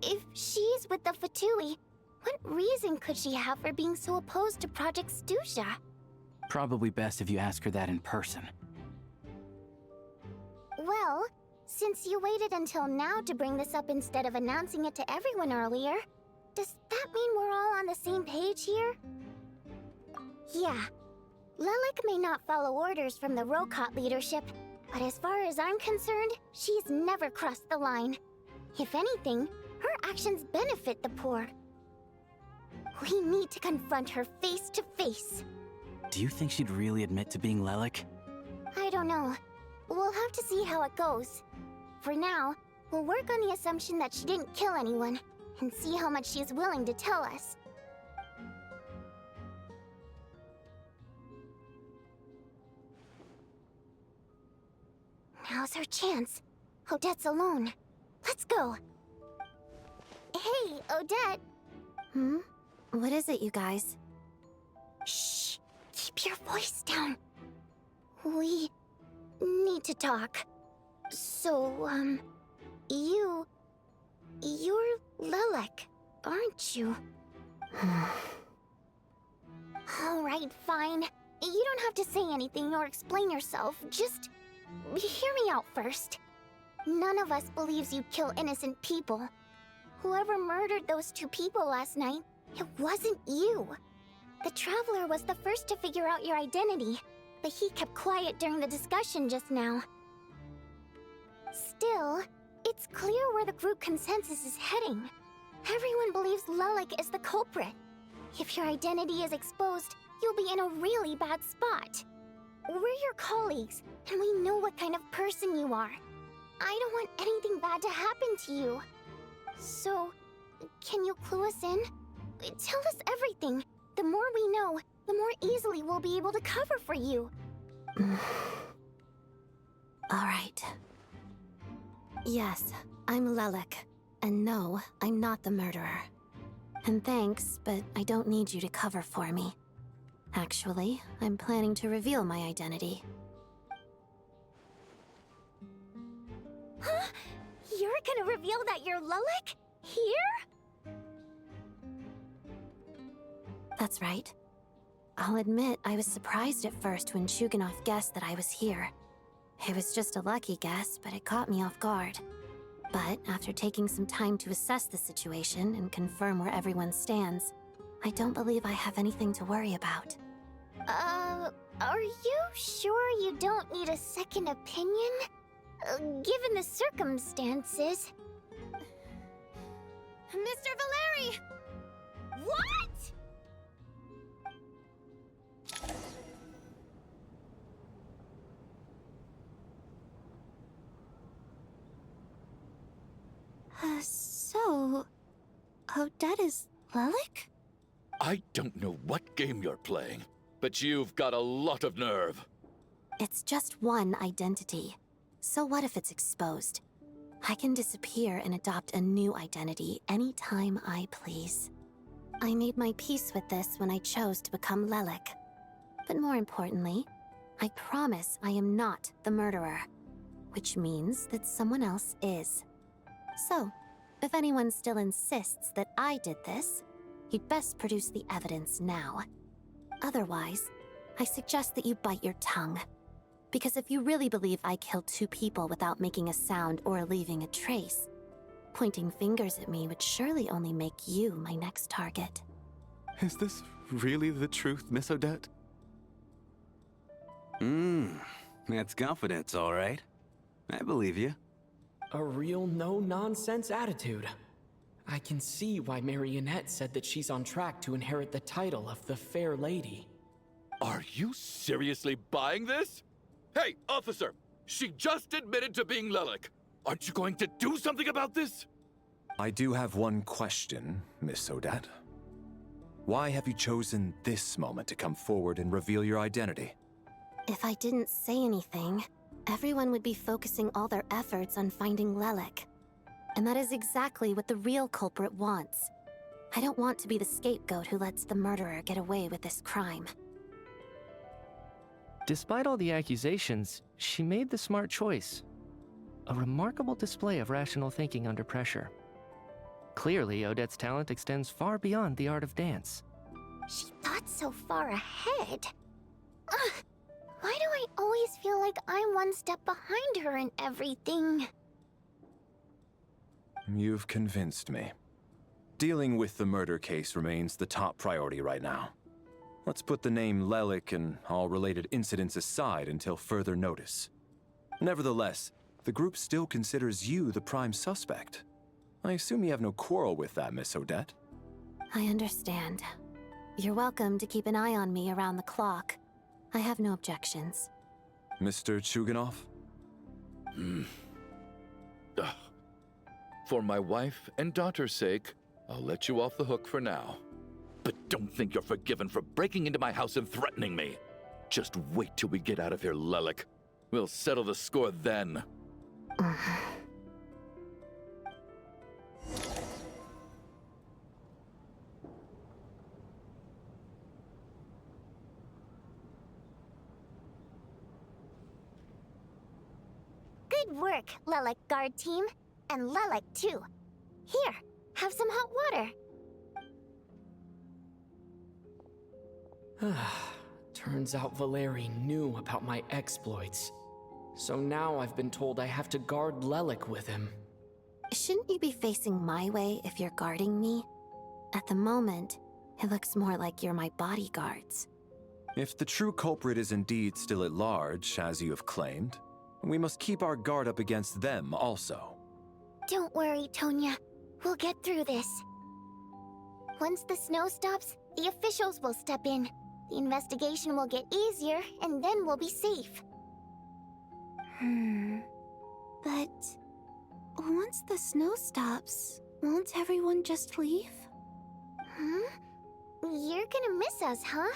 If she's with the Fatui, what reason could she have for being so opposed to Project Stuzha? Probably best if you ask her that in person. Well, since you waited until now to bring this up instead of announcing it to everyone earlier, does that mean we're all on the same page here? Yeah. Lelek may not follow orders from the Rokot leadership, but as far as I'm concerned, she's never crossed the line. If anything, her actions benefit the poor. We need to confront her face to face. Do you think she'd really admit to being Lelek? I don't know. We'll have to see how it goes. For now, we'll work on the assumption that she didn't kill anyone, and see how much she's willing to tell us. Now's our chance. Odette's alone. Let's go. Hey, Odette. What is it, you guys? Shh. Keep your voice down. We need to talk. So, you're Lelek, aren't you? Alright, fine. You don't have to say anything or explain yourself. Just hear me out first. None of us believes you kill innocent people. Whoever murdered those 2 people last night, it wasn't you. The Traveler was the first to figure out your identity, but he kept quiet during the discussion just now. Still, it's clear where the group consensus is heading. Everyone believes Lelek is the culprit. If your identity is exposed, you'll be in a really bad spot. We're your colleagues, and we know what kind of person you are. I don't want anything bad to happen to you. So, can you clue us in? Tell us everything. The more we know, the more easily we'll be able to cover for you. All right. Yes, I'm Lelek. And no, I'm not the murderer. And thanks, but I don't need you to cover for me. Actually, I'm planning to reveal my identity. Huh? You're gonna reveal that you're Lelek? Here? That's right. I'll admit I was surprised at first when Chuganov guessed that I was here. It was just a lucky guess, but it caught me off guard. But after taking some time to assess the situation and confirm where everyone stands, I don't believe I have anything to worry about. Are you sure you don't need a second opinion? Given the circumstances... Mr. Valeri! What?! So... Odette is Lelik? I don't know what game you're playing, but you've got a lot of nerve. It's just one identity. So what if it's exposed? I can disappear and adopt a new identity anytime I please. I made my peace with this when I chose to become Lelik. But more importantly, I promise I am not the murderer, which means that someone else is. So, if anyone still insists that I did this, you'd best produce the evidence now. Otherwise, I suggest that you bite your tongue. Because if you really believe I killed 2 people without making a sound or leaving a trace, pointing fingers at me would surely only make you my next target. Is this really the truth, Miss Odette? That's confidence, all right. I believe you. A real no-nonsense attitude. I can see why Marionette said that she's on track to inherit the title of the Fair Lady. Are you seriously buying this? Hey, officer! She just admitted to being Lelik. Aren't you going to do something about this? I do have one question, Miss Odette. Why have you chosen this moment to come forward and reveal your identity? If I didn't say anything, everyone would be focusing all their efforts on finding Lelik. And that is exactly what the real culprit wants. I don't want to be the scapegoat who lets the murderer get away with this crime. Despite all the accusations, she made the smart choice. A remarkable display of rational thinking under pressure. Clearly, Odette's talent extends far beyond the art of dance. She thought so far ahead. Ugh, why do I always feel like I'm one step behind her in everything? You've convinced me. Dealing with the murder case remains the top priority right now. Let's put the name Lelik and all related incidents aside until further notice. Nevertheless, the group still considers you the prime suspect. I assume you have no quarrel with that, Miss Odette? I understand. You're welcome to keep an eye on me around the clock. I have no objections. Mr. Chuganov? For my wife and daughter's sake, I'll let you off the hook for now. But don't think you're forgiven for breaking into my house and threatening me. Just wait till we get out of here, Lelik. We'll settle the score then. Good work, Lelik guard team. And Lelik, too. Here, have some hot water. Turns out Valeri knew about my exploits. So now I've been told I have to guard Lelik with him. Shouldn't you be facing my way if you're guarding me? At the moment, it looks more like you're my bodyguards. If the true culprit is indeed still at large, as you have claimed, we must keep our guard up against them also. Don't worry, Tonya. We'll get through this. Once the snow stops, the officials will step in. The investigation will get easier, and then we'll be safe. But... once the snow stops, won't everyone just leave? You're gonna miss us, huh?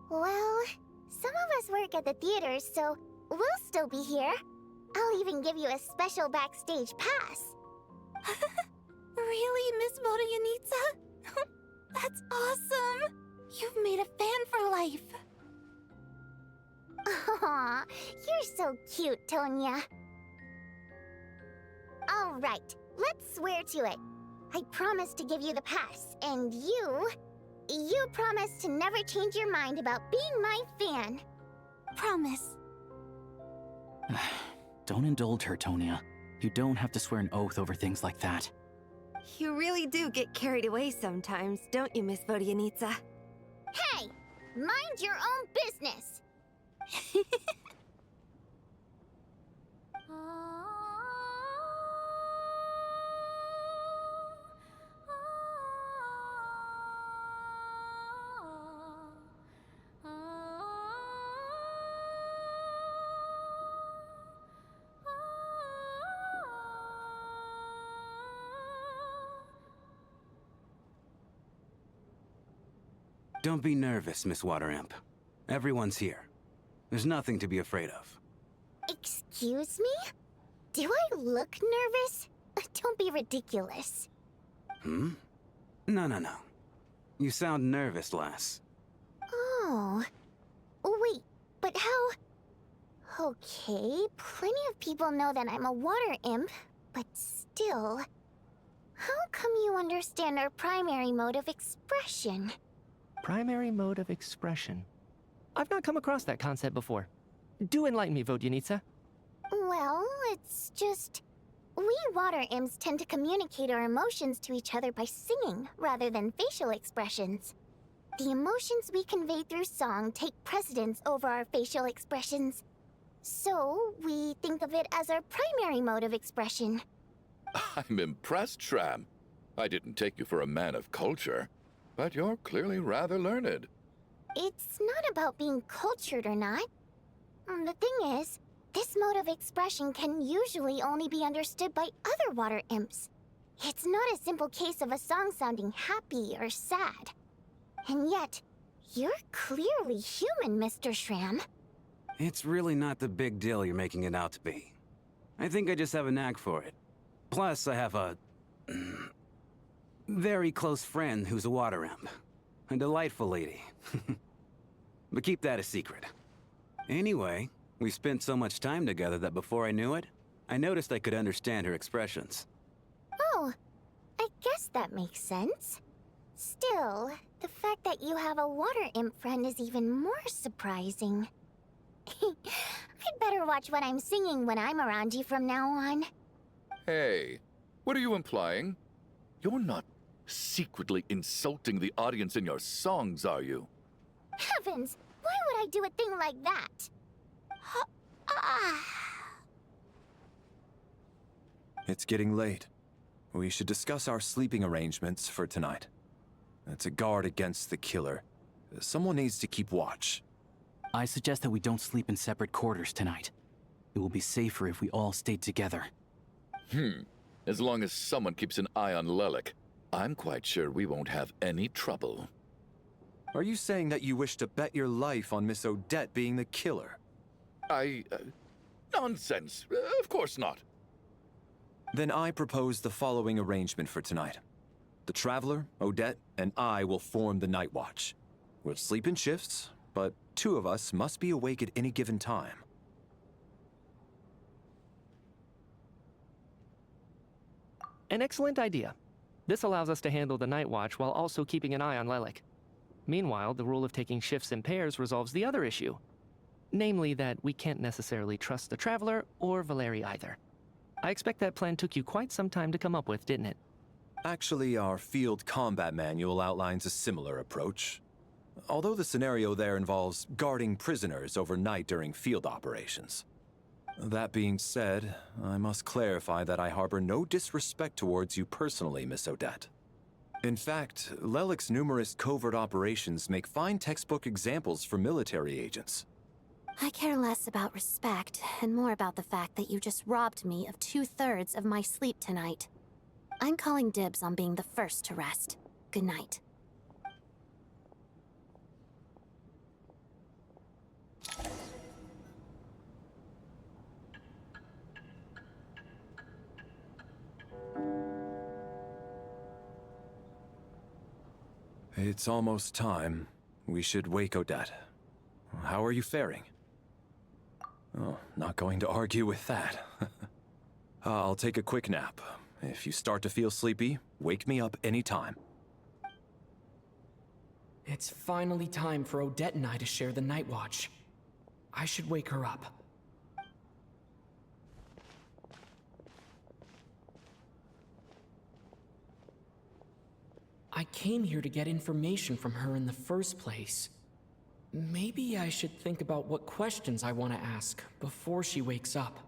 Well, some of us work at the theaters, so we'll still be here. I'll even give you a special backstage pass. Really, Miss Vodyanitsa? That's awesome! You've made a fan for life. Aw, you're so cute, Tonya. All right, let's swear to it. I promise to give you the pass, and you promise to never change your mind about being my fan. Promise. Don't indulge her, Tonya. You don't have to swear an oath over things like that. You really do get carried away sometimes, don't you, Miss Vodyanitsa? Hey! Mind your own business! Don't be nervous, Miss Water Imp. Everyone's here. There's nothing to be afraid of. Excuse me? Do I look nervous? Don't be ridiculous. Hmm? No. You sound nervous, lass. Oh. Wait, but how... Okay, plenty of people know that I'm a water imp, but still... How come you understand our primary mode of expression? Primary mode of expression. I've not come across that concept before. Do enlighten me, Vodyanitsa. Well, it's just... We water imps tend to communicate our emotions to each other by singing, rather than facial expressions. The emotions we convey through song take precedence over our facial expressions. So, we think of it as our primary mode of expression. I'm impressed, Shram. I didn't take you for a man of culture, but you're clearly rather learned. It's not about being cultured or not. The thing is, this mode of expression can usually only be understood by other water imps. It's not a simple case of a song sounding happy or sad. And yet, you're clearly human, Mr. Shram. It's really not the big deal you're making it out to be. I think I just have a knack for it. Plus, I have a... very close friend who's a water imp. A delightful lady. But keep that a secret. Anyway, we spent so much time together that before I knew it, I noticed I could understand her expressions. Oh, I guess that makes sense. Still, the fact that you have a water imp friend is even more surprising. I'd better watch what I'm singing when I'm around you from now on. Hey, what are you implying? You're not secretly insulting the audience in your songs, are you? Heavens, why would I do a thing like that? It's getting late. We should discuss our sleeping arrangements for tonight. To guard against the killer, someone needs to keep watch. I suggest that we don't sleep in separate quarters tonight. It will be safer if we all stayed together. As long as someone keeps an eye on Lelik, I'm quite sure we won't have any trouble. Are you saying that you wish to bet your life on Miss Odette being the killer? Nonsense. Of course not. Then I propose the following arrangement for tonight. The Traveler, Odette, and I will form the Night Watch. We'll sleep in shifts, but 2 of us must be awake at any given time. An excellent idea. This allows us to handle the Night Watch while also keeping an eye on Lelik. Meanwhile, the rule of taking shifts in pairs resolves the other issue. Namely that we can't necessarily trust the Traveler or Valeri either. I expect that plan took you quite some time to come up with, didn't it? Actually, our field combat manual outlines a similar approach. Although the scenario there involves guarding prisoners overnight during field operations. That being said, I must clarify that I harbor no disrespect towards you personally, Miss Odette. In fact, Lelik's numerous covert operations make fine textbook examples for military agents. I care less about respect and more about the fact that you just robbed me of 2/3 of my sleep tonight. I'm calling dibs on being the first to rest. Good night. It's almost time. We should wake Odette. How are you faring? Oh, not going to argue with that. I'll take a quick nap. If you start to feel sleepy, wake me up anytime. It's finally time for Odette and I to share the Night Watch. I should wake her up. I came here to get information from her in the first place. Maybe I should think about what questions I want to ask before she wakes up.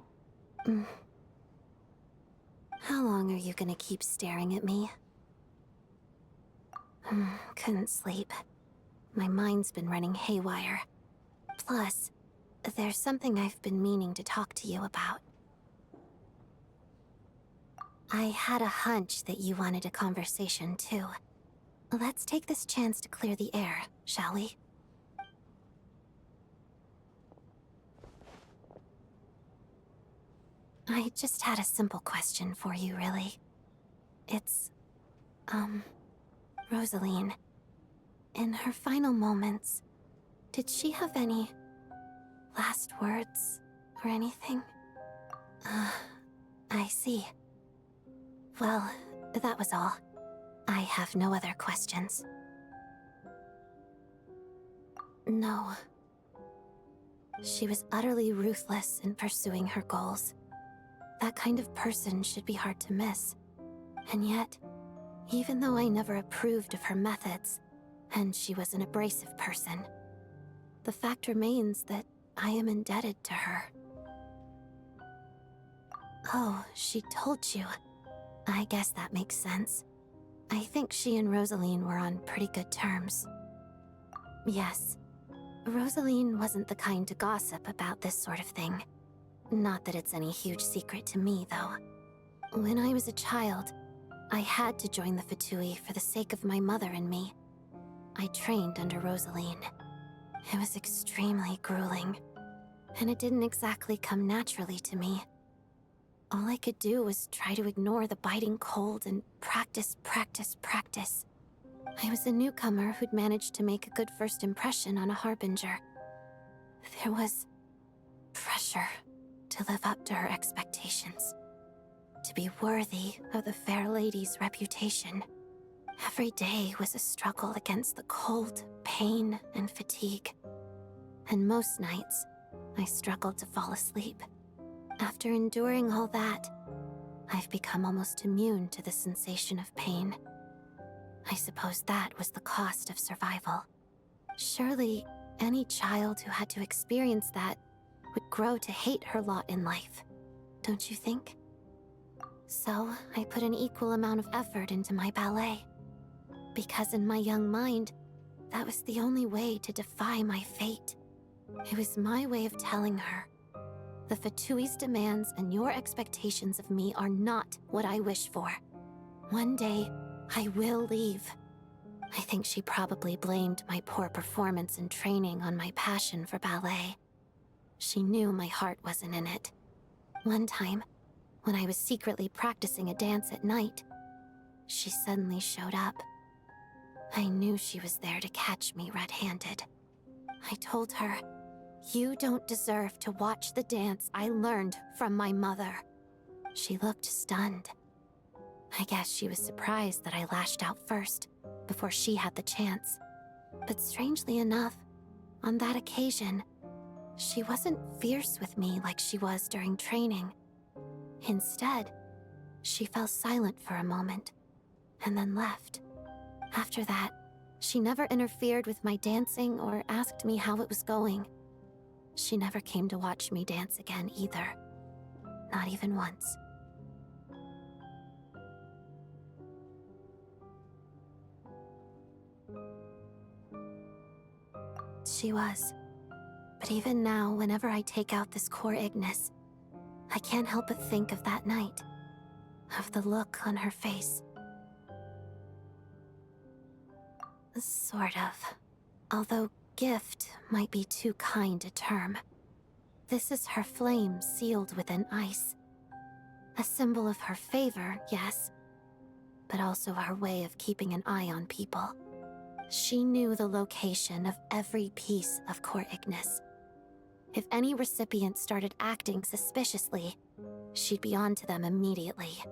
How long are you gonna keep staring at me? Couldn't sleep. My mind's been running haywire. Plus, there's something I've been meaning to talk to you about. I had a hunch that you wanted a conversation too. Let's take this chance to clear the air, shall we? I just had a simple question for you, really. It's, Rosaline. In her final moments, did she have any last words or anything? I see. Well, that was all. I have no other questions. No. She was utterly ruthless in pursuing her goals. That kind of person should be hard to miss. And yet, even though I never approved of her methods, and she was an abrasive person, the fact remains that I am indebted to her. Oh, she told you. I guess that makes sense. I think she and Rosaline were on pretty good terms. Yes. Rosaline wasn't the kind to gossip about this sort of thing. Not that it's any huge secret to me, though. When I was a child, I had to join the Fatui for the sake of my mother and me. I trained under Rosaline. It was extremely grueling, and it didn't exactly come naturally to me. All I could do was try to ignore the biting cold and practice, practice, practice. I was a newcomer who'd managed to make a good first impression on a harbinger. There was pressure to live up to her expectations, to be worthy of the fair lady's reputation. Every day was a struggle against the cold, pain, and fatigue. And most nights, I struggled to fall asleep. After enduring all that, I've become almost immune to the sensation of pain. I suppose that was the cost of survival. Surely, any child who had to experience that would grow to hate her lot in life, don't you think? So, I put an equal amount of effort into my ballet. Because in my young mind, that was the only way to defy my fate. It was my way of telling her, the Fatui's demands and your expectations of me are not what I wish for. One day, I will leave. I think she probably blamed my poor performance in training on my passion for ballet. She knew my heart wasn't in it. One time, when I was secretly practicing a dance at night, she suddenly showed up. I knew she was there to catch me red-handed. I told her, "You don't deserve to watch the dance I learned from my mother." She looked stunned. I guess she was surprised that I lashed out first, before she had the chance. But strangely enough, on that occasion, she wasn't fierce with me like she was during training. Instead, she fell silent for a moment, and then left. After that, she never interfered with my dancing or asked me how it was going. She never came to watch me dance again either. Not even once. She was. But even now, whenever I take out this core Ignis, I can't help but think of that night. Of the look on her face. Sort of. Although gift might be too kind a term. This is her flame sealed within ice. A symbol of her favor, yes, but also her way of keeping an eye on people. She knew the location of every piece of core Ignis. If any recipient started acting suspiciously, she'd be on to them immediately.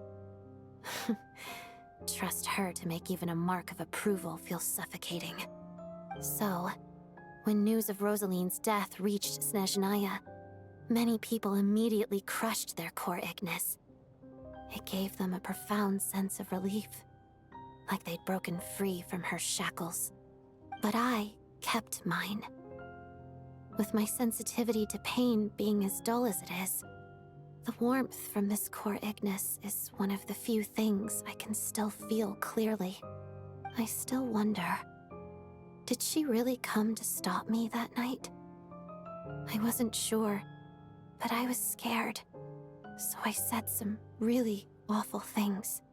Trust her to make even a mark of approval feel suffocating. So, when news of Rosaline's death reached Snezhnaya, many people immediately crushed their core Ignis. It gave them a profound sense of relief, like they'd broken free from her shackles. But I kept mine. With my sensitivity to pain being as dull as it is, the warmth from this core Ignis is one of the few things I can still feel clearly. I still wonder, did she really come to stop me that night? I wasn't sure, but I was scared, so I said some really awful things.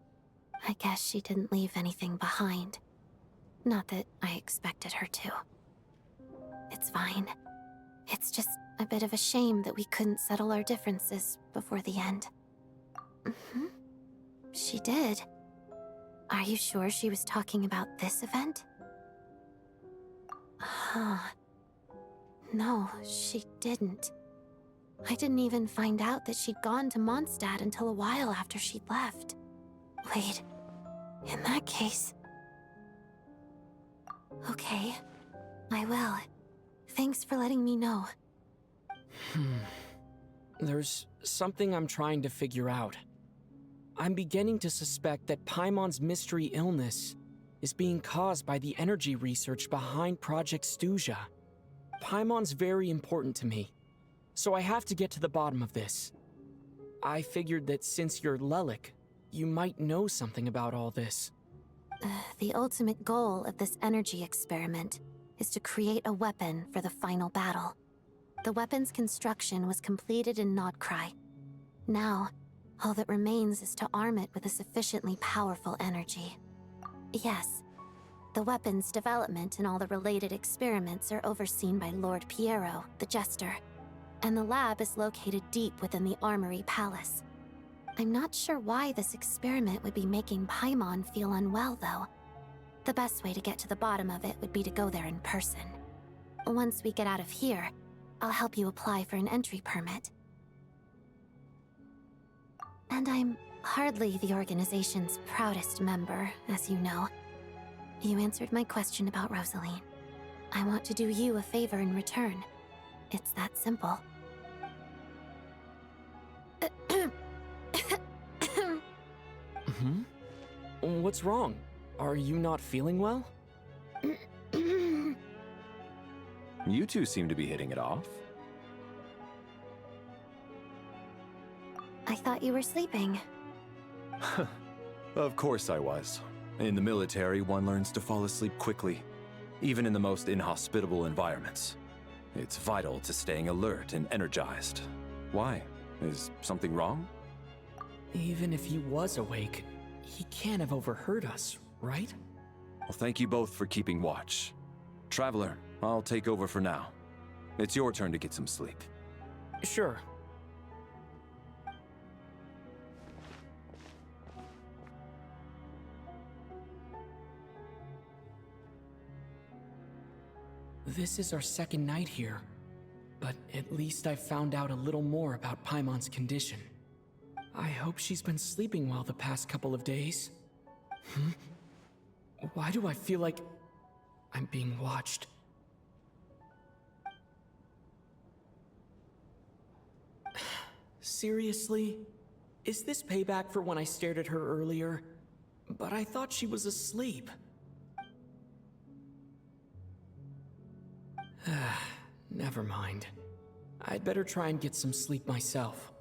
I guess she didn't leave anything behind. Not that I expected her to. It's fine. It's just a bit of a shame that we couldn't settle our differences before the end. She did. Are you sure she was talking about this event? No, she didn't. I didn't even find out that she'd gone to Mondstadt until a while after she'd left. Wait, in that case... Okay, I will. Thanks for letting me know. There's something I'm trying to figure out. I'm beginning to suspect that Paimon's mystery illness is being caused by the energy research behind Project Stuzha. Paimon's very important to me, so I have to get to the bottom of this. I figured that since you're Lelik, you might know something about all this. The ultimate goal of this energy experiment is to create a weapon for the final battle. The weapon's construction was completed in Nodcry. Now, all that remains is to arm it with a sufficiently powerful energy. Yes, the weapon's development and all the related experiments are overseen by Lord Piero, the Jester, and the lab is located deep within the Armory Palace. I'm not sure why this experiment would be making Paimon feel unwell, though. The best way to get to the bottom of it would be to go there in person. Once we get out of here, I'll help you apply for an entry permit. And I'm hardly the organization's proudest member, as you know. You answered my question about Rosaline. I want to do you a favor in return. It's that simple. What's wrong? Are you not feeling well? You two seem to be hitting it off. I thought you were sleeping. Of course I was. In the military, one learns to fall asleep quickly, even in the most inhospitable environments. It's vital to staying alert and energized. Why? Is something wrong? Even if he was awake, he can't have overheard us, right? Well, thank you both for keeping watch. Traveler, I'll take over for now. It's your turn to get some sleep. Sure. This is our second night here, but at least I found out a little more about Paimon's condition. I hope she's been sleeping well the past couple of days. Why do I feel like I'm being watched? Seriously? Is this payback for when I stared at her earlier? But I thought she was asleep. Never mind. I'd better try and get some sleep myself.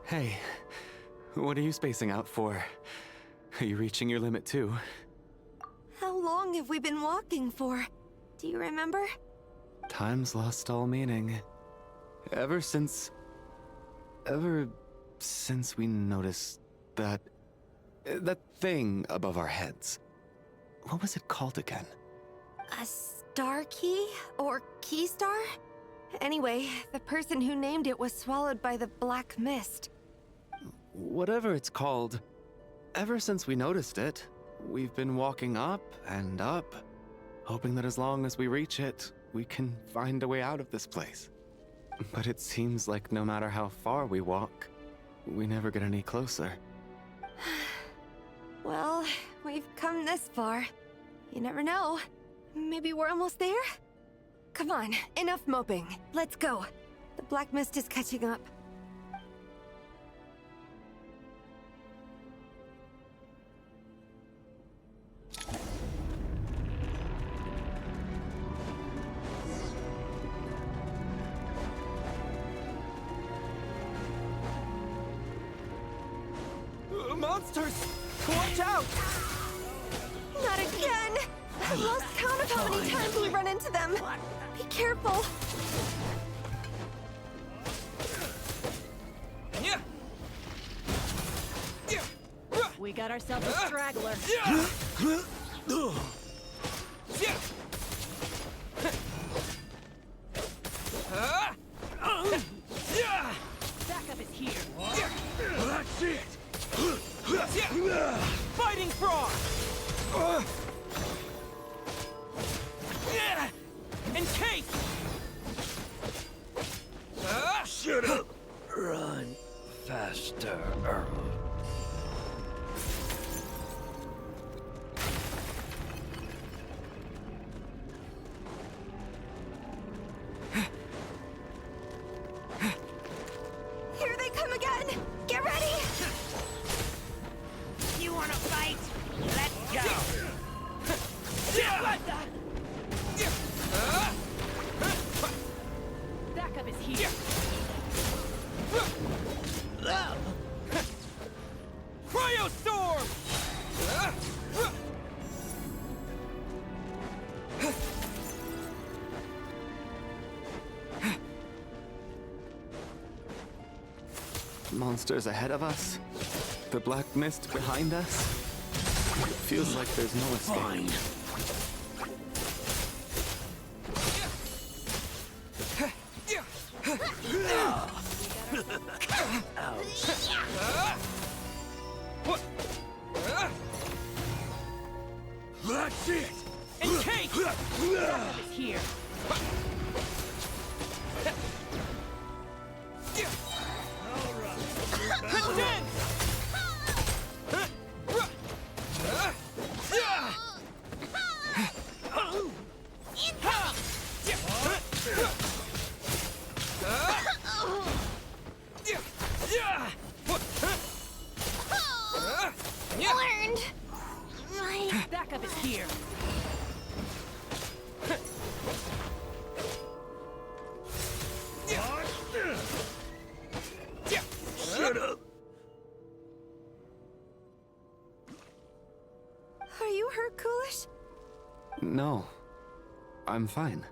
Hey, what are you spacing out for? Are you reaching your limit too? How long have we been walking for? Do you remember? Time's lost all meaning. Ever since we noticed that thing above our heads. What was it called again? A star key? Or key star? Anyway, the person who named it was swallowed by the black mist. Whatever it's called, ever since we noticed it, we've been walking up and up, hoping that as long as we reach it, we can find a way out of this place. But it seems like no matter how far we walk, we never get any closer. Well, we've come this far. You never know. Maybe we're almost there? Come on, enough moping. Let's go. The black mist is catching up. Monsters! Watch out! Not again! I've lost count of how many times we run into them. Be careful. We got ourselves a straggler. Backup is here. That's it! Fighting frog! Encase! Shut up! Run faster. Here they come again! Get ready! You wanna fight? Let's go! Backup is here. Cryostorm! Monsters ahead of us. The black mist behind us. It feels like there's no escape. That's it! Encase! Backup is here. Learned. Backup is here. Shut up! Are you hurt, Coolish? No. I'm fine.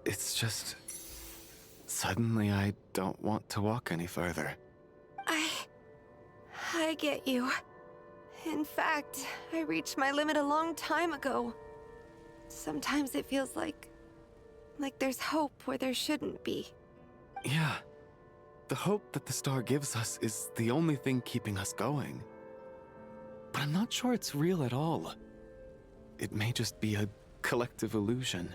It's just... Suddenly I don't want to walk any further. I get you. In fact, I reached my limit a long time ago. Sometimes it feels like there's hope where there shouldn't be. Yeah. The hope that the star gives us is the only thing keeping us going. But I'm not sure it's real at all. It may just be a collective illusion.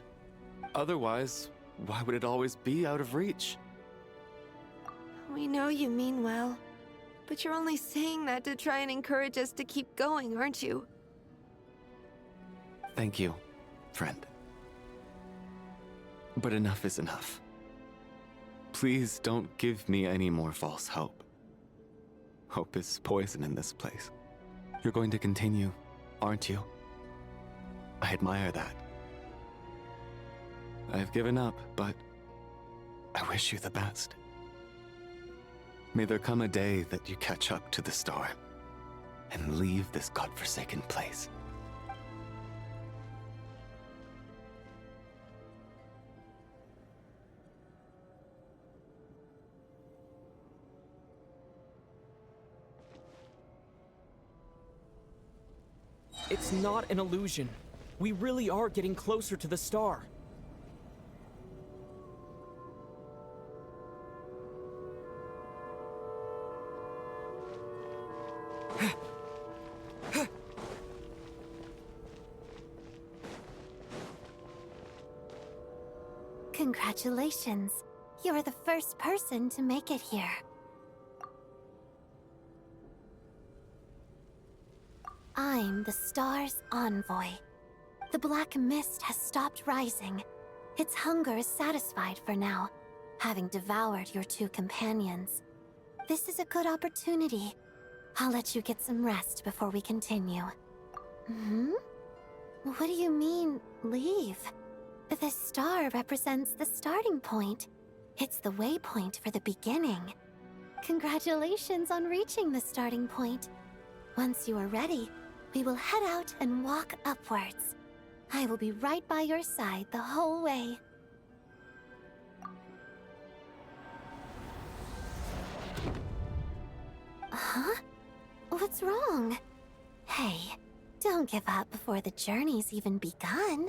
Otherwise, why would it always be out of reach? We know you mean well, but you're only saying that to try and encourage us to keep going, aren't you? Thank you, friend. But enough is enough. Please don't give me any more false hope. Hope is poison in this place. You're going to continue, aren't you? I admire that. I've given up, but I wish you the best. May there come a day that you catch up to the star and leave this godforsaken place. It's not an illusion. We really are getting closer to the star. Congratulations. You're the first person to make it here. I'm the star's envoy. The black mist has stopped rising. Its hunger is satisfied for now, having devoured your two companions. This is a good opportunity. I'll let you get some rest before we continue. What do you mean, leave? The star represents the starting point. It's the waypoint for the beginning. Congratulations on reaching the starting point. Once you are ready, we will head out and walk upwards. I will be right by your side the whole way. Huh? What's wrong? Hey, don't give up before the journey's even begun.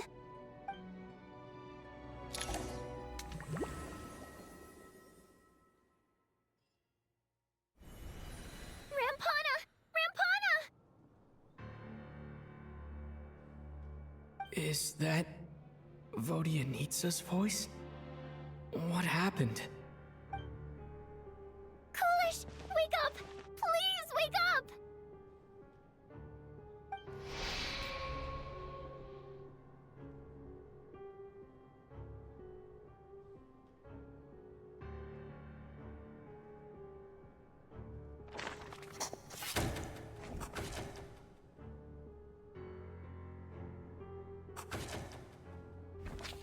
Rampana! Rampana! Is that Vodyanitsa's voice? What happened? Coolish, wake up! Please wake up!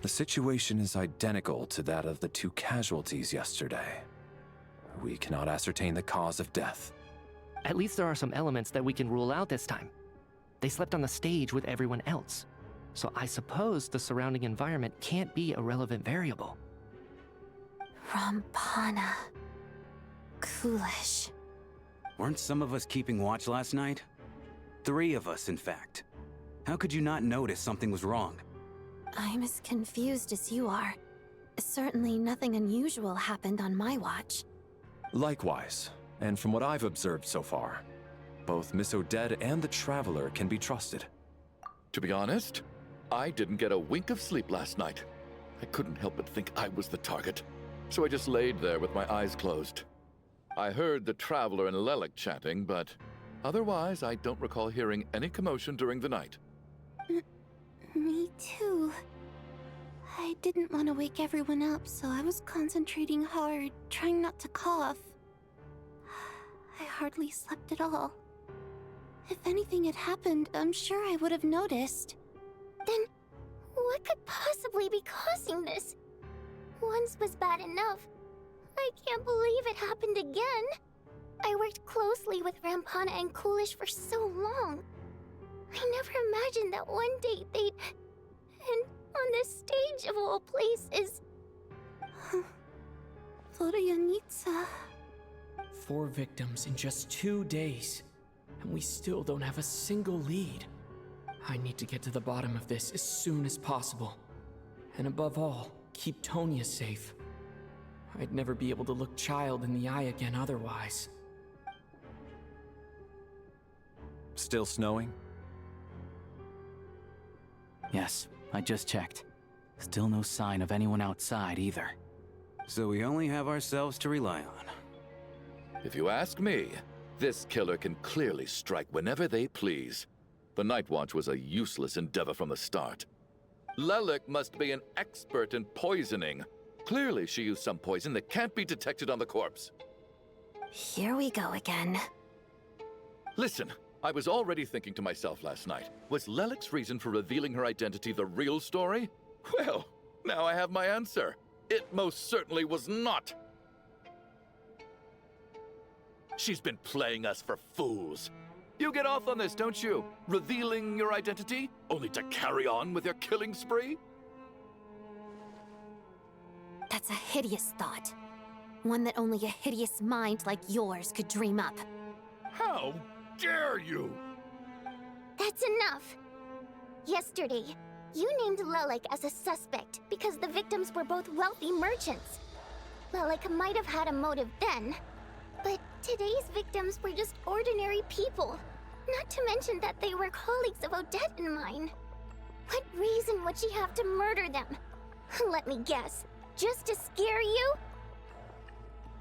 The situation is identical to that of the 2 casualties yesterday. We cannot ascertain the cause of death. At least there are some elements that we can rule out this time. They slept on the stage with everyone else, so I suppose the surrounding environment can't be a relevant variable. Rampana. Coolish. Weren't some of us keeping watch last night? 3 of us, in fact. How could you not notice something was wrong? I'm as confused as you are. Certainly nothing unusual happened on my watch. Likewise, and from what I've observed so far, both Miss Odette and the Traveler can be trusted. To be honest, I didn't get a wink of sleep last night. I couldn't help but think I was the target, so I just laid there with my eyes closed. I heard the Traveler and Lelik chatting, but otherwise I don't recall hearing any commotion during the night. Me too. I didn't want to wake everyone up, so I was concentrating hard, trying not to cough. I hardly slept at all. If anything had happened, I'm sure I would have noticed. Then, what could possibly be causing this? Once was bad enough. I can't believe it happened again. I worked closely with Rampana and Coolish for so long. I never imagined that one day they'd... And on this stage of all places... Vodyanitsa. 4 victims in just 2 days, and we still don't have a single lead. I need to get to the bottom of this as soon as possible. And above all, keep Tonya safe. I'd never be able to look Child in the eye again otherwise. Still snowing? Yes, I just checked. Still no sign of anyone outside either. So we only have ourselves to rely on. If you ask me, this killer can clearly strike whenever they please. The Night Watch was a useless endeavor from the start. Lelik must be an expert in poisoning. Clearly she used some poison that can't be detected on the corpse. Here we go again. Listen, I was already thinking to myself last night, was Lelik's reason for revealing her identity the real story? Well, now I have my answer. It most certainly was not. She's been playing us for fools. You get off on this, don't you? Revealing your identity, only to carry on with your killing spree? That's a hideous thought. One that only a hideous mind like yours could dream up. How dare you? That's enough. Yesterday, you named Lelik as a suspect because the victims were both wealthy merchants. Lelik might have had a motive then, but today's victims were just ordinary people. Not to mention that they were colleagues of Odette and mine. What reason would she have to murder them? Let me guess. Just to scare you?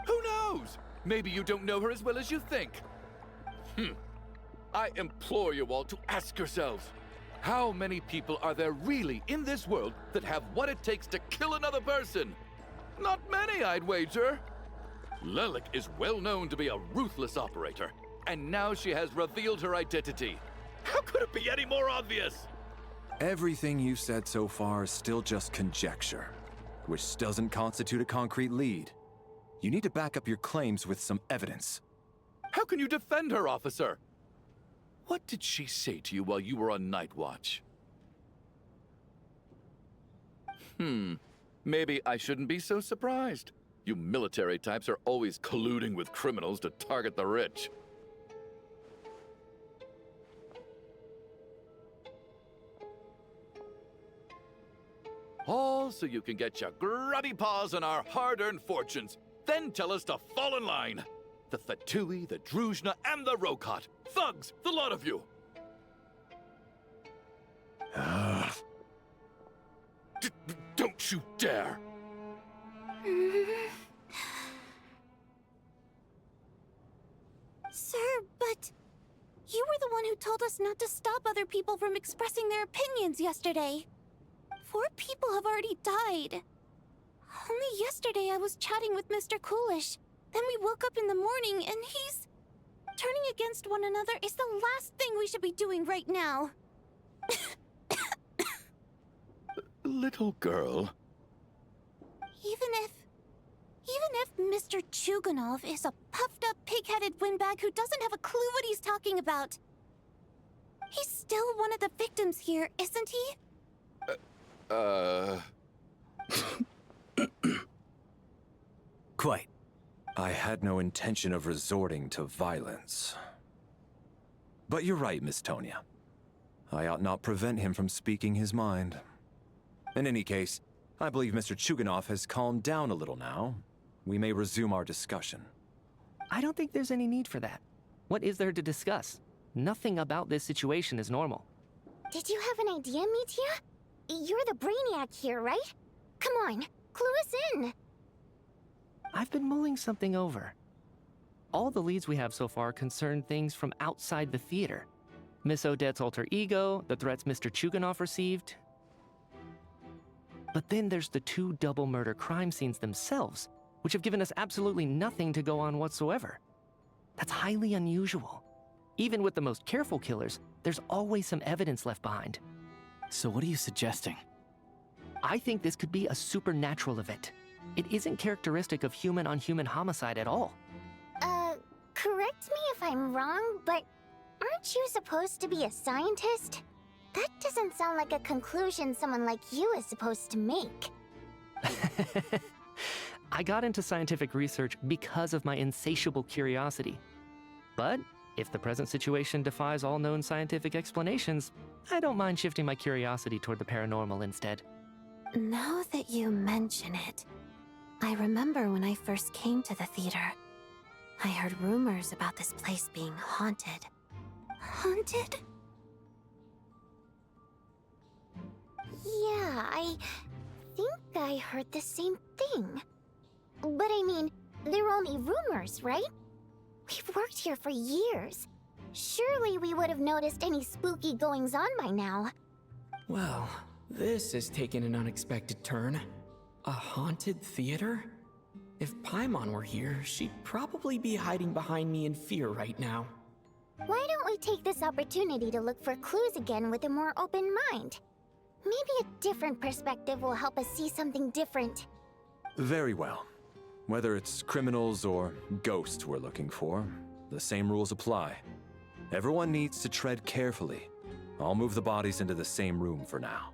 Who knows? Maybe you don't know her as well as you think. I implore you all to ask yourselves, how many people are there really in this world that have what it takes to kill another person? Not many, I'd wager. Lelik is well known to be a ruthless operator, and now she has revealed her identity. How could it be any more obvious? Everything you've said so far is still just conjecture, which doesn't constitute a concrete lead. You need to back up your claims with some evidence. How can you defend her, officer? What did she say to you while you were on Night Watch? Maybe I shouldn't be so surprised. You military types are always colluding with criminals to target the rich. All so you can get your grubby paws on our hard-earned fortunes. Then tell us to fall in line. The Fatui, the Druzhna, and the Rokot. Thugs, the lot of you. Don't you dare! Sir, but you were the one who told us not to stop other people from expressing their opinions yesterday. 4 people have already died. Only yesterday I was chatting with Mr. Coolish. Then we woke up in the morning and he's... Turning against one another is the last thing we should be doing right now. Little girl. Even if Mr. Chuganov is a puffed-up, pig-headed windbag who doesn't have a clue what he's talking about, he's still one of the victims here, isn't he? Quite. I had no intention of resorting to violence. But you're right, Miss Tonia. I ought not prevent him from speaking his mind. In any case, I believe Mr. Chuganov has calmed down a little now. We may resume our discussion. I don't think there's any need for that. What is there to discuss? Nothing about this situation is normal. Did you have an idea, Mitya? You're the brainiac here, right? Come on, clue us in. I've been mulling something over. All the leads we have so far concern things from outside the theater. Miss Odette's alter ego, the threats Mr. Chuganov received. But then there's the 2 double murder crime scenes themselves, which have given us absolutely nothing to go on whatsoever. That's highly unusual. Even with the most careful killers, there's always some evidence left behind. So what are you suggesting? I think this could be a supernatural event. It isn't characteristic of human-on-human homicide at all. Correct me if I'm wrong, but aren't you supposed to be a scientist? That doesn't sound like a conclusion someone like you is supposed to make. I got into scientific research because of my insatiable curiosity. But if the present situation defies all known scientific explanations, I don't mind shifting my curiosity toward the paranormal instead. Now that you mention it, I remember when I first came to the theater. I heard rumors about this place being haunted. Haunted? Yeah, I think I heard the same thing. But I mean, they're only rumors, right? We've worked here for years. Surely we would have noticed any spooky goings-on by now. Well, this has taken an unexpected turn. A haunted theater? If Paimon were here, she'd probably be hiding behind me in fear right now. Why don't we take this opportunity to look for clues again with a more open mind? Maybe a different perspective will help us see something different. Very well. Whether it's criminals or ghosts we're looking for, the same rules apply. Everyone needs to tread carefully. I'll move the bodies into the same room for now.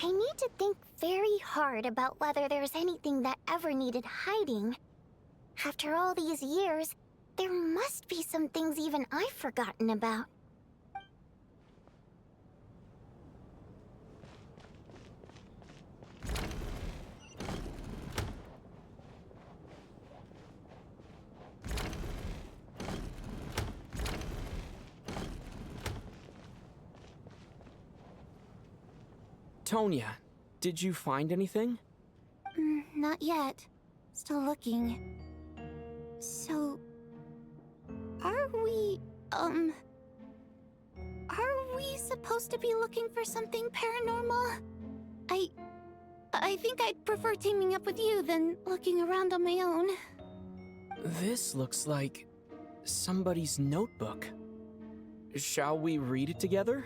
I need to think very hard about whether there's anything that ever needed hiding. After all these years, there must be some things even I've forgotten about. Tonia, did you find anything? Not yet. Still looking. So... Are we supposed to be looking for something paranormal? I think I'd prefer teaming up with you than looking around on my own. This looks like somebody's notebook. Shall we read it together?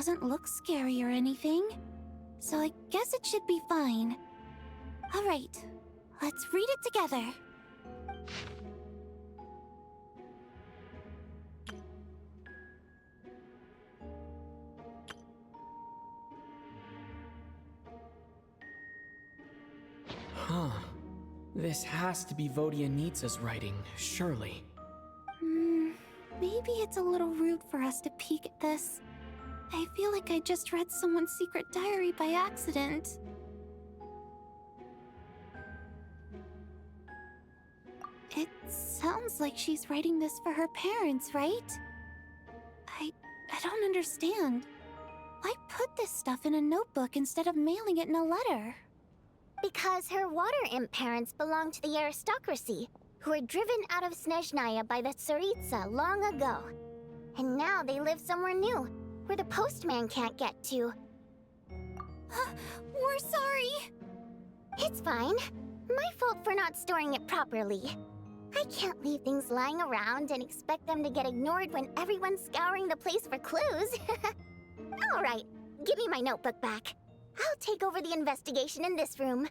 doesn't look scary or anything, so I guess it should be fine. Alright, let's read it together. Huh. This has to be Vodyanitsa's writing, surely. Maybe it's a little rude for us to peek at this. I feel like I just read someone's secret diary by accident. It sounds like she's writing this for her parents, right? I don't understand. Why put this stuff in a notebook instead of mailing it in a letter? Because her water imp parents belonged to the aristocracy, who were driven out of Snezhnaya by the Tsaritsa long ago. And now they live somewhere new, where the postman can't get to. We're sorry! It's fine. My fault for not storing it properly. I can't leave things lying around and expect them to get ignored when everyone's scouring the place for clues. Alright, give me my notebook back. I'll take over the investigation in this room.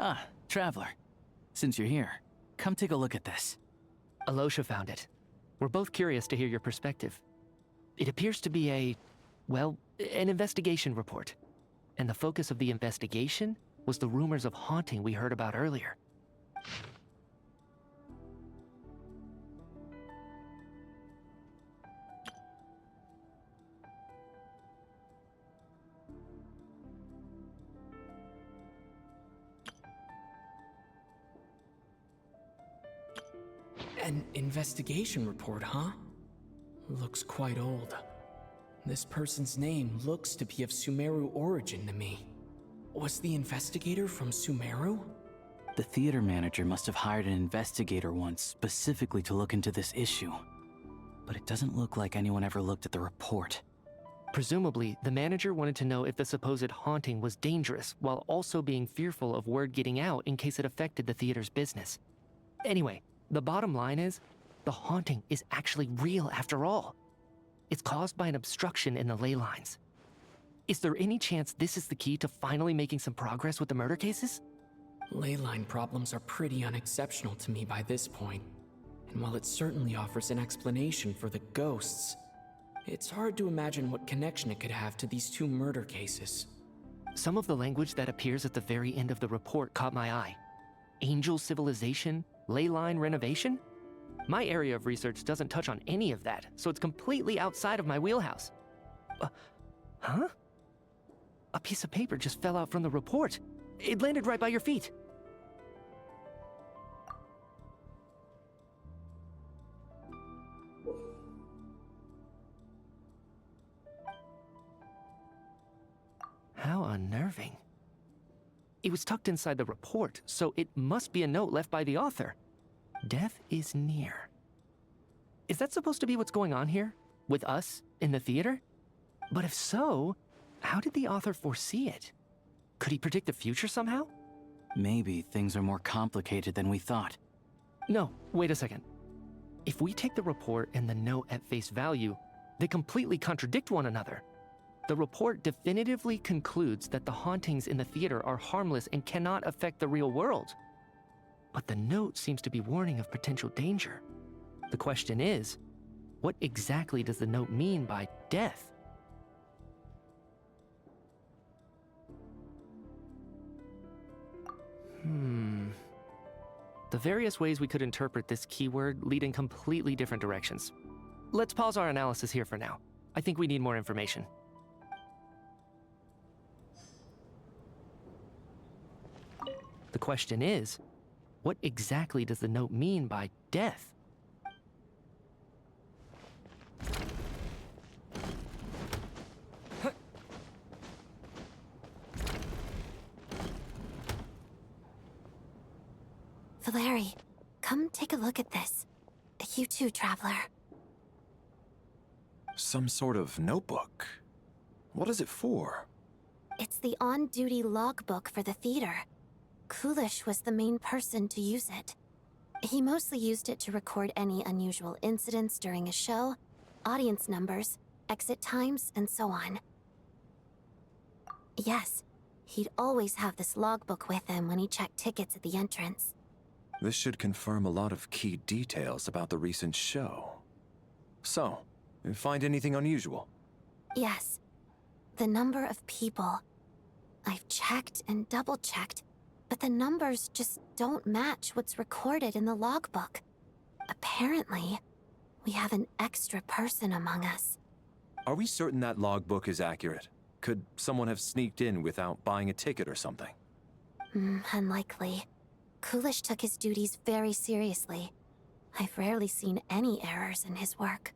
Ah, Traveler. Since you're here, come take a look at this. Alosha found it. We're both curious to hear your perspective. It appears to be well, an investigation report. And the focus of the investigation was the rumors of haunting we heard about earlier. An investigation report, huh? Looks quite old. This person's name looks to be of Sumeru origin to me. Was the investigator from Sumeru? The theater manager must have hired an investigator once specifically to look into this issue. But it doesn't look like anyone ever looked at the report. Presumably, the manager wanted to know if the supposed haunting was dangerous, while also being fearful of word getting out in case it affected the theater's business. Anyway, the bottom line is, the haunting is actually real after all. It's caused by an obstruction in the ley lines. Is there any chance this is the key to finally making some progress with the murder cases? Ley line problems are pretty unexceptional to me by this point. And while it certainly offers an explanation for the ghosts, it's hard to imagine what connection it could have to these two murder cases. Some of the language that appears at the very end of the report caught my eye. Angel civilization, ley line renovation? My area of research doesn't touch on any of that, so it's completely outside of my wheelhouse. Huh? A piece of paper just fell out from the report. It landed right by your feet. How unnerving. It was tucked inside the report, so it must be a note left by the author. Death is near. Is that supposed to be what's going on here? With us, in the theater? But if so, how did the author foresee it? Could he predict the future somehow? Maybe things are more complicated than we thought. No, wait a second. If we take the report and the note at face value, they completely contradict one another. The report definitively concludes that the hauntings in the theater are harmless and cannot affect the real world. But the note seems to be warning of potential danger. The question is, what exactly does the note mean by death? The various ways we could interpret this keyword lead in completely different directions. Let's pause our analysis here for now. I think we need more information. The question is, what exactly does the note mean by death? Valeri, come take a look at this. You too, Traveler. Some sort of notebook. What is it for? It's the on-duty logbook for the theater. Kulish was the main person to use it. He mostly used it to record any unusual incidents during a show, audience numbers, exit times, and so on. Yes, he'd always have this logbook with him when he checked tickets at the entrance. This should confirm a lot of key details about the recent show. So, you find anything unusual? Yes. The number of people. I've checked and double-checked, but the numbers just don't match what's recorded in the logbook. Apparently, we have an extra person among us. Are we certain that logbook is accurate? Could someone have sneaked in without buying a ticket or something? Unlikely. Kulish took his duties very seriously. I've rarely seen any errors in his work.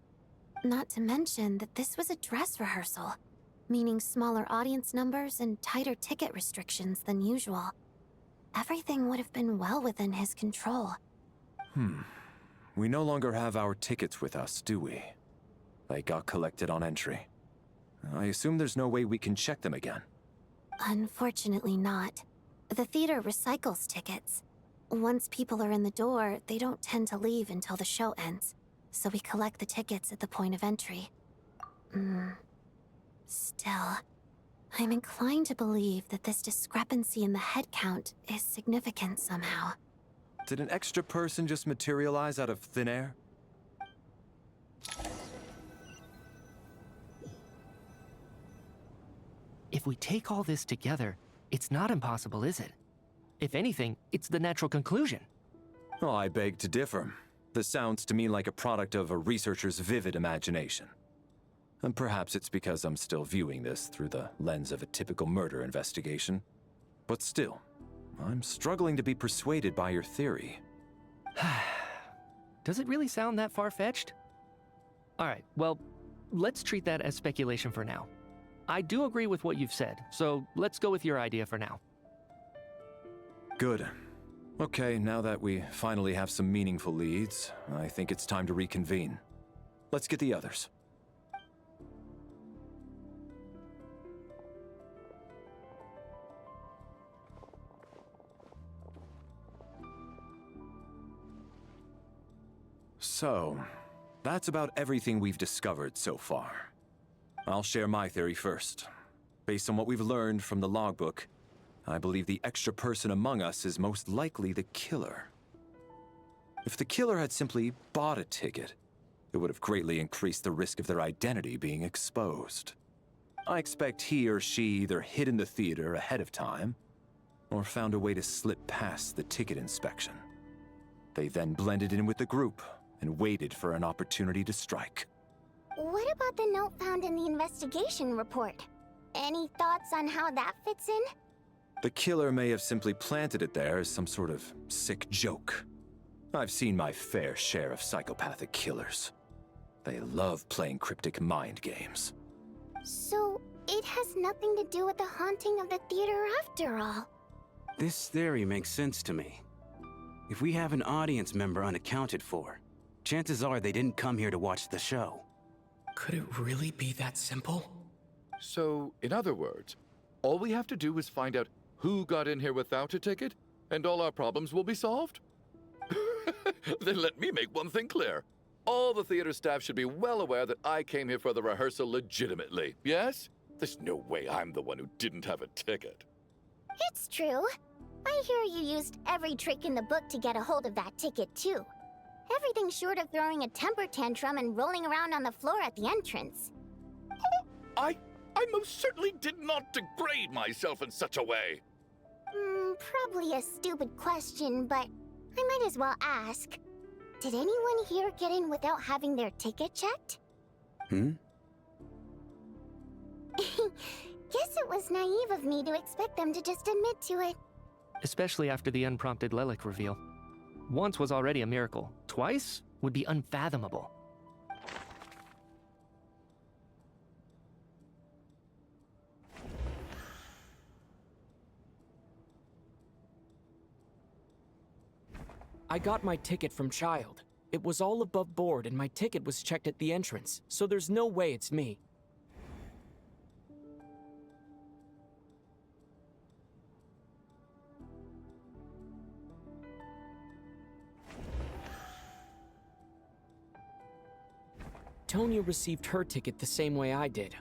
Not to mention that this was a dress rehearsal, meaning smaller audience numbers and tighter ticket restrictions than usual. Everything would have been well within his control. We no longer have our tickets with us, do we? They got collected on entry. I assume there's no way we can check them again. Unfortunately not. The theater recycles tickets. Once people are in the door, they don't tend to leave until the show ends, so we collect the tickets at the point of entry. Still, I'm inclined to believe that this discrepancy in the head count is significant somehow. Did an extra person just materialize out of thin air? If we take all this together, it's not impossible, is it? If anything, it's the natural conclusion. Oh, I beg to differ. This sounds to me like a product of a researcher's vivid imagination. And perhaps it's because I'm still viewing this through the lens of a typical murder investigation. But still, I'm struggling to be persuaded by your theory. Does it really sound that far-fetched? Alright, well, let's treat that as speculation for now. I do agree with what you've said, so let's go with your idea for now. Good. Okay, now that we finally have some meaningful leads, I think it's time to reconvene. Let's get the others. So, that's about everything we've discovered so far. I'll share my theory first. Based on what we've learned from the logbook, I believe the extra person among us is most likely the killer. If the killer had simply bought a ticket, it would have greatly increased the risk of their identity being exposed. I expect he or she either hid in the theater ahead of time, or found a way to slip past the ticket inspection. They then blended in with the group and waited for an opportunity to strike. What about the note found in the investigation report? Any thoughts on how that fits in? The killer may have simply planted it there as some sort of sick joke. I've seen my fair share of psychopathic killers. They love playing cryptic mind games. So, it has nothing to do with the haunting of the theater after all. This theory makes sense to me. If we have an audience member unaccounted for, chances are they didn't come here to watch the show. Could it really be that simple? So, in other words, all we have to do is find out who got in here without a ticket, and all our problems will be solved? Then let me make one thing clear. All the theater staff should be well aware that I came here for the rehearsal legitimately, yes? There's no way I'm the one who didn't have a ticket. It's true. I hear you used every trick in the book to get a hold of that ticket, too. Everything short of throwing a temper tantrum and rolling around on the floor at the entrance. I most certainly did not degrade myself in such a way. Probably a stupid question, but I might as well ask. Did anyone here get in without having their ticket checked? Hmm? Guess it was naive of me to expect them to just admit to it. Especially after the unprompted Lelik reveal. Once was already a miracle. Twice would be unfathomable. I got my ticket from Child. It was all above board and my ticket was checked at the entrance, so there's no way it's me. Tonya received her ticket the same way I did.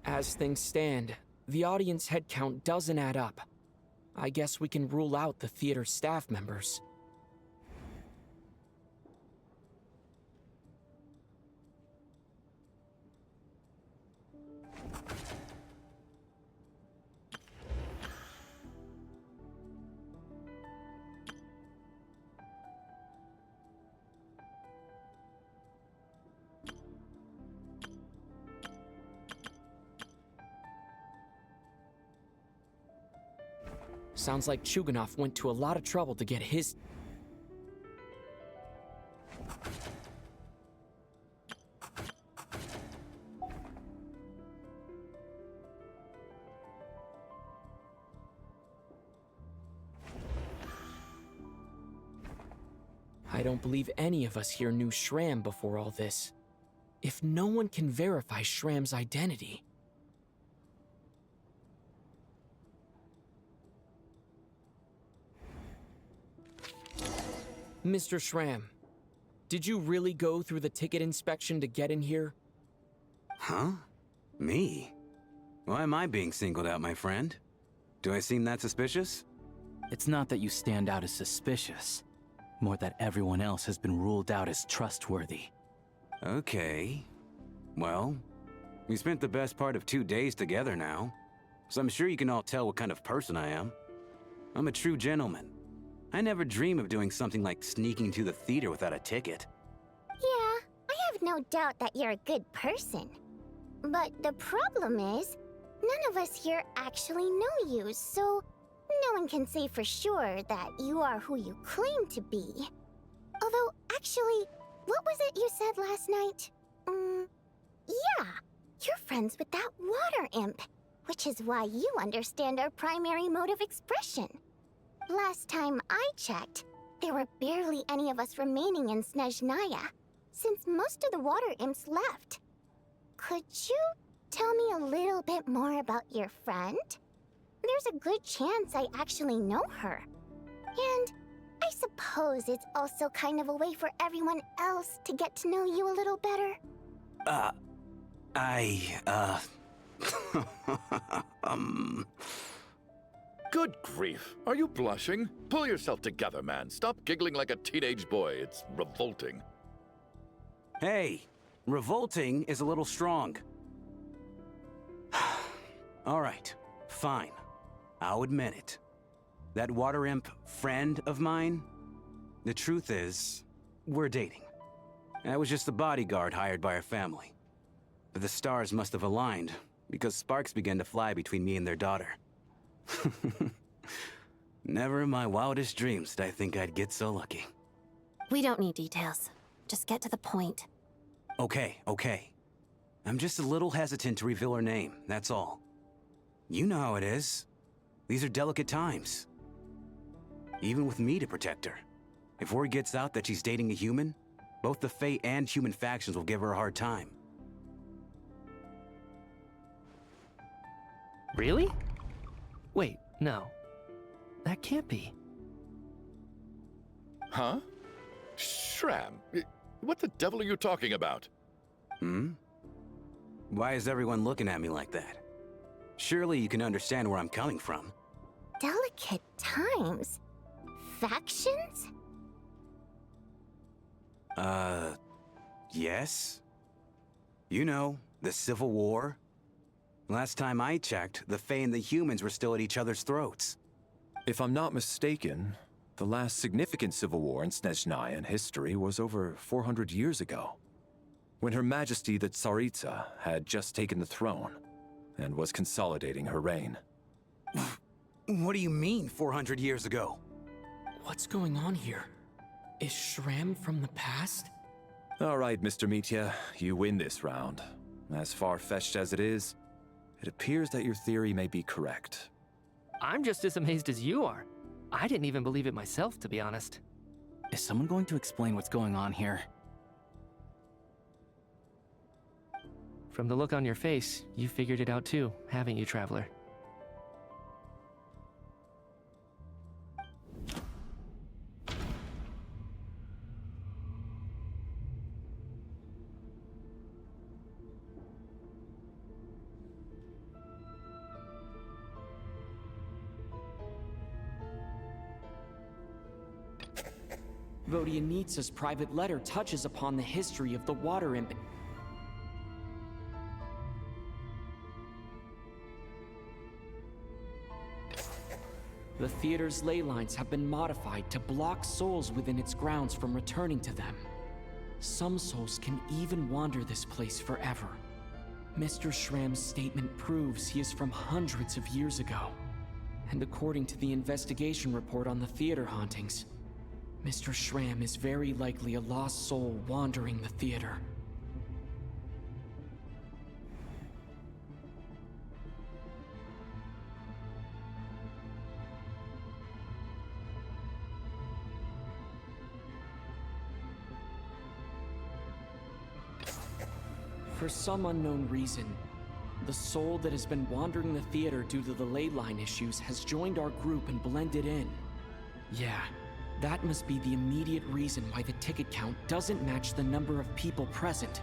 As things stand, the audience head count doesn't add up. I guess we can rule out the theater staff members. Sounds like Chuganov went to a lot of trouble to get his... I don't believe any of us here knew Shram before all this. If no one can verify Shram's identity... Mr. Shram, did you really go through the ticket inspection to get in here? Huh? Me? Why am I being singled out, my friend? Do I seem that suspicious? It's not that you stand out as suspicious, more that everyone else has been ruled out as trustworthy. Okay. Well, we spent the best part of 2 days together now, so I'm sure you can all tell what kind of person I am. I'm a true gentleman. I never dream of doing something like sneaking to the theater without a ticket. Yeah, I have no doubt that you're a good person. But the problem is, none of us here actually know you, so no one can say for sure that you are who you claim to be. Although, actually, what was it you said last night? Yeah, you're friends with that water imp, which is why you understand our primary mode of expression. Last time I checked, there were barely any of us remaining in Snezhnaya, since most of the water imps left. Could you tell me a little bit more about your friend? There's a good chance I actually know her. And I suppose it's also kind of a way for everyone else to get to know you a little better. Good grief. Are you blushing? Pull yourself together, man. Stop giggling like a teenage boy. It's revolting. Hey, revolting is a little strong. All right, fine. I'll admit it. That water imp friend of mine, the truth is, we're dating. I was just the bodyguard hired by our family. But the stars must have aligned, because sparks began to fly between me and their daughter. Never in my wildest dreams did I think I'd get so lucky. We don't need details. Just get to the point. Okay, okay. I'm just a little hesitant to reveal her name, that's all. You know how it is. These are delicate times. Even with me to protect her. If word gets out that she's dating a human, both the Fae and human factions will give her a hard time. Really? Wait, no. That can't be. Huh? Shram, what the devil are you talking about? Hmm? Why is everyone looking at me like that? Surely you can understand where I'm coming from. Delicate times? Factions? Yes? You know, the Civil War? Last time I checked, the Fae and the humans were still at each other's throats. If I'm not mistaken, the last significant civil war in Snezhnayan history was over 400 years ago, when Her Majesty the Tsaritsa had just taken the throne and was consolidating her reign. What do you mean, 400 years ago? What's going on here? Is Shram from the past? All right, Mr. Mitya, you win this round. As far-fetched as it is, it appears that your theory may be correct. I'm just as amazed as you are. I didn't even believe it myself, to be honest. Is someone going to explain what's going on here? From the look on your face, you figured it out too, haven't you, Traveler? Vodyanitsa's private letter touches upon the history of the water imp. The theater's ley lines have been modified to block souls within its grounds from returning to them. Some souls can even wander this place forever. Mr. Shram's statement proves he is from hundreds of years ago. And according to the investigation report on the theater hauntings, Mr. Shram is very likely a lost soul wandering the theater. For some unknown reason, the soul that has been wandering the theater due to the ley line issues has joined our group and blended in. Yeah. That must be the immediate reason why the ticket count doesn't match the number of people present.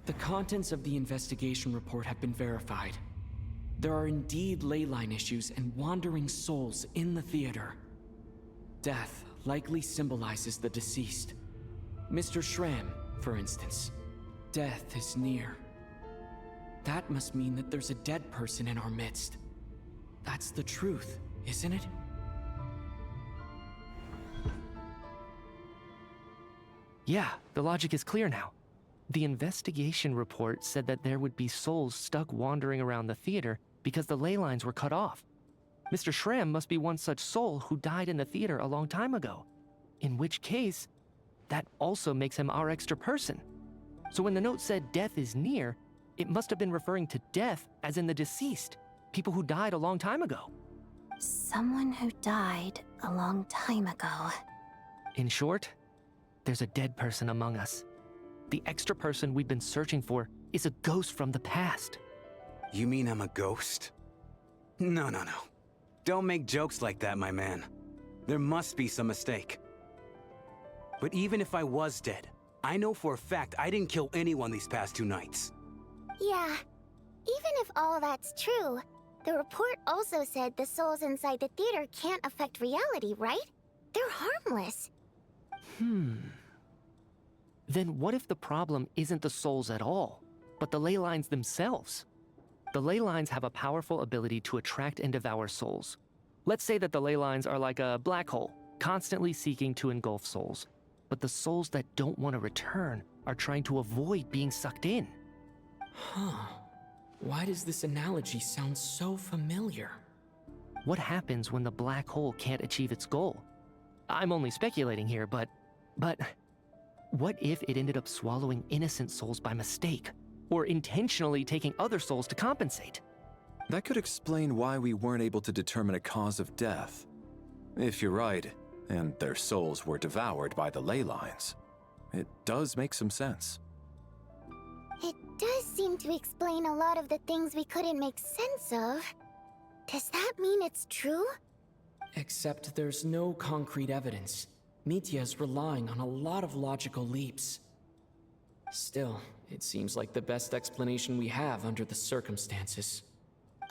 The contents of the investigation report have been verified. There are indeed ley line issues and wandering souls in the theater. Death likely symbolizes the deceased. Mr. Shram, for instance. Death is near. That must mean that there's a dead person in our midst. That's the truth, isn't it? Yeah, the logic is clear now. The investigation report said that there would be souls stuck wandering around the theater because the ley lines were cut off. Mr. Shram must be one such soul who died in the theater a long time ago. In which case, that also makes him our extra person. So when the note said death is near, it must have been referring to death as in the deceased, people who died a long time ago. Someone who died a long time ago. In short, there's a dead person among us. The extra person we've been searching for is a ghost from the past. You mean I'm a ghost? No. Don't make jokes like that, my man. There must be some mistake. But even if I was dead, I know for a fact I didn't kill anyone these past 2 nights. Yeah, even if all that's true, the report also said the souls inside the theater can't affect reality, right? They're harmless. Then what if the problem isn't the souls at all, but the ley lines themselves? The ley lines have a powerful ability to attract and devour souls. Let's say that the ley lines are like a black hole. constantly seeking to engulf souls. But the souls that don't want to return are trying to avoid being sucked in. Huh. Why does this analogy sound so familiar? What happens when the black hole can't achieve its goal? I'm only speculating here, but what if it ended up swallowing innocent souls by mistake? Or intentionally taking other souls to compensate? That could explain why we weren't able to determine a cause of death. If you're right, and their souls were devoured by the ley lines, it does make some sense. It does seem to explain a lot of the things we couldn't make sense of. Does that mean it's true? Except there's no concrete evidence. Mitya is relying on a lot of logical leaps. Still, it seems like the best explanation we have under the circumstances.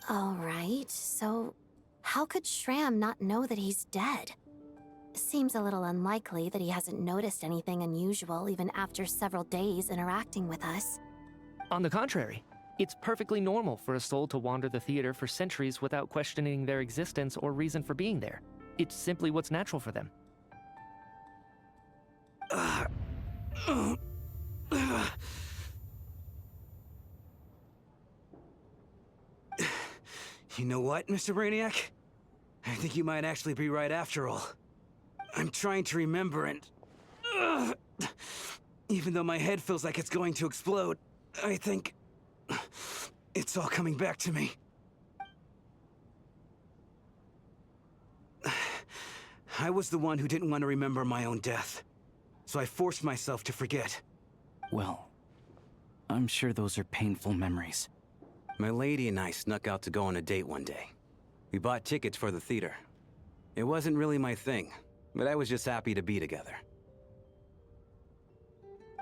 Alright, so how could Shram not know that he's dead? Seems a little unlikely that he hasn't noticed anything unusual even after several days interacting with us. On the contrary, it's perfectly normal for a soul to wander the theater for centuries without questioning their existence or reason for being there. It's simply what's natural for them. You know what, Mr. Brainiac? I think you might actually be right after all. I'm trying to remember and... even though my head feels like it's going to explode, I think... it's all coming back to me. I was the one who didn't want to remember my own death, so I forced myself to forget. Well, I'm sure those are painful memories. My lady and I snuck out to go on a date one day. We bought tickets for the theater. It wasn't really my thing, but I was just happy to be together.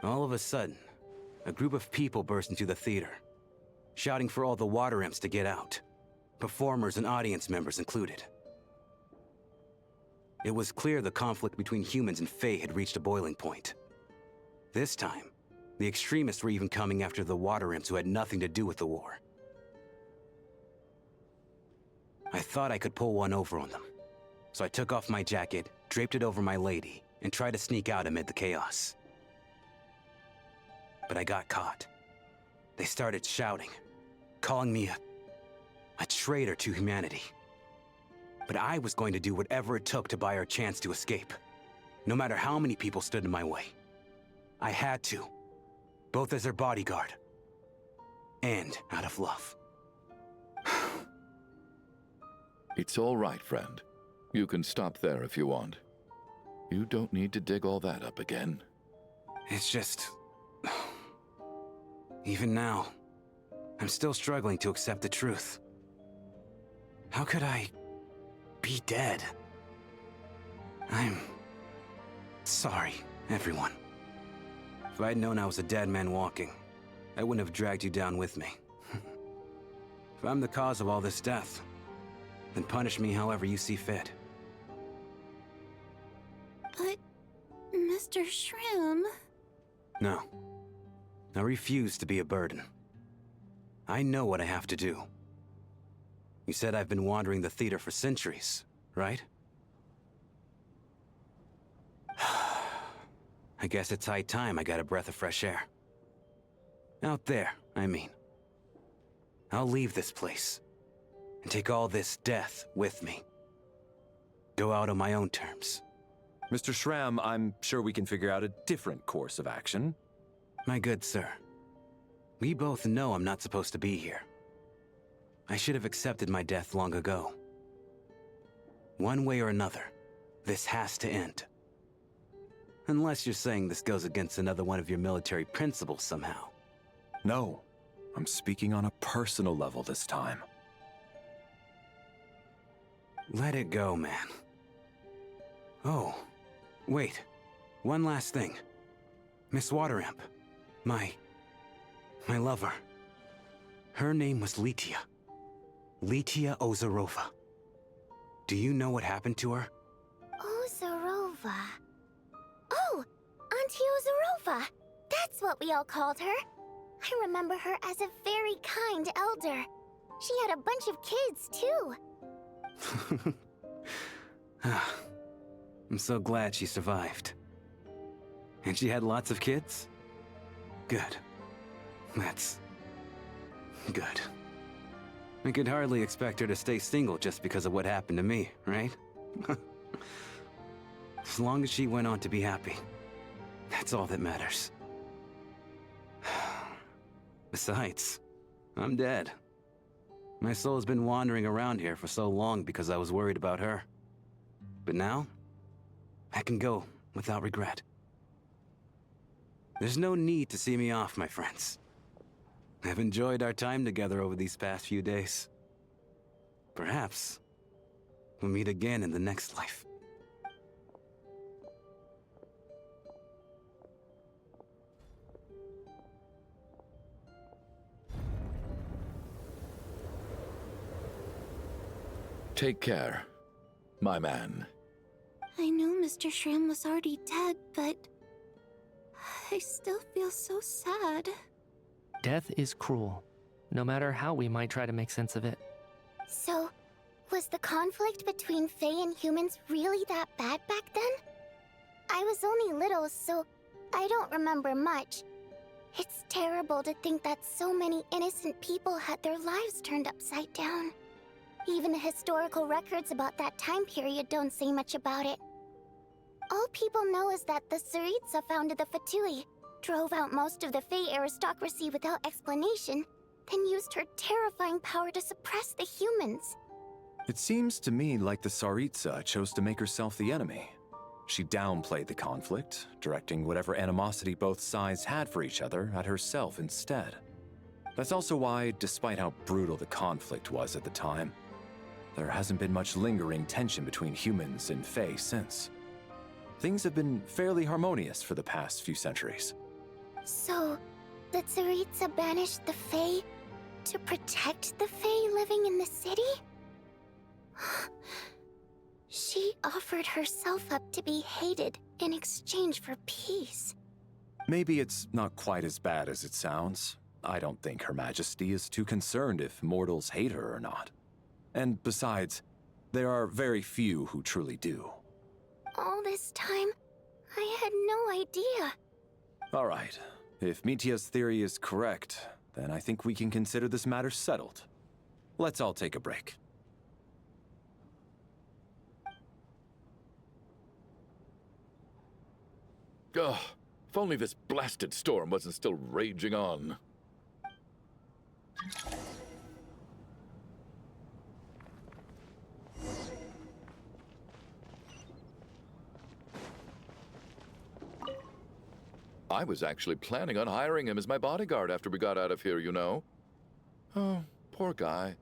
All of a sudden, a group of people burst into the theater, shouting for all the water imps to get out, performers and audience members included. It was clear the conflict between humans and Fae had reached a boiling point. This time, the extremists were even coming after the water imps who had nothing to do with the war. I thought I could pull one over on them, so I took off my jacket, draped it over my lady, and tried to sneak out amid the chaos. But I got caught. They started shouting, calling me a traitor to humanity. But I was going to do whatever it took to buy her a chance to escape, no matter how many people stood in my way. I had to, both as their bodyguard and out of love. It's all right, friend. You can stop there if you want. You don't need to dig all that up again. It's just... even now, I'm still struggling to accept the truth. How could I be dead? I'm sorry, everyone. If I'd known I was a dead man walking, I wouldn't have dragged you down with me. If I'm the cause of all this death, then punish me however you see fit. But, Mr. Shroom... No. I refuse to be a burden. I know what I have to do. You said I've been wandering the theater for centuries, right? I guess it's high time I got a breath of fresh air. Out there, I mean. I'll leave this place, and take all this death with me. Go out on my own terms. Mr. Shram, I'm sure we can figure out a different course of action. My good sir, we both know I'm not supposed to be here. I should have accepted my death long ago. One way or another, this has to end. Unless you're saying this goes against another one of your military principles somehow. No, I'm speaking on a personal level this time. Let it go, man. Oh, wait. One last thing. Miss Waterimp. My lover. Her name was Litia. Litia Ozarova. Do you know what happened to her? Ozarova. Oh, Auntie Ozarova. That's what we all called her. I remember her as a very kind elder. She had a bunch of kids, too. I'm so glad she survived. And she had lots of kids? Good. That's... good. I could hardly expect her to stay single just because of what happened to me, right? As long as she went on to be happy, that's all that matters. Besides, I'm dead. My soul's been wandering around here for so long because I was worried about her. But now, I can go without regret. There's no need to see me off, my friends. I've enjoyed our time together over these past few days. Perhaps we'll meet again in the next life. Take care, my man. I knew Mr. Shram was already dead, but I still feel so sad. Death is cruel, no matter how we might try to make sense of it. So, was the conflict between Fae and humans really that bad back then? I was only little, so I don't remember much. It's terrible to think that so many innocent people had their lives turned upside down. Even the historical records about that time period don't say much about it. All people know is that the Tsaritsa founded the Fatui, drove out most of the Fae aristocracy without explanation, then used her terrifying power to suppress the humans. It seems to me like the Tsaritsa chose to make herself the enemy. She downplayed the conflict, directing whatever animosity both sides had for each other at herself instead. That's also why, despite how brutal the conflict was at the time, there hasn't been much lingering tension between humans and Fae since. Things have been fairly harmonious for the past few centuries. So, the Tsaritsa banished the Fae to protect the Fae living in the city? She offered herself up to be hated in exchange for peace. Maybe it's not quite as bad as it sounds. I don't think Her Majesty is too concerned if mortals hate her or not. And besides, there are very few who truly do. All this time, I had no idea. All right. If Mitya's theory is correct, then I think we can consider this matter settled. Let's all take a break. Ugh, if only this blasted storm wasn't still raging on. I was actually planning on hiring him as my bodyguard after we got out of here, you know. Oh, poor guy.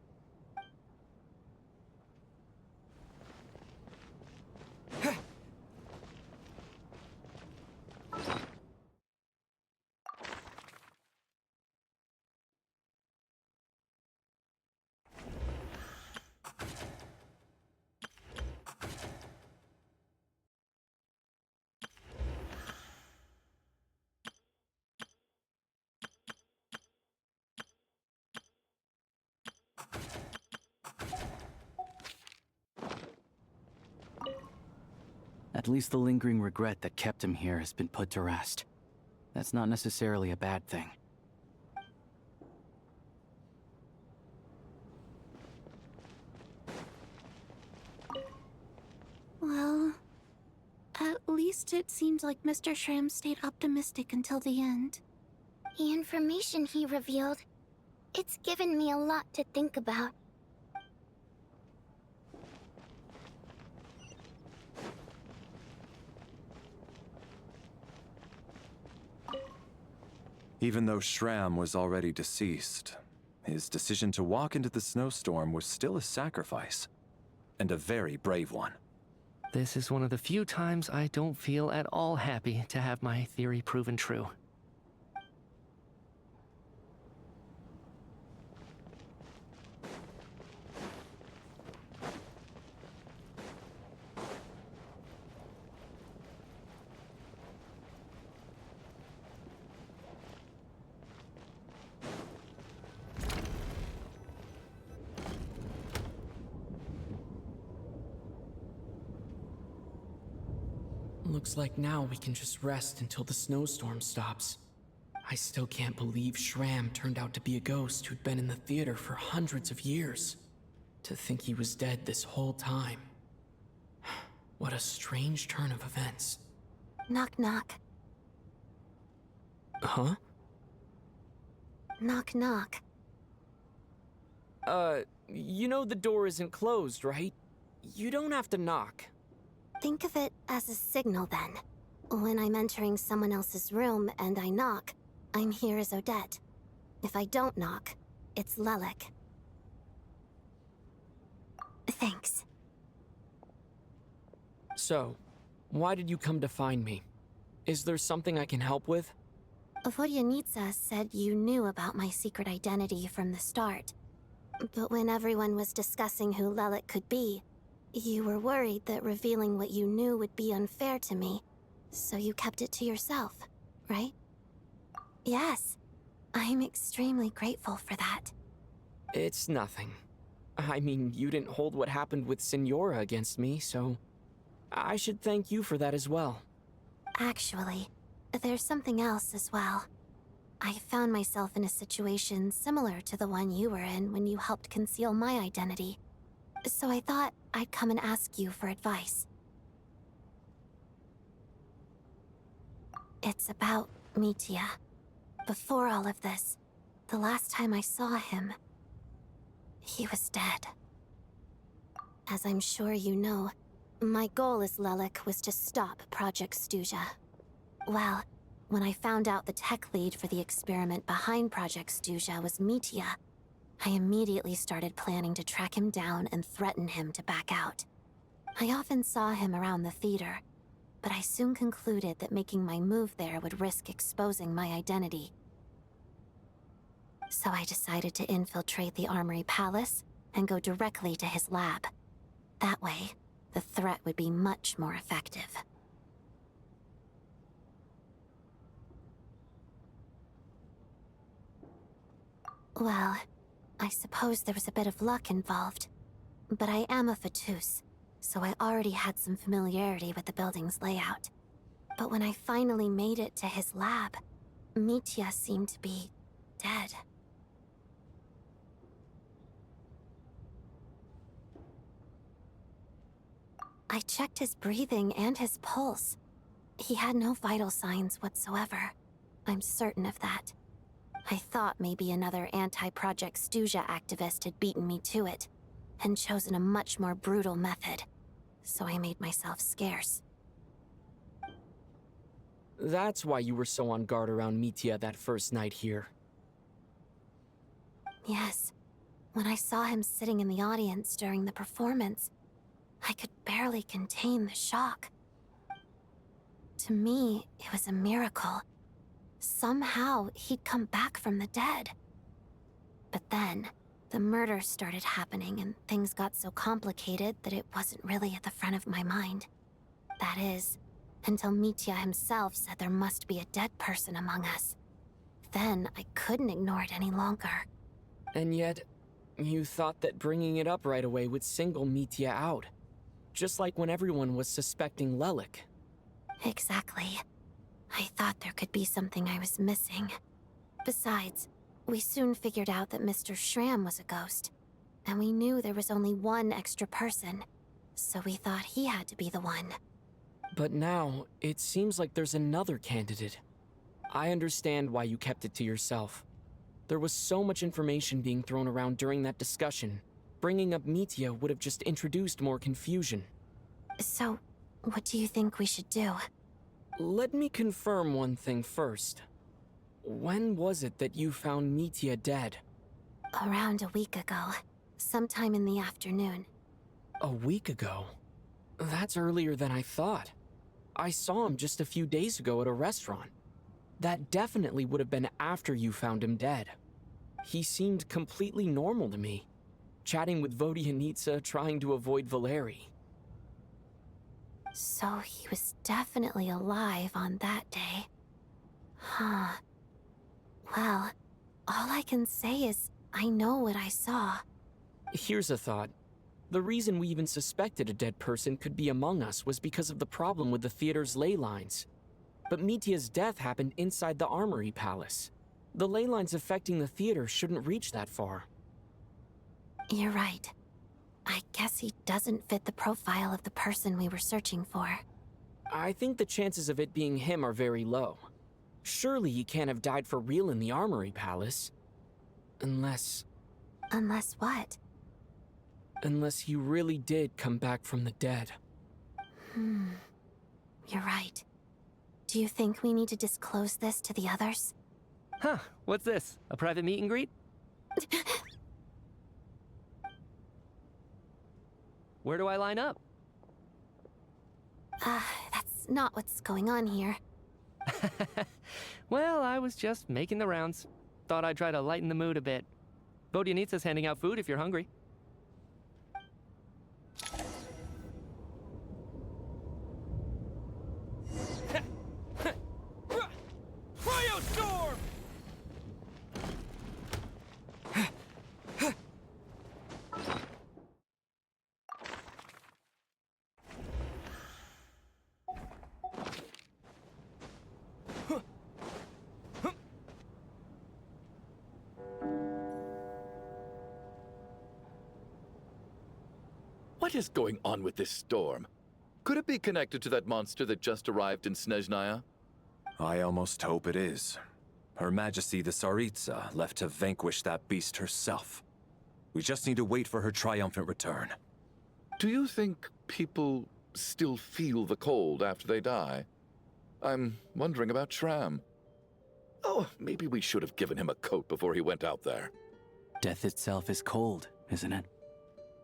At least the lingering regret that kept him here has been put to rest. That's not necessarily a bad thing. Well, at least it seems like Mr. Shram stayed optimistic until the end. The information he revealed, it's given me a lot to think about. Even though Shram was already deceased, his decision to walk into the snowstorm was still a sacrifice, and a very brave one. This is one of the few times I don't feel at all happy to have my theory proven true. Looks like now we can just rest until the snowstorm stops. I still can't believe Shram turned out to be a ghost who'd been in the theater for hundreds of years. To think he was dead this whole time. What a strange turn of events. Knock knock. Huh? Knock knock. You know the door isn't closed, right? You don't have to knock. Think of it as a signal then. When I'm entering someone else's room and I knock, I'm here as Odette. If I don't knock, it's Lelik. Thanks. So, why did you come to find me? Is there something I can help with? Vodyanitsa said you knew about my secret identity from the start. But when everyone was discussing who Lelik could be, you were worried that revealing what you knew would be unfair to me, so you kept it to yourself, right? Yes, I'm extremely grateful for that. It's nothing. I mean, you didn't hold what happened with Signora against me, so I should thank you for that as well. Actually, there's something else as well. I found myself in a situation similar to the one you were in when you helped conceal my identity. So I thought I'd come and ask you for advice. It's about Mitya. Before all of this, the last time I saw him, he was dead. As I'm sure you know, my goal as Lelik was to stop Project Stuzha. Well, when I found out the tech lead for the experiment behind Project Stuzha was Mitya, I immediately started planning to track him down and threaten him to back out. I often saw him around the theater, but I soon concluded that making my move there would risk exposing my identity. So I decided to infiltrate the Armory Palace and go directly to his lab. That way, the threat would be much more effective. Well, I suppose there was a bit of luck involved. But I am a Fatus, so I already had some familiarity with the building's layout. But when I finally made it to his lab, Mitya seemed to be dead. I checked his breathing and his pulse. He had no vital signs whatsoever. I'm certain of that. I thought maybe another anti-Project Stuzha activist had beaten me to it, and chosen a much more brutal method. So I made myself scarce. That's why you were so on guard around Mitya that first night here. Yes. When I saw him sitting in the audience during the performance, I could barely contain the shock. To me, it was a miracle. Somehow, he'd come back from the dead. But then, the murders started happening and things got so complicated that it wasn't really at the front of my mind. That is, until Mitya himself said there must be a dead person among us. Then, I couldn't ignore it any longer. And yet, you thought that bringing it up right away would single Mitya out. Just like when everyone was suspecting Lelik. Exactly. I thought there could be something I was missing. Besides, we soon figured out that Mr. Shram was a ghost. And we knew there was only one extra person. So we thought he had to be the one. But now, it seems like there's another candidate. I understand why you kept it to yourself. There was so much information being thrown around during that discussion. Bringing up Mitya would have just introduced more confusion. So, what do you think we should do? Let me confirm one thing first. When was it that you found Mitya dead? Around a week ago. Sometime in the afternoon. A week ago? That's earlier than I thought. I saw him just a few days ago at a restaurant. That definitely would have been after you found him dead. He seemed completely normal to me. Chatting with Vodyanitsa, trying to avoid Valeri. So he was definitely alive on that day. Huh. Well, all I can say is I know what I saw. Here's a thought. The reason we even suspected a dead person could be among us was because of the problem with the theater's ley lines. But Mitia's death happened inside the Armory Palace. The ley lines affecting the theater shouldn't reach that far. You're right. I guess he doesn't fit the profile of the person we were searching for. I think the chances of it being him are very low. Surely he can't have died for real in the Armory Palace. Unless... Unless what? Unless he really did come back from the dead. You're right. Do you think we need to disclose this to the others? Huh, what's this? A private meet and greet? Where do I line up? That's not what's going on here. Well, I was just making the rounds. Thought I'd try to lighten the mood a bit. Vodyanitsa's handing out food if you're hungry. Cryostorm! What is going on with this storm? Could it be connected to that monster that just arrived in Snezhnaya? I almost hope it is. Her Majesty the Tsaritsa left to vanquish that beast herself. We just need to wait for her triumphant return. Do you think people still feel the cold after they die? I'm wondering about Shram. Oh, maybe we should have given him a coat before he went out there. Death itself is cold, isn't it?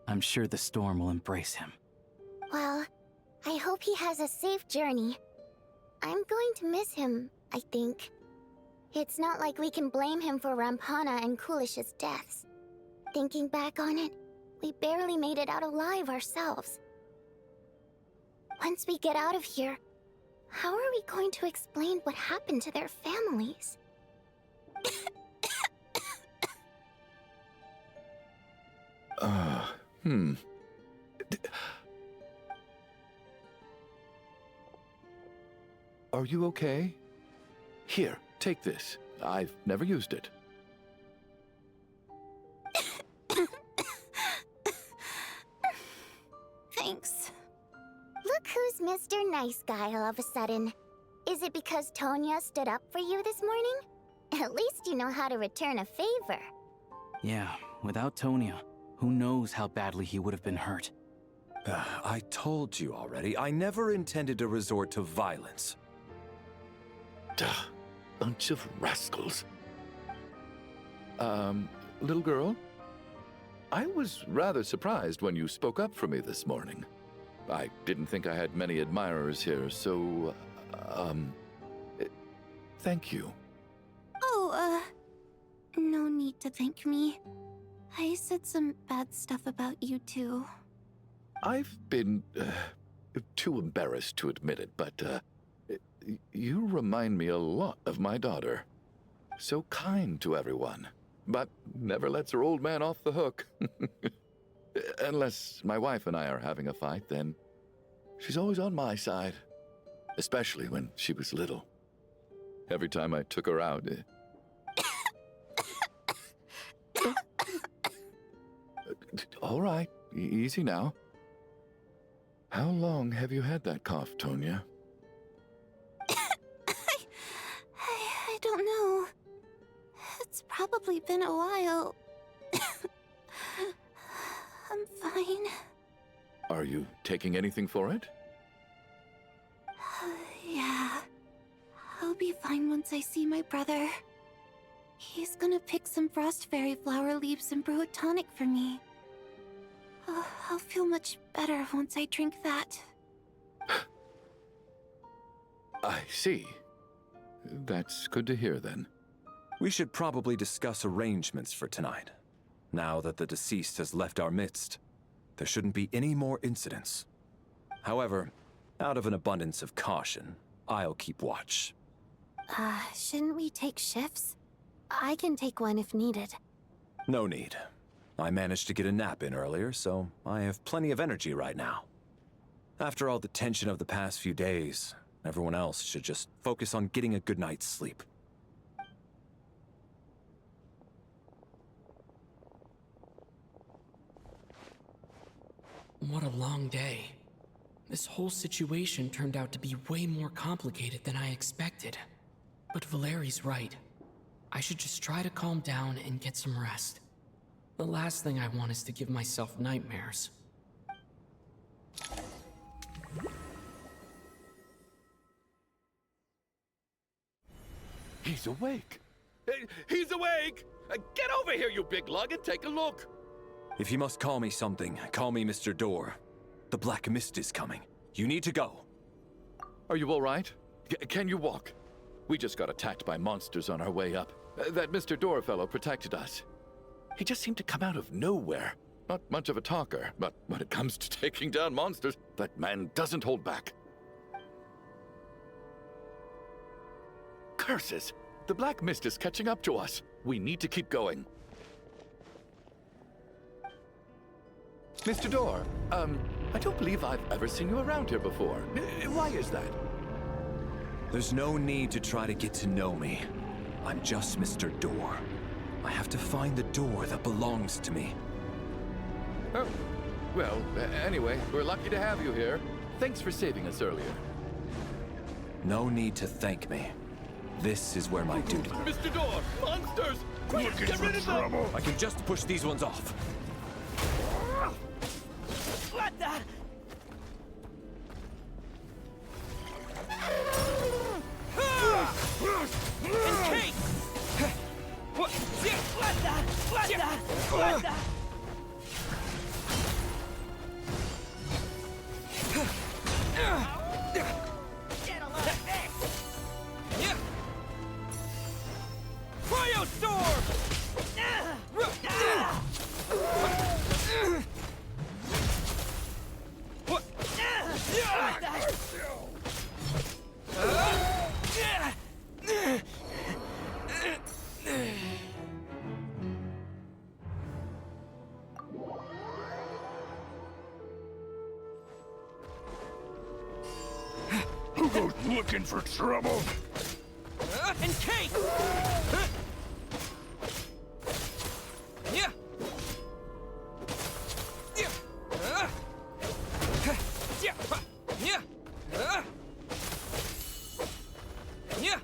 I'm sure the storm will embrace him. Well, I hope he has a safe journey. I'm going to miss him, I think. It's not like we can blame him for Rampana and Kulish's deaths. Thinking back on it, we barely made it out alive ourselves. Once we get out of here, how are we going to explain what happened to their families? Are you okay? Here, take this. I've never used it. Thanks. Look who's Mr. Nice Guy all of a sudden. Is it because Tonya stood up for you this morning? At least you know how to return a favor. Yeah, without Tonya, who knows how badly he would have been hurt. I told you already, I never intended to resort to violence. Duh, bunch of rascals. Little girl? I was rather surprised when you spoke up for me this morning. I didn't think I had many admirers here, so, thank you. Oh, no need to thank me. I said some bad stuff about you too. I've been, too embarrassed to admit it, but, you remind me a lot of my daughter. So kind to everyone, but never lets her old man off the hook. Unless my wife and I are having a fight, then she's always on my side. Especially when she was little. Every time I took her out... All right, easy now. How long have you had that cough, Tonya? I don't know. It's probably been a while. I'm fine. Are you taking anything for it? Yeah. I'll be fine once I see my brother. He's gonna pick some frost fairy flower leaves and brew a tonic for me. I'll feel much better once I drink that. I see. That's good to hear, then. We should probably discuss arrangements for tonight. Now that the deceased has left our midst, there shouldn't be any more incidents. However, out of an abundance of caution, I'll keep watch. Shouldn't we take shifts? I can take one if needed. No need. I managed to get a nap in earlier, so I have plenty of energy right now. After all the tension of the past few days, everyone else should just focus on getting a good night's sleep. What a long day. This whole situation turned out to be way more complicated than I expected. But Valeri's right. I should just try to calm down and get some rest. The last thing I want is to give myself nightmares. He's awake. He's awake! Get over here, you big lug, and take a look. If you must call me something, call me Mr. Door. The Black Mist is coming. You need to go. Are you all right? Can you walk? We just got attacked by monsters on our way up. That Mr. Door fellow protected us. He just seemed to come out of nowhere. Not much of a talker, but when it comes to taking down monsters, that man doesn't hold back. Curses! The Black Mist is catching up to us. We need to keep going. Mr. Door, I don't believe I've ever seen you around here before. Why is that? There's no need to try to get to know me. I'm just Mr. Door. I have to find the door that belongs to me. Oh, well, anyway, we're lucky to have you here. Thanks for saving us earlier. No need to thank me. This is where my duty... Mr. Door! Monsters! Quick, get rid of them! I can just push these ones off. What the? And cake! What the? What the? Get a lot of this! Yeah! Cryo storm! What? Who goes looking for trouble? And cake! Yeah! Yeah! Yeah! Yeah! Yeah! Yeah!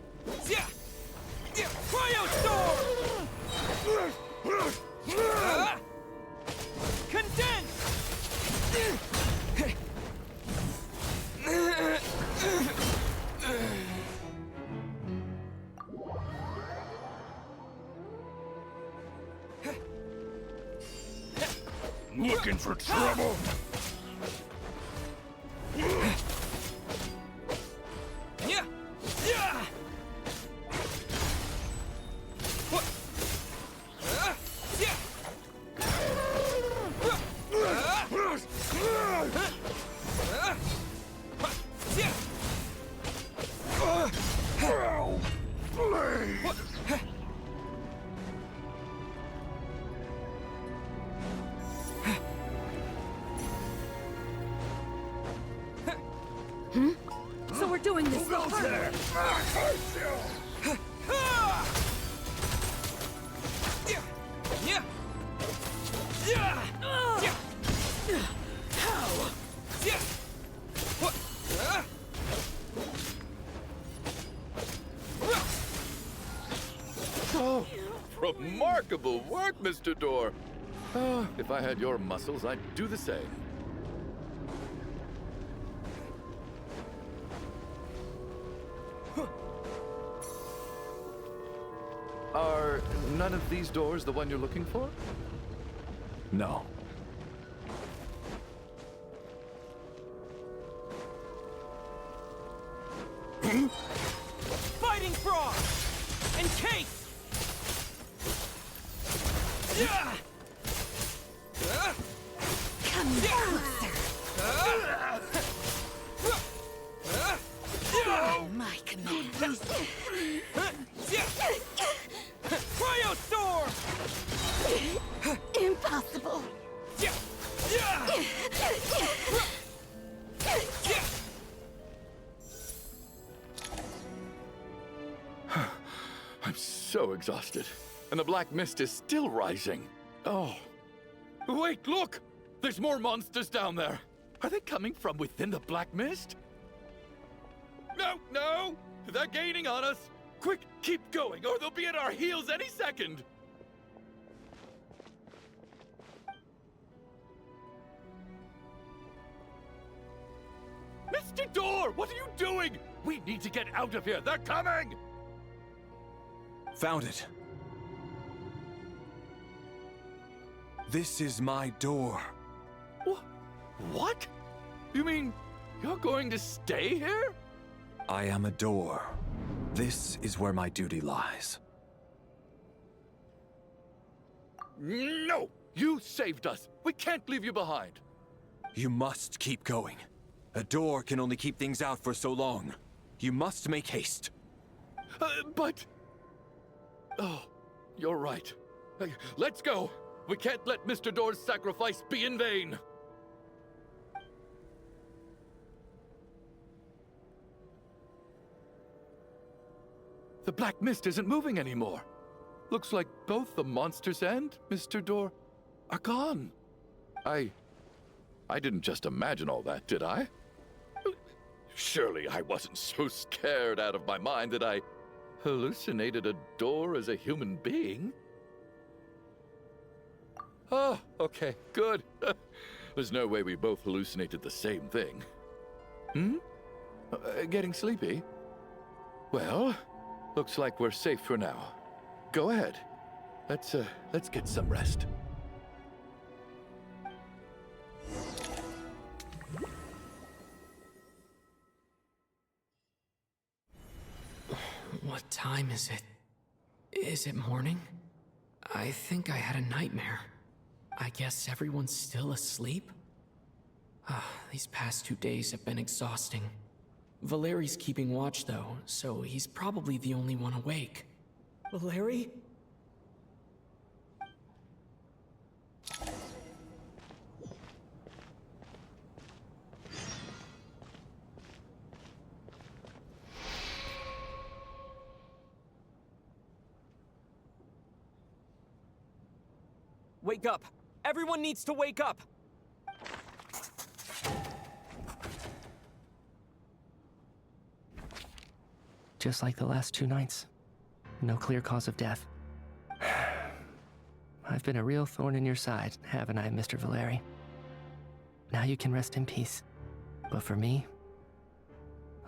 Yeah! Cryo storm! Condense! Looking for trouble? Yeah! Yeah! What? Yeah! What? So we're doing this the hard way. Yeah! Yeah! Yeah! Yeah! How? Yeah! What? Oh, remarkable work, Mr. Door. Oh, if I had your muscles, I'd do the same. Are none of these doors the one you're looking for? No. Fighting frog! And cake! Yeah! Come Oh, my command. Cryo storm! Impossible. blasted. And the black mist is still rising. Oh. Wait, look! There's more monsters down there. Are they coming from within the black mist? No, no! They're gaining on us! Quick, keep going, or they'll be at our heels any second! Mr. Door, what are you doing? We need to get out of here. They're coming! Found it. This is my door. What? You mean you're going to stay here? I am a door. This is where my duty lies. No! You saved us. We can't leave you behind. You must keep going. A door can only keep things out for so long. You must make haste. But... Oh, you're right. Let's go. We can't let Mr. Door's sacrifice be in vain. The black mist isn't moving anymore. Looks like both the monsters and Mr. Door are gone. I didn't just imagine all that, did I? Surely I wasn't so scared out of my mind that I hallucinated a door as a human being. Oh, okay, good. There's no way we both hallucinated the same thing. Getting sleepy? Well, looks like we're safe for now. Go ahead. Let's get some rest. What time is it? Is it morning? I think I had a nightmare. I guess everyone's still asleep? These past 2 days have been exhausting. Valeri's keeping watch though, so he's probably the only one awake. Valeri? Wake up! Everyone needs to wake up! Just like the last 2 nights. No clear cause of death. I've been a real thorn in your side, haven't I, Mr. Valeri? Now you can rest in peace. But for me,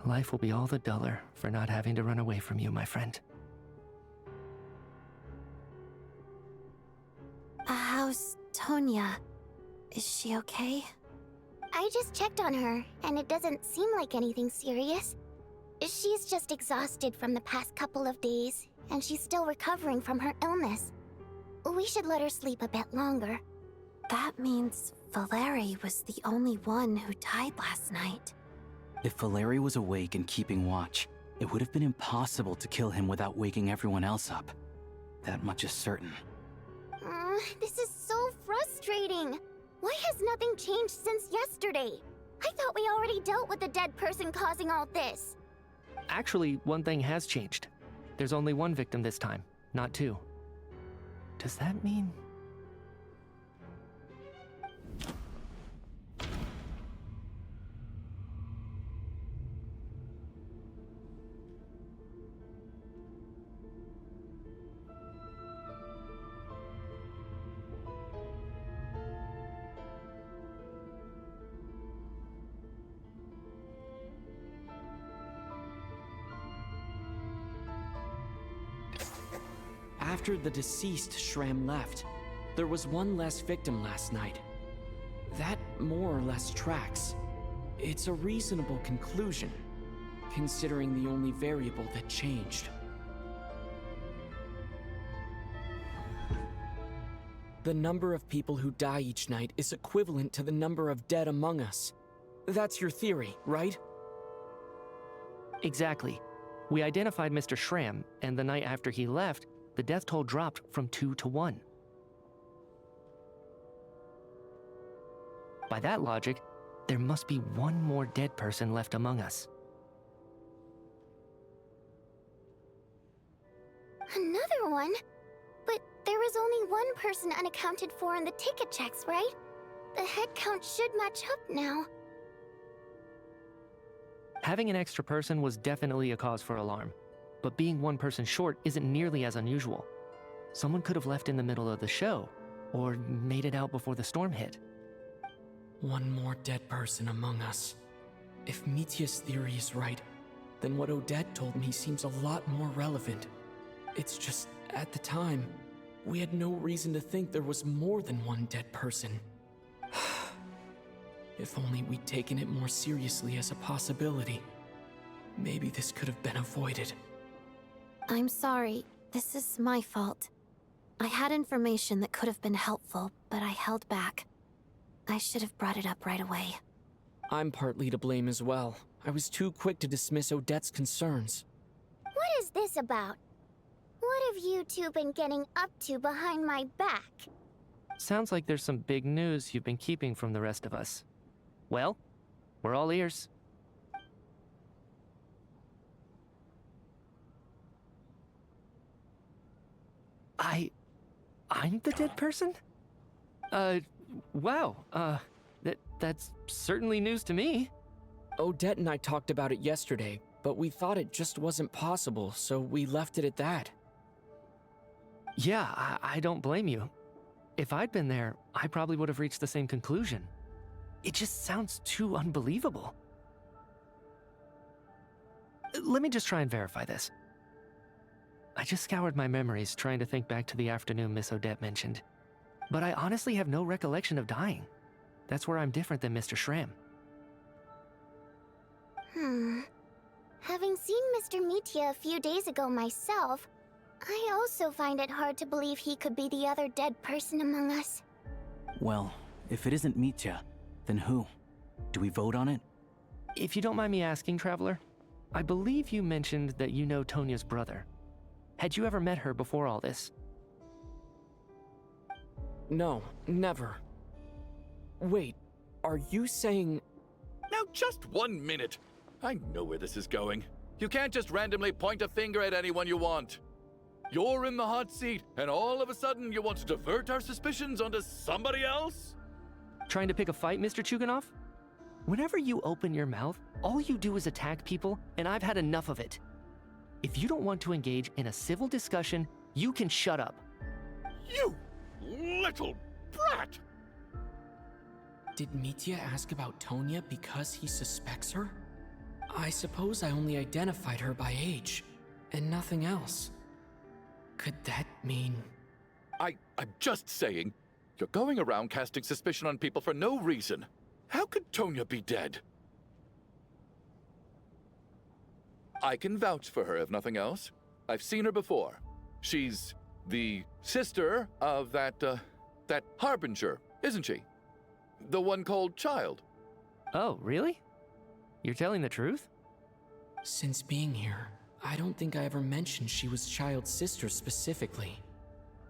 life will be all the duller for not having to run away from you, my friend. How's Tonya? Is she okay? I just checked on her, and it doesn't seem like anything serious. She's just exhausted from the past couple of days, and she's still recovering from her illness. We should let her sleep a bit longer. That means Valeri was the only one who died last night. If Valeri was awake and keeping watch, it would have been impossible to kill him without waking everyone else up. That much is certain. This is so frustrating. Why has nothing changed since yesterday? I thought we already dealt with the dead person causing all this. Actually, one thing has changed. There's only one victim this time, not 2. Does that mean... After the deceased Shram left, there was one less victim last night. That more or less tracks. It's a reasonable conclusion, considering the only variable that changed. The number of people who die each night is equivalent to the number of dead among us. That's your theory, right? Exactly. We identified Mr. Shram, and the night after he left, the death toll dropped from 2 to 1. By that logic, there must be one more dead person left among us. Another one? was only one person unaccounted for in the ticket checks, right? The head count should match up now. Having an extra person was definitely a cause for alarm, but being one person short isn't nearly as unusual. Someone could have left in the middle of the show, or made it out before the storm hit. One more dead person among us. If Mitya's theory is right, then what Odette told me seems a lot more relevant. It's just, at the time, we had no reason to think there was more than one dead person. If only we'd taken it more seriously as a possibility, maybe this could have been avoided. I'm sorry. This is my fault. I had information that could have been helpful, but I held back. I should have brought it up right away. I'm partly to blame as well. I was too quick to dismiss Odette's concerns. What is this about? What have you two been getting up to behind my back? Sounds like there's some big news you've been keeping from the rest of us. Well, we're all ears. I'm the dead person? Wow, that's certainly news to me. Odette and I talked about it yesterday, but we thought it just wasn't possible, so we left it at that. Yeah, I don't blame you. If I'd been there, I probably would have reached the same conclusion. It just sounds too unbelievable. Let me just try and verify this. I just scoured my memories trying to think back to the afternoon Miss Odette mentioned. But I honestly have no recollection of dying. That's where I'm different than Mr. Schramm. Having seen Mr. Mitya a few days ago myself, I also find it hard to believe he could be the other dead person among us. Well, if it isn't Mitya, then who? Do we vote on it? If you don't mind me asking, Traveler, I believe you mentioned that you know Tonya's brother. Had you ever met her before all this? No, never. Wait, are you saying... Now just 1 minute. I know where this is going. You can't just randomly point a finger at anyone you want. You're in the hot seat, and all of a sudden you want to divert our suspicions onto somebody else? Trying to pick a fight, Mr. Chuganov? Whenever you open your mouth, all you do is attack people, and I've had enough of it. If you don't want to engage in a civil discussion, you can shut up. You little brat! Did Mitya ask about Tonya because he suspects her? I suppose I only identified her by age, and nothing else. Could that mean... I'm just saying, you're going around casting suspicion on people for no reason. How could Tonya be dead? I can vouch for her, if nothing else. I've seen her before. She's the sister of that Harbinger, isn't she? The one called Child. Oh, really? You're telling the truth? Since being here, I don't think I ever mentioned she was Child's sister specifically.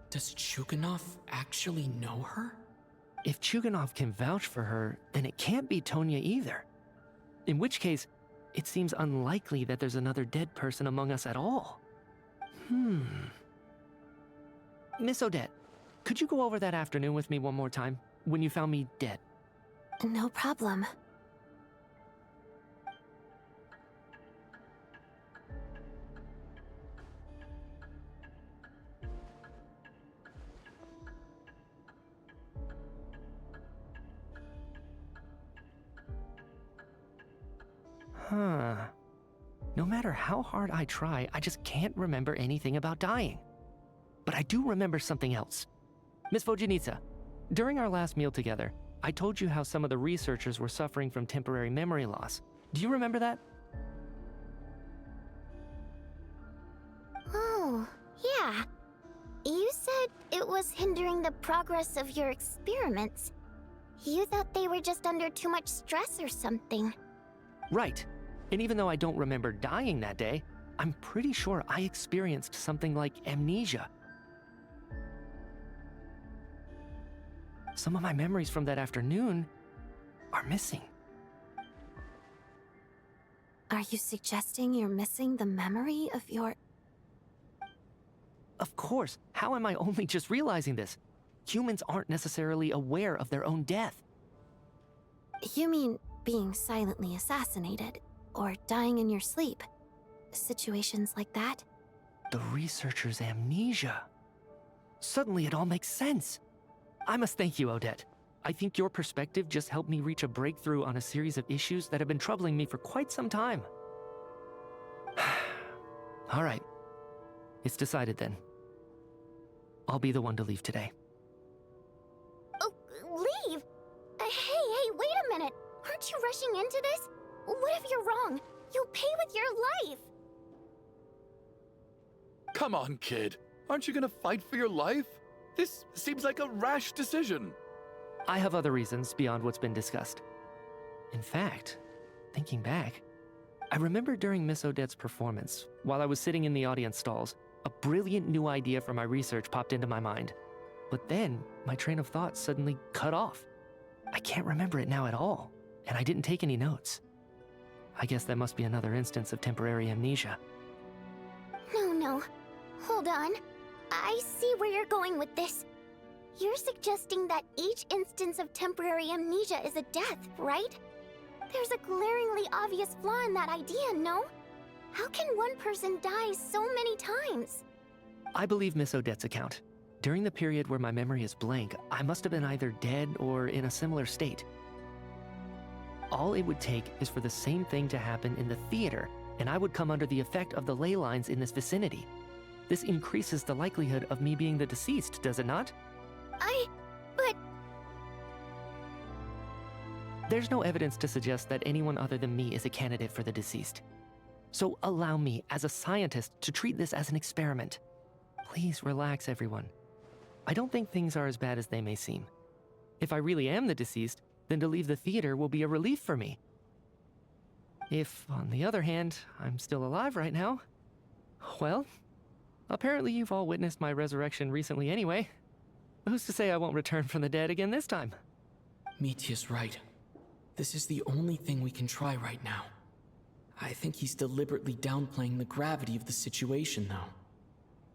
Does Chuganov actually know her? If Chuganov can vouch for her, then it can't be Tonya either. In which case, it seems unlikely that there's another dead person among us at all. Miss Odette, could you go over that afternoon with me one more time, when you found me dead? No problem. No matter how hard I try, I just can't remember anything about dying. But I do remember something else. Miss Vojanitsa, during our last meal together, I told you how some of the researchers were suffering from temporary memory loss. Do you remember that? Oh, yeah. You said it was hindering the progress of your experiments. You thought they were just under too much stress or something. Right. And even though I don't remember dying that day, I'm pretty sure I experienced something like amnesia. Some of my memories from that afternoon are missing. Are you suggesting you're missing the memory of your... Of course, how am I only just realizing this? Humans aren't necessarily aware of their own death. You mean being silently assassinated, or dying in your sleep? Situations like that? The researcher's amnesia. Suddenly it all makes sense. I must thank you, Odette. I think your perspective just helped me reach a breakthrough on a series of issues that have been troubling me for quite some time. All right. It's decided then. I'll be the one to leave today. Oh, leave? Hey, wait a minute. Aren't you rushing into this? What if you're wrong? You'll pay with your life. Come on, kid. Aren't you gonna fight for your life? This seems like a rash decision. I have other reasons beyond what's been discussed. In fact, thinking back, I remember during Miss Odette's performance, while I was sitting in the audience stalls, a brilliant new idea for my research popped into my mind. But then, my train of thought suddenly cut off. I can't remember it now at all, and I didn't take any notes. I guess that must be another instance of temporary amnesia. No. Hold on. I see where you're going with this. You're suggesting that each instance of temporary amnesia is a death, right? There's a glaringly obvious flaw in that idea, no? How can one person die so many times? I believe Miss Odette's account. During the period where my memory is blank, I must have been either dead or in a similar state. All it would take is for the same thing to happen in the theater, and I would come under the effect of the ley lines in this vicinity. This increases the likelihood of me being the deceased, does it not? But... There's no evidence to suggest that anyone other than me is a candidate for the deceased. So allow me, as a scientist, to treat this as an experiment. Please relax, everyone. I don't think things are as bad as they may seem. If I really am the deceased, then to leave the theater will be a relief for me. If, on the other hand, I'm still alive right now, well, apparently you've all witnessed my resurrection recently anyway. Who's to say I won't return from the dead again this time? Mitya's right. This is the only thing we can try right now. I think he's deliberately downplaying the gravity of the situation, though.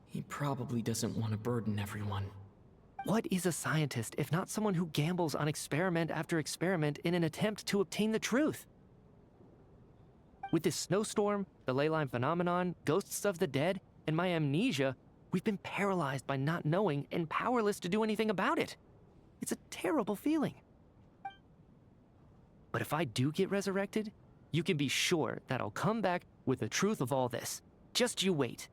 He probably doesn't want to burden everyone. What is a scientist if not someone who gambles on experiment after experiment in an attempt to obtain the truth? With this snowstorm, the ley line phenomenon, ghosts of the dead, and my amnesia, we've been paralyzed by not knowing and powerless to do anything about it. It's a terrible feeling. But if I do get resurrected, you can be sure that I'll come back with the truth of all this. Just you wait.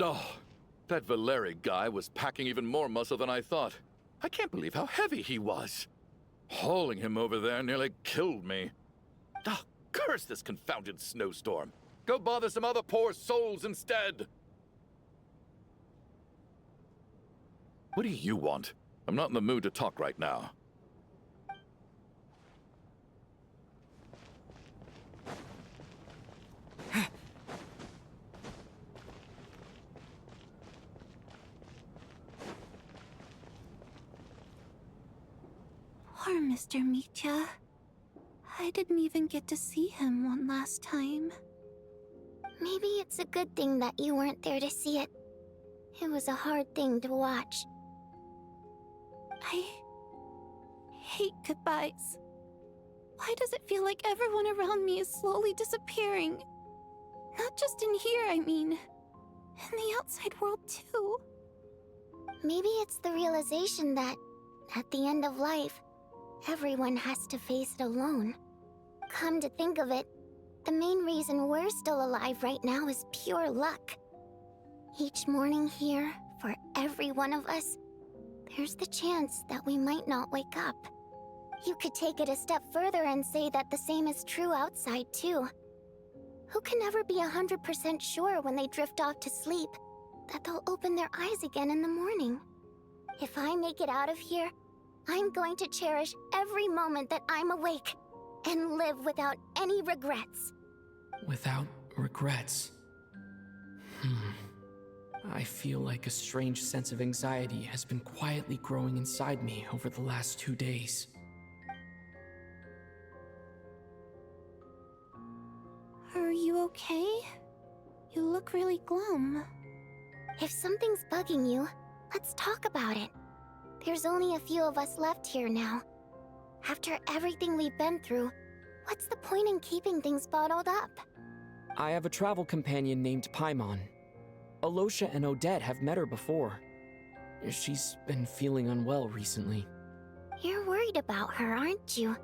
Oh, that Valeri guy was packing even more muscle than I thought. I can't believe how heavy he was. Hauling him over there nearly killed me. Oh, curse this confounded snowstorm. Go bother some other poor souls instead. What do you want? I'm not in the mood to talk right now. Poor Mr. Mitya. I didn't even get to see him one last time. Maybe it's a good thing that you weren't there to see it. It was a hard thing to watch. I hate goodbyes. Why does it feel like everyone around me is slowly disappearing? Not just in here, I mean. In the outside world, too. Maybe it's the realization that, at the end of life, everyone has to face it alone. Come to think of it, the main reason we're still alive right now is pure luck. Each morning here, for every one of us, there's the chance that we might not wake up. You could take it a step further and say that the same is true outside, too. who can never be 100% sure when they drift off to sleep that they'll open their eyes again in the morning. If I make it out of here, I'm going to cherish every moment that I'm awake and live without any regrets. Without regrets. I feel like a strange sense of anxiety has been quietly growing inside me over the last 2 days. Are you okay? You look really glum. If something's bugging you, let's talk about it. There's only a few of us left here now. After everything we've been through, what's the point in keeping things bottled up? I have a travel companion named Paimon. Alosha and Odette have met her before. She's been feeling unwell recently. You're worried about her, aren't you?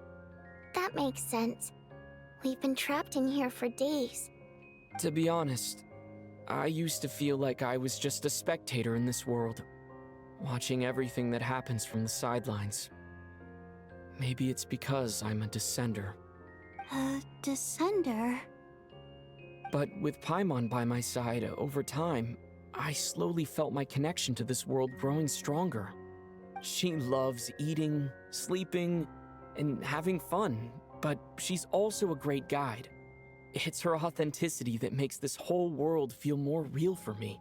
That makes sense. We've been trapped in here for days. To be honest, I used to feel like I was just a spectator in this world, watching everything that happens from the sidelines. Maybe it's because I'm a descender. A descender? But with Paimon by my side, over time, I slowly felt my connection to this world growing stronger. She loves eating, sleeping, and having fun, but she's also a great guide. It's her authenticity that makes this whole world feel more real for me.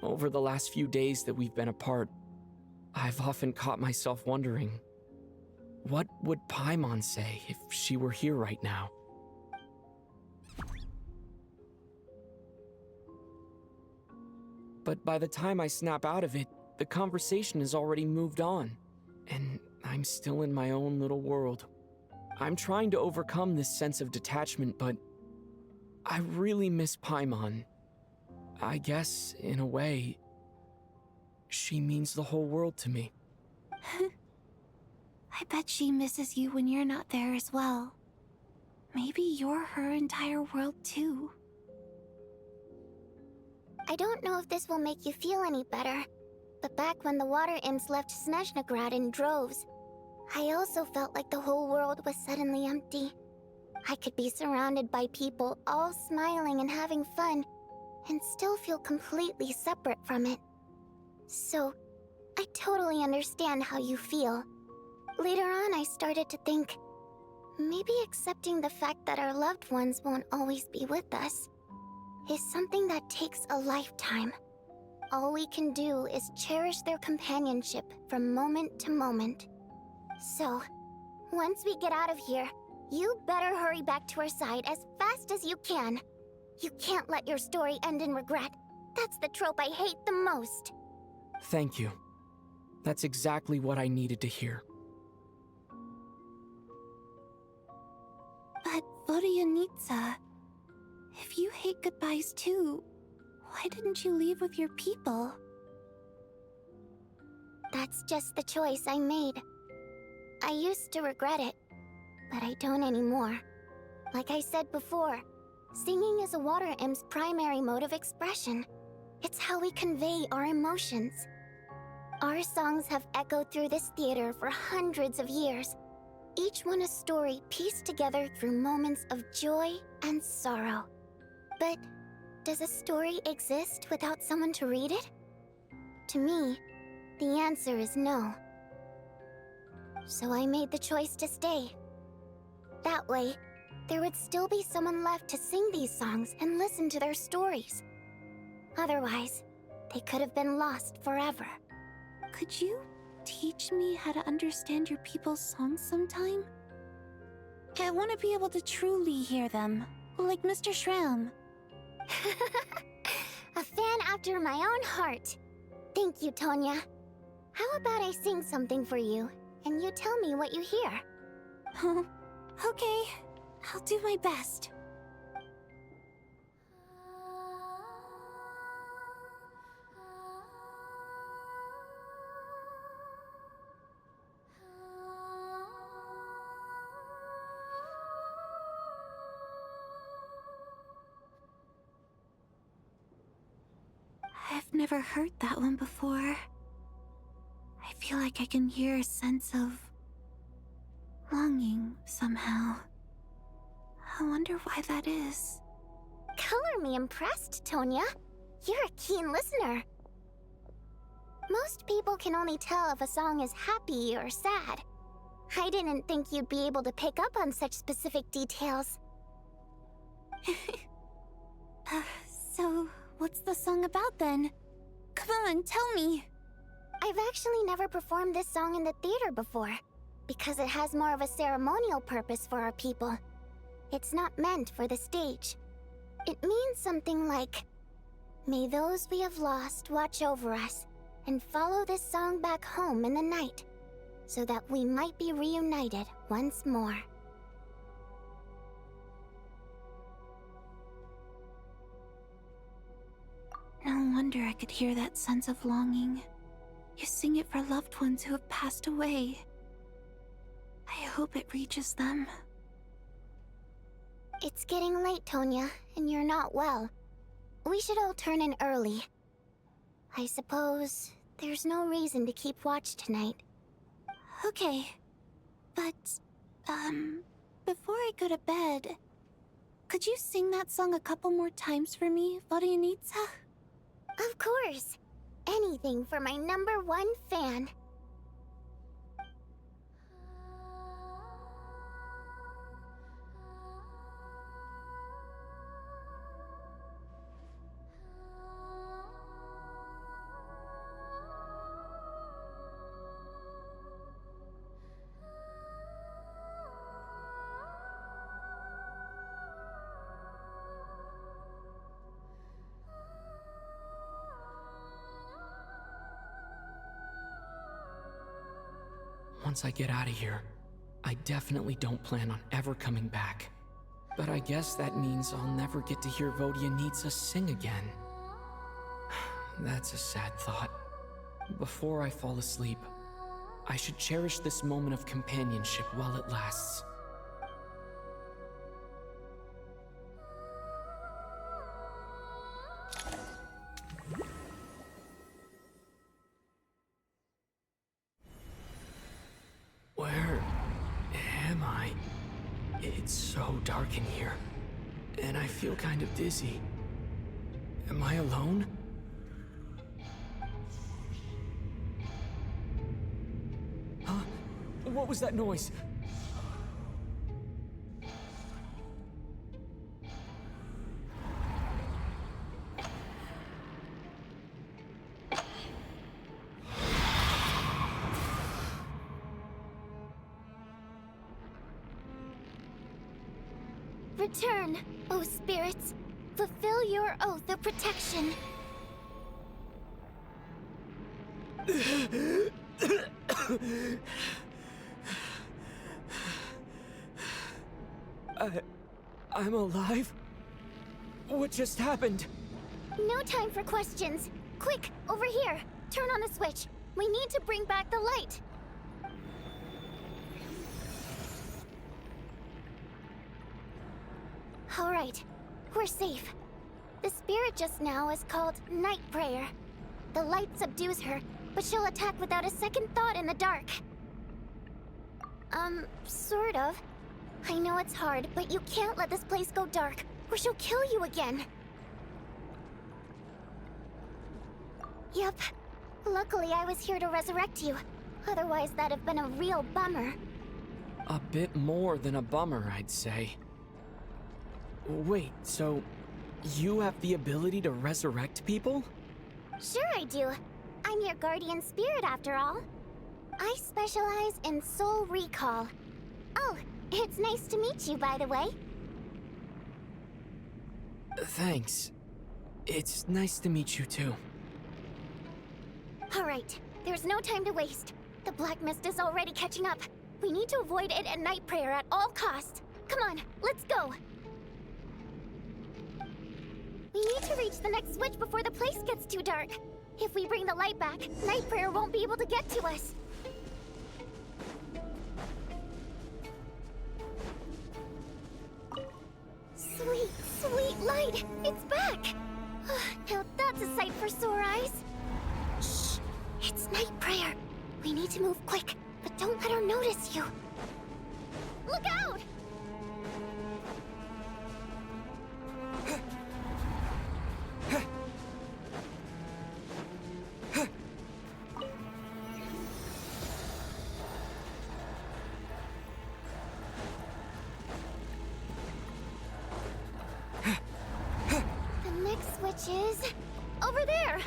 Over the last few days that we've been apart, I've often caught myself wondering, what would Paimon say if she were here right now? But by the time I snap out of it, the conversation has already moved on, and I'm still in my own little world. I'm trying to overcome this sense of detachment, but I really miss Paimon. I guess, in a way, she means the whole world to me. I bet she misses you when you're not there as well. Maybe you're her entire world too. I don't know if this will make you feel any better, but back when the water imps left Snezhnaya in droves, I also felt like the whole world was suddenly empty. I could be surrounded by people all smiling and having fun, and still feel completely separate from it. So, I totally understand how you feel. Later on, I started to think, maybe accepting the fact that our loved ones won't always be with us is something that takes a lifetime. All we can do is cherish their companionship from moment to moment. So, once we get out of here, you better hurry back to our side as fast as you can. You can't let your story end in regret. That's the trope I hate the most. Thank you. That's exactly what I needed to hear. But Vodyanitsa, if you hate goodbyes too, why didn't you leave with your people? That's just the choice I made. I used to regret it, but I don't anymore. Like I said before, singing is a water imp's primary mode of expression. It's how we convey our emotions. Our songs have echoed through this theater for hundreds of years, each one a story pieced together through moments of joy and sorrow. But does a story exist without someone to read it? To me, the answer is no. So I made the choice to stay. That way, there would still be someone left to sing these songs and listen to their stories. Otherwise, they could have been lost forever. Could you teach me how to understand your people's songs sometime? I want to be able to truly hear them, like Mr. Shram. A fan after my own heart. Thank you, Tonya. How about I sing something for you, and you tell me what you hear? Okay, I'll do my best. I've never heard that one before. I feel like I can hear a sense of longing somehow. I wonder why that is. Color me impressed, Tonya. You're a keen listener. Most people can only tell if a song is happy or sad. I didn't think you'd be able to pick up on such specific details. So, what's the song about then? Come on, tell me! I've actually never performed this song in the theater before, because it has more of a ceremonial purpose for our people. It's not meant for the stage. It means something like, "May those we have lost watch over us, and follow this song back home in the night, so that we might be reunited once more." No wonder I could hear that sense of longing. You sing it for loved ones who have passed away. I hope it reaches them. It's getting late, Tonya, and you're not well. We should all turn in early. I suppose there's no reason to keep watch tonight. Okay. But, before I go to bed, could you sing that song a couple more times for me, Vodyanitsa? Of course. Anything for my #1 fan. Once I get out of here, I definitely don't plan on ever coming back. But I guess that means I'll never get to hear Vodyanitsa sing again. That's a sad thought. Before I fall asleep, I should cherish this moment of companionship while it lasts. Where am I? It's so dark in here, and I feel kind of dizzy. Am I alone? Huh? What was that noise? Return, O spirits. Fulfill your oath of protection. I'm alive? What just happened? No time for questions. Quick, over here. Turn on the switch. We need to bring back the light. All right, we're safe. The spirit just now is called Night Prayer. The light subdues her, but she'll attack without a second thought in the dark. Sort of. I know it's hard, but you can't let this place go dark, or she'll kill you again. Yep. Luckily, I was here to resurrect you. Otherwise, that'd have been a real bummer. A bit more than a bummer, I'd say. Wait, so you have the ability to resurrect people? Sure I do. I'm your guardian spirit after all. I specialize in soul recall. Oh, it's nice to meet you, by the way. Thanks. It's nice to meet you too. All right, there's no time to waste. The black mist is already catching up. We need to avoid it at Night Prayer at all costs. Come on, let's go. We need to reach the next switch before the place gets too dark. If we bring the light back, Night Prayer won't be able to get to us. Sweet, sweet light! It's back! Now that's a sight for sore eyes. Shh! It's Night Prayer. We need to move quick, but don't let her notice you. Look out! Which is over there.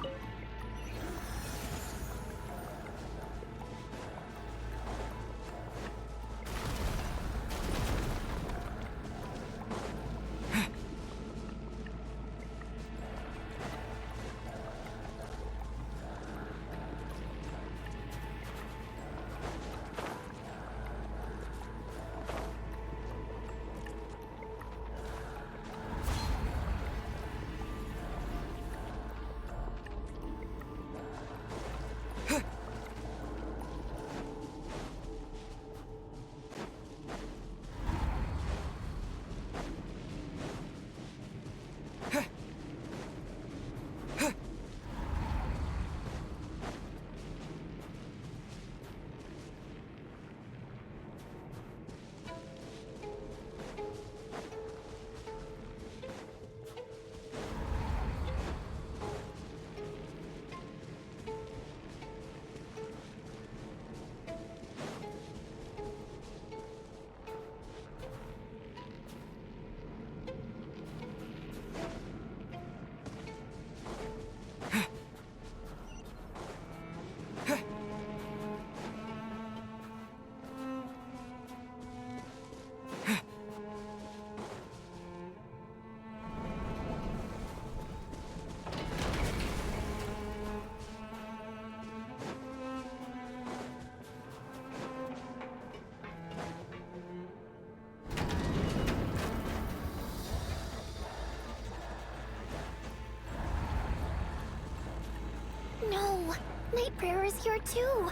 No, Nightbringer is here too.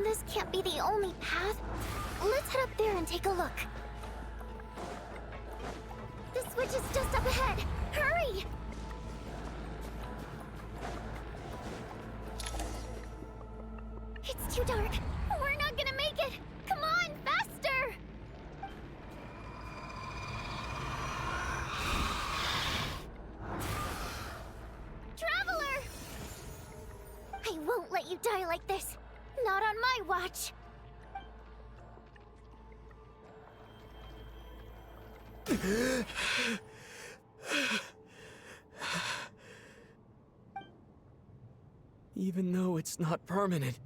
This can't be the only path. Let's head up there and take a look. The switch is just up ahead. Hurry! It's too dark. We're not gonna make it. Come on, faster! Traveler! I won't let you die like this. Not on my watch. Even though it's not permanent,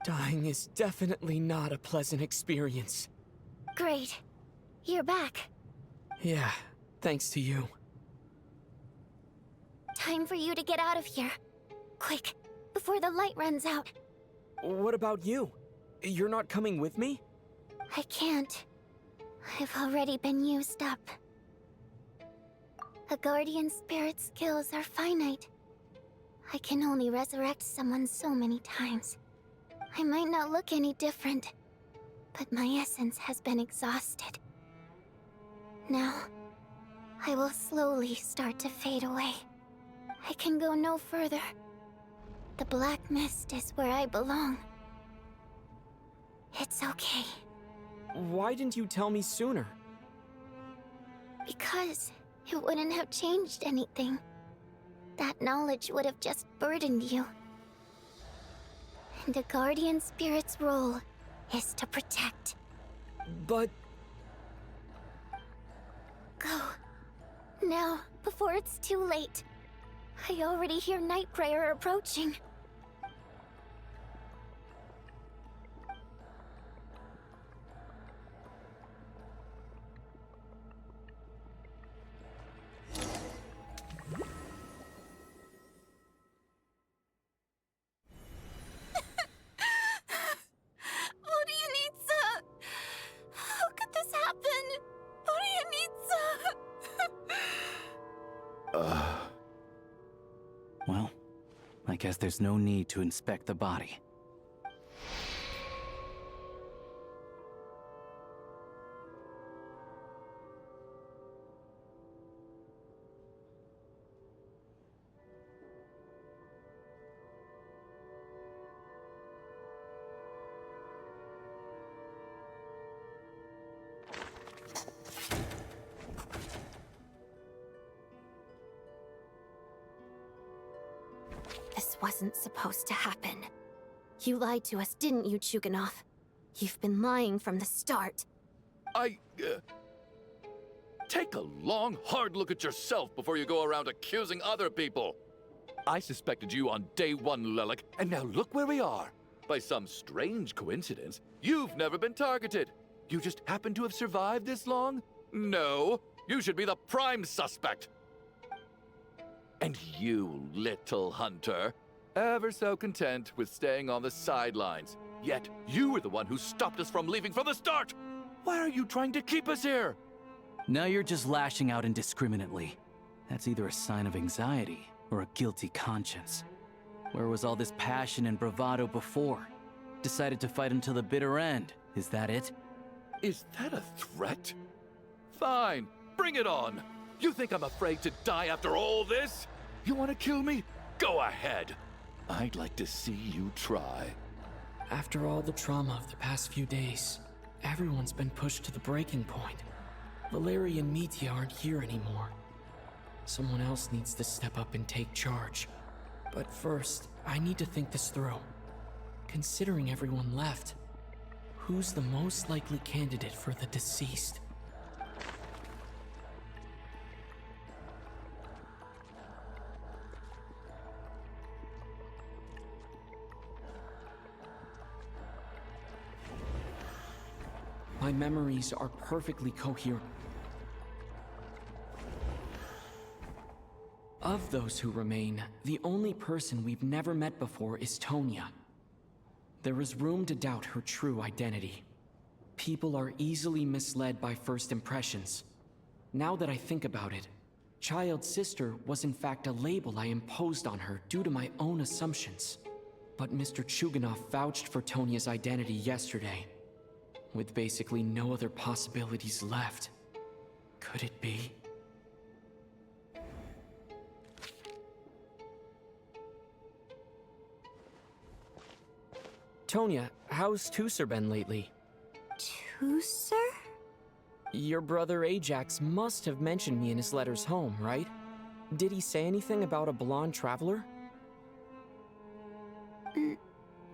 dying is definitely not a pleasant experience. Great. You're back. Yeah, thanks to you. Time for you to get out of here. Quick, before the light runs out. What about you? You're not coming with me? I can't. I've already been used up. A guardian spirit's skills are finite. I can only resurrect someone so many times. I might not look any different, but my essence has been exhausted. Now, I will slowly start to fade away. I can go no further. The black mist is where I belong. It's okay. Why didn't you tell me sooner? Because it wouldn't have changed anything. That knowledge would have just burdened you. And a guardian spirit's role is to protect. But... Go. Now, before it's too late. I already hear Nightbringer approaching. How could this happen? Well, I guess there's no need to inspect the body. This wasn't supposed to happen. You lied to us, didn't you, Chuganov? You've been lying from the start. Take a long, hard look at yourself before you go around accusing other people. I suspected you on day one, Lelik, and now look where we are. By some strange coincidence, you've never been targeted. You just happen to have survived this long? No, you should be the prime suspect. And you, little hunter, ever so content with staying on the sidelines. Yet you were the one who stopped us from leaving from the start. Why are you trying to keep us here? Now you're just lashing out indiscriminately. That's either a sign of anxiety or a guilty conscience. Where was all this passion and bravado before? Decided to fight until the bitter end. Is that it? Is that a threat? Fine, bring it on. You think I'm afraid to die after all this? You want to kill me? Go ahead. I'd like to see you try. After all the trauma of the past few days, everyone's been pushed to the breaking point. Valeria and Mitya aren't here anymore. Someone else needs to step up and take charge. But first, I need to think this through. Considering everyone left, who's the most likely candidate for the deceased? My memories are perfectly coherent. Of those who remain, the only person we've never met before is Tonya. There is room to doubt her true identity. People are easily misled by first impressions. Now that I think about it, Child's sister was in fact a label I imposed on her due to my own assumptions. But Mr. Chuganov vouched for Tonya's identity yesterday. With basically no other possibilities left, could it be? Tonya, how's Tusser been lately? Tusser? Your brother Ajax must have mentioned me in his letters home, right? Did he say anything about a blonde traveler?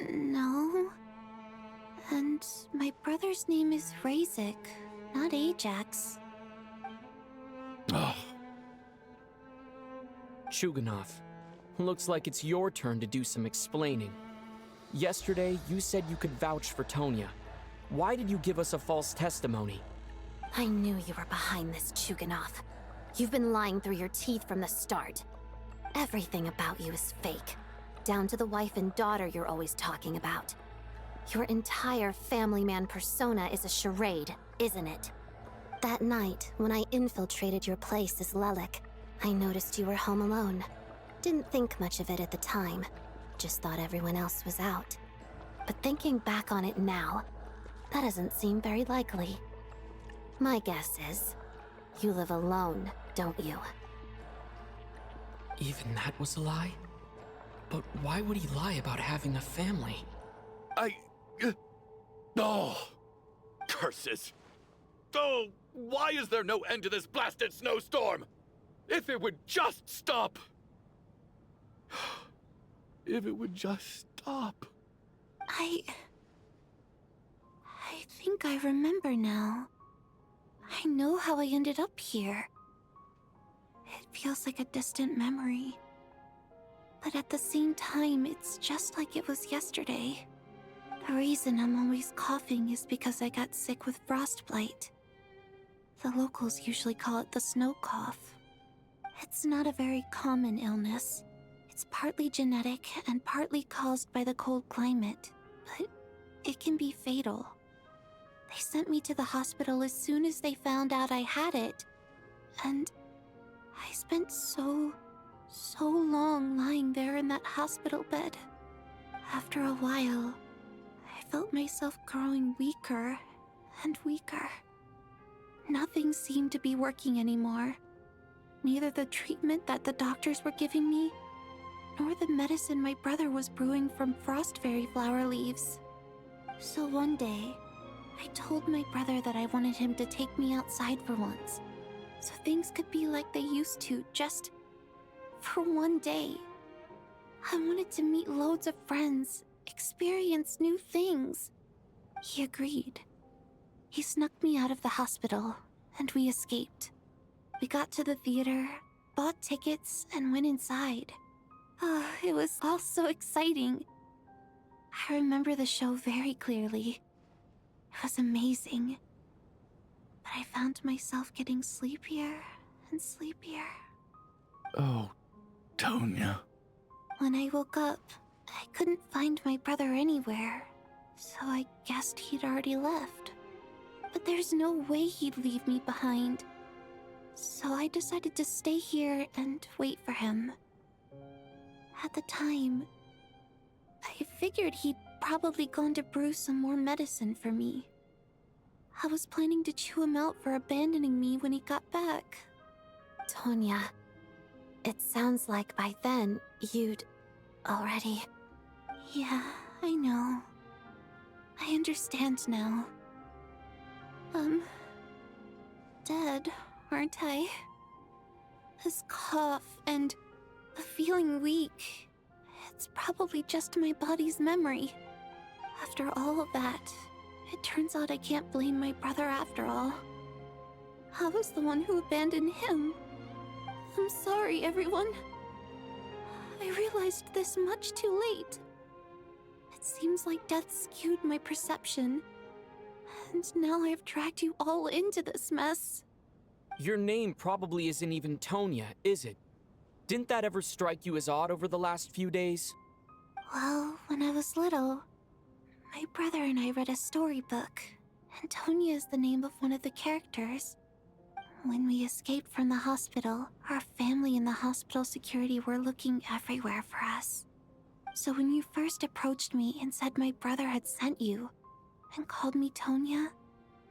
No. And my brother's name is Razik, not Ajax. Chuganov, looks like it's your turn to do some explaining. Yesterday, you said you could vouch for Tonya. Why did you give us a false testimony? I knew you were behind this, Chuganov. You've been lying through your teeth from the start. Everything about you is fake, down to the wife and daughter you're always talking about. Your entire family man persona is a charade, isn't it? That night, when I infiltrated your place as Lelik, I noticed you were home alone. Didn't think much of it at the time. Just thought everyone else was out. But thinking back on it now, that doesn't seem very likely. My guess is, you live alone, don't you? Even that was a lie? But why would he lie about having a family? Oh! Curses! Oh, why is there no end to this blasted snowstorm? If it would just stop! If it would just stop. I think I remember now. I know how I ended up here. It feels like a distant memory. But at the same time, it's just like it was yesterday. The reason I'm always coughing is because I got sick with frostbite. The locals usually call it the snow cough. It's not a very common illness. It's partly genetic and partly caused by the cold climate, but it can be fatal. They sent me to the hospital as soon as they found out I had it. And I spent so long lying there in that hospital bed. After a while, I felt myself growing weaker and weaker. Nothing seemed to be working anymore. Neither the treatment that the doctors were giving me, nor the medicine my brother was brewing from frost fairy flower leaves. So one day, I told my brother that I wanted him to take me outside for once, so things could be like they used to, just for one day. I wanted to meet loads of friends, experience new things. He agreed. He snuck me out of the hospital, and we escaped. We got to the theater, bought tickets, and went inside. Oh, it was all so exciting. I remember the show very clearly. It was amazing. But I found myself getting sleepier and sleepier. Oh, Tonya. When I woke up, I couldn't find my brother anywhere, so I guessed he'd already left. But there's no way he'd leave me behind. So I decided to stay here and wait for him. At the time, I figured he'd probably gone to brew some more medicine for me. I was planning to chew him out for abandoning me when he got back. Tonya, it sounds like by then you'd already... Yeah, I know. I understand now. Dead, aren't I? This cough and the feeling weak, it's probably just my body's memory. After all of that, it turns out I can't blame my brother after all. I was the one who abandoned him. I'm sorry, everyone. I realized this much too late. It seems like death skewed my perception. And now I've dragged you all into this mess. Your name probably isn't even Tonya, is it? Didn't that ever strike you as odd over the last few days? Well, when I was little, my brother and I read a storybook, and Tonya is the name of one of the characters. When we escaped from the hospital, our family and the hospital security were looking everywhere for us. So when you first approached me and said my brother had sent you, and called me Tonya,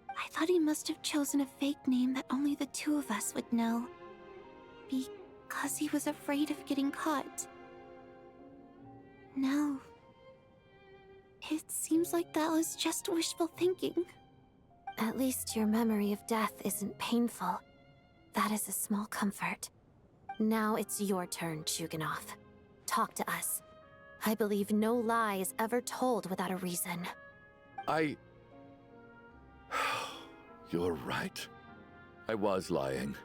I thought he must have chosen a fake name that only the two of us would know. Because he was afraid of getting caught. Now, it seems like that was just wishful thinking. At least your memory of death isn't painful. That is a small comfort. Now it's your turn, Chuganov. Talk to us. I believe no lie is ever told without a reason. You're right. I was lying.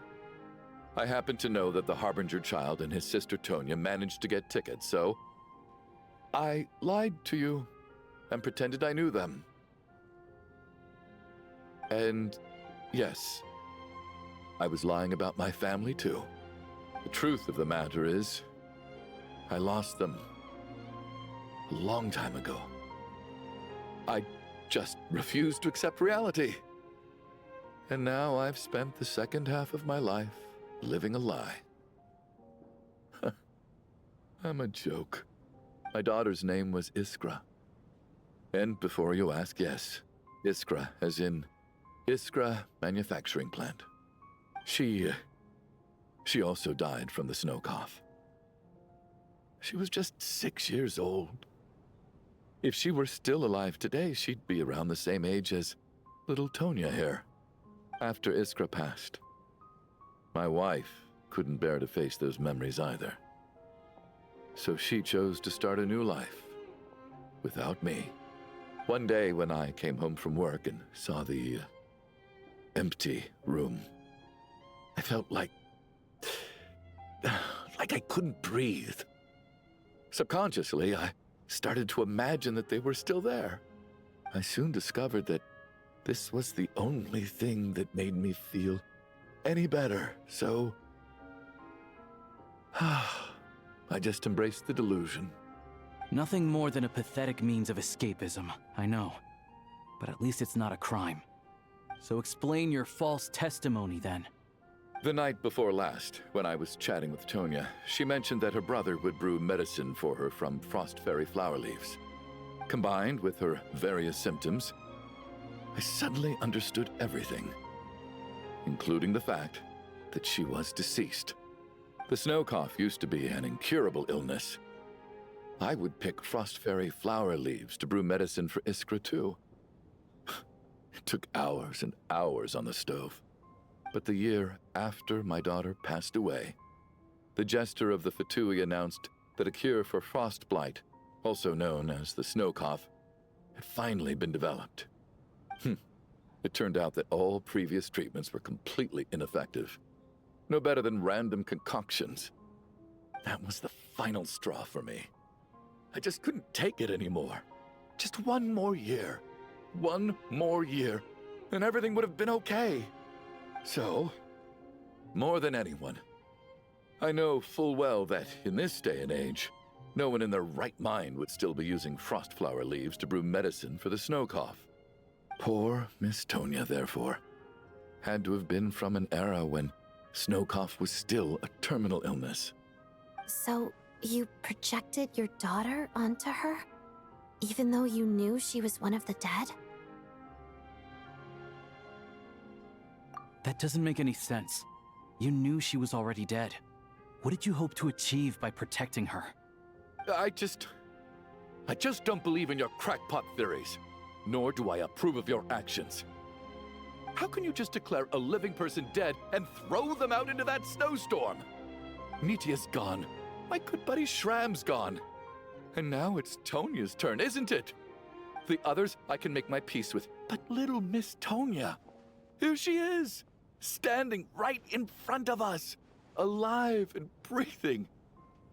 I happen to know that the Harbinger child and his sister Tonya managed to get tickets, so I lied to you and pretended I knew them. And yes, I was lying about my family too. The truth of the matter is, I lost them a long time ago. I just refused to accept reality. And now I've spent the second half of my life living a lie. I'm a joke. My daughter's name was Iskra. And before you ask, yes, Iskra, as in Iskra Manufacturing Plant. She also died from the snow cough. She was just 6 years old. If she were still alive today, she'd be around the same age as little Tonya here. After Iskra passed, my wife couldn't bear to face those memories either. So she chose to start a new life without me. One day when I came home from work and saw the empty room, I felt like I couldn't breathe. Subconsciously, I started to imagine that they were still there. I soon discovered that this was the only thing that made me feel any better, so I just embraced the delusion. Nothing more than a pathetic means of escapism, I know. But at least it's not a crime. So explain your false testimony then. The night before last, when I was chatting with Tonya, she mentioned that her brother would brew medicine for her from frost fairy flower leaves. Combined with her various symptoms, I suddenly understood everything, including the fact that she was deceased. The snow cough used to be an incurable illness. I would pick frost fairy flower leaves to brew medicine for Iskra too. It took hours and hours on the stove. But the year after my daughter passed away, the jester of the Fatui announced that a cure for frost blight, also known as the snow cough, had finally been developed. It turned out that all previous treatments were completely ineffective. No better than random concoctions. That was the final straw for me. I just couldn't take it anymore. Just one more year. One more year, and everything would have been okay. So, more than anyone, I know full well that in this day and age, no one in their right mind would still be using frost flower leaves to brew medicine for the snow cough. Poor Miss Tonya, therefore, had to have been from an era when snow cough was still a terminal illness. So, you projected your daughter onto her? Even though you knew she was one of the dead? That doesn't make any sense. You knew she was already dead. What did you hope to achieve by protecting her? I just don't believe in your crackpot theories, nor do I approve of your actions. How can you just declare a living person dead and throw them out into that snowstorm? Nitia's gone. My good buddy Shram's gone. And now it's Tonya's turn, isn't it? The others I can make my peace with, but little Miss Tonya, here she is, standing right in front of us, alive and breathing,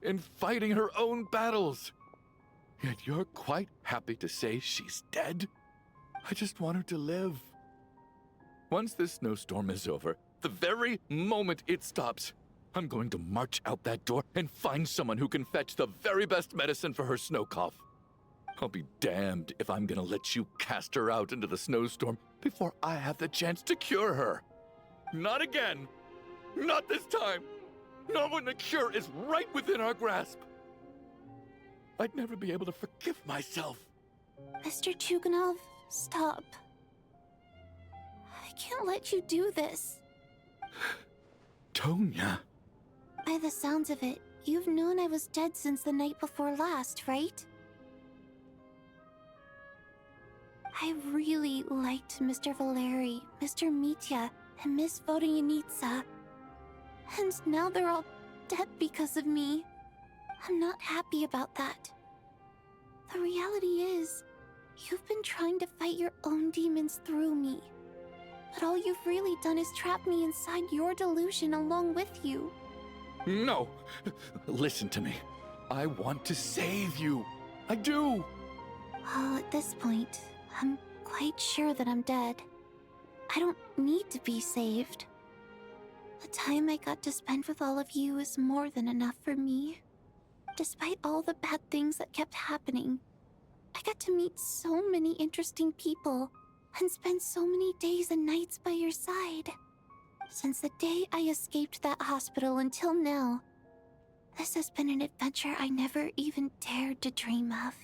and fighting her own battles. Yet you're quite happy to say she's dead? I just want her to live. Once this snowstorm is over, the very moment it stops, I'm going to march out that door and find someone who can fetch the very best medicine for her snow cough. I'll be damned if I'm gonna let you cast her out into the snowstorm before I have the chance to cure her. Not again. Not this time. Not when the cure is right within our grasp. I'd never be able to forgive myself. Mr. Chuganov, stop. I can't let you do this. Tonya. By the sounds of it, you've known I was dead since the night before last, right? I really liked Mr. Valeri, Mr. Mitya, and Miss Vodyanitsa. And now they're all dead because of me. I'm not happy about that. The reality is, you've been trying to fight your own demons through me. But all you've really done is trap me inside your delusion along with you. No! Listen to me. I want to save you. I do! Well, at this point, I'm quite sure that I'm dead. I don't need to be saved. The time I got to spend with all of you is more than enough for me. Despite all the bad things that kept happening, I got to meet so many interesting people and spend so many days and nights by your side. Since the day I escaped that hospital until now, this has been an adventure I never even dared to dream of.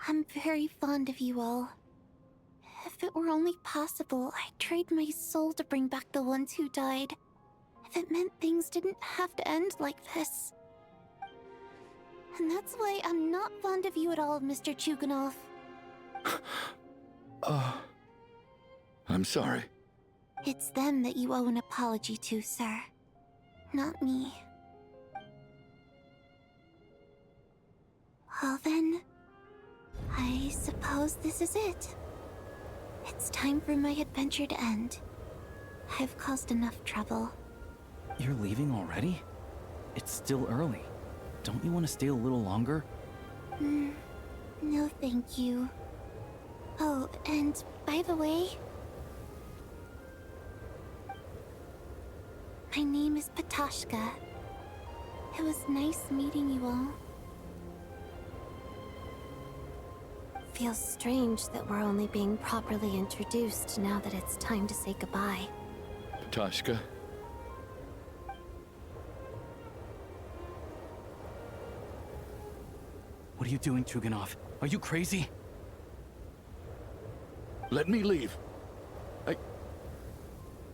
I'm very fond of you all. If it were only possible, I'd trade my soul to bring back the ones who died. If it meant things didn't have to end like this. And that's why I'm not fond of you at all, Mr. Chuganov. I'm sorry. It's them that you owe an apology to, sir. Not me. Well then, I suppose this is it. It's time for my adventure to end. I've caused enough trouble. You're leaving already? It's still early. Don't you want to stay a little longer? No thank you. Oh, and by the way, my name is Patashka. It was nice meeting you all. Feels strange that we're only being properly introduced now that it's time to say goodbye. Patashka. What are you doing, Chuganov? Are you crazy? Let me leave.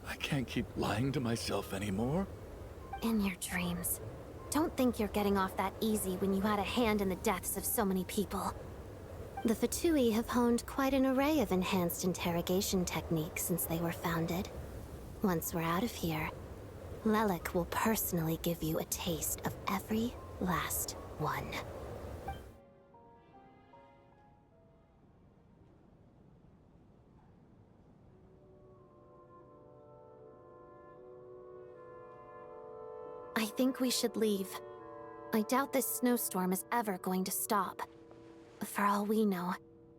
I can't keep lying to myself anymore. In your dreams. Don't think you're getting off that easy when you had a hand in the deaths of so many people. The Fatui have honed quite an array of enhanced interrogation techniques since they were founded. Once we're out of here, Lelik will personally give you a taste of every last one. think we should leave. I doubt this snowstorm is ever going to stop. For all we know,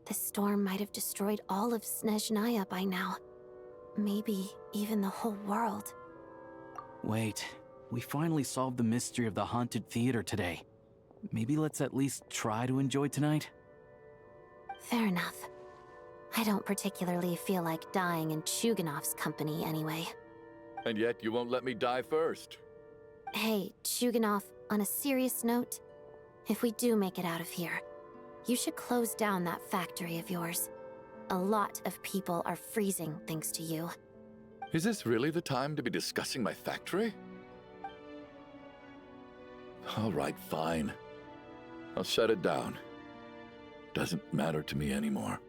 this storm might have destroyed all of Snezhnaya by now. Maybe even the whole world. Wait, we finally solved the mystery of the haunted theater today. Maybe let's at least try to enjoy tonight? Fair enough. I don't particularly feel like dying in Chuganov's company anyway. And yet you won't let me die first. Hey, Chuganov, on a serious note, if we do make it out of here, you should close down that factory of yours. A lot of people are freezing thanks to you. Is this really the time to be discussing my factory? All right, fine. I'll shut it down. Doesn't matter to me anymore.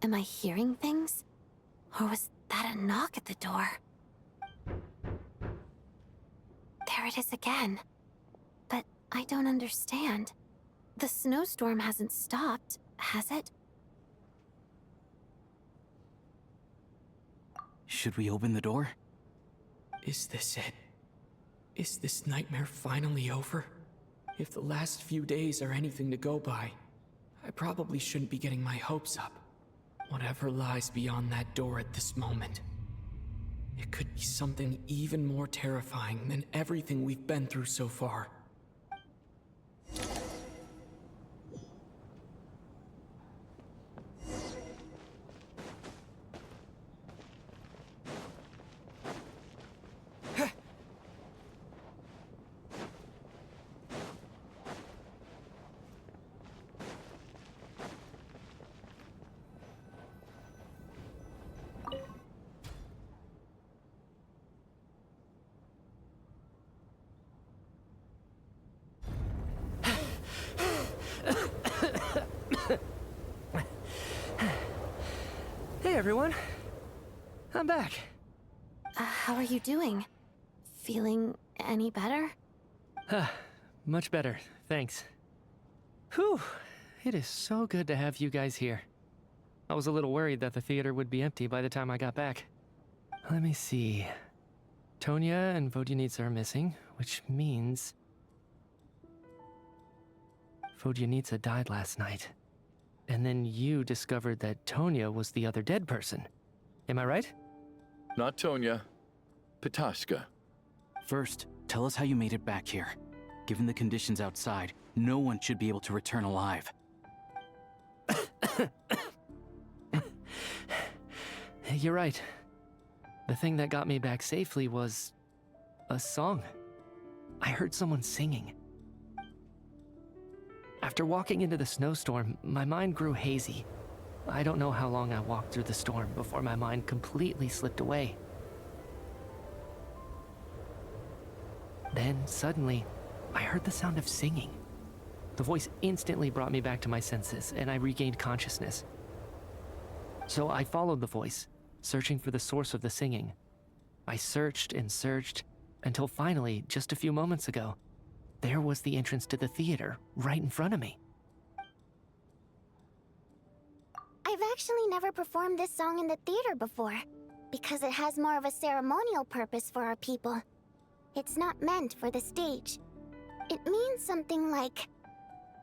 Am I hearing things? Or was that a knock at the door? There it is again. But I don't understand. The snowstorm hasn't stopped, has it? Should we open the door? Is this it? Is this nightmare finally over? If the last few days are anything to go by, I probably shouldn't be getting my hopes up. Whatever lies beyond that door at this moment, it could be something even more terrifying than everything we've been through so far. Hey everyone, I'm back. How are you doing? Feeling any better? Much better, thanks. Whew, it is so good to have you guys here. I was a little worried that the theater would be empty by the time I got back. Let me see. Tonya and Vodyanitsa are missing, which means Vodyanitsa died last night. And then you discovered that Tonya was the other dead person. Am I right? Not Tonya. Pitashka. First, tell us how you made it back here. Given the conditions outside, no one should be able to return alive. You're right. The thing that got me back safely was a song. I heard someone singing. After walking into the snowstorm, my mind grew hazy. I don't know how long I walked through the storm before my mind completely slipped away. Then, suddenly, I heard the sound of singing. The voice instantly brought me back to my senses, and I regained consciousness. So I followed the voice, searching for the source of the singing. I searched and searched, until finally, just a few moments ago, there was the entrance to the theater, right in front of me. I've actually never performed this song in the theater before, because it has more of a ceremonial purpose for our people. It's not meant for the stage. It means something like,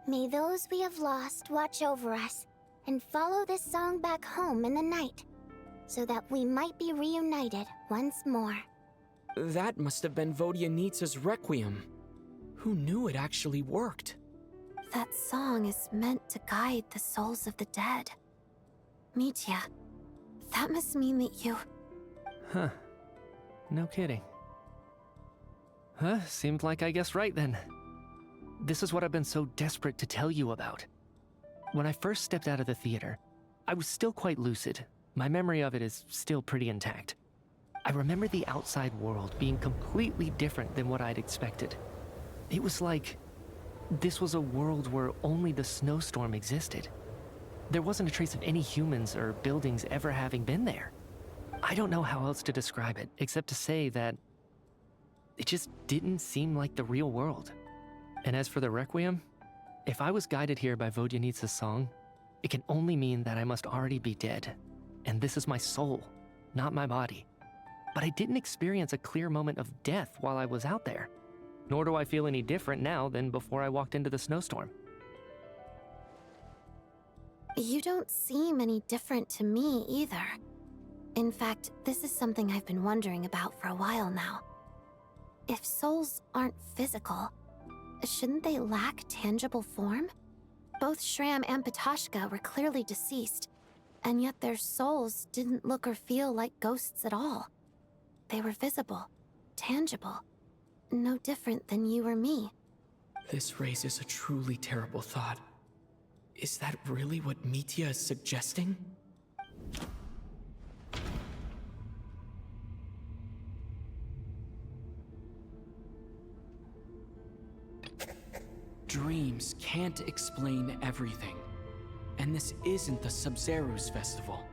"May those we have lost watch over us, and follow this song back home in the night, so that we might be reunited once more." That must have been Vodyanitsa's Requiem. Who knew it actually worked? That song is meant to guide the souls of the dead. Mitya, that must mean that you... Huh. No kidding. Seemed like I guessed right then. This is what I've been so desperate to tell you about. When I first stepped out of the theater, I was still quite lucid. My memory of it is still pretty intact. I remember the outside world being completely different than what I'd expected. It was like this was a world where only the snowstorm existed. There wasn't a trace of any humans or buildings ever having been there. I don't know how else to describe it, except to say that it just didn't seem like the real world. And as for the Requiem, if I was guided here by Vodyanitsa's song, it can only mean that I must already be dead. And this is my soul, not my body. But I didn't experience a clear moment of death while I was out there. Nor do I feel any different now than before I walked into the snowstorm. You don't seem any different to me either. In fact, this is something I've been wondering about for a while now. If souls aren't physical, shouldn't they lack tangible form? Both Shram and Patoshka were clearly deceased, and yet their souls didn't look or feel like ghosts at all. They were visible, tangible, no different than you or me. This raises a truly terrible thought. Is that really what Mitya is suggesting? Dreams can't explain everything. And this isn't the Sub-Zero's festival.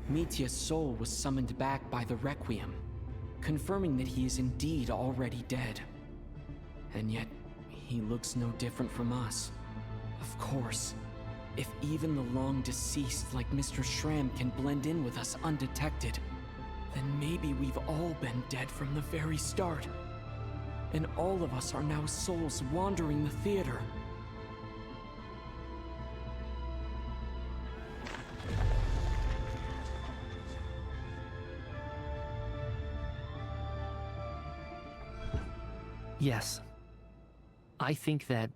Mitya's soul was summoned back by the Requiem, confirming that he is indeed already dead. And yet, he looks no different from us. Of course, if even the long deceased like Mr. Shram can blend in with us undetected, then maybe we've all been dead from the very start. And all of us are now souls wandering the theater. Yes. I think that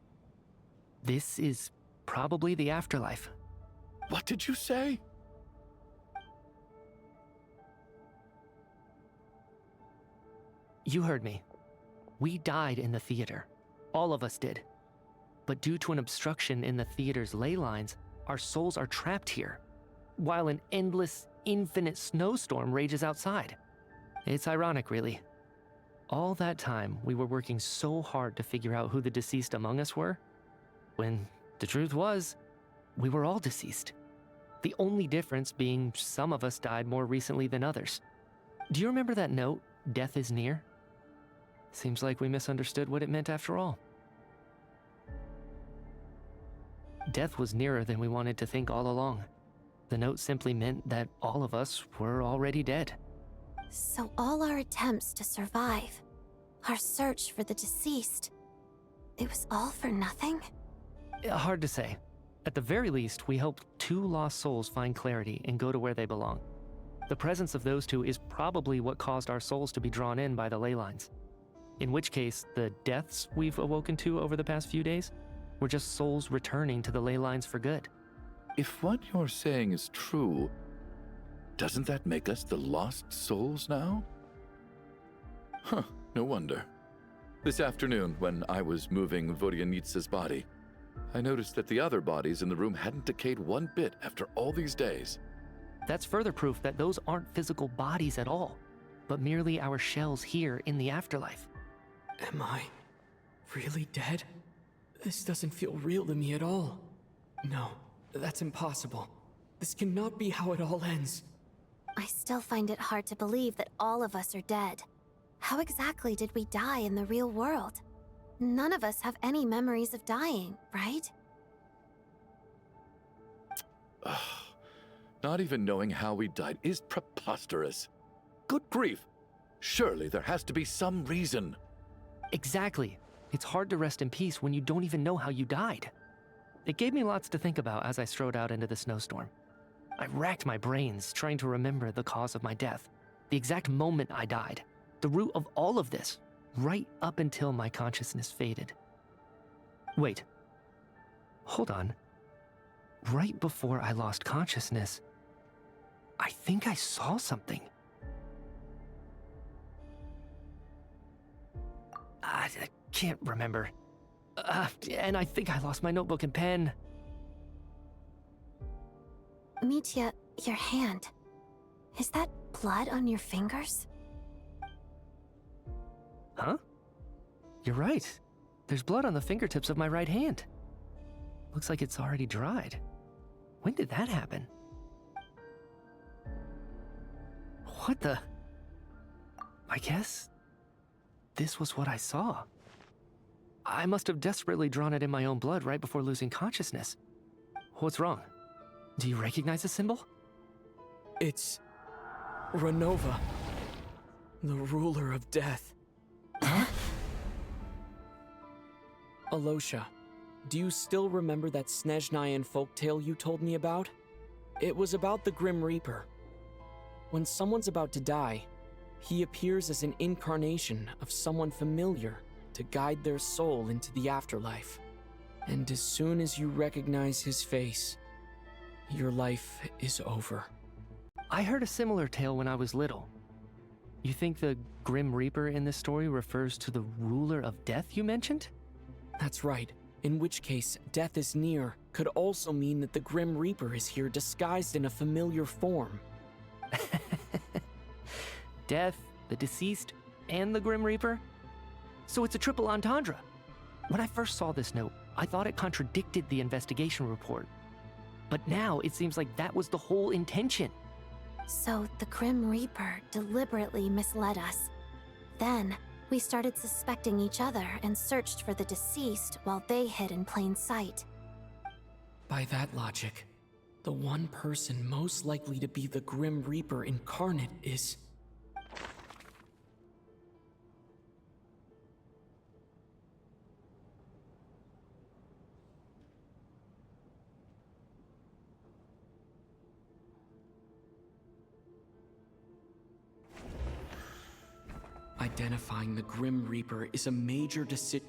this is probably the afterlife. What did you say? You heard me. We died in the theater. All of us did. But due to an obstruction in the theater's ley lines, our souls are trapped here, while an endless, infinite snowstorm rages outside. It's ironic, really. All that time, we were working so hard to figure out who the deceased among us were, when the truth was, we were all deceased. The only difference being some of us died more recently than others. Do you remember that note, "Death is near"? Seems like we misunderstood what it meant after all. Death was nearer than we wanted to think all along. The note simply meant that all of us were already dead. So all our attempts to survive, our search for the deceased, it was all for nothing? Hard to say. At the very least, we helped 2 lost souls find clarity and go to where they belong. The presence of those 2 is probably what caused our souls to be drawn in by the ley lines. In which case, the deaths we've awoken to over the past few days were just souls returning to the ley lines for good. If what you're saying is true, doesn't that make us the lost souls now? Huh, no wonder. This afternoon, when I was moving Vodyanitsa's body, I noticed that the other bodies in the room hadn't decayed one bit after all these days. That's further proof that those aren't physical bodies at all, but merely our shells here in the afterlife. Am I really dead? This doesn't feel real to me at all. No, that's impossible. This cannot be how it all ends. I still find it hard to believe that all of us are dead. How exactly did we die in the real world? None of us have any memories of dying, right? Not even knowing how we died is preposterous. Good grief! Surely there has to be some reason. Exactly. It's hard to rest in peace when you don't even know how you died. It gave me lots to think about as I strode out into the snowstorm. I racked my brains trying to remember the cause of my death, the exact moment I died, the root of all of this, right up until my consciousness faded. Wait. Hold on. Right before I lost consciousness, I think I saw something. I can't remember. And I think I lost my notebook and pen. Mitya, your hand. Is that blood on your fingers? Huh? You're right. There's blood on the fingertips of my right hand. Looks like it's already dried. When did that happen? What the? I guess this was what I saw. I must have desperately drawn it in my own blood right before losing consciousness. What's wrong? Do you recognize the symbol? It's Renova, the ruler of death. Huh? Alosha, do you still remember that Snezhnayan folktale you told me about? It was about the Grim Reaper. When someone's about to die, he appears as an incarnation of someone familiar to guide their soul into the afterlife. And as soon as you recognize his face, your life is over. I heard a similar tale when I was little. You think the Grim Reaper in this story refers to the ruler of death you mentioned? That's right. In which case, death is near could also mean that the Grim Reaper is here disguised in a familiar form. Death, the deceased, and the Grim Reaper? So it's a triple entendre. When I first saw this note, I thought it contradicted the investigation report. But now it seems like that was the whole intention. So the Grim Reaper deliberately misled us. Then, we started suspecting each other and searched for the deceased while they hid in plain sight. By that logic, the one person most likely to be the Grim Reaper incarnate is... Identifying the Grim Reaper is a major decision.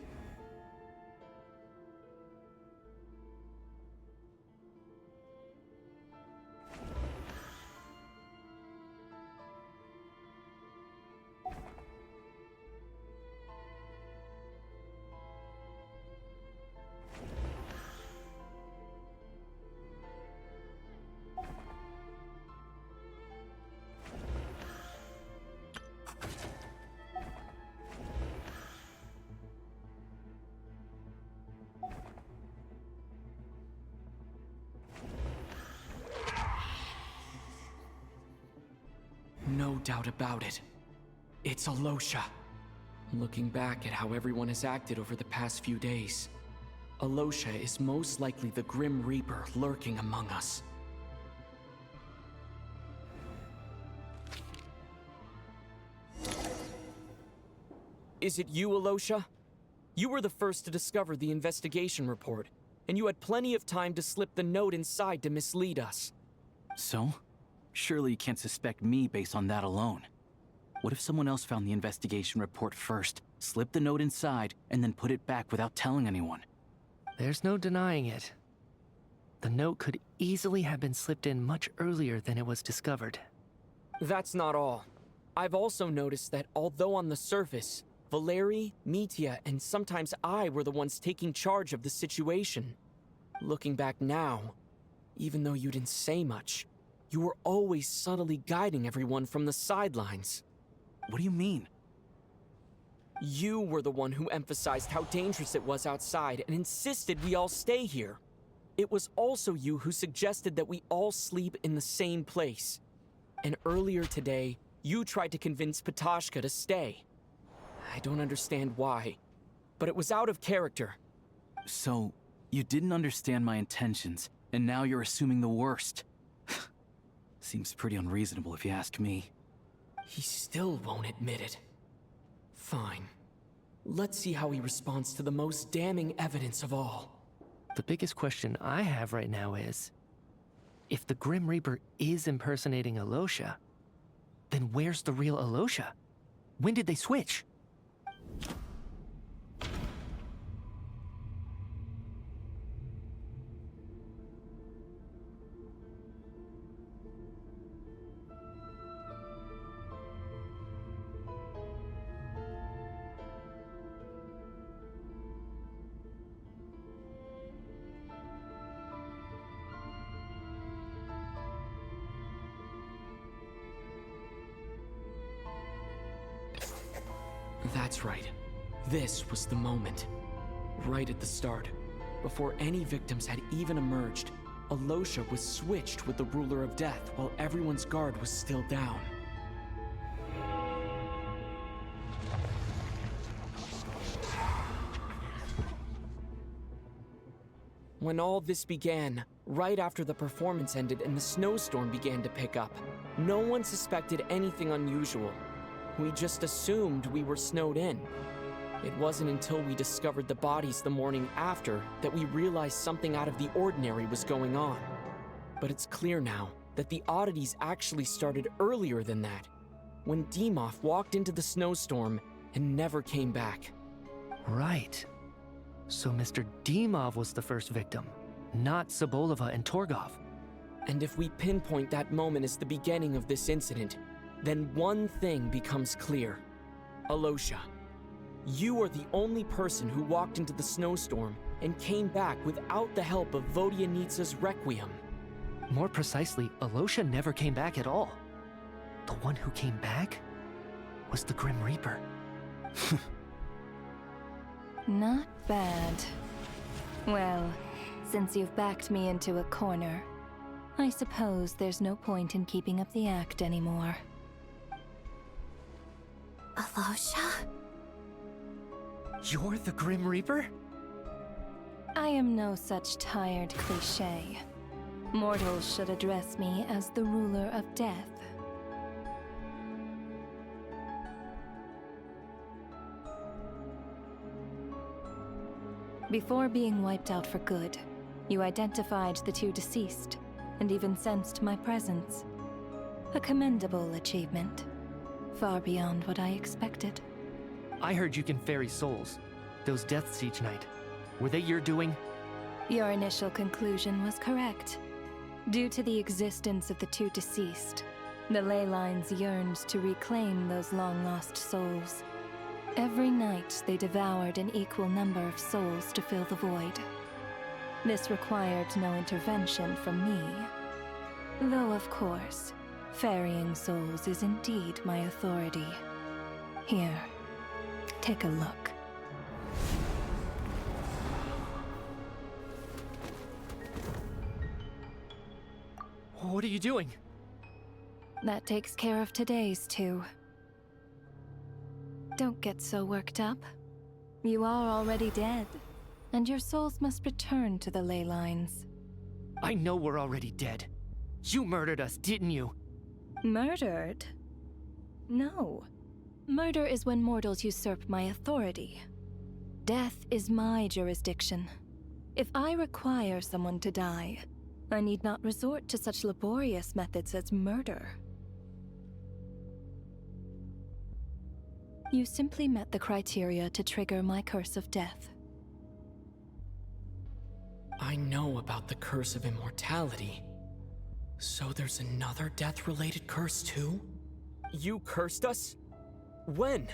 No doubt about it. It's Alosha. Looking back at how everyone has acted over the past few days, Alosha is most likely the Grim Reaper lurking among us. Is it you, Alosha? You were the first to discover the investigation report, and you had plenty of time to slip the note inside to mislead us. So? Surely you can't suspect me based on that alone. What if someone else found the investigation report first, slipped the note inside, and then put it back without telling anyone? There's no denying it. The note could easily have been slipped in much earlier than it was discovered. That's not all. I've also noticed that although on the surface, Valeri, Mitya, and sometimes I were the ones taking charge of the situation, looking back now, even though you didn't say much, you were always subtly guiding everyone from the sidelines. What do you mean? You were the one who emphasized how dangerous it was outside and insisted we all stay here. It was also you who suggested that we all sleep in the same place. And earlier today, you tried to convince Patashka to stay. I don't understand why, but it was out of character. So, you didn't understand my intentions, and now you're assuming the worst. Seems pretty unreasonable if you ask me. He still won't admit it. Fine. Let's see how he responds to the most damning evidence of all. The biggest question I have right now is, if the Grim Reaper is impersonating Alosha, then where's the real Alosha? When did they switch? That's right. This was the moment. Right at the start, before any victims had even emerged, Alosha was switched with the Ruler of Death while everyone's guard was still down. When all this began, right after the performance ended and the snowstorm began to pick up, no one suspected anything unusual. We just assumed we were snowed in. It wasn't until we discovered the bodies the morning after that we realized something out of the ordinary was going on. But it's clear now that the oddities actually started earlier than that, when Dimov walked into the snowstorm and never came back. Right. So Mr. Dimov was the first victim, not Sobolova and Torgov. And if we pinpoint that moment as the beginning of this incident, then one thing becomes clear. Alosha, you are the only person who walked into the snowstorm and came back without the help of Vodyanitsa's Requiem. More precisely, Alosha never came back at all. The one who came back was the Grim Reaper. Not bad. Well, since you've backed me into a corner, I suppose there's no point in keeping up the act anymore. Alosha? You're the Grim Reaper? I am no such tired cliché. Mortals should address me as the ruler of death. Before being wiped out for good, you identified the two deceased, and even sensed my presence. A commendable achievement. Far beyond what I expected. I heard you can ferry souls. Those deaths each night. Were they your doing? Your initial conclusion was correct. Due to the existence of the two deceased, the ley lines yearned to reclaim those long-lost souls. Every night they devoured an equal number of souls to fill the void. This required no intervention from me. Though, of course, ferrying souls is indeed my authority. Here, take a look. What are you doing? That takes care of today's too. Don't get so worked up. You are already dead, and your souls must return to the ley lines. I know we're already dead. You murdered us, didn't you? Murdered? No. Murder is when mortals usurp my authority. Death is my jurisdiction. If I require someone to die, I need not resort to such laborious methods as murder. You simply met the criteria to trigger my curse of death. I know about the curse of immortality. So there's another death-related curse too? You cursed us? When?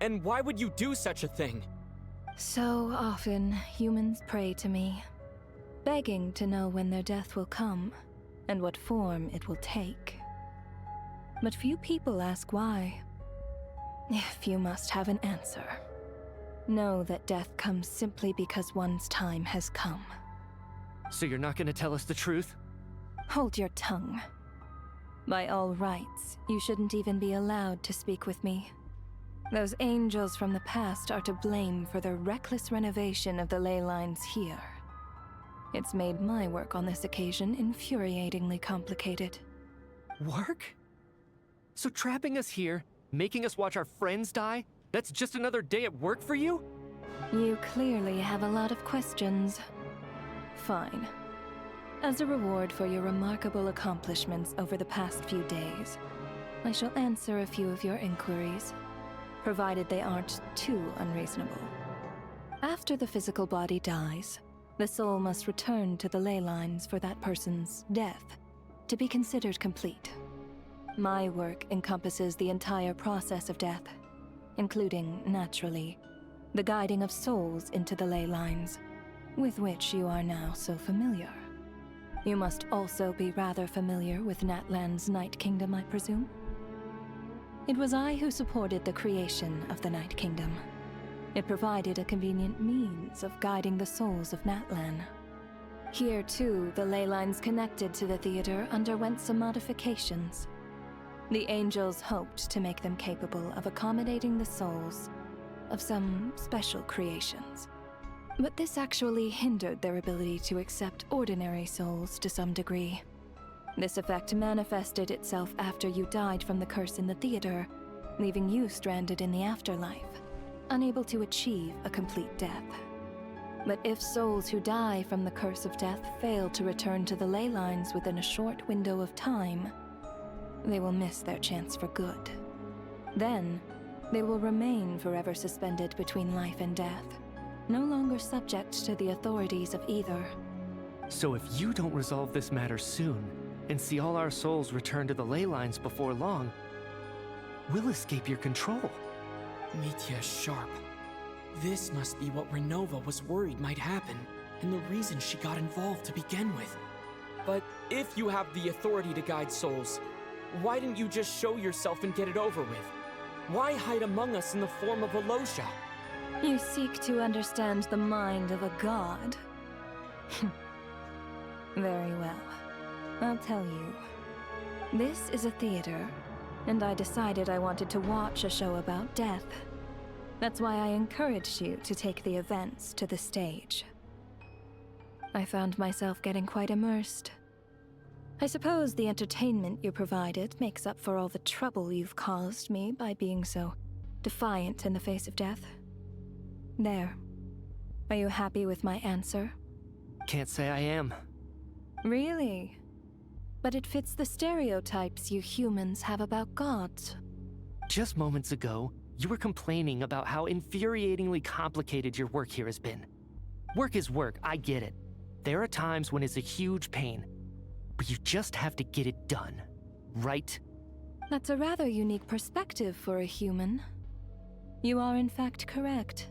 And why would you do such a thing? So often, humans pray to me, begging to know when their death will come, and what form it will take. But few people ask why. If you must have an answer, know that death comes simply because one's time has come. So you're not gonna tell us the truth? Hold your tongue. By all rights, you shouldn't even be allowed to speak with me. Those angels from the past are to blame for the reckless renovation of the ley lines here. It's made my work on this occasion infuriatingly complicated. Work? So trapping us here, making us watch our friends die, that's just another day at work for you? You clearly have a lot of questions. Fine. As a reward for your remarkable accomplishments over the past few days, I shall answer a few of your inquiries, provided they aren't too unreasonable. After the physical body dies, the soul must return to the ley lines for that person's death to be considered complete. My work encompasses the entire process of death, including, naturally, the guiding of souls into the ley lines, with which you are now so familiar. You must also be rather familiar with Natlan's Night Kingdom, I presume? It was I who supported the creation of the Night Kingdom. It provided a convenient means of guiding the souls of Natlan. Here, too, the ley lines connected to the theater underwent some modifications. The angels hoped to make them capable of accommodating the souls of some special creations. But this actually hindered their ability to accept ordinary souls to some degree. This effect manifested itself after you died from the curse in the theater, leaving you stranded in the afterlife, unable to achieve a complete death. But if souls who die from the curse of death fail to return to the ley lines within a short window of time, they will miss their chance for good. Then, they will remain forever suspended between life and death, no longer subject to the authorities of either. So if you don't resolve this matter soon, and see all our souls return to the ley lines before long, we'll escape your control. Mitya is sharp. This must be what Renova was worried might happen, and the reason she got involved to begin with. But if you have the authority to guide souls, why didn't you just show yourself and get it over with? Why hide among us in the form of a Losha? You seek to understand the mind of a god. Very well. I'll tell you. This is a theater, and I decided I wanted to watch a show about death. That's why I encouraged you to take the events to the stage. I found myself getting quite immersed. I suppose the entertainment you provided makes up for all the trouble you've caused me by being so defiant in the face of death. There. Are you happy with my answer? Can't say I am. Really? But it fits the stereotypes you humans have about gods. Just moments ago, you were complaining about how infuriatingly complicated your work here has been. Work is work, I get it. There are times when it's a huge pain, but you just have to get it done, right? That's a rather unique perspective for a human. You are in fact correct.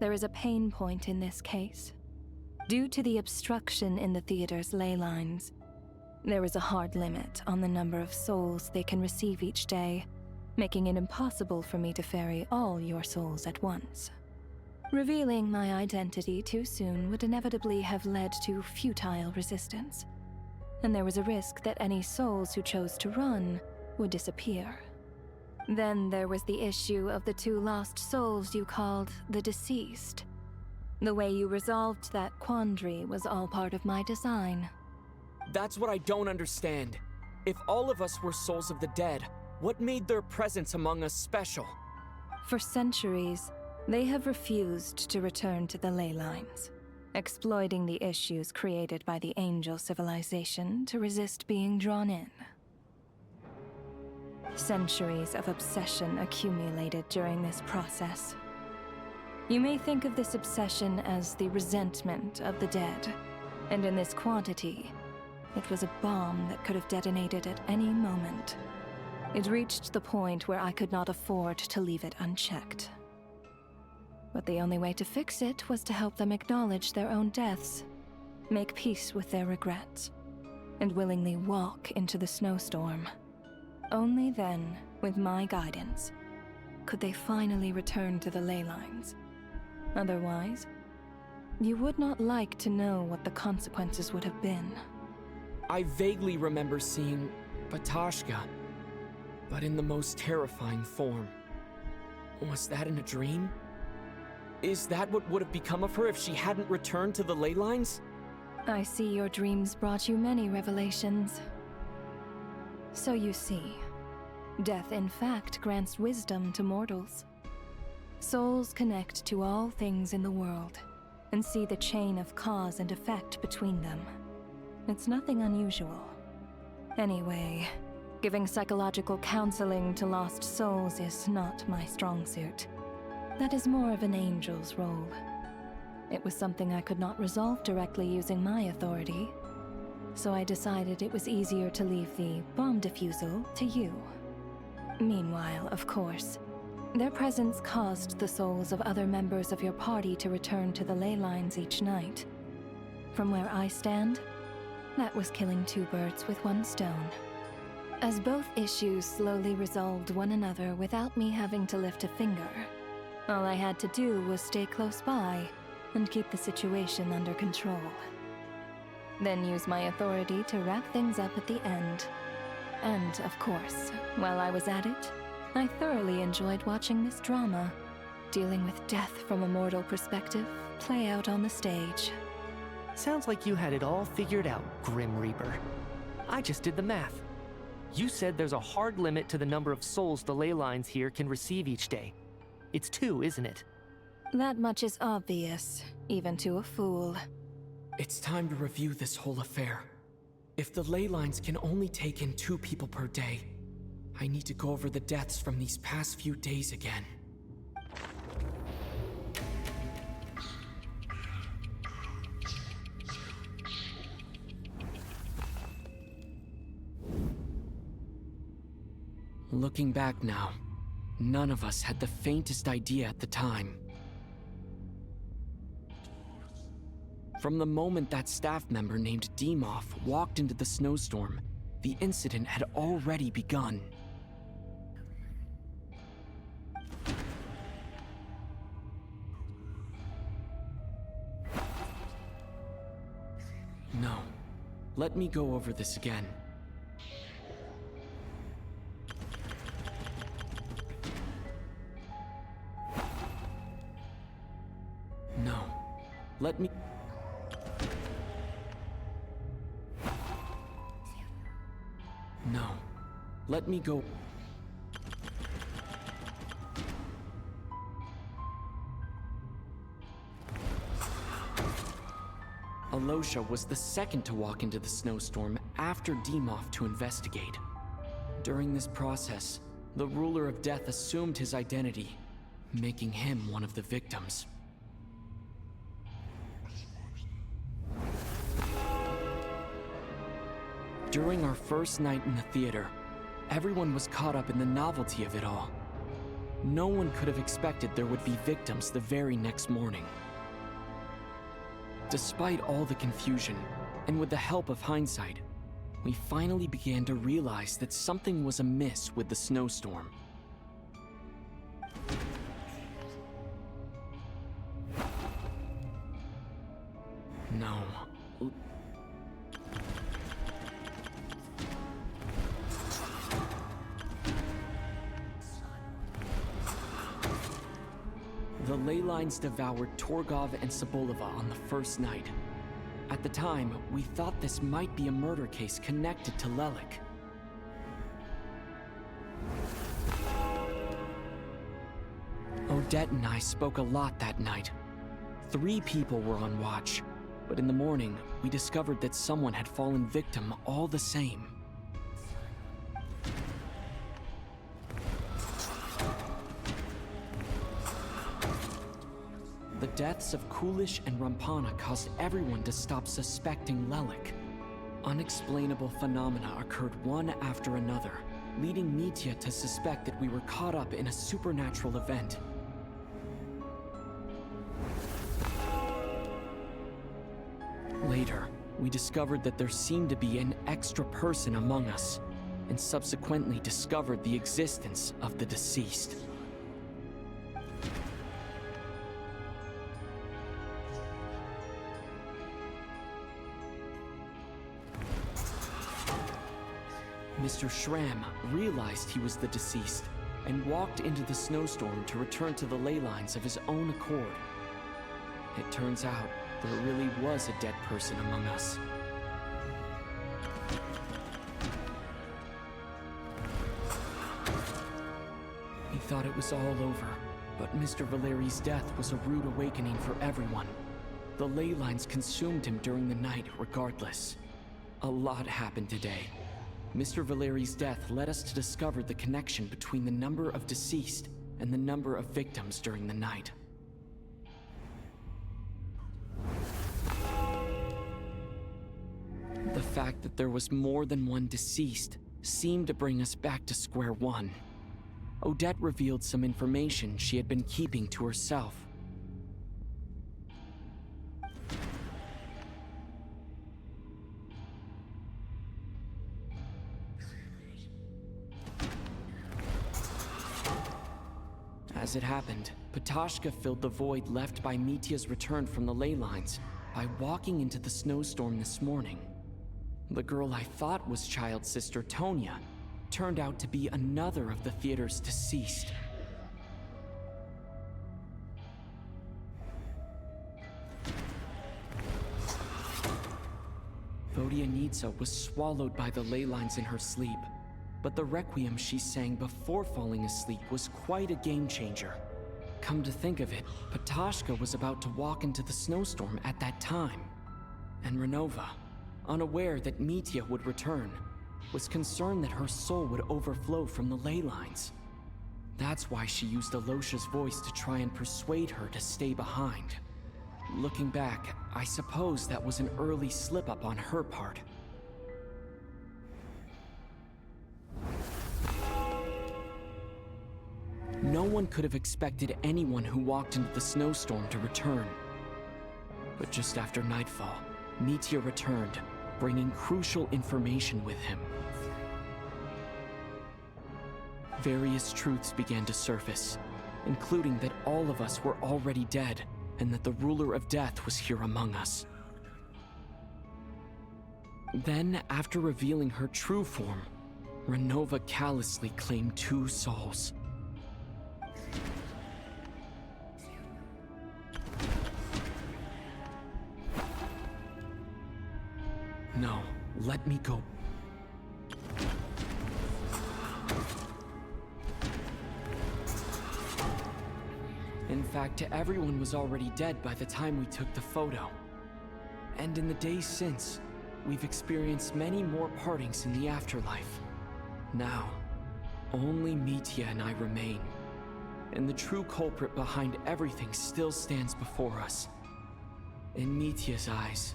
There is a pain point in this case. Due to the obstruction in the theater's ley lines, there is a hard limit on the number of souls they can receive each day, making it impossible for me to ferry all your souls at once. Revealing my identity too soon would inevitably have led to futile resistance, and there was a risk that any souls who chose to run would disappear. Then there was the issue of the 2 lost souls you called the deceased. The way you resolved that quandary was all part of my design. That's what I don't understand. If all of us were souls of the dead, what made their presence among us special? For centuries, they have refused to return to the ley lines, exploiting the issues created by the angel civilization to resist being drawn in. Centuries of obsession accumulated during this process. You may think of this obsession as the resentment of the dead, and in this quantity, it was a bomb that could have detonated at any moment. It reached the point where I could not afford to leave it unchecked. But the only way to fix it was to help them acknowledge their own deaths, make peace with their regrets, and willingly walk into the snowstorm. Only then, with my guidance, could they finally return to the ley lines. Otherwise, you would not like to know what the consequences would have been. I vaguely remember seeing Batashka, but in the most terrifying form. Was that in a dream? Is that what would have become of her if she hadn't returned to the ley lines? I see your dreams brought you many revelations. So you see, death in fact grants wisdom to mortals. Souls connect to all things in the world and see the chain of cause and effect between them. It's nothing unusual. Anyway, giving psychological counseling to lost souls is not my strong suit. That is more of an angel's role. It was something I could not resolve directly using my authority, so I decided it was easier to leave the bomb defusal to you. Meanwhile, of course, their presence caused the souls of other members of your party to return to the ley lines each night. From where I stand, that was killing 2 birds with 1 stone. As both issues slowly resolved one another without me having to lift a finger, all I had to do was stay close by and keep the situation under control. Then use my authority to wrap things up at the end. And, of course, while I was at it, I thoroughly enjoyed watching this drama, dealing with death from a mortal perspective, play out on the stage. Sounds like you had it all figured out, Grim Reaper. I just did the math. You said there's a hard limit to the number of souls the ley lines here can receive each day. It's 2, isn't it? That much is obvious, even to a fool. It's time to review this whole affair. If the ley lines can only take in 2 people per day, I need to go over the deaths from these past few days again. Looking back now, none of us had the faintest idea at the time. From the moment that staff member named Demoff walked into the snowstorm, the incident had already begun. No. Let me go over this again. No. Let me... No. Let me go... Alosha was the second to walk into the snowstorm after Demoff to investigate. During this process, the ruler of death assumed his identity, making him one of the victims. During our first night in the theater, everyone was caught up in the novelty of it all. No one could have expected there would be victims the very next morning. Despite all the confusion, and with the help of hindsight, we finally began to realize that something was amiss with the snowstorm. No. The ley lines devoured Torgov and Sobolova on the first night. At the time, we thought this might be a murder case connected to Lelik. Odette and I spoke a lot that night. 3 people were on watch, but in the morning, we discovered that someone had fallen victim all the same. The deaths of Kulish and Rampana caused everyone to stop suspecting Lelik. Unexplainable phenomena occurred one after another, leading Mitya to suspect that we were caught up in a supernatural event. Later, we discovered that there seemed to be an extra person among us, and subsequently discovered the existence of the deceased. Mr. Schramm realized he was the deceased and walked into the snowstorm to return to the ley lines of his own accord. It turns out there really was a dead person among us. We thought it was all over, but Mr. Valeri's death was a rude awakening for everyone. The ley lines consumed him during the night regardless. A lot happened today. Mr. Valeri's death led us to discover the connection between the number of deceased and the number of victims during the night. The fact that there was more than one deceased seemed to bring us back to square one. Odette revealed some information she had been keeping to herself. As it happened, Ptashka filled the void left by Mitya's return from the ley lines by walking into the snowstorm this morning. The girl I thought was child sister Tonya turned out to be another of the theater's deceased. Vodyanitsa was swallowed by the ley lines in her sleep, but the requiem she sang before falling asleep was quite a game changer. Come to think of it, Ptashka was about to walk into the snowstorm at that time, and Renova, unaware that Mitya would return, was concerned that her soul would overflow from the ley lines. That's why she used Alosha's voice to try and persuade her to stay behind. Looking back, I suppose that was an early slip-up on her part. No one could have expected anyone who walked into the snowstorm to return. But just after nightfall, Mitya returned, bringing crucial information with him. Various truths began to surface, including that all of us were already dead, and that the ruler of death was here among us. Then, after revealing her true form, Renova callously claimed 2 souls. No, let me go. In fact, everyone was already dead by the time we took the photo. And in the days since, we've experienced many more partings in the afterlife. Now, only Mitya and I remain. And the true culprit behind everything still stands before us. In Mitya's eyes,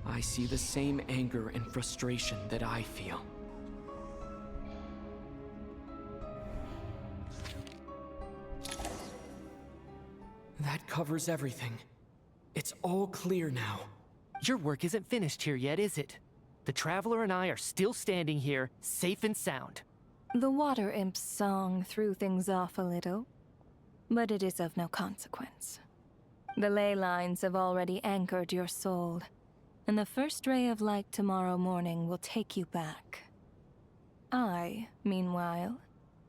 I see the same anger and frustration that I feel. That covers everything. It's all clear now. Your work isn't finished here yet, is it? The Traveler and I are still standing here, safe and sound. The Water Imp's song threw things off a little, but it is of no consequence. The ley lines have already anchored your soul, and the first ray of light tomorrow morning will take you back. I, meanwhile,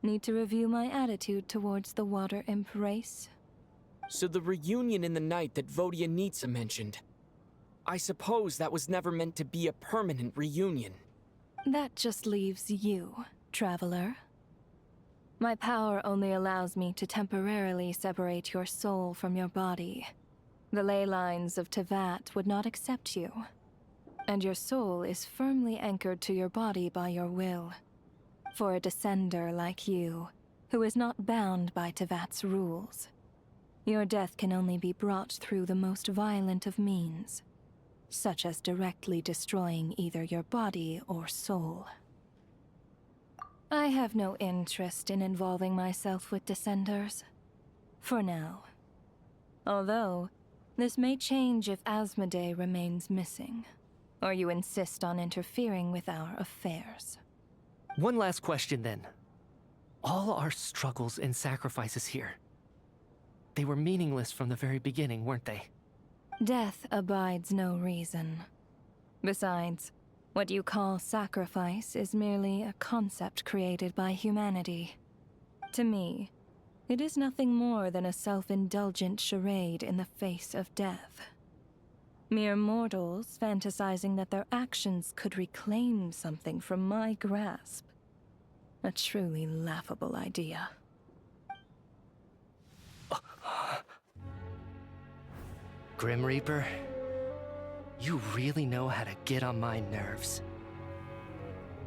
need to review my attitude towards the Water Imp race. So the reunion in the night that Vodyanitsa mentioned, I suppose that was never meant to be a permanent reunion. That just leaves you, Traveler. My power only allows me to temporarily separate your soul from your body. The ley lines of Tevat would not accept you, and your soul is firmly anchored to your body by your will. For a descender like you, who is not bound by Tevat's rules, your death can only be brought through the most violent of means, such as directly destroying either your body or soul. I have no interest in involving myself with Descenders, for now. Although, this may change if Asmodee remains missing, or you insist on interfering with our affairs. One last question then. All our struggles and sacrifices here, they were meaningless from the very beginning, weren't they? Death abides no reason. Besides, what you call sacrifice is merely a concept created by humanity. To me, it is nothing more than a self-indulgent charade in the face of death. Mere mortals fantasizing that their actions could reclaim something from my grasp. A truly laughable idea. Grim Reaper, you really know how to get on my nerves.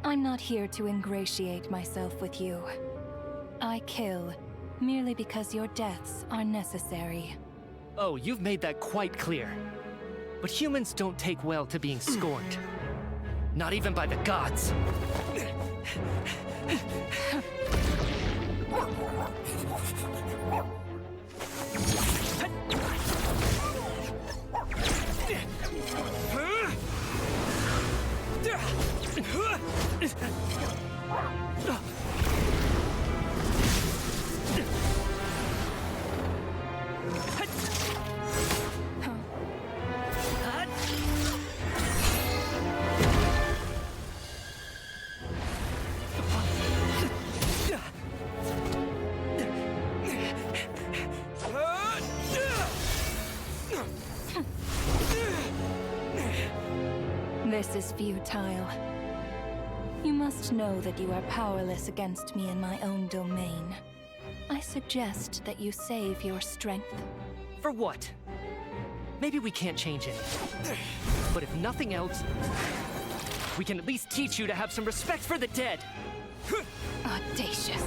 I'm not here to ingratiate myself with you. I kill merely because your deaths are necessary. Oh, you've made that quite clear. But humans don't take well to being scorned. Not even by the gods. This is futile. You must know that you are powerless against me in my own domain. I suggest that you save your strength. For what? Maybe we can't change it. But if nothing else, we can at least teach you to have some respect for the dead. Audacious.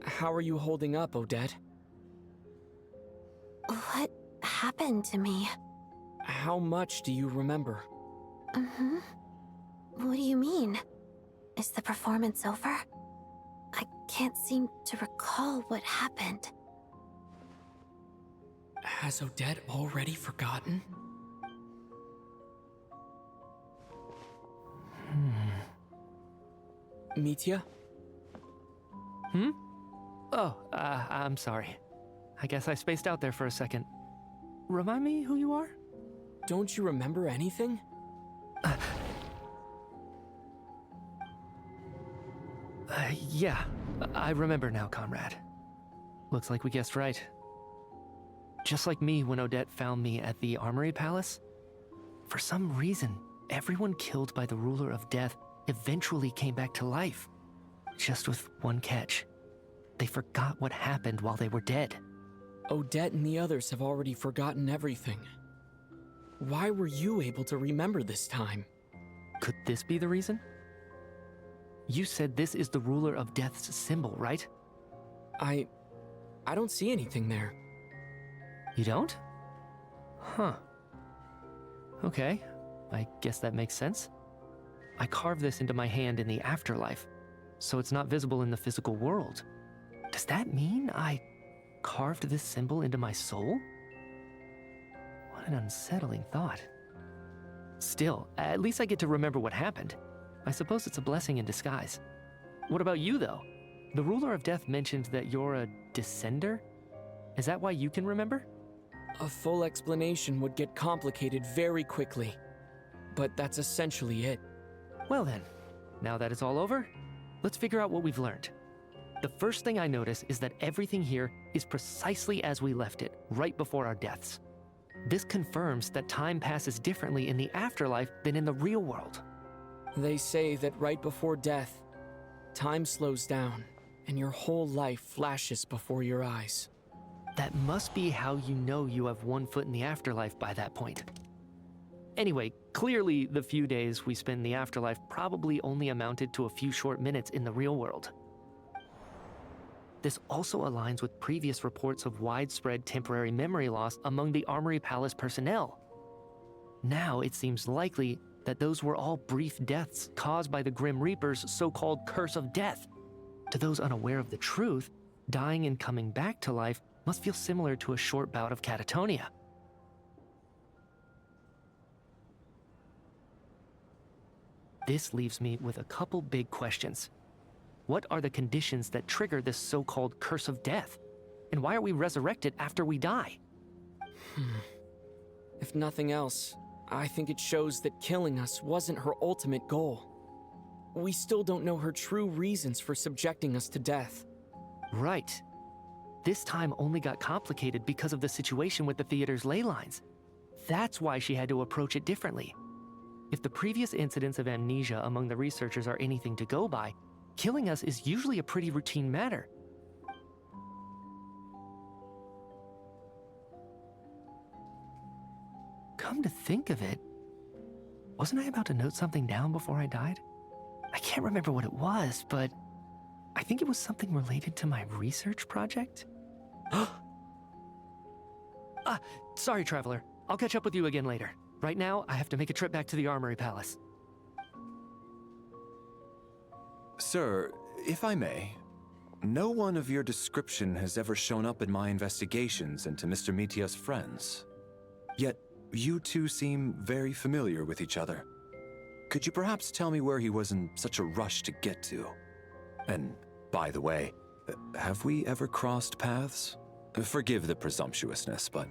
How are you holding up, Odette? What happened to me? How much do you remember? What do you mean? Is the performance over? I can't seem to recall what happened. Has Odette already forgotten? Mitya? Oh, I'm sorry. I guess I spaced out there for a second. Remind me who you are? Don't you remember anything? Yeah, I remember now, comrade. Looks like we guessed right. Just like me when Odette found me at the Armory Palace, for some reason, everyone killed by the Ruler of Death eventually came back to life. Just with one catch. They forgot what happened while they were dead. Odette and the others have already forgotten everything. Why were you able to remember this time? Could this be the reason? You said this is the Ruler of Death's symbol, right? I don't see anything there. You don't? Huh. Okay, I guess that makes sense. I carved this into my hand in the afterlife, so it's not visible in the physical world. Does that mean I carved this symbol into my soul? What an unsettling thought. Still, at least I get to remember what happened. I suppose it's a blessing in disguise. What about you, though? The Ruler of Death mentioned that you're a descender? Is that why you can remember? A full explanation would get complicated very quickly. But that's essentially it. Well then, now that it's all over, let's figure out what we've learned. The first thing I notice is that everything here is precisely as we left it, right before our deaths. This confirms that time passes differently in the afterlife than in the real world. They say that right before death, time slows down, and your whole life flashes before your eyes. That must be how you know you have one foot in the afterlife by that point. Anyway, clearly the few days we spent in the afterlife probably only amounted to a few short minutes in the real world. This also aligns with previous reports of widespread temporary memory loss among the Armory Palace personnel. Now it seems likely that those were all brief deaths caused by the Grim Reaper's so-called curse of death. To those unaware of the truth, dying and coming back to life must feel similar to a short bout of catatonia. This leaves me with a couple big questions. What are the conditions that trigger this so-called curse of death? And why are we resurrected after we die? If nothing else, I think it shows that killing us wasn't her ultimate goal. We still don't know her true reasons for subjecting us to death. Right. This time only got complicated because of the situation with the theater's ley lines. That's why she had to approach it differently. If the previous incidents of amnesia among the researchers are anything to go by, killing us is usually a pretty routine matter. Come to think of it, wasn't I about to note something down before I died? I can't remember what it was, but I think it was something related to my research project. Sorry, Traveler. I'll catch up with you again later. Right now, I have to make a trip back to the Armory Palace. Sir, if I may, no one of your description has ever shown up in my investigations into Mr. Mitia's friends. Yet, you two seem very familiar with each other. Could you perhaps tell me where he was in such a rush to get to? And, by the way, have we ever crossed paths? Forgive the presumptuousness, but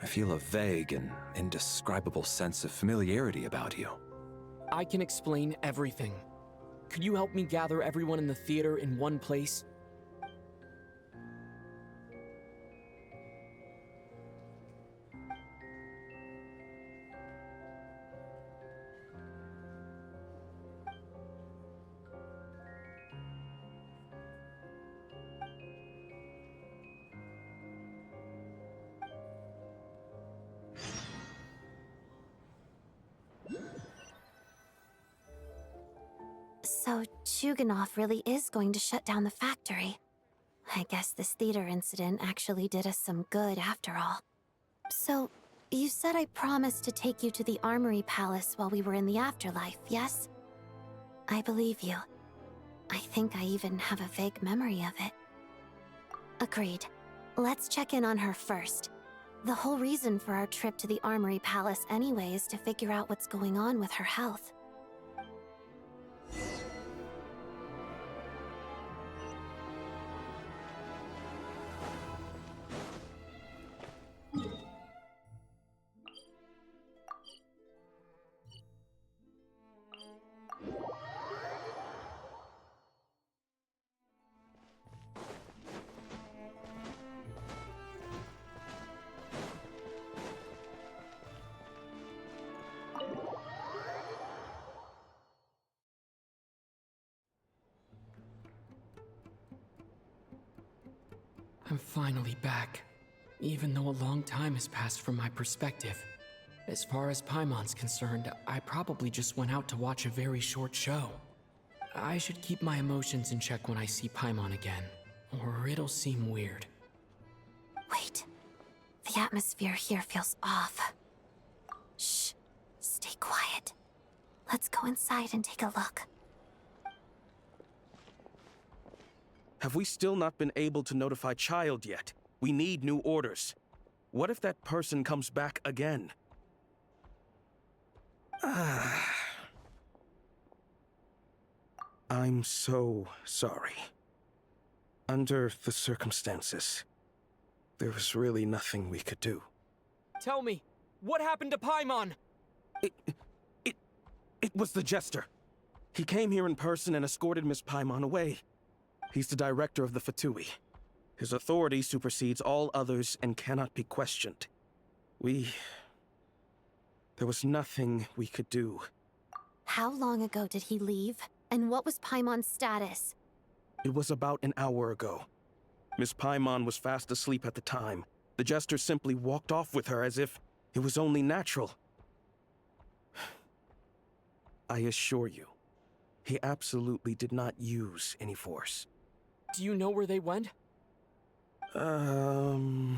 I feel a vague and indescribable sense of familiarity about you. I can explain everything. Could you help me gather everyone in the theater in one place? So, Chuganov really is going to shut down the factory. I guess this theater incident actually did us some good after all. So, you said I promised to take you to the Armory Palace while we were in the afterlife, yes? I believe you. I think I even have a vague memory of it. Agreed. Let's check in on her first. The whole reason for our trip to the Armory Palace anyway is to figure out what's going on with her health. I'm finally back, even though a long time has passed from my perspective. As far as Paimon's concerned, I probably just went out to watch a very short show. I should keep my emotions in check when I see Paimon again, or it'll seem weird. Wait. The atmosphere here feels off. Shh. Stay quiet. Let's go inside and take a look. Have we still not been able to notify Child yet? We need new orders. What if that person comes back again? I'm so sorry. Under the circumstances, there was really nothing we could do. Tell me, what happened to Paimon? It was the Jester. He came here in person and escorted Miss Paimon away. He's the director of the Fatui. His authority supersedes all others and cannot be questioned. There was nothing we could do. How long ago did he leave? And what was Paimon's status? It was about an hour ago. Miss Paimon was fast asleep at the time. The Jester simply walked off with her as if it was only natural. I assure you, he absolutely did not use any force. Do you know where they went? The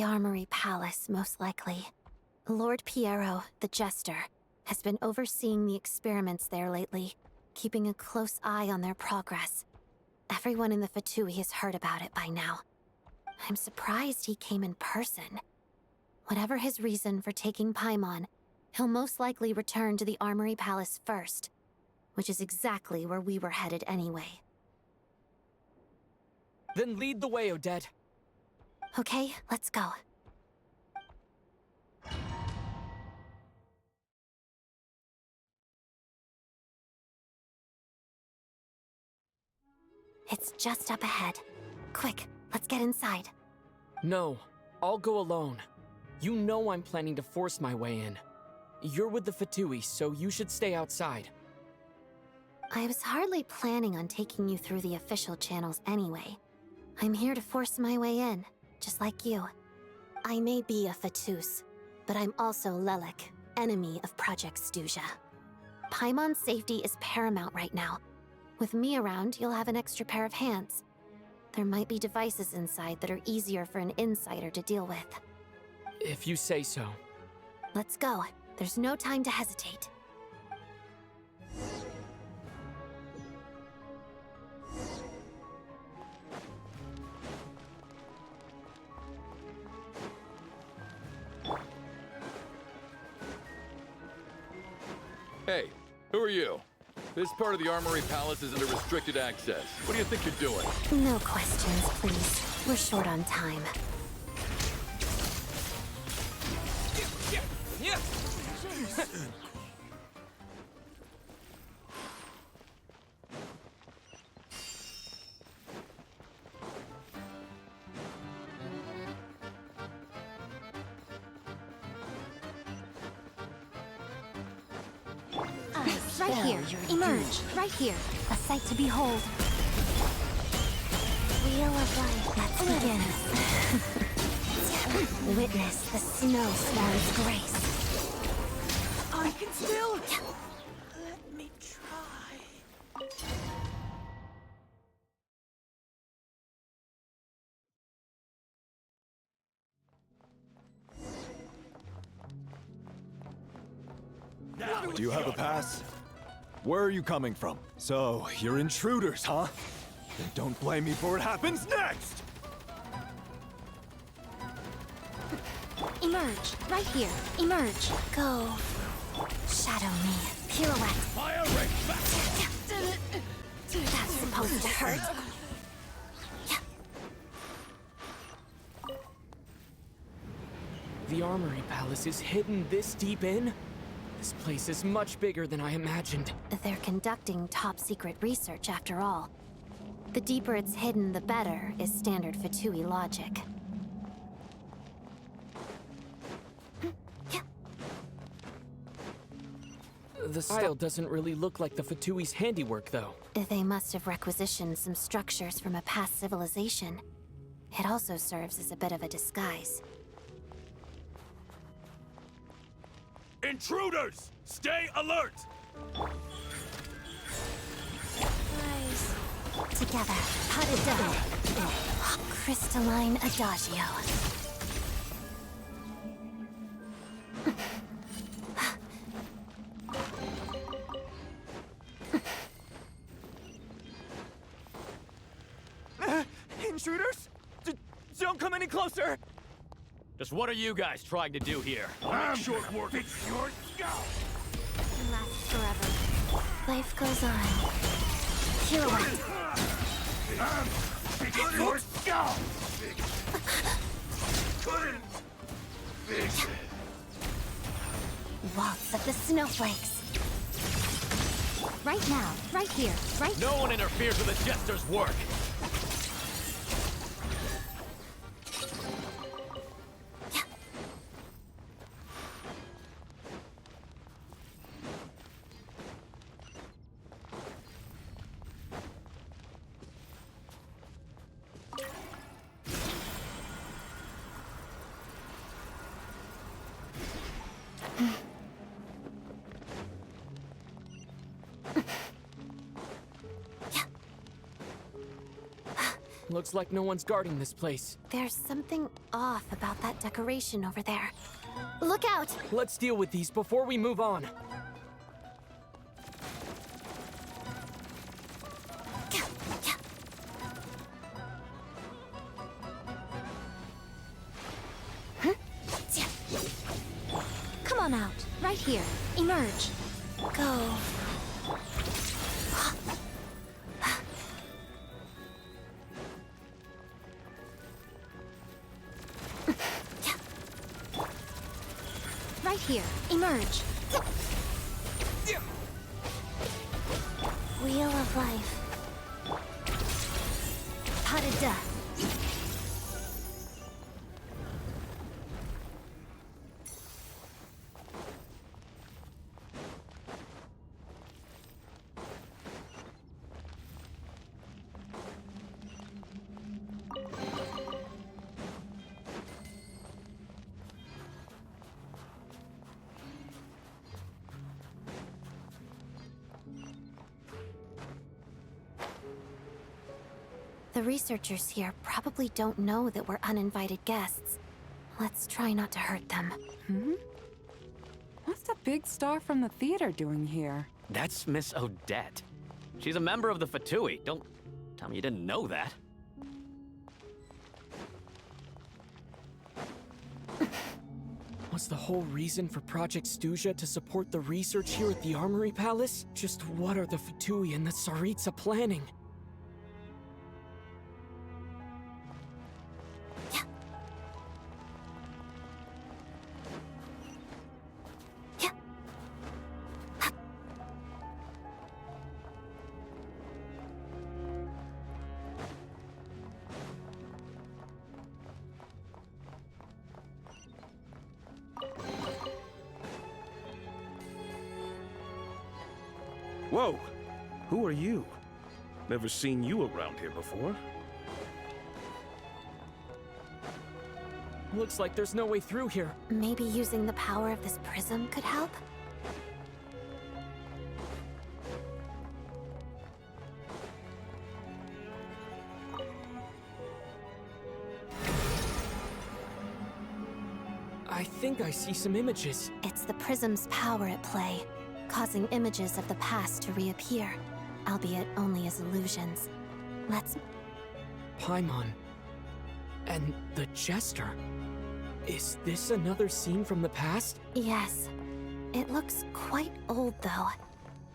Armory Palace, most likely. Lord Piero, the Jester, has been overseeing the experiments there lately, keeping a close eye on their progress. Everyone in the Fatui has heard about it by now. I'm surprised he came in person. Whatever his reason for taking Paimon, he'll most likely return to the Armory Palace first, which is exactly where we were headed anyway. Then lead the way, Odette. Okay, let's go. It's just up ahead. Quick, let's get inside. No, I'll go alone. You know I'm planning to force my way in. You're with the Fatui, so you should stay outside. I was hardly planning on taking you through the official channels anyway. I'm here to force my way in, just like you. I may be a Fatus, but I'm also Lelik, enemy of Project Stuzha. Paimon's safety is paramount right now. With me around, you'll have an extra pair of hands. There might be devices inside that are easier for an insider to deal with. If you say so. Let's go. There's no time to hesitate. Hey, who are you? This part of the Armory Palace is under restricted access. What do you think you're doing? No questions, please. We're short on time. Right here. Emerge. Right here. A sight to behold. Wheel of life. Let's begin. Witness the snow swarm's grace. I can still... Let me try. Do you have a pass? Where are you coming from? So, you're intruders, huh? Then don't blame me for what happens next! Emerge. Right here. Emerge. Go. Shadow me. Pirouette. Fire rate back! That's supposed to hurt. The Armory Palace is hidden this deep in? This place is much bigger than I imagined. They're conducting top-secret research, after all. The deeper it's hidden, the better, is standard Fatui logic. The style doesn't really look like the Fatui's handiwork, though. They must have requisitioned some structures from a past civilization. It also serves as a bit of a disguise. Intruders! Stay alert! Eyes together. Potted down. Crystalline adagio. Intruders? Don't come any closer! Just what are you guys trying to do here? I'm short work. Fix your scalp! Lasts forever. Life goes on. Pirouette. Fix your scalp! Couldn't fix it. Waltz of the snowflakes. Right now. Right here. Right. No one interferes with the Jester's work. Looks like no one's guarding this place. There's something off about that decoration over there. Look out! Let's deal with these before we move on. Come on out. Right here. Emerge. Go. Right here. Emerge. Wheel of life. Pot of death. The researchers here probably don't know that we're uninvited guests. Let's try not to hurt them. What's the big star from the theater doing here? That's Miss Odette. She's a member of the Fatui. Don't tell me you didn't know that. Was the whole reason for Project Stuzha to support the research here at the Armory Palace? Just what are the Fatui and the Tsaritsa planning? Whoa! Who are you? Never seen you around here before. Looks like there's no way through here. Maybe using the power of this prism could help? I think I see some images. It's the prism's power at play, causing images of the past to reappear, albeit only as illusions. Let's... Paimon. And the Jester. Is this another scene from the past? Yes. It looks quite old, though.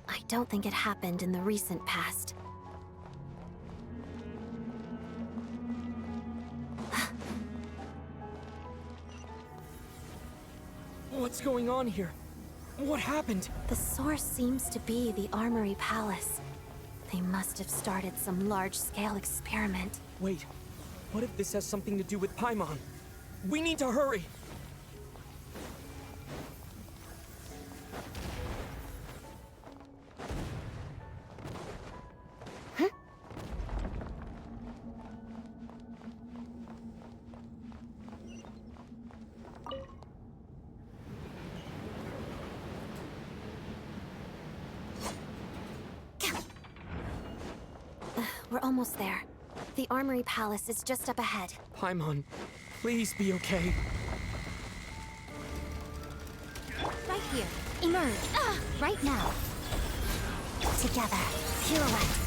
I don't think it happened in the recent past. What's going on here? What happened? The source seems to be the Armory Palace. They must have started some large-scale experiment. Wait, what if this has something to do with Paimon? We need to hurry! We're almost there. The Armory Palace is just up ahead. Paimon, please be okay. Right here. Emerge. Right now. Together. Pirouette.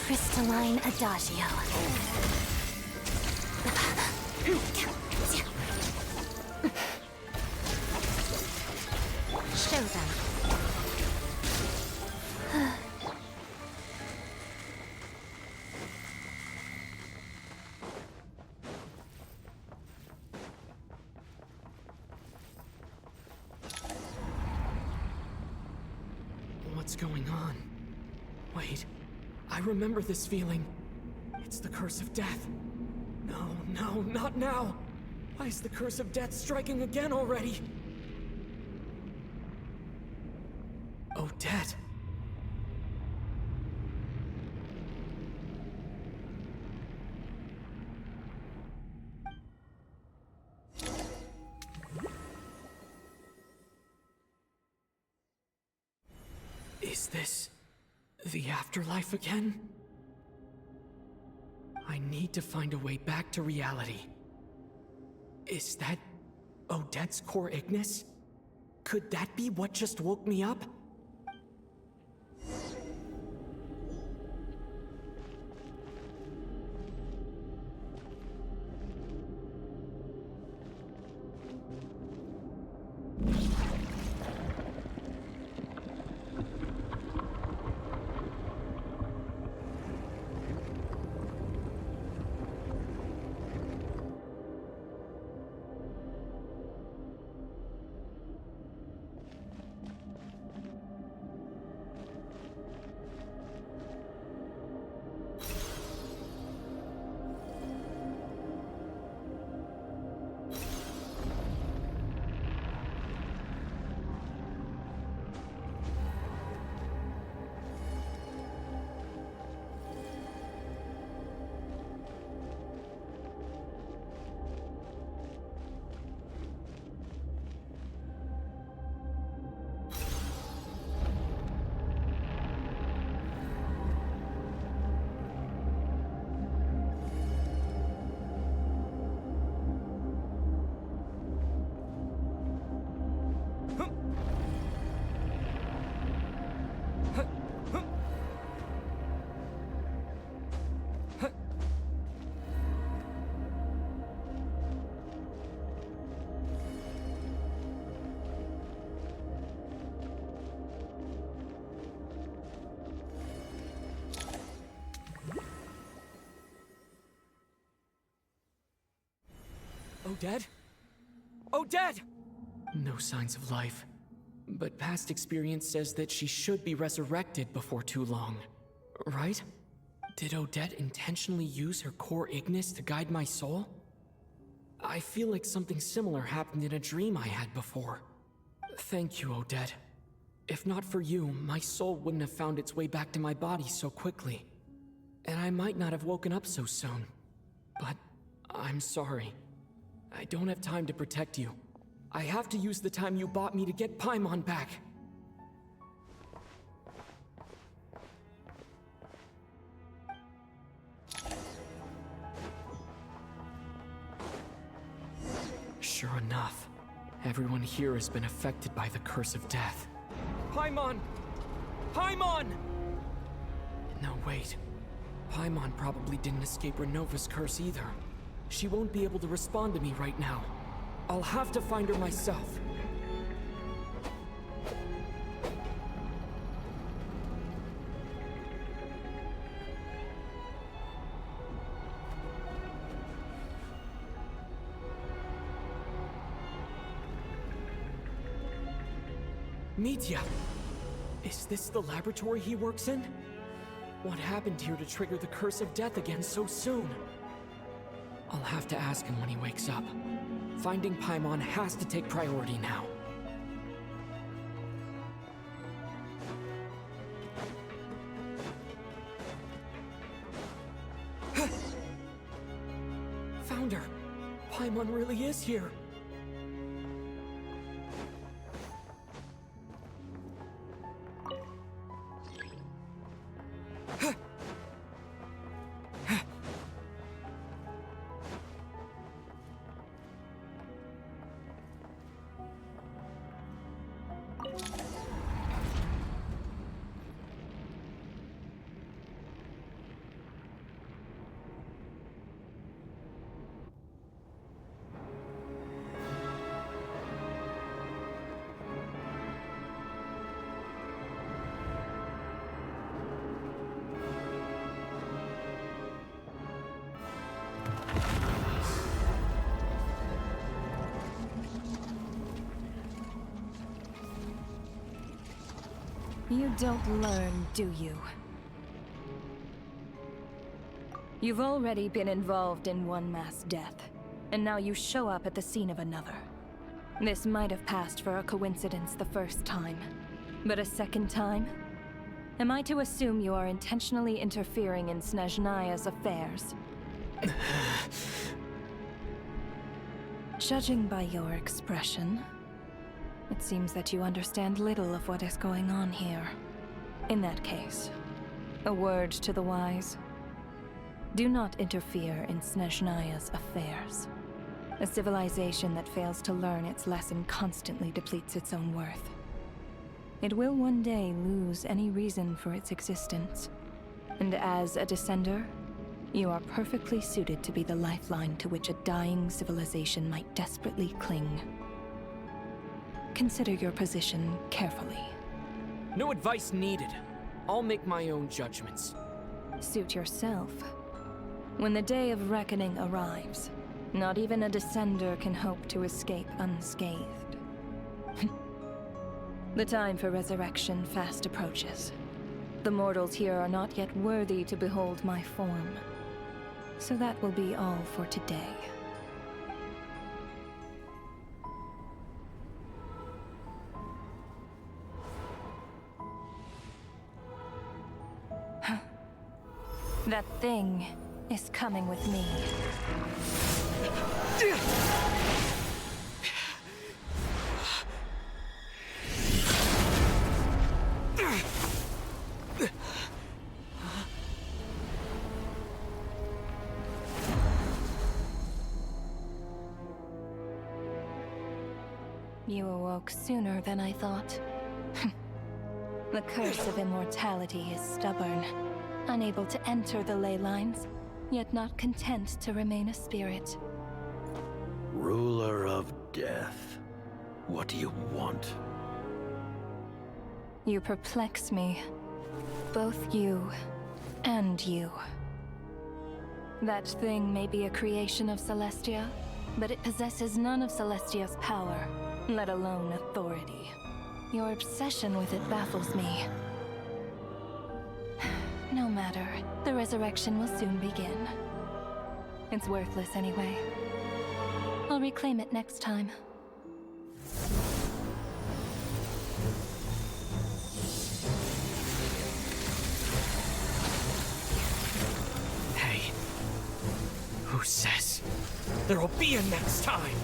Crystalline Adagio. Show them. What's going on? Wait, I remember this feeling. It's the curse of death. No, not now! Why is the curse of death striking again already? Odette. Is this the afterlife again? I need to find a way back to reality. Is that Odette's core Ignis? Could that be what just woke me up? Odette? Odette! No signs of life. But past experience says that she should be resurrected before too long. Right? Did Odette intentionally use her core Ignis to guide my soul? I feel like something similar happened in a dream I had before. Thank you, Odette. If not for you, my soul wouldn't have found its way back to my body so quickly. And I might not have woken up so soon. But I'm sorry. I don't have time to protect you. I have to use the time you bought me to get Paimon back. Sure enough, everyone here has been affected by the curse of death. Paimon! Paimon! No, wait. Paimon probably didn't escape Renova's curse either. She won't be able to respond to me right now. I'll have to find her myself. Mitya! Is this the laboratory he works in? What happened here to trigger the curse of death again so soon? I'll have to ask him when he wakes up. Finding Paimon has to take priority now. Found her! Paimon really is here! You don't learn, do you? You've already been involved in one mass death, and now you show up at the scene of another. This might have passed for a coincidence the first time, but a second time? Am I to assume you are intentionally interfering in Snezhnaya's affairs? Judging by your expression, it seems that you understand little of what is going on here. In that case, a word to the wise. Do not interfere in Snezhnaya's affairs. A civilization that fails to learn its lesson constantly depletes its own worth. It will one day lose any reason for its existence. And as a descender, you are perfectly suited to be the lifeline to which a dying civilization might desperately cling. Consider your position carefully. No advice needed. I'll make my own judgments. Suit yourself. When the day of reckoning arrives, not even a descender can hope to escape unscathed. The time for resurrection fast approaches. The mortals here are not yet worthy to behold my form. So that will be all for today. That thing is coming with me. You awoke sooner than I thought. The curse of immortality is stubborn, unable to enter the ley lines, yet not content to remain a spirit. Ruler of death, what do you want? You perplex me. Both you and you. That thing may be a creation of Celestia, but it possesses none of Celestia's power, let alone authority. Your obsession with it baffles me. No matter, the resurrection will soon begin. It's worthless anyway. I'll reclaim it next time. Hey, who says there'll be a next time?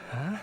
Huh?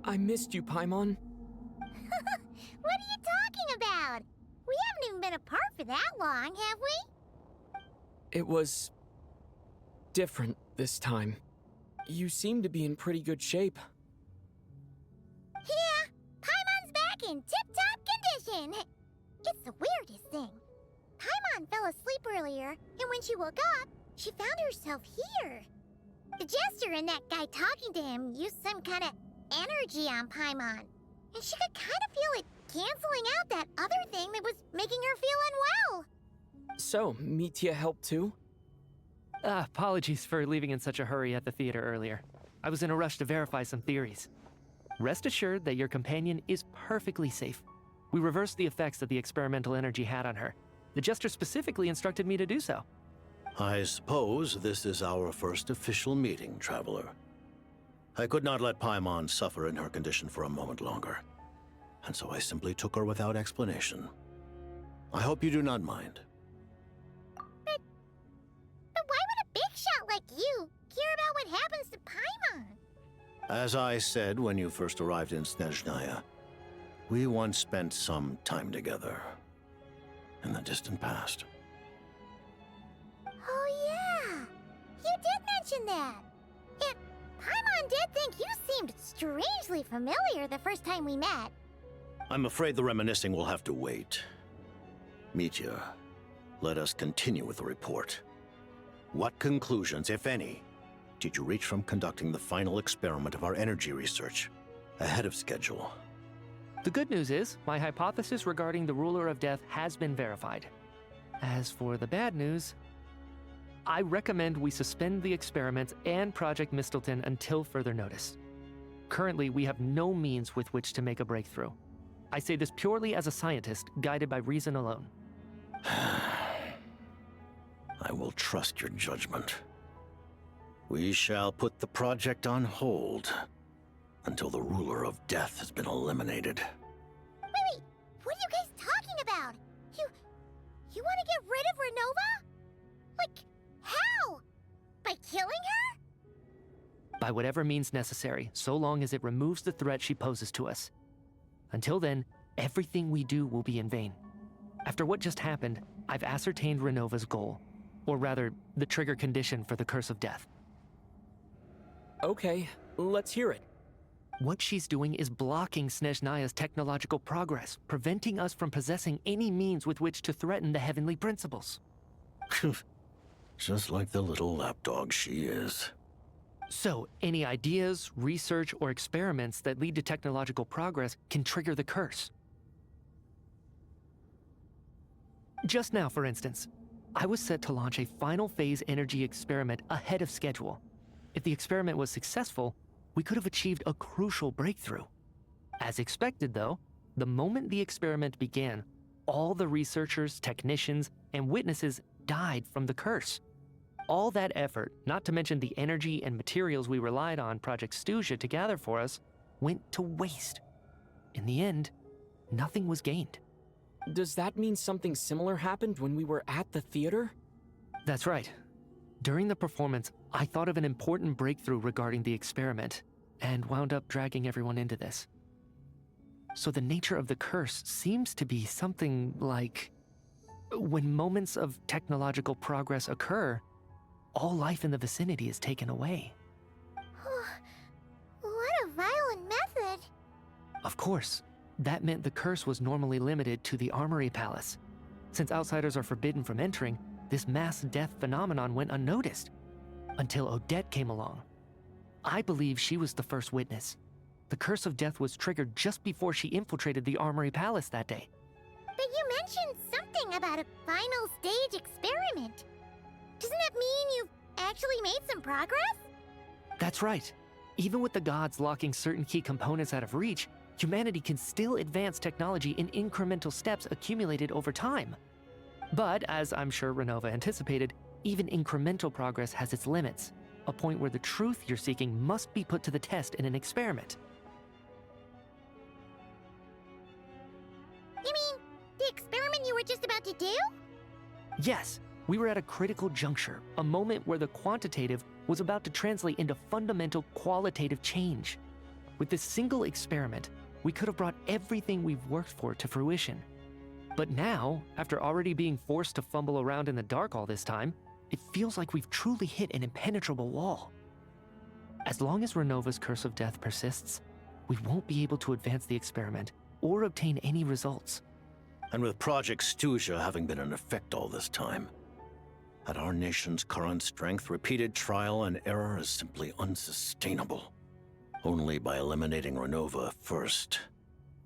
I missed you, Paimon. What are you talking about? We haven't even been apart for that long, have we? It was different this time. You seem to be in pretty good shape. Yeah, Paimon's back in tip-top condition. It's the weirdest thing. Paimon fell asleep earlier, and when she woke up, she found herself here. The jester and that guy talking to him used some kind of energy on Paimon, and she could kind of feel it canceling out that other thing that was making her feel unwell. So, Mitya helped too? Apologies for leaving in such a hurry at the theater earlier. I was in a rush to verify some theories. Rest assured that your companion is perfectly safe. We reversed the effects that the experimental energy had on her. The jester specifically instructed me to do so. I suppose this is our first official meeting, Traveler. I could not let Paimon suffer in her condition for a moment longer, and so I simply took her without explanation. I hope you do not mind. But why would a big shot like you care about what happens to Paimon? As I said when you first arrived in Snezhnaya, we once spent some time together in the distant past. Oh yeah, you did mention that. And Paimon did think you seemed strangely familiar the first time we met. I'm afraid the reminiscing will have to wait. Mitya, let us continue with the report. What conclusions, if any, did you reach from conducting the final experiment of our energy research ahead of schedule? The good news is, my hypothesis regarding the Ruler of Death has been verified. As for the bad news, I recommend we suspend the experiments and Project Mistleton until further notice. Currently, we have no means with which to make a breakthrough. I say this purely as a scientist, guided by reason alone. I will trust your judgment. We shall put the project on hold until the Ruler of Death has been eliminated. Wait, what are you guys talking about? You want to get rid of Renova? Like, how? By killing her? By whatever means necessary, so long as it removes the threat she poses to us. Until then, everything we do will be in vain. After what just happened, I've ascertained Renova's goal. Or rather, the trigger condition for the Curse of Death. Okay, let's hear it. What she's doing is blocking Snezhnaya's technological progress, preventing us from possessing any means with which to threaten the heavenly principles. Just like the little lapdog she is. So, any ideas, research, or experiments that lead to technological progress can trigger the curse. Just now, for instance, I was set to launch a final phase energy experiment ahead of schedule. If the experiment was successful, we could have achieved a crucial breakthrough. As expected, though, the moment the experiment began, all the researchers, technicians, and witnesses died from the curse. All that effort, not to mention the energy and materials we relied on Project Stuzha to gather for us, went to waste. In the end, nothing was gained. Does that mean something similar happened when we were at the theater? That's right. During the performance, I thought of an important breakthrough regarding the experiment, and wound up dragging everyone into this. So the nature of the curse seems to be something like, when moments of technological progress occur, all life in the vicinity is taken away. What a violent method. Of course, that meant the curse was normally limited to the Armory Palace. Since outsiders are forbidden from entering, this mass death phenomenon went unnoticed. Until Odette came along. I believe she was the first witness. The Curse of Death was triggered just before she infiltrated the Armory Palace that day. But you mentioned something about a final stage experiment. Doesn't that mean you've actually made some progress? That's right. Even with the gods locking certain key components out of reach, humanity can still advance technology in incremental steps accumulated over time. But, as I'm sure Renova anticipated, even incremental progress has its limits, a point where the truth you're seeking must be put to the test in an experiment. You mean the experiment you were just about to do? Yes, we were at a critical juncture, a moment where the quantitative was about to translate into fundamental qualitative change. With this single experiment, we could have brought everything we've worked for to fruition. But now, after already being forced to fumble around in the dark all this time, it feels like we've truly hit an impenetrable wall. As long as Renova's Curse of Death persists, we won't be able to advance the experiment or obtain any results. And with Project Stuzha having been in effect all this time, at our nation's current strength, repeated trial and error is simply unsustainable. Only by eliminating Renova first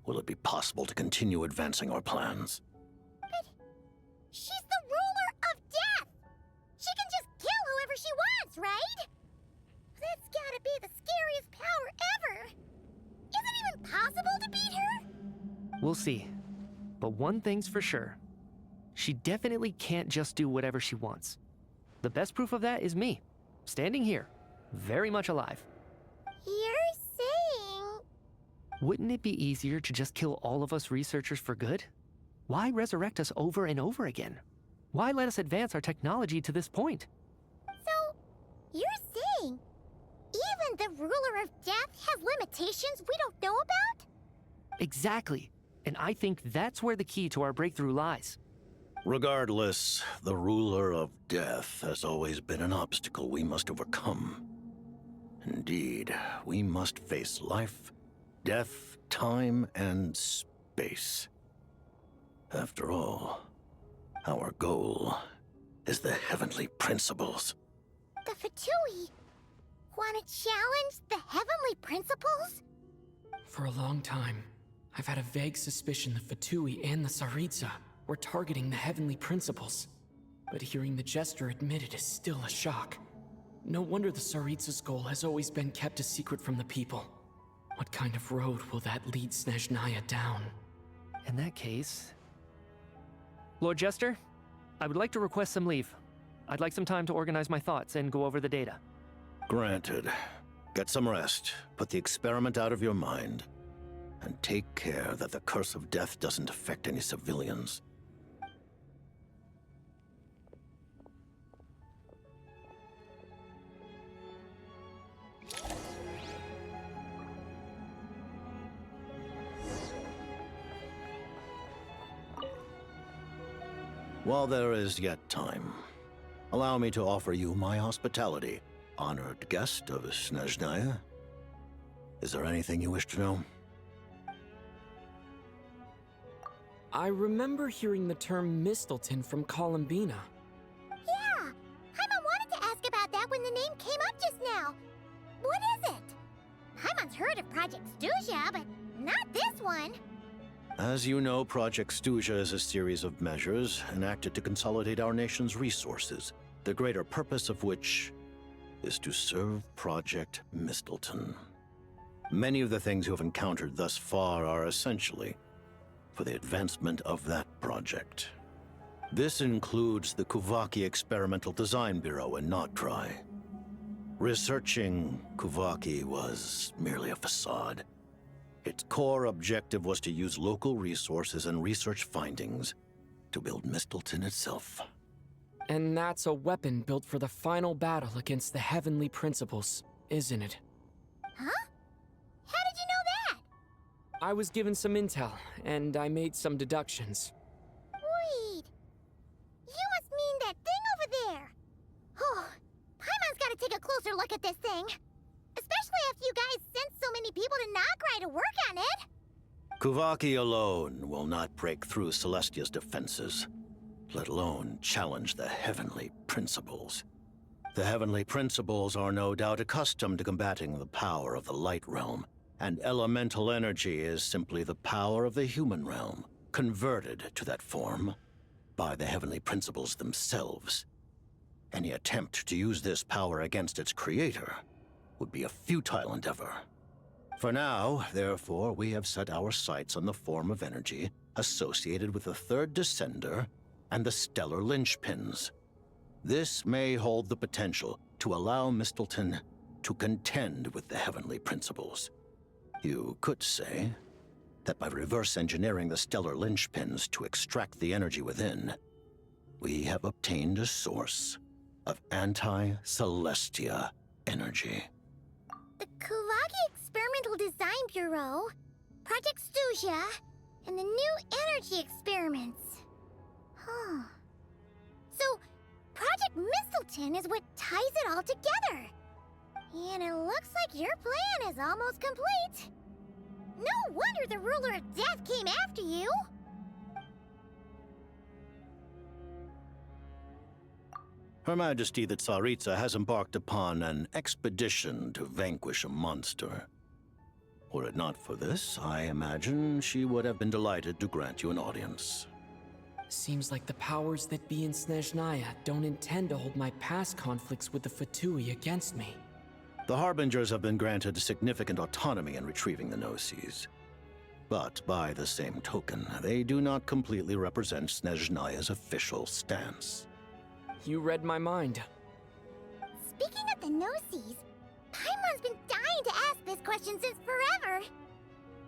will it be possible to continue advancing our plans. But she's the ruler of death! She can just kill whoever she wants, right? That's gotta be the scariest power ever! Is it even possible to beat her? We'll see. But one thing's for sure. She definitely can't just do whatever she wants. The best proof of that is me, standing here, very much alive. You're saying... Wouldn't it be easier to just kill all of us researchers for good? Why resurrect us over and over again? Why let us advance our technology to this point? So, you're saying even the ruler of death has limitations we don't know about? Exactly. And I think that's where the key to our breakthrough lies. Regardless, the ruler of death has always been an obstacle we must overcome. Indeed, we must face life, death, time, and space. After all, our goal is the heavenly principles. The Fatui want to challenge the heavenly principles? For a long time, I've had a vague suspicion the Fatui and the Tsaritsa were targeting the heavenly principles. But hearing the Jester admit it is still a shock. No wonder the Tsaritsa's goal has always been kept a secret from the people. What kind of road will that lead Snezhnaya down? In that case... Lord Jester, I would like to request some leave. I'd like some time to organize my thoughts and go over the data. Granted. Get some rest, put the experiment out of your mind, and take care that the curse of death doesn't affect any civilians. While there is yet time, allow me to offer you my hospitality, honored guest of Snezhnaya. Is there anything you wish to know? I remember hearing the term Mistleton from Columbina. Yeah, Paimon wanted to ask about that when the name came up just now. What is it? Paimon's heard of Project Stuzha, but not this one. As you know, Project Stuzha is a series of measures enacted to consolidate our nation's resources, the greater purpose of which is to serve Project Mistleton. Many of the things you have encountered thus far are essentially for the advancement of that project. This includes the Kuvaki Experimental Design Bureau in Notdry. Researching Kuvaki was merely a facade. Its core objective was to use local resources and research findings to build Mistleton itself. And that's a weapon built for the final battle against the heavenly principles, isn't it? Huh? How did you know that? I was given some intel, and I made some deductions. Wait. You must mean that thing over there. Oh, Paimon's gotta take a closer look at this thing. Especially after you guys sent so many people to Notdry to work on it. Kuvaki alone will not break through Celestia's defenses, let alone challenge the heavenly principles. The heavenly principles are no doubt accustomed to combating the power of the light realm, and elemental energy is simply the power of the human realm, converted to that form by the heavenly principles themselves. Any attempt to use this power against its creator would be a futile endeavor. For now, therefore, we have set our sights on the form of energy associated with the third descender and the stellar linchpins. This may hold the potential to allow Mistleton to contend with the heavenly principles. You could say that by reverse engineering the stellar linchpins to extract the energy within, we have obtained a source of anti-Celestia energy. The Kuvaki Experimental Design Bureau, Project Stuzha, and the new energy experiments. Huh. So, Project Mistleton is what ties it all together. And it looks like your plan is almost complete. No wonder the ruler of death came after you. Her Majesty the Tsaritsa has embarked upon an expedition to vanquish a monster. Were it not for this, I imagine she would have been delighted to grant you an audience. Seems like the powers that be in Snezhnaya don't intend to hold my past conflicts with the Fatui against me. The Harbingers have been granted significant autonomy in retrieving the Gnosis. But by the same token, they do not completely represent Snezhnaya's official stance. You read my mind. Speaking of the Gnosis, Paimon's been dying to ask this question since forever.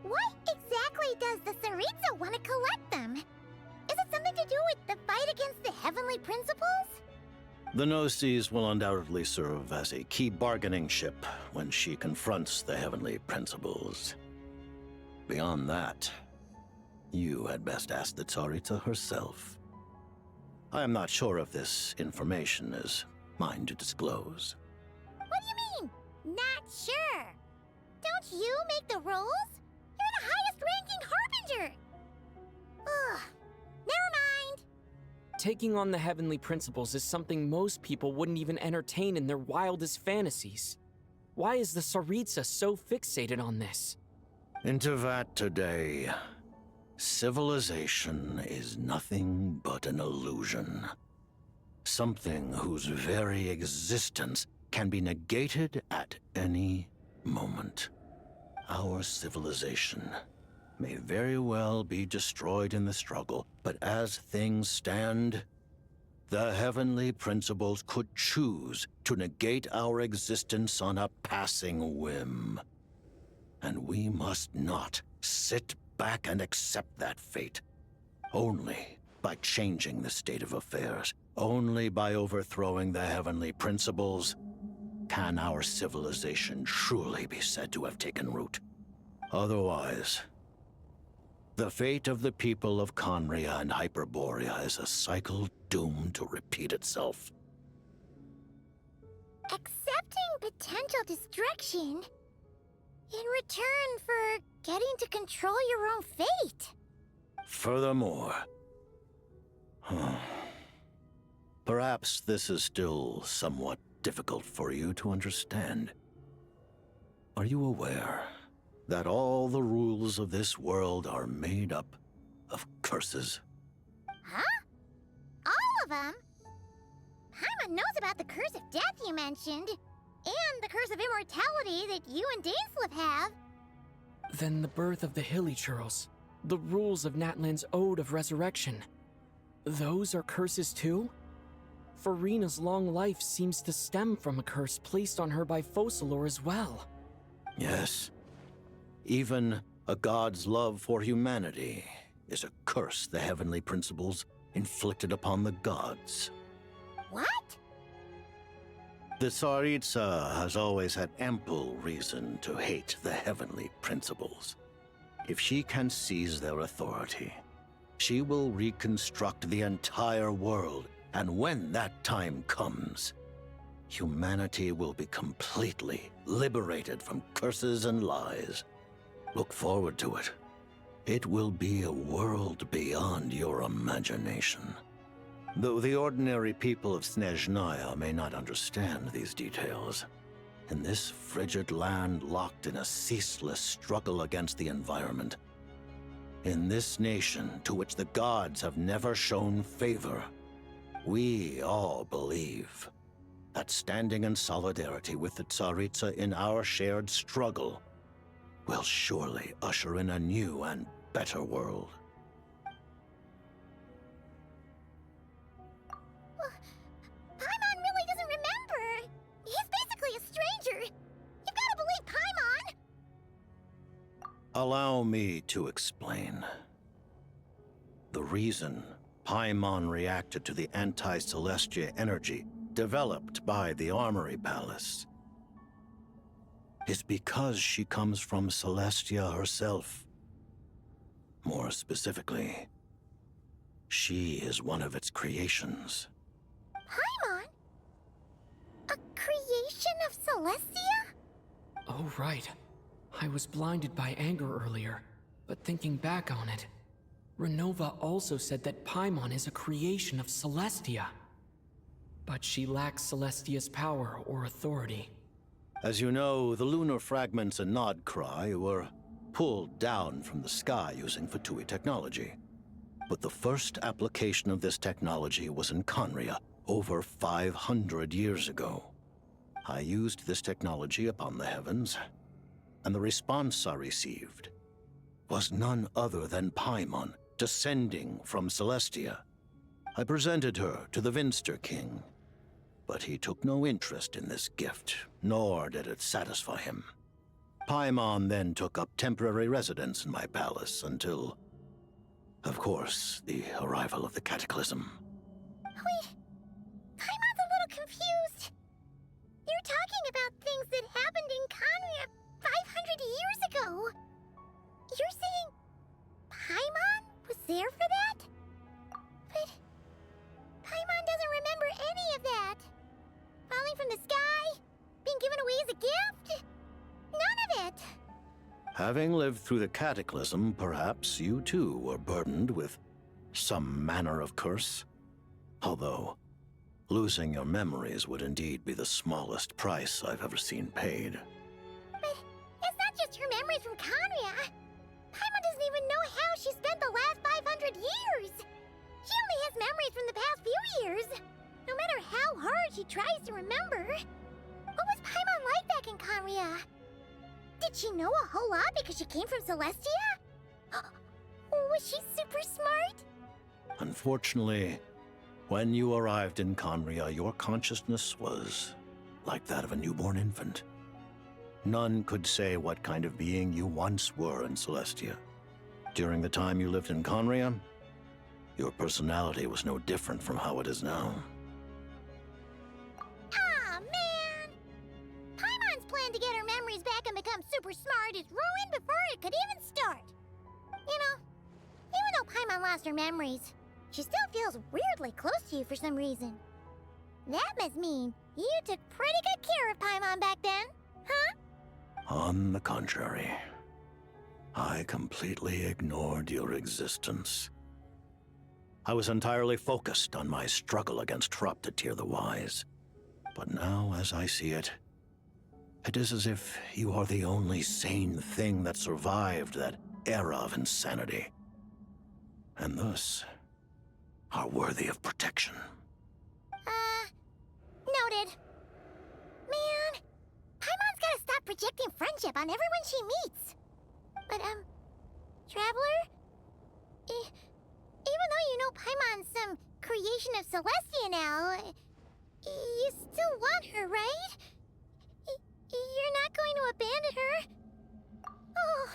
Why exactly does the Tsaritsa want to collect them? Is it something to do with the fight against the Heavenly Principles? The Gnosis will undoubtedly serve as a key bargaining chip when she confronts the Heavenly Principles. Beyond that, you had best ask the Tsaritsa herself. I am not sure if this information is mine to disclose. What do you mean, not sure? Don't you make the rules? You're the highest-ranking Harbinger! Ugh, never mind. Taking on the Heavenly Principles is something most people wouldn't even entertain in their wildest fantasies. Why is the Tsaritsa so fixated on this? Into that today, civilization is nothing but an illusion. Something whose very existence can be negated at any moment. Our civilization may very well be destroyed in the struggle, but as things stand, the Heavenly Principles could choose to negate our existence on a passing whim. And we must not sit back and accept that fate. Only by changing the state of affairs, only by overthrowing the Heavenly Principles, can our civilization truly be said to have taken root. Otherwise, the fate of the people of Conria and Hyperborea is a cycle doomed to repeat itself. Accepting potential destruction in return for getting to control your own fate. Furthermore, perhaps this is still somewhat difficult for you to understand. Are you aware that all the rules of this world are made up of curses? Huh? All of them? Paimon knows about the curse of death you mentioned, and the curse of immortality that you and Dainsleif have. Then the birth of the Hilichurls, the rules of Natlan's Ode of Resurrection. Those are curses too? Farina's long life seems to stem from a curse placed on her by Focalor as well. Yes. Even a god's love for humanity is a curse the Heavenly Principles inflicted upon the gods. What? The Tsaritsa has always had ample reason to hate the Heavenly Principles. If she can seize their authority, she will reconstruct the entire world, and when that time comes, humanity will be completely liberated from curses and lies. Look forward to it. It will be a world beyond your imagination. Though the ordinary people of Snezhnaya may not understand these details, in this frigid land locked in a ceaseless struggle against the environment, in this nation to which the gods have never shown favor, we all believe that standing in solidarity with the Tsaritsa in our shared struggle will surely usher in a new and better world. Paimon really doesn't remember. He's basically a stranger. You've got to believe Paimon. Allow me to explain. The reason Paimon reacted to the anti-Celestia energy developed by the Armory Palace is because she comes from Celestia herself. More specifically, she is one of its creations. Paimon? A creation of Celestia? Oh, right. I was blinded by anger earlier, but thinking back on it, Renova also said that Paimon is a creation of Celestia. But she lacks Celestia's power or authority. As you know, the lunar fragments in Nodcry were pulled down from the sky using Fatui technology. But the first application of this technology was in Conria over 500 years ago. I used this technology upon the heavens, and the response I received was none other than Paimon descending from Celestia. I presented her to the Vinster King, but he took no interest in this gift, nor did it satisfy him. Paimon then took up temporary residence in my palace until, of course, the arrival of the Cataclysm. Wait, Paimon's a little confused. You're talking about things that happened in Conria 500 years ago. You're saying Paimon was there for that? But Paimon doesn't remember any of that. Falling from the sky? Being given away as a gift? None of it. Having lived through the Cataclysm, perhaps you too were burdened with some manner of curse. Although, losing your memories would indeed be the smallest price I've ever seen paid. But it's not just her memories from Conria. Paimon doesn't even know how she spent the last 500 years. She only has memories from the past few years. No matter how hard she tries to remember. What was Paimon like back in Conria? Did she know a whole lot because she came from Celestia? Was she super smart? Unfortunately, when you arrived in Conria, your consciousness was like that of a newborn infant. None could say what kind of being you once were in Celestia. During the time you lived in Conria, your personality was no different from how it is now. Aw, man! Paimon's plan to get her memories back and become super smart is ruined before it could even start. You know, even though Paimon lost her memories, she still feels weirdly close to you for some reason. That must mean you took pretty good care of Paimon back then, huh? On the contrary, I completely ignored your existence. I was entirely focused on my struggle against Troptatir the Wise. But now, as I see it, it is as if you are the only sane thing that survived that era of insanity. And thus, are worthy of protection. Noted. Man, Paimon's gotta stop projecting friendship on everyone she meets. But, Traveler? Even though you know Paimon's some creation of Celestia now, you still want her, right? You're not going to abandon her? Oh,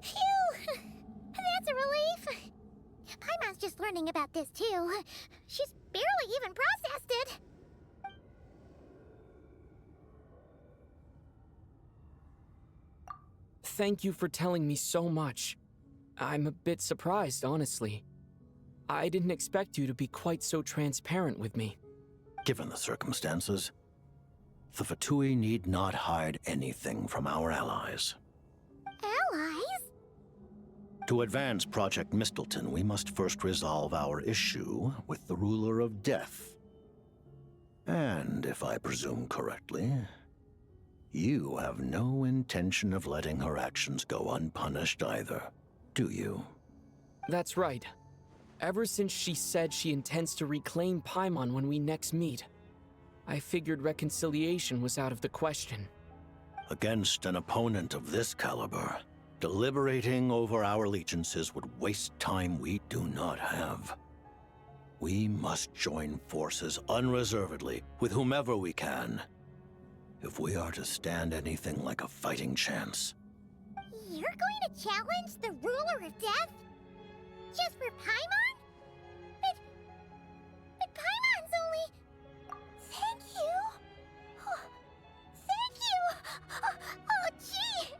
phew! That's a relief. Paimon's just learning about this, too. She's barely even processed it. Thank you for telling me so much. I'm a bit surprised, honestly. I didn't expect you to be quite so transparent with me. Given the circumstances, the Fatui need not hide anything from our allies. Allies? To advance Project Mistleton, we must first resolve our issue with the Ruler of Death. And, if I presume correctly, you have no intention of letting her actions go unpunished either, do you? That's right. Ever since she said she intends to reclaim Paimon when we next meet, I figured reconciliation was out of the question. Against an opponent of this caliber, deliberating over our allegiances would waste time we do not have. We must join forces unreservedly with whomever we can, if we are to stand anything like a fighting chance. You're going to challenge the Ruler of Death? Just for Paimon? But Paimon's only... Thank you. Oh, thank you. Oh, gee.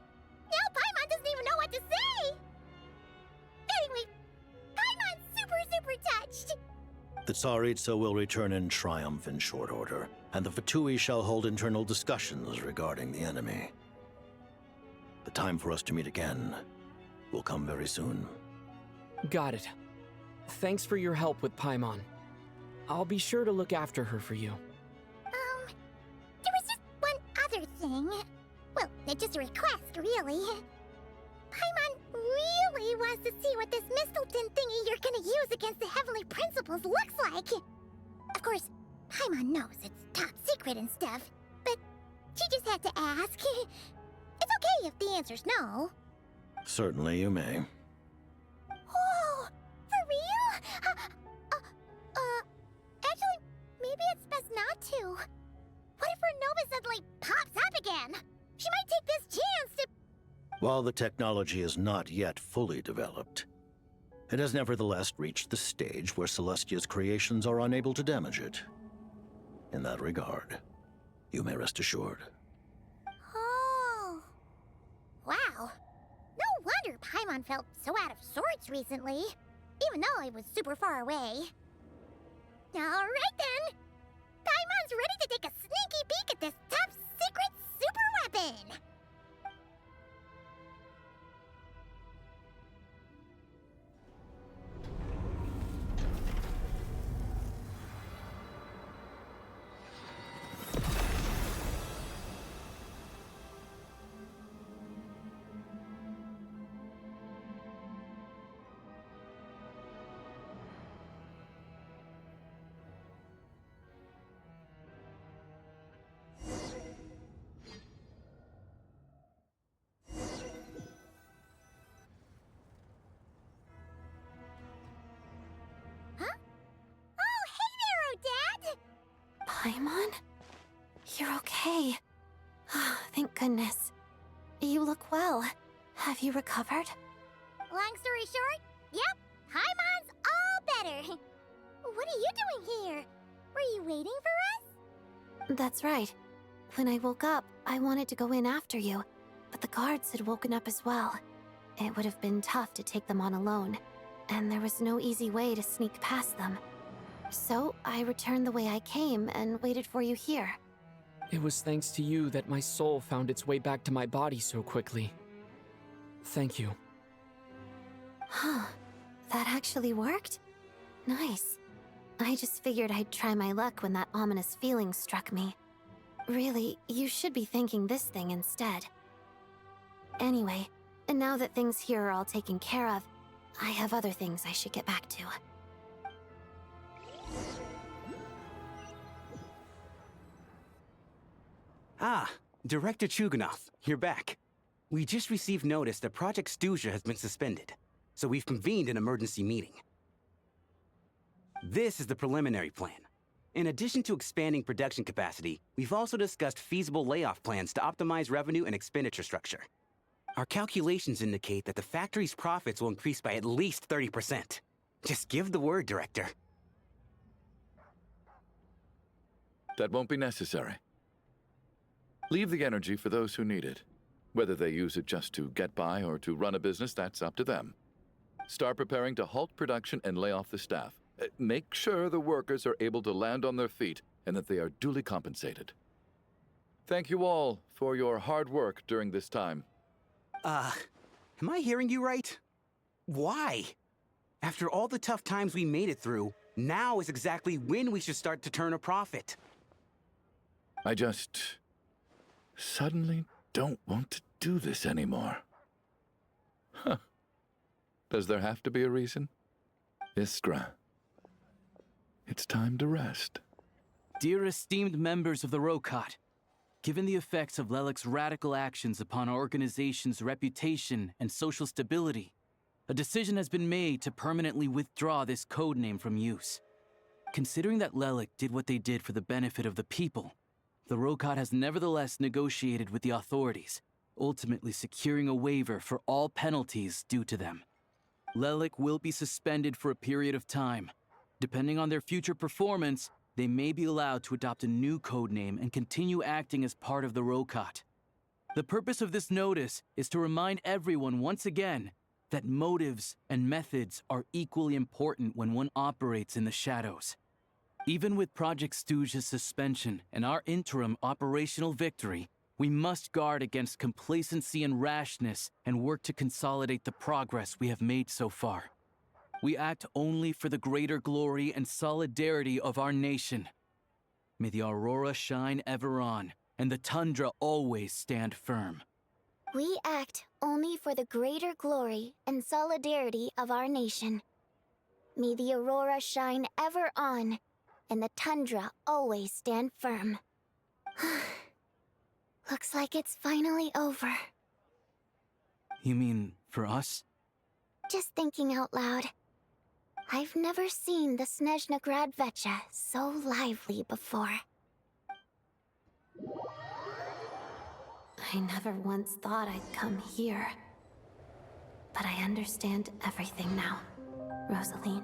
Now Paimon doesn't even know what to say. Anyway, Paimon's super touched. The Tsaritsa will return in triumph in short order, and the Fatui shall hold internal discussions regarding the enemy. The time for us to meet again will come very soon. Got it. Thanks for your help with Paimon. I'll be sure to look after her for you. There was just one other thing. Well, it's just a request, really. Paimon really wants to see what this Mistleton thingy you're gonna use against the Heavenly Principles looks like. Of course, Paimon knows it's top secret and stuff, but she just had to ask. It's okay if the answer's no. Certainly you may. Oh, for real? too. What if her nova suddenly pops up again? She might take this chance to... While the technology is not yet fully developed, it has nevertheless reached the stage where Celestia's creations are unable to damage it. In that regard, you may rest assured. Oh. Wow. No wonder Paimon felt so out of sorts recently, even though I was super far away. Alright then! Paimon's ready to take a sneaky peek at this top secret super weapon! Paimon? You're okay. Thank goodness. You look well. Have you recovered? Long story short, yep, Paimon's all better. What are you doing here? Were you waiting for us? That's right. When I woke up, I wanted to go in after you, but the guards had woken up as well. It would have been tough to take them on alone, and there was no easy way to sneak past them. So I returned the way I came and waited for you here. It was thanks to you that my soul found its way back to my body so quickly. Thank you. Huh. That actually worked? Nice. I just figured I'd try my luck when that ominous feeling struck me. Really, you should be thanking this thing instead. Anyway, and now that things here are all taken care of, I have other things I should get back to. Ah, Director Chuganov, you're back. We just received notice that Project Stuzha has been suspended, so we've convened an emergency meeting. This is the preliminary plan. In addition to expanding production capacity, we've also discussed feasible layoff plans to optimize revenue and expenditure structure. Our calculations indicate that the factory's profits will increase by at least 30%. Just give the word, Director. That won't be necessary. Leave the energy for those who need it. Whether they use it just to get by or to run a business, that's up to them. Start preparing to halt production and lay off the staff. Make sure the workers are able to land on their feet and that they are duly compensated. Thank you all for your hard work during this time. Am I hearing you right? Why? After all the tough times we made it through, now is exactly when we should start to turn a profit. I just suddenly don't want to do this anymore. Huh. Does there have to be a reason? Iskra, it's time to rest. Dear esteemed members of the Rokot, given the effects of Lelik's radical actions upon our organization's reputation and social stability, a decision has been made to permanently withdraw this codename from use. Considering that Lelik did what they did for the benefit of the people, the Rokot has nevertheless negotiated with the authorities, ultimately securing a waiver for all penalties due to them. Lelik will be suspended for a period of time. Depending on their future performance, they may be allowed to adopt a new codename and continue acting as part of the Rokot. The purpose of this notice is to remind everyone once again that motives and methods are equally important when one operates in the shadows. Even with Project Stuzha's suspension and our interim operational victory, we must guard against complacency and rashness and work to consolidate the progress we have made so far. We act only for the greater glory and solidarity of our nation. May the aurora shine ever on, and the tundra always stand firm. We act only for the greater glory and solidarity of our nation. May the aurora shine ever on, and the tundra always stand firm. Looks like it's finally over. You mean for us? Just thinking out loud. I've never seen the Snezhna Vecha so lively before. I never once thought I'd come here. But I understand everything now, Rosaline.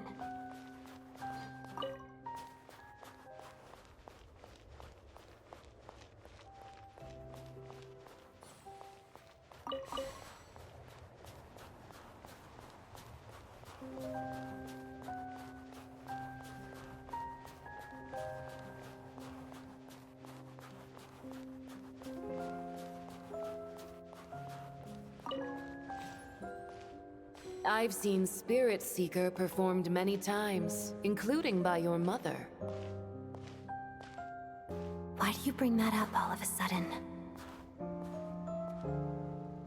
I've seen Spirit Seeker performed many times, including by your mother. Why do you bring that up all of a sudden?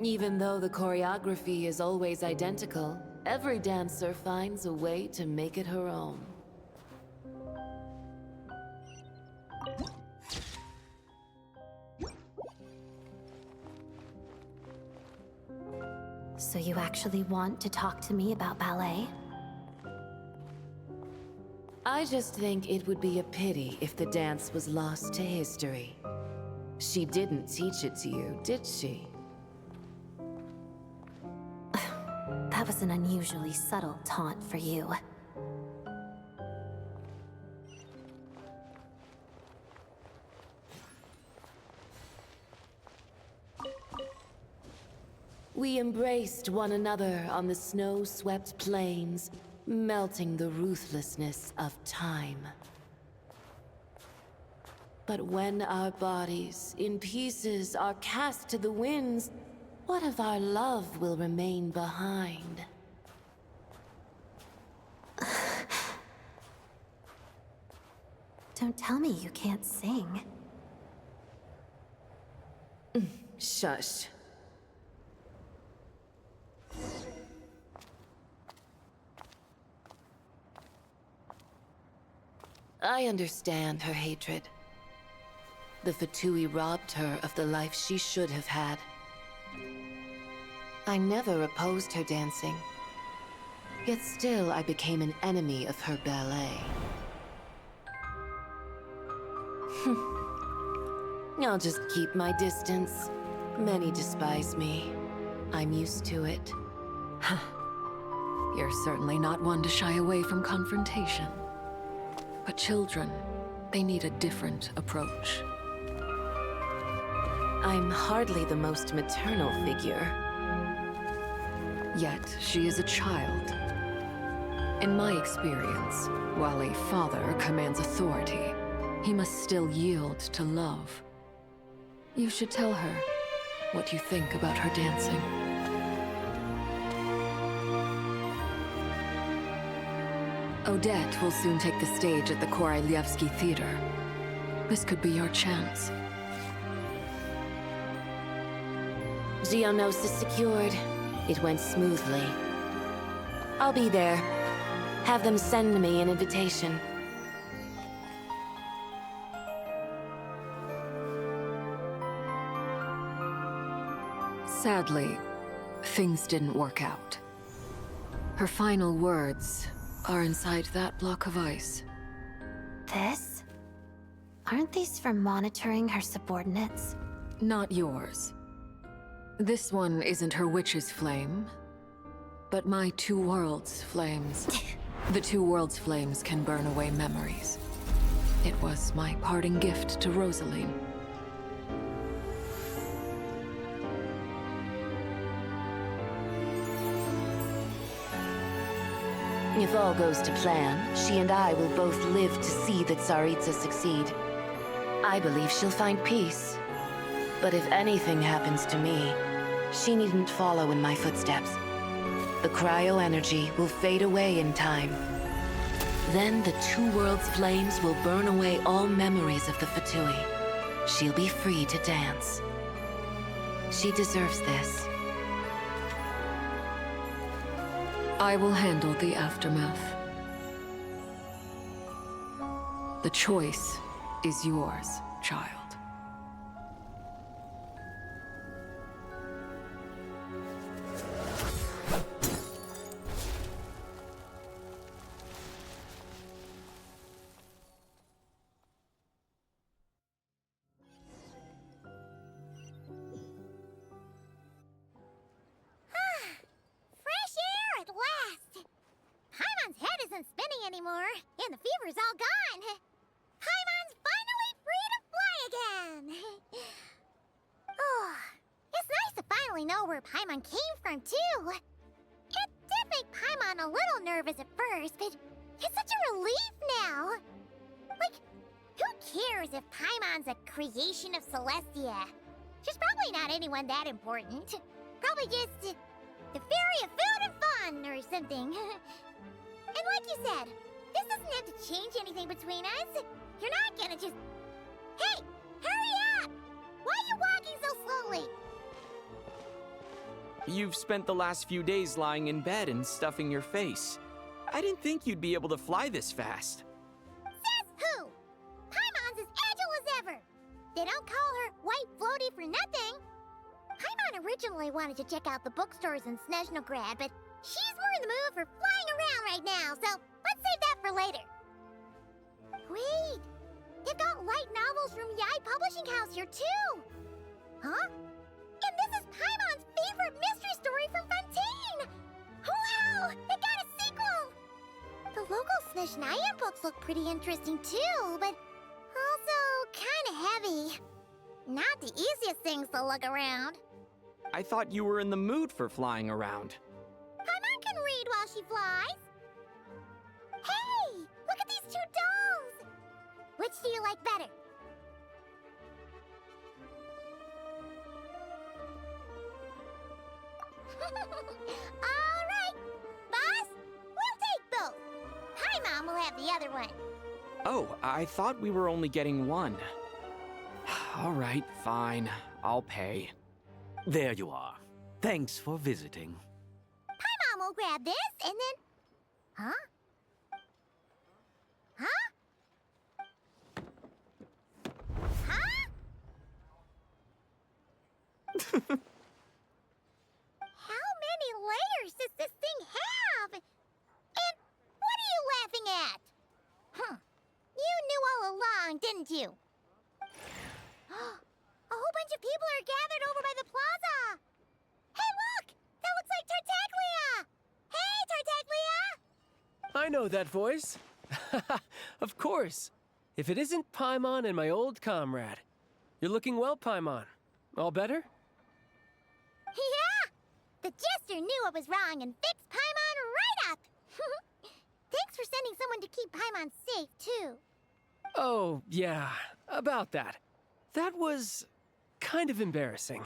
Even though the choreography is always identical, every dancer finds a way to make it her own. So you actually want to talk to me about ballet? I just think it would be a pity if the dance was lost to history. She didn't teach it to you, did she? That was an unusually subtle taunt for you. We embraced one another on the snow-swept plains, melting the ruthlessness of time. But when our bodies, in pieces, are cast to the winds, what of our love will remain behind? Don't tell me you can't sing. Shush. I understand her hatred. The Fatui robbed her of the life she should have had. I never opposed her dancing. Yet still I became an enemy of her ballet. I'll just keep my distance. Many despise me. I'm used to it. You're certainly not one to shy away from confrontation. But children, they need a different approach. I'm hardly the most maternal figure. Yet, she is a child. In my experience, while a father commands authority, he must still yield to love. You should tell her what you think about her dancing. Odette will soon take the stage at the Koralyevsky Theater. This could be your chance. Geonosis secured. It went smoothly. I'll be there. Have them send me an invitation. Sadly, things didn't work out. Her final words are inside that block of ice. This? Aren't these for monitoring her subordinates? Not yours. This one isn't her witch's flame, but my two worlds' flames. The two worlds' flames can burn away memories. It was my parting gift to Rosaline. If all goes to plan, she and I will both live to see the Tsaritsa succeed. I believe she'll find peace. But if anything happens to me, she needn't follow in my footsteps. The cryo-energy will fade away in time. Then the two worlds' flames will burn away all memories of the Fatui. She'll be free to dance. She deserves this. I will handle the aftermath. The choice is yours, child. power's all gone. Paimon's finally free to fly again. Oh, it's nice to finally know where Paimon came from, too. It did make Paimon a little nervous at first, but it's such a relief now. Like, who cares if Paimon's a creation of Celestia? She's probably not anyone that important. Probably just the fairy of food and fun or something. And like you said, this doesn't have to change anything between us. You're not gonna just... Hey, hurry up! Why are you walking so slowly? You've spent the last few days lying in bed and stuffing your face. I didn't think you'd be able to fly this fast. Says who? Paimon's as agile as ever. They don't call her White Floaty for nothing. Paimon originally wanted to check out the bookstores in Snezhnaya, but she's more in the mood for flying around right now, so let's save that for later. Wait, they've got light novels from Yai Publishing House here too. Huh? And this is Paimon's favorite mystery story from Fontaine! Wow! It got a sequel! The local Snezhnaya books look pretty interesting too, but also kinda heavy. Not the easiest things to lug around. I thought you were in the mood for flying around. Paimon can read while she flies. Hey! Look at these two dolls! Which do you like better? Alright! Boss, we'll take both. Paimon will have the other one. Oh, I thought we were only getting one. All right, fine. I'll pay. There you are. Thanks for visiting. Paimon will grab this and then... Huh? Huh? Huh? How many layers does this thing have? And what are you laughing at? Huh. You knew all along, didn't you? A whole bunch of people are gathered over by the plaza. Hey, look! That looks like Tartaglia! Hey, Tartaglia! I know that voice. Of course. If it isn't Paimon and my old comrade. You're looking well, Paimon. All better? Yeah! The jester knew I was wrong and fixed Paimon right up! Thanks for sending someone to keep Paimon safe, too. Oh, yeah. About that. That was kind of embarrassing.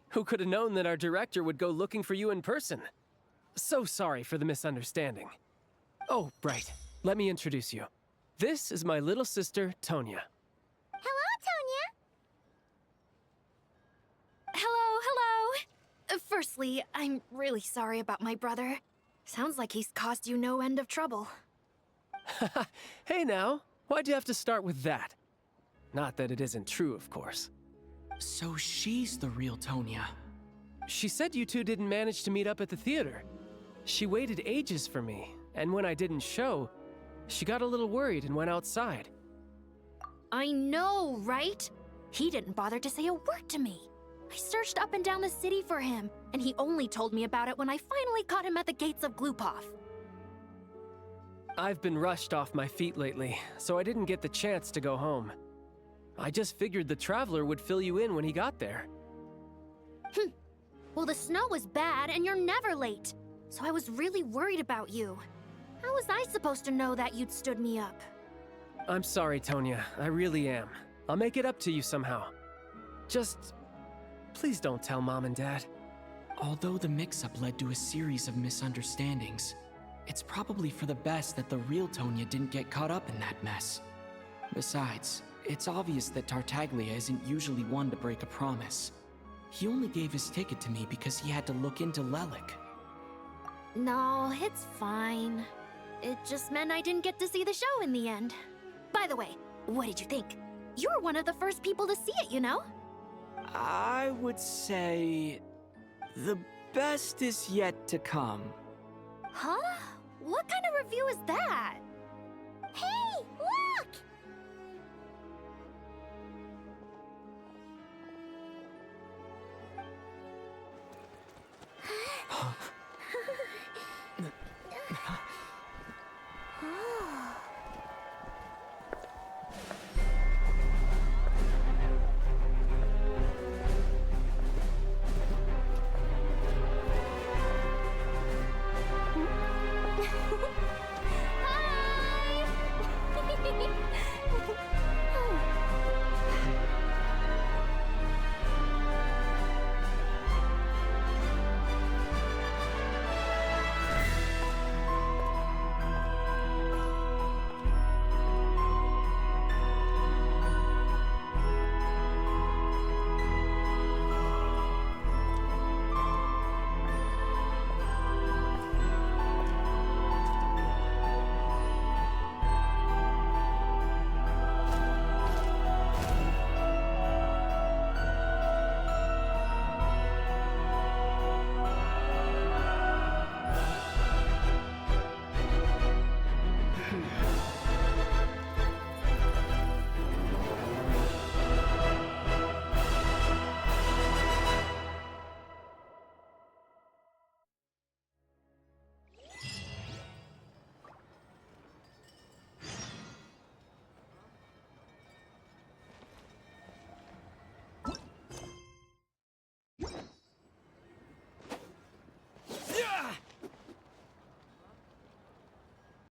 Who could have known that our director would go looking for you in person? So sorry for the misunderstanding. Oh, right. Let me introduce you. This is my little sister, Tonya. Hello, Tonya. Hello. Firstly, I'm really sorry about my brother. Sounds like he's caused you no end of trouble. Hey now, why'd you have to start with that? Not that it isn't true, of course. So she's the real Tonya. She said you two didn't manage to meet up at the theater. She waited ages for me, and when I didn't show, she got a little worried and went outside. I know, right? He didn't bother to say a word to me. I searched up and down the city for him, and he only told me about it when I finally caught him at the gates of Glupov. I've been rushed off my feet lately, so I didn't get the chance to go home. I just figured the Traveler would fill you in when he got there. Well, the snow was bad, and you're never late. So I was really worried about you. How was I supposed to know that you'd stood me up? I'm sorry, Tonya. I really am. I'll make it up to you somehow. Just... please don't tell Mom and Dad. Although the mix-up led to a series of misunderstandings, it's probably for the best that the real Tonya didn't get caught up in that mess. Besides, it's obvious that Tartaglia isn't usually one to break a promise. He only gave his ticket to me because he had to look into Lelik. No, it's fine. It just meant I didn't get to see the show in the end. By the way, what did you think? You were one of the first people to see it, you know? I would say... the best is yet to come. Huh? What kind of review is that?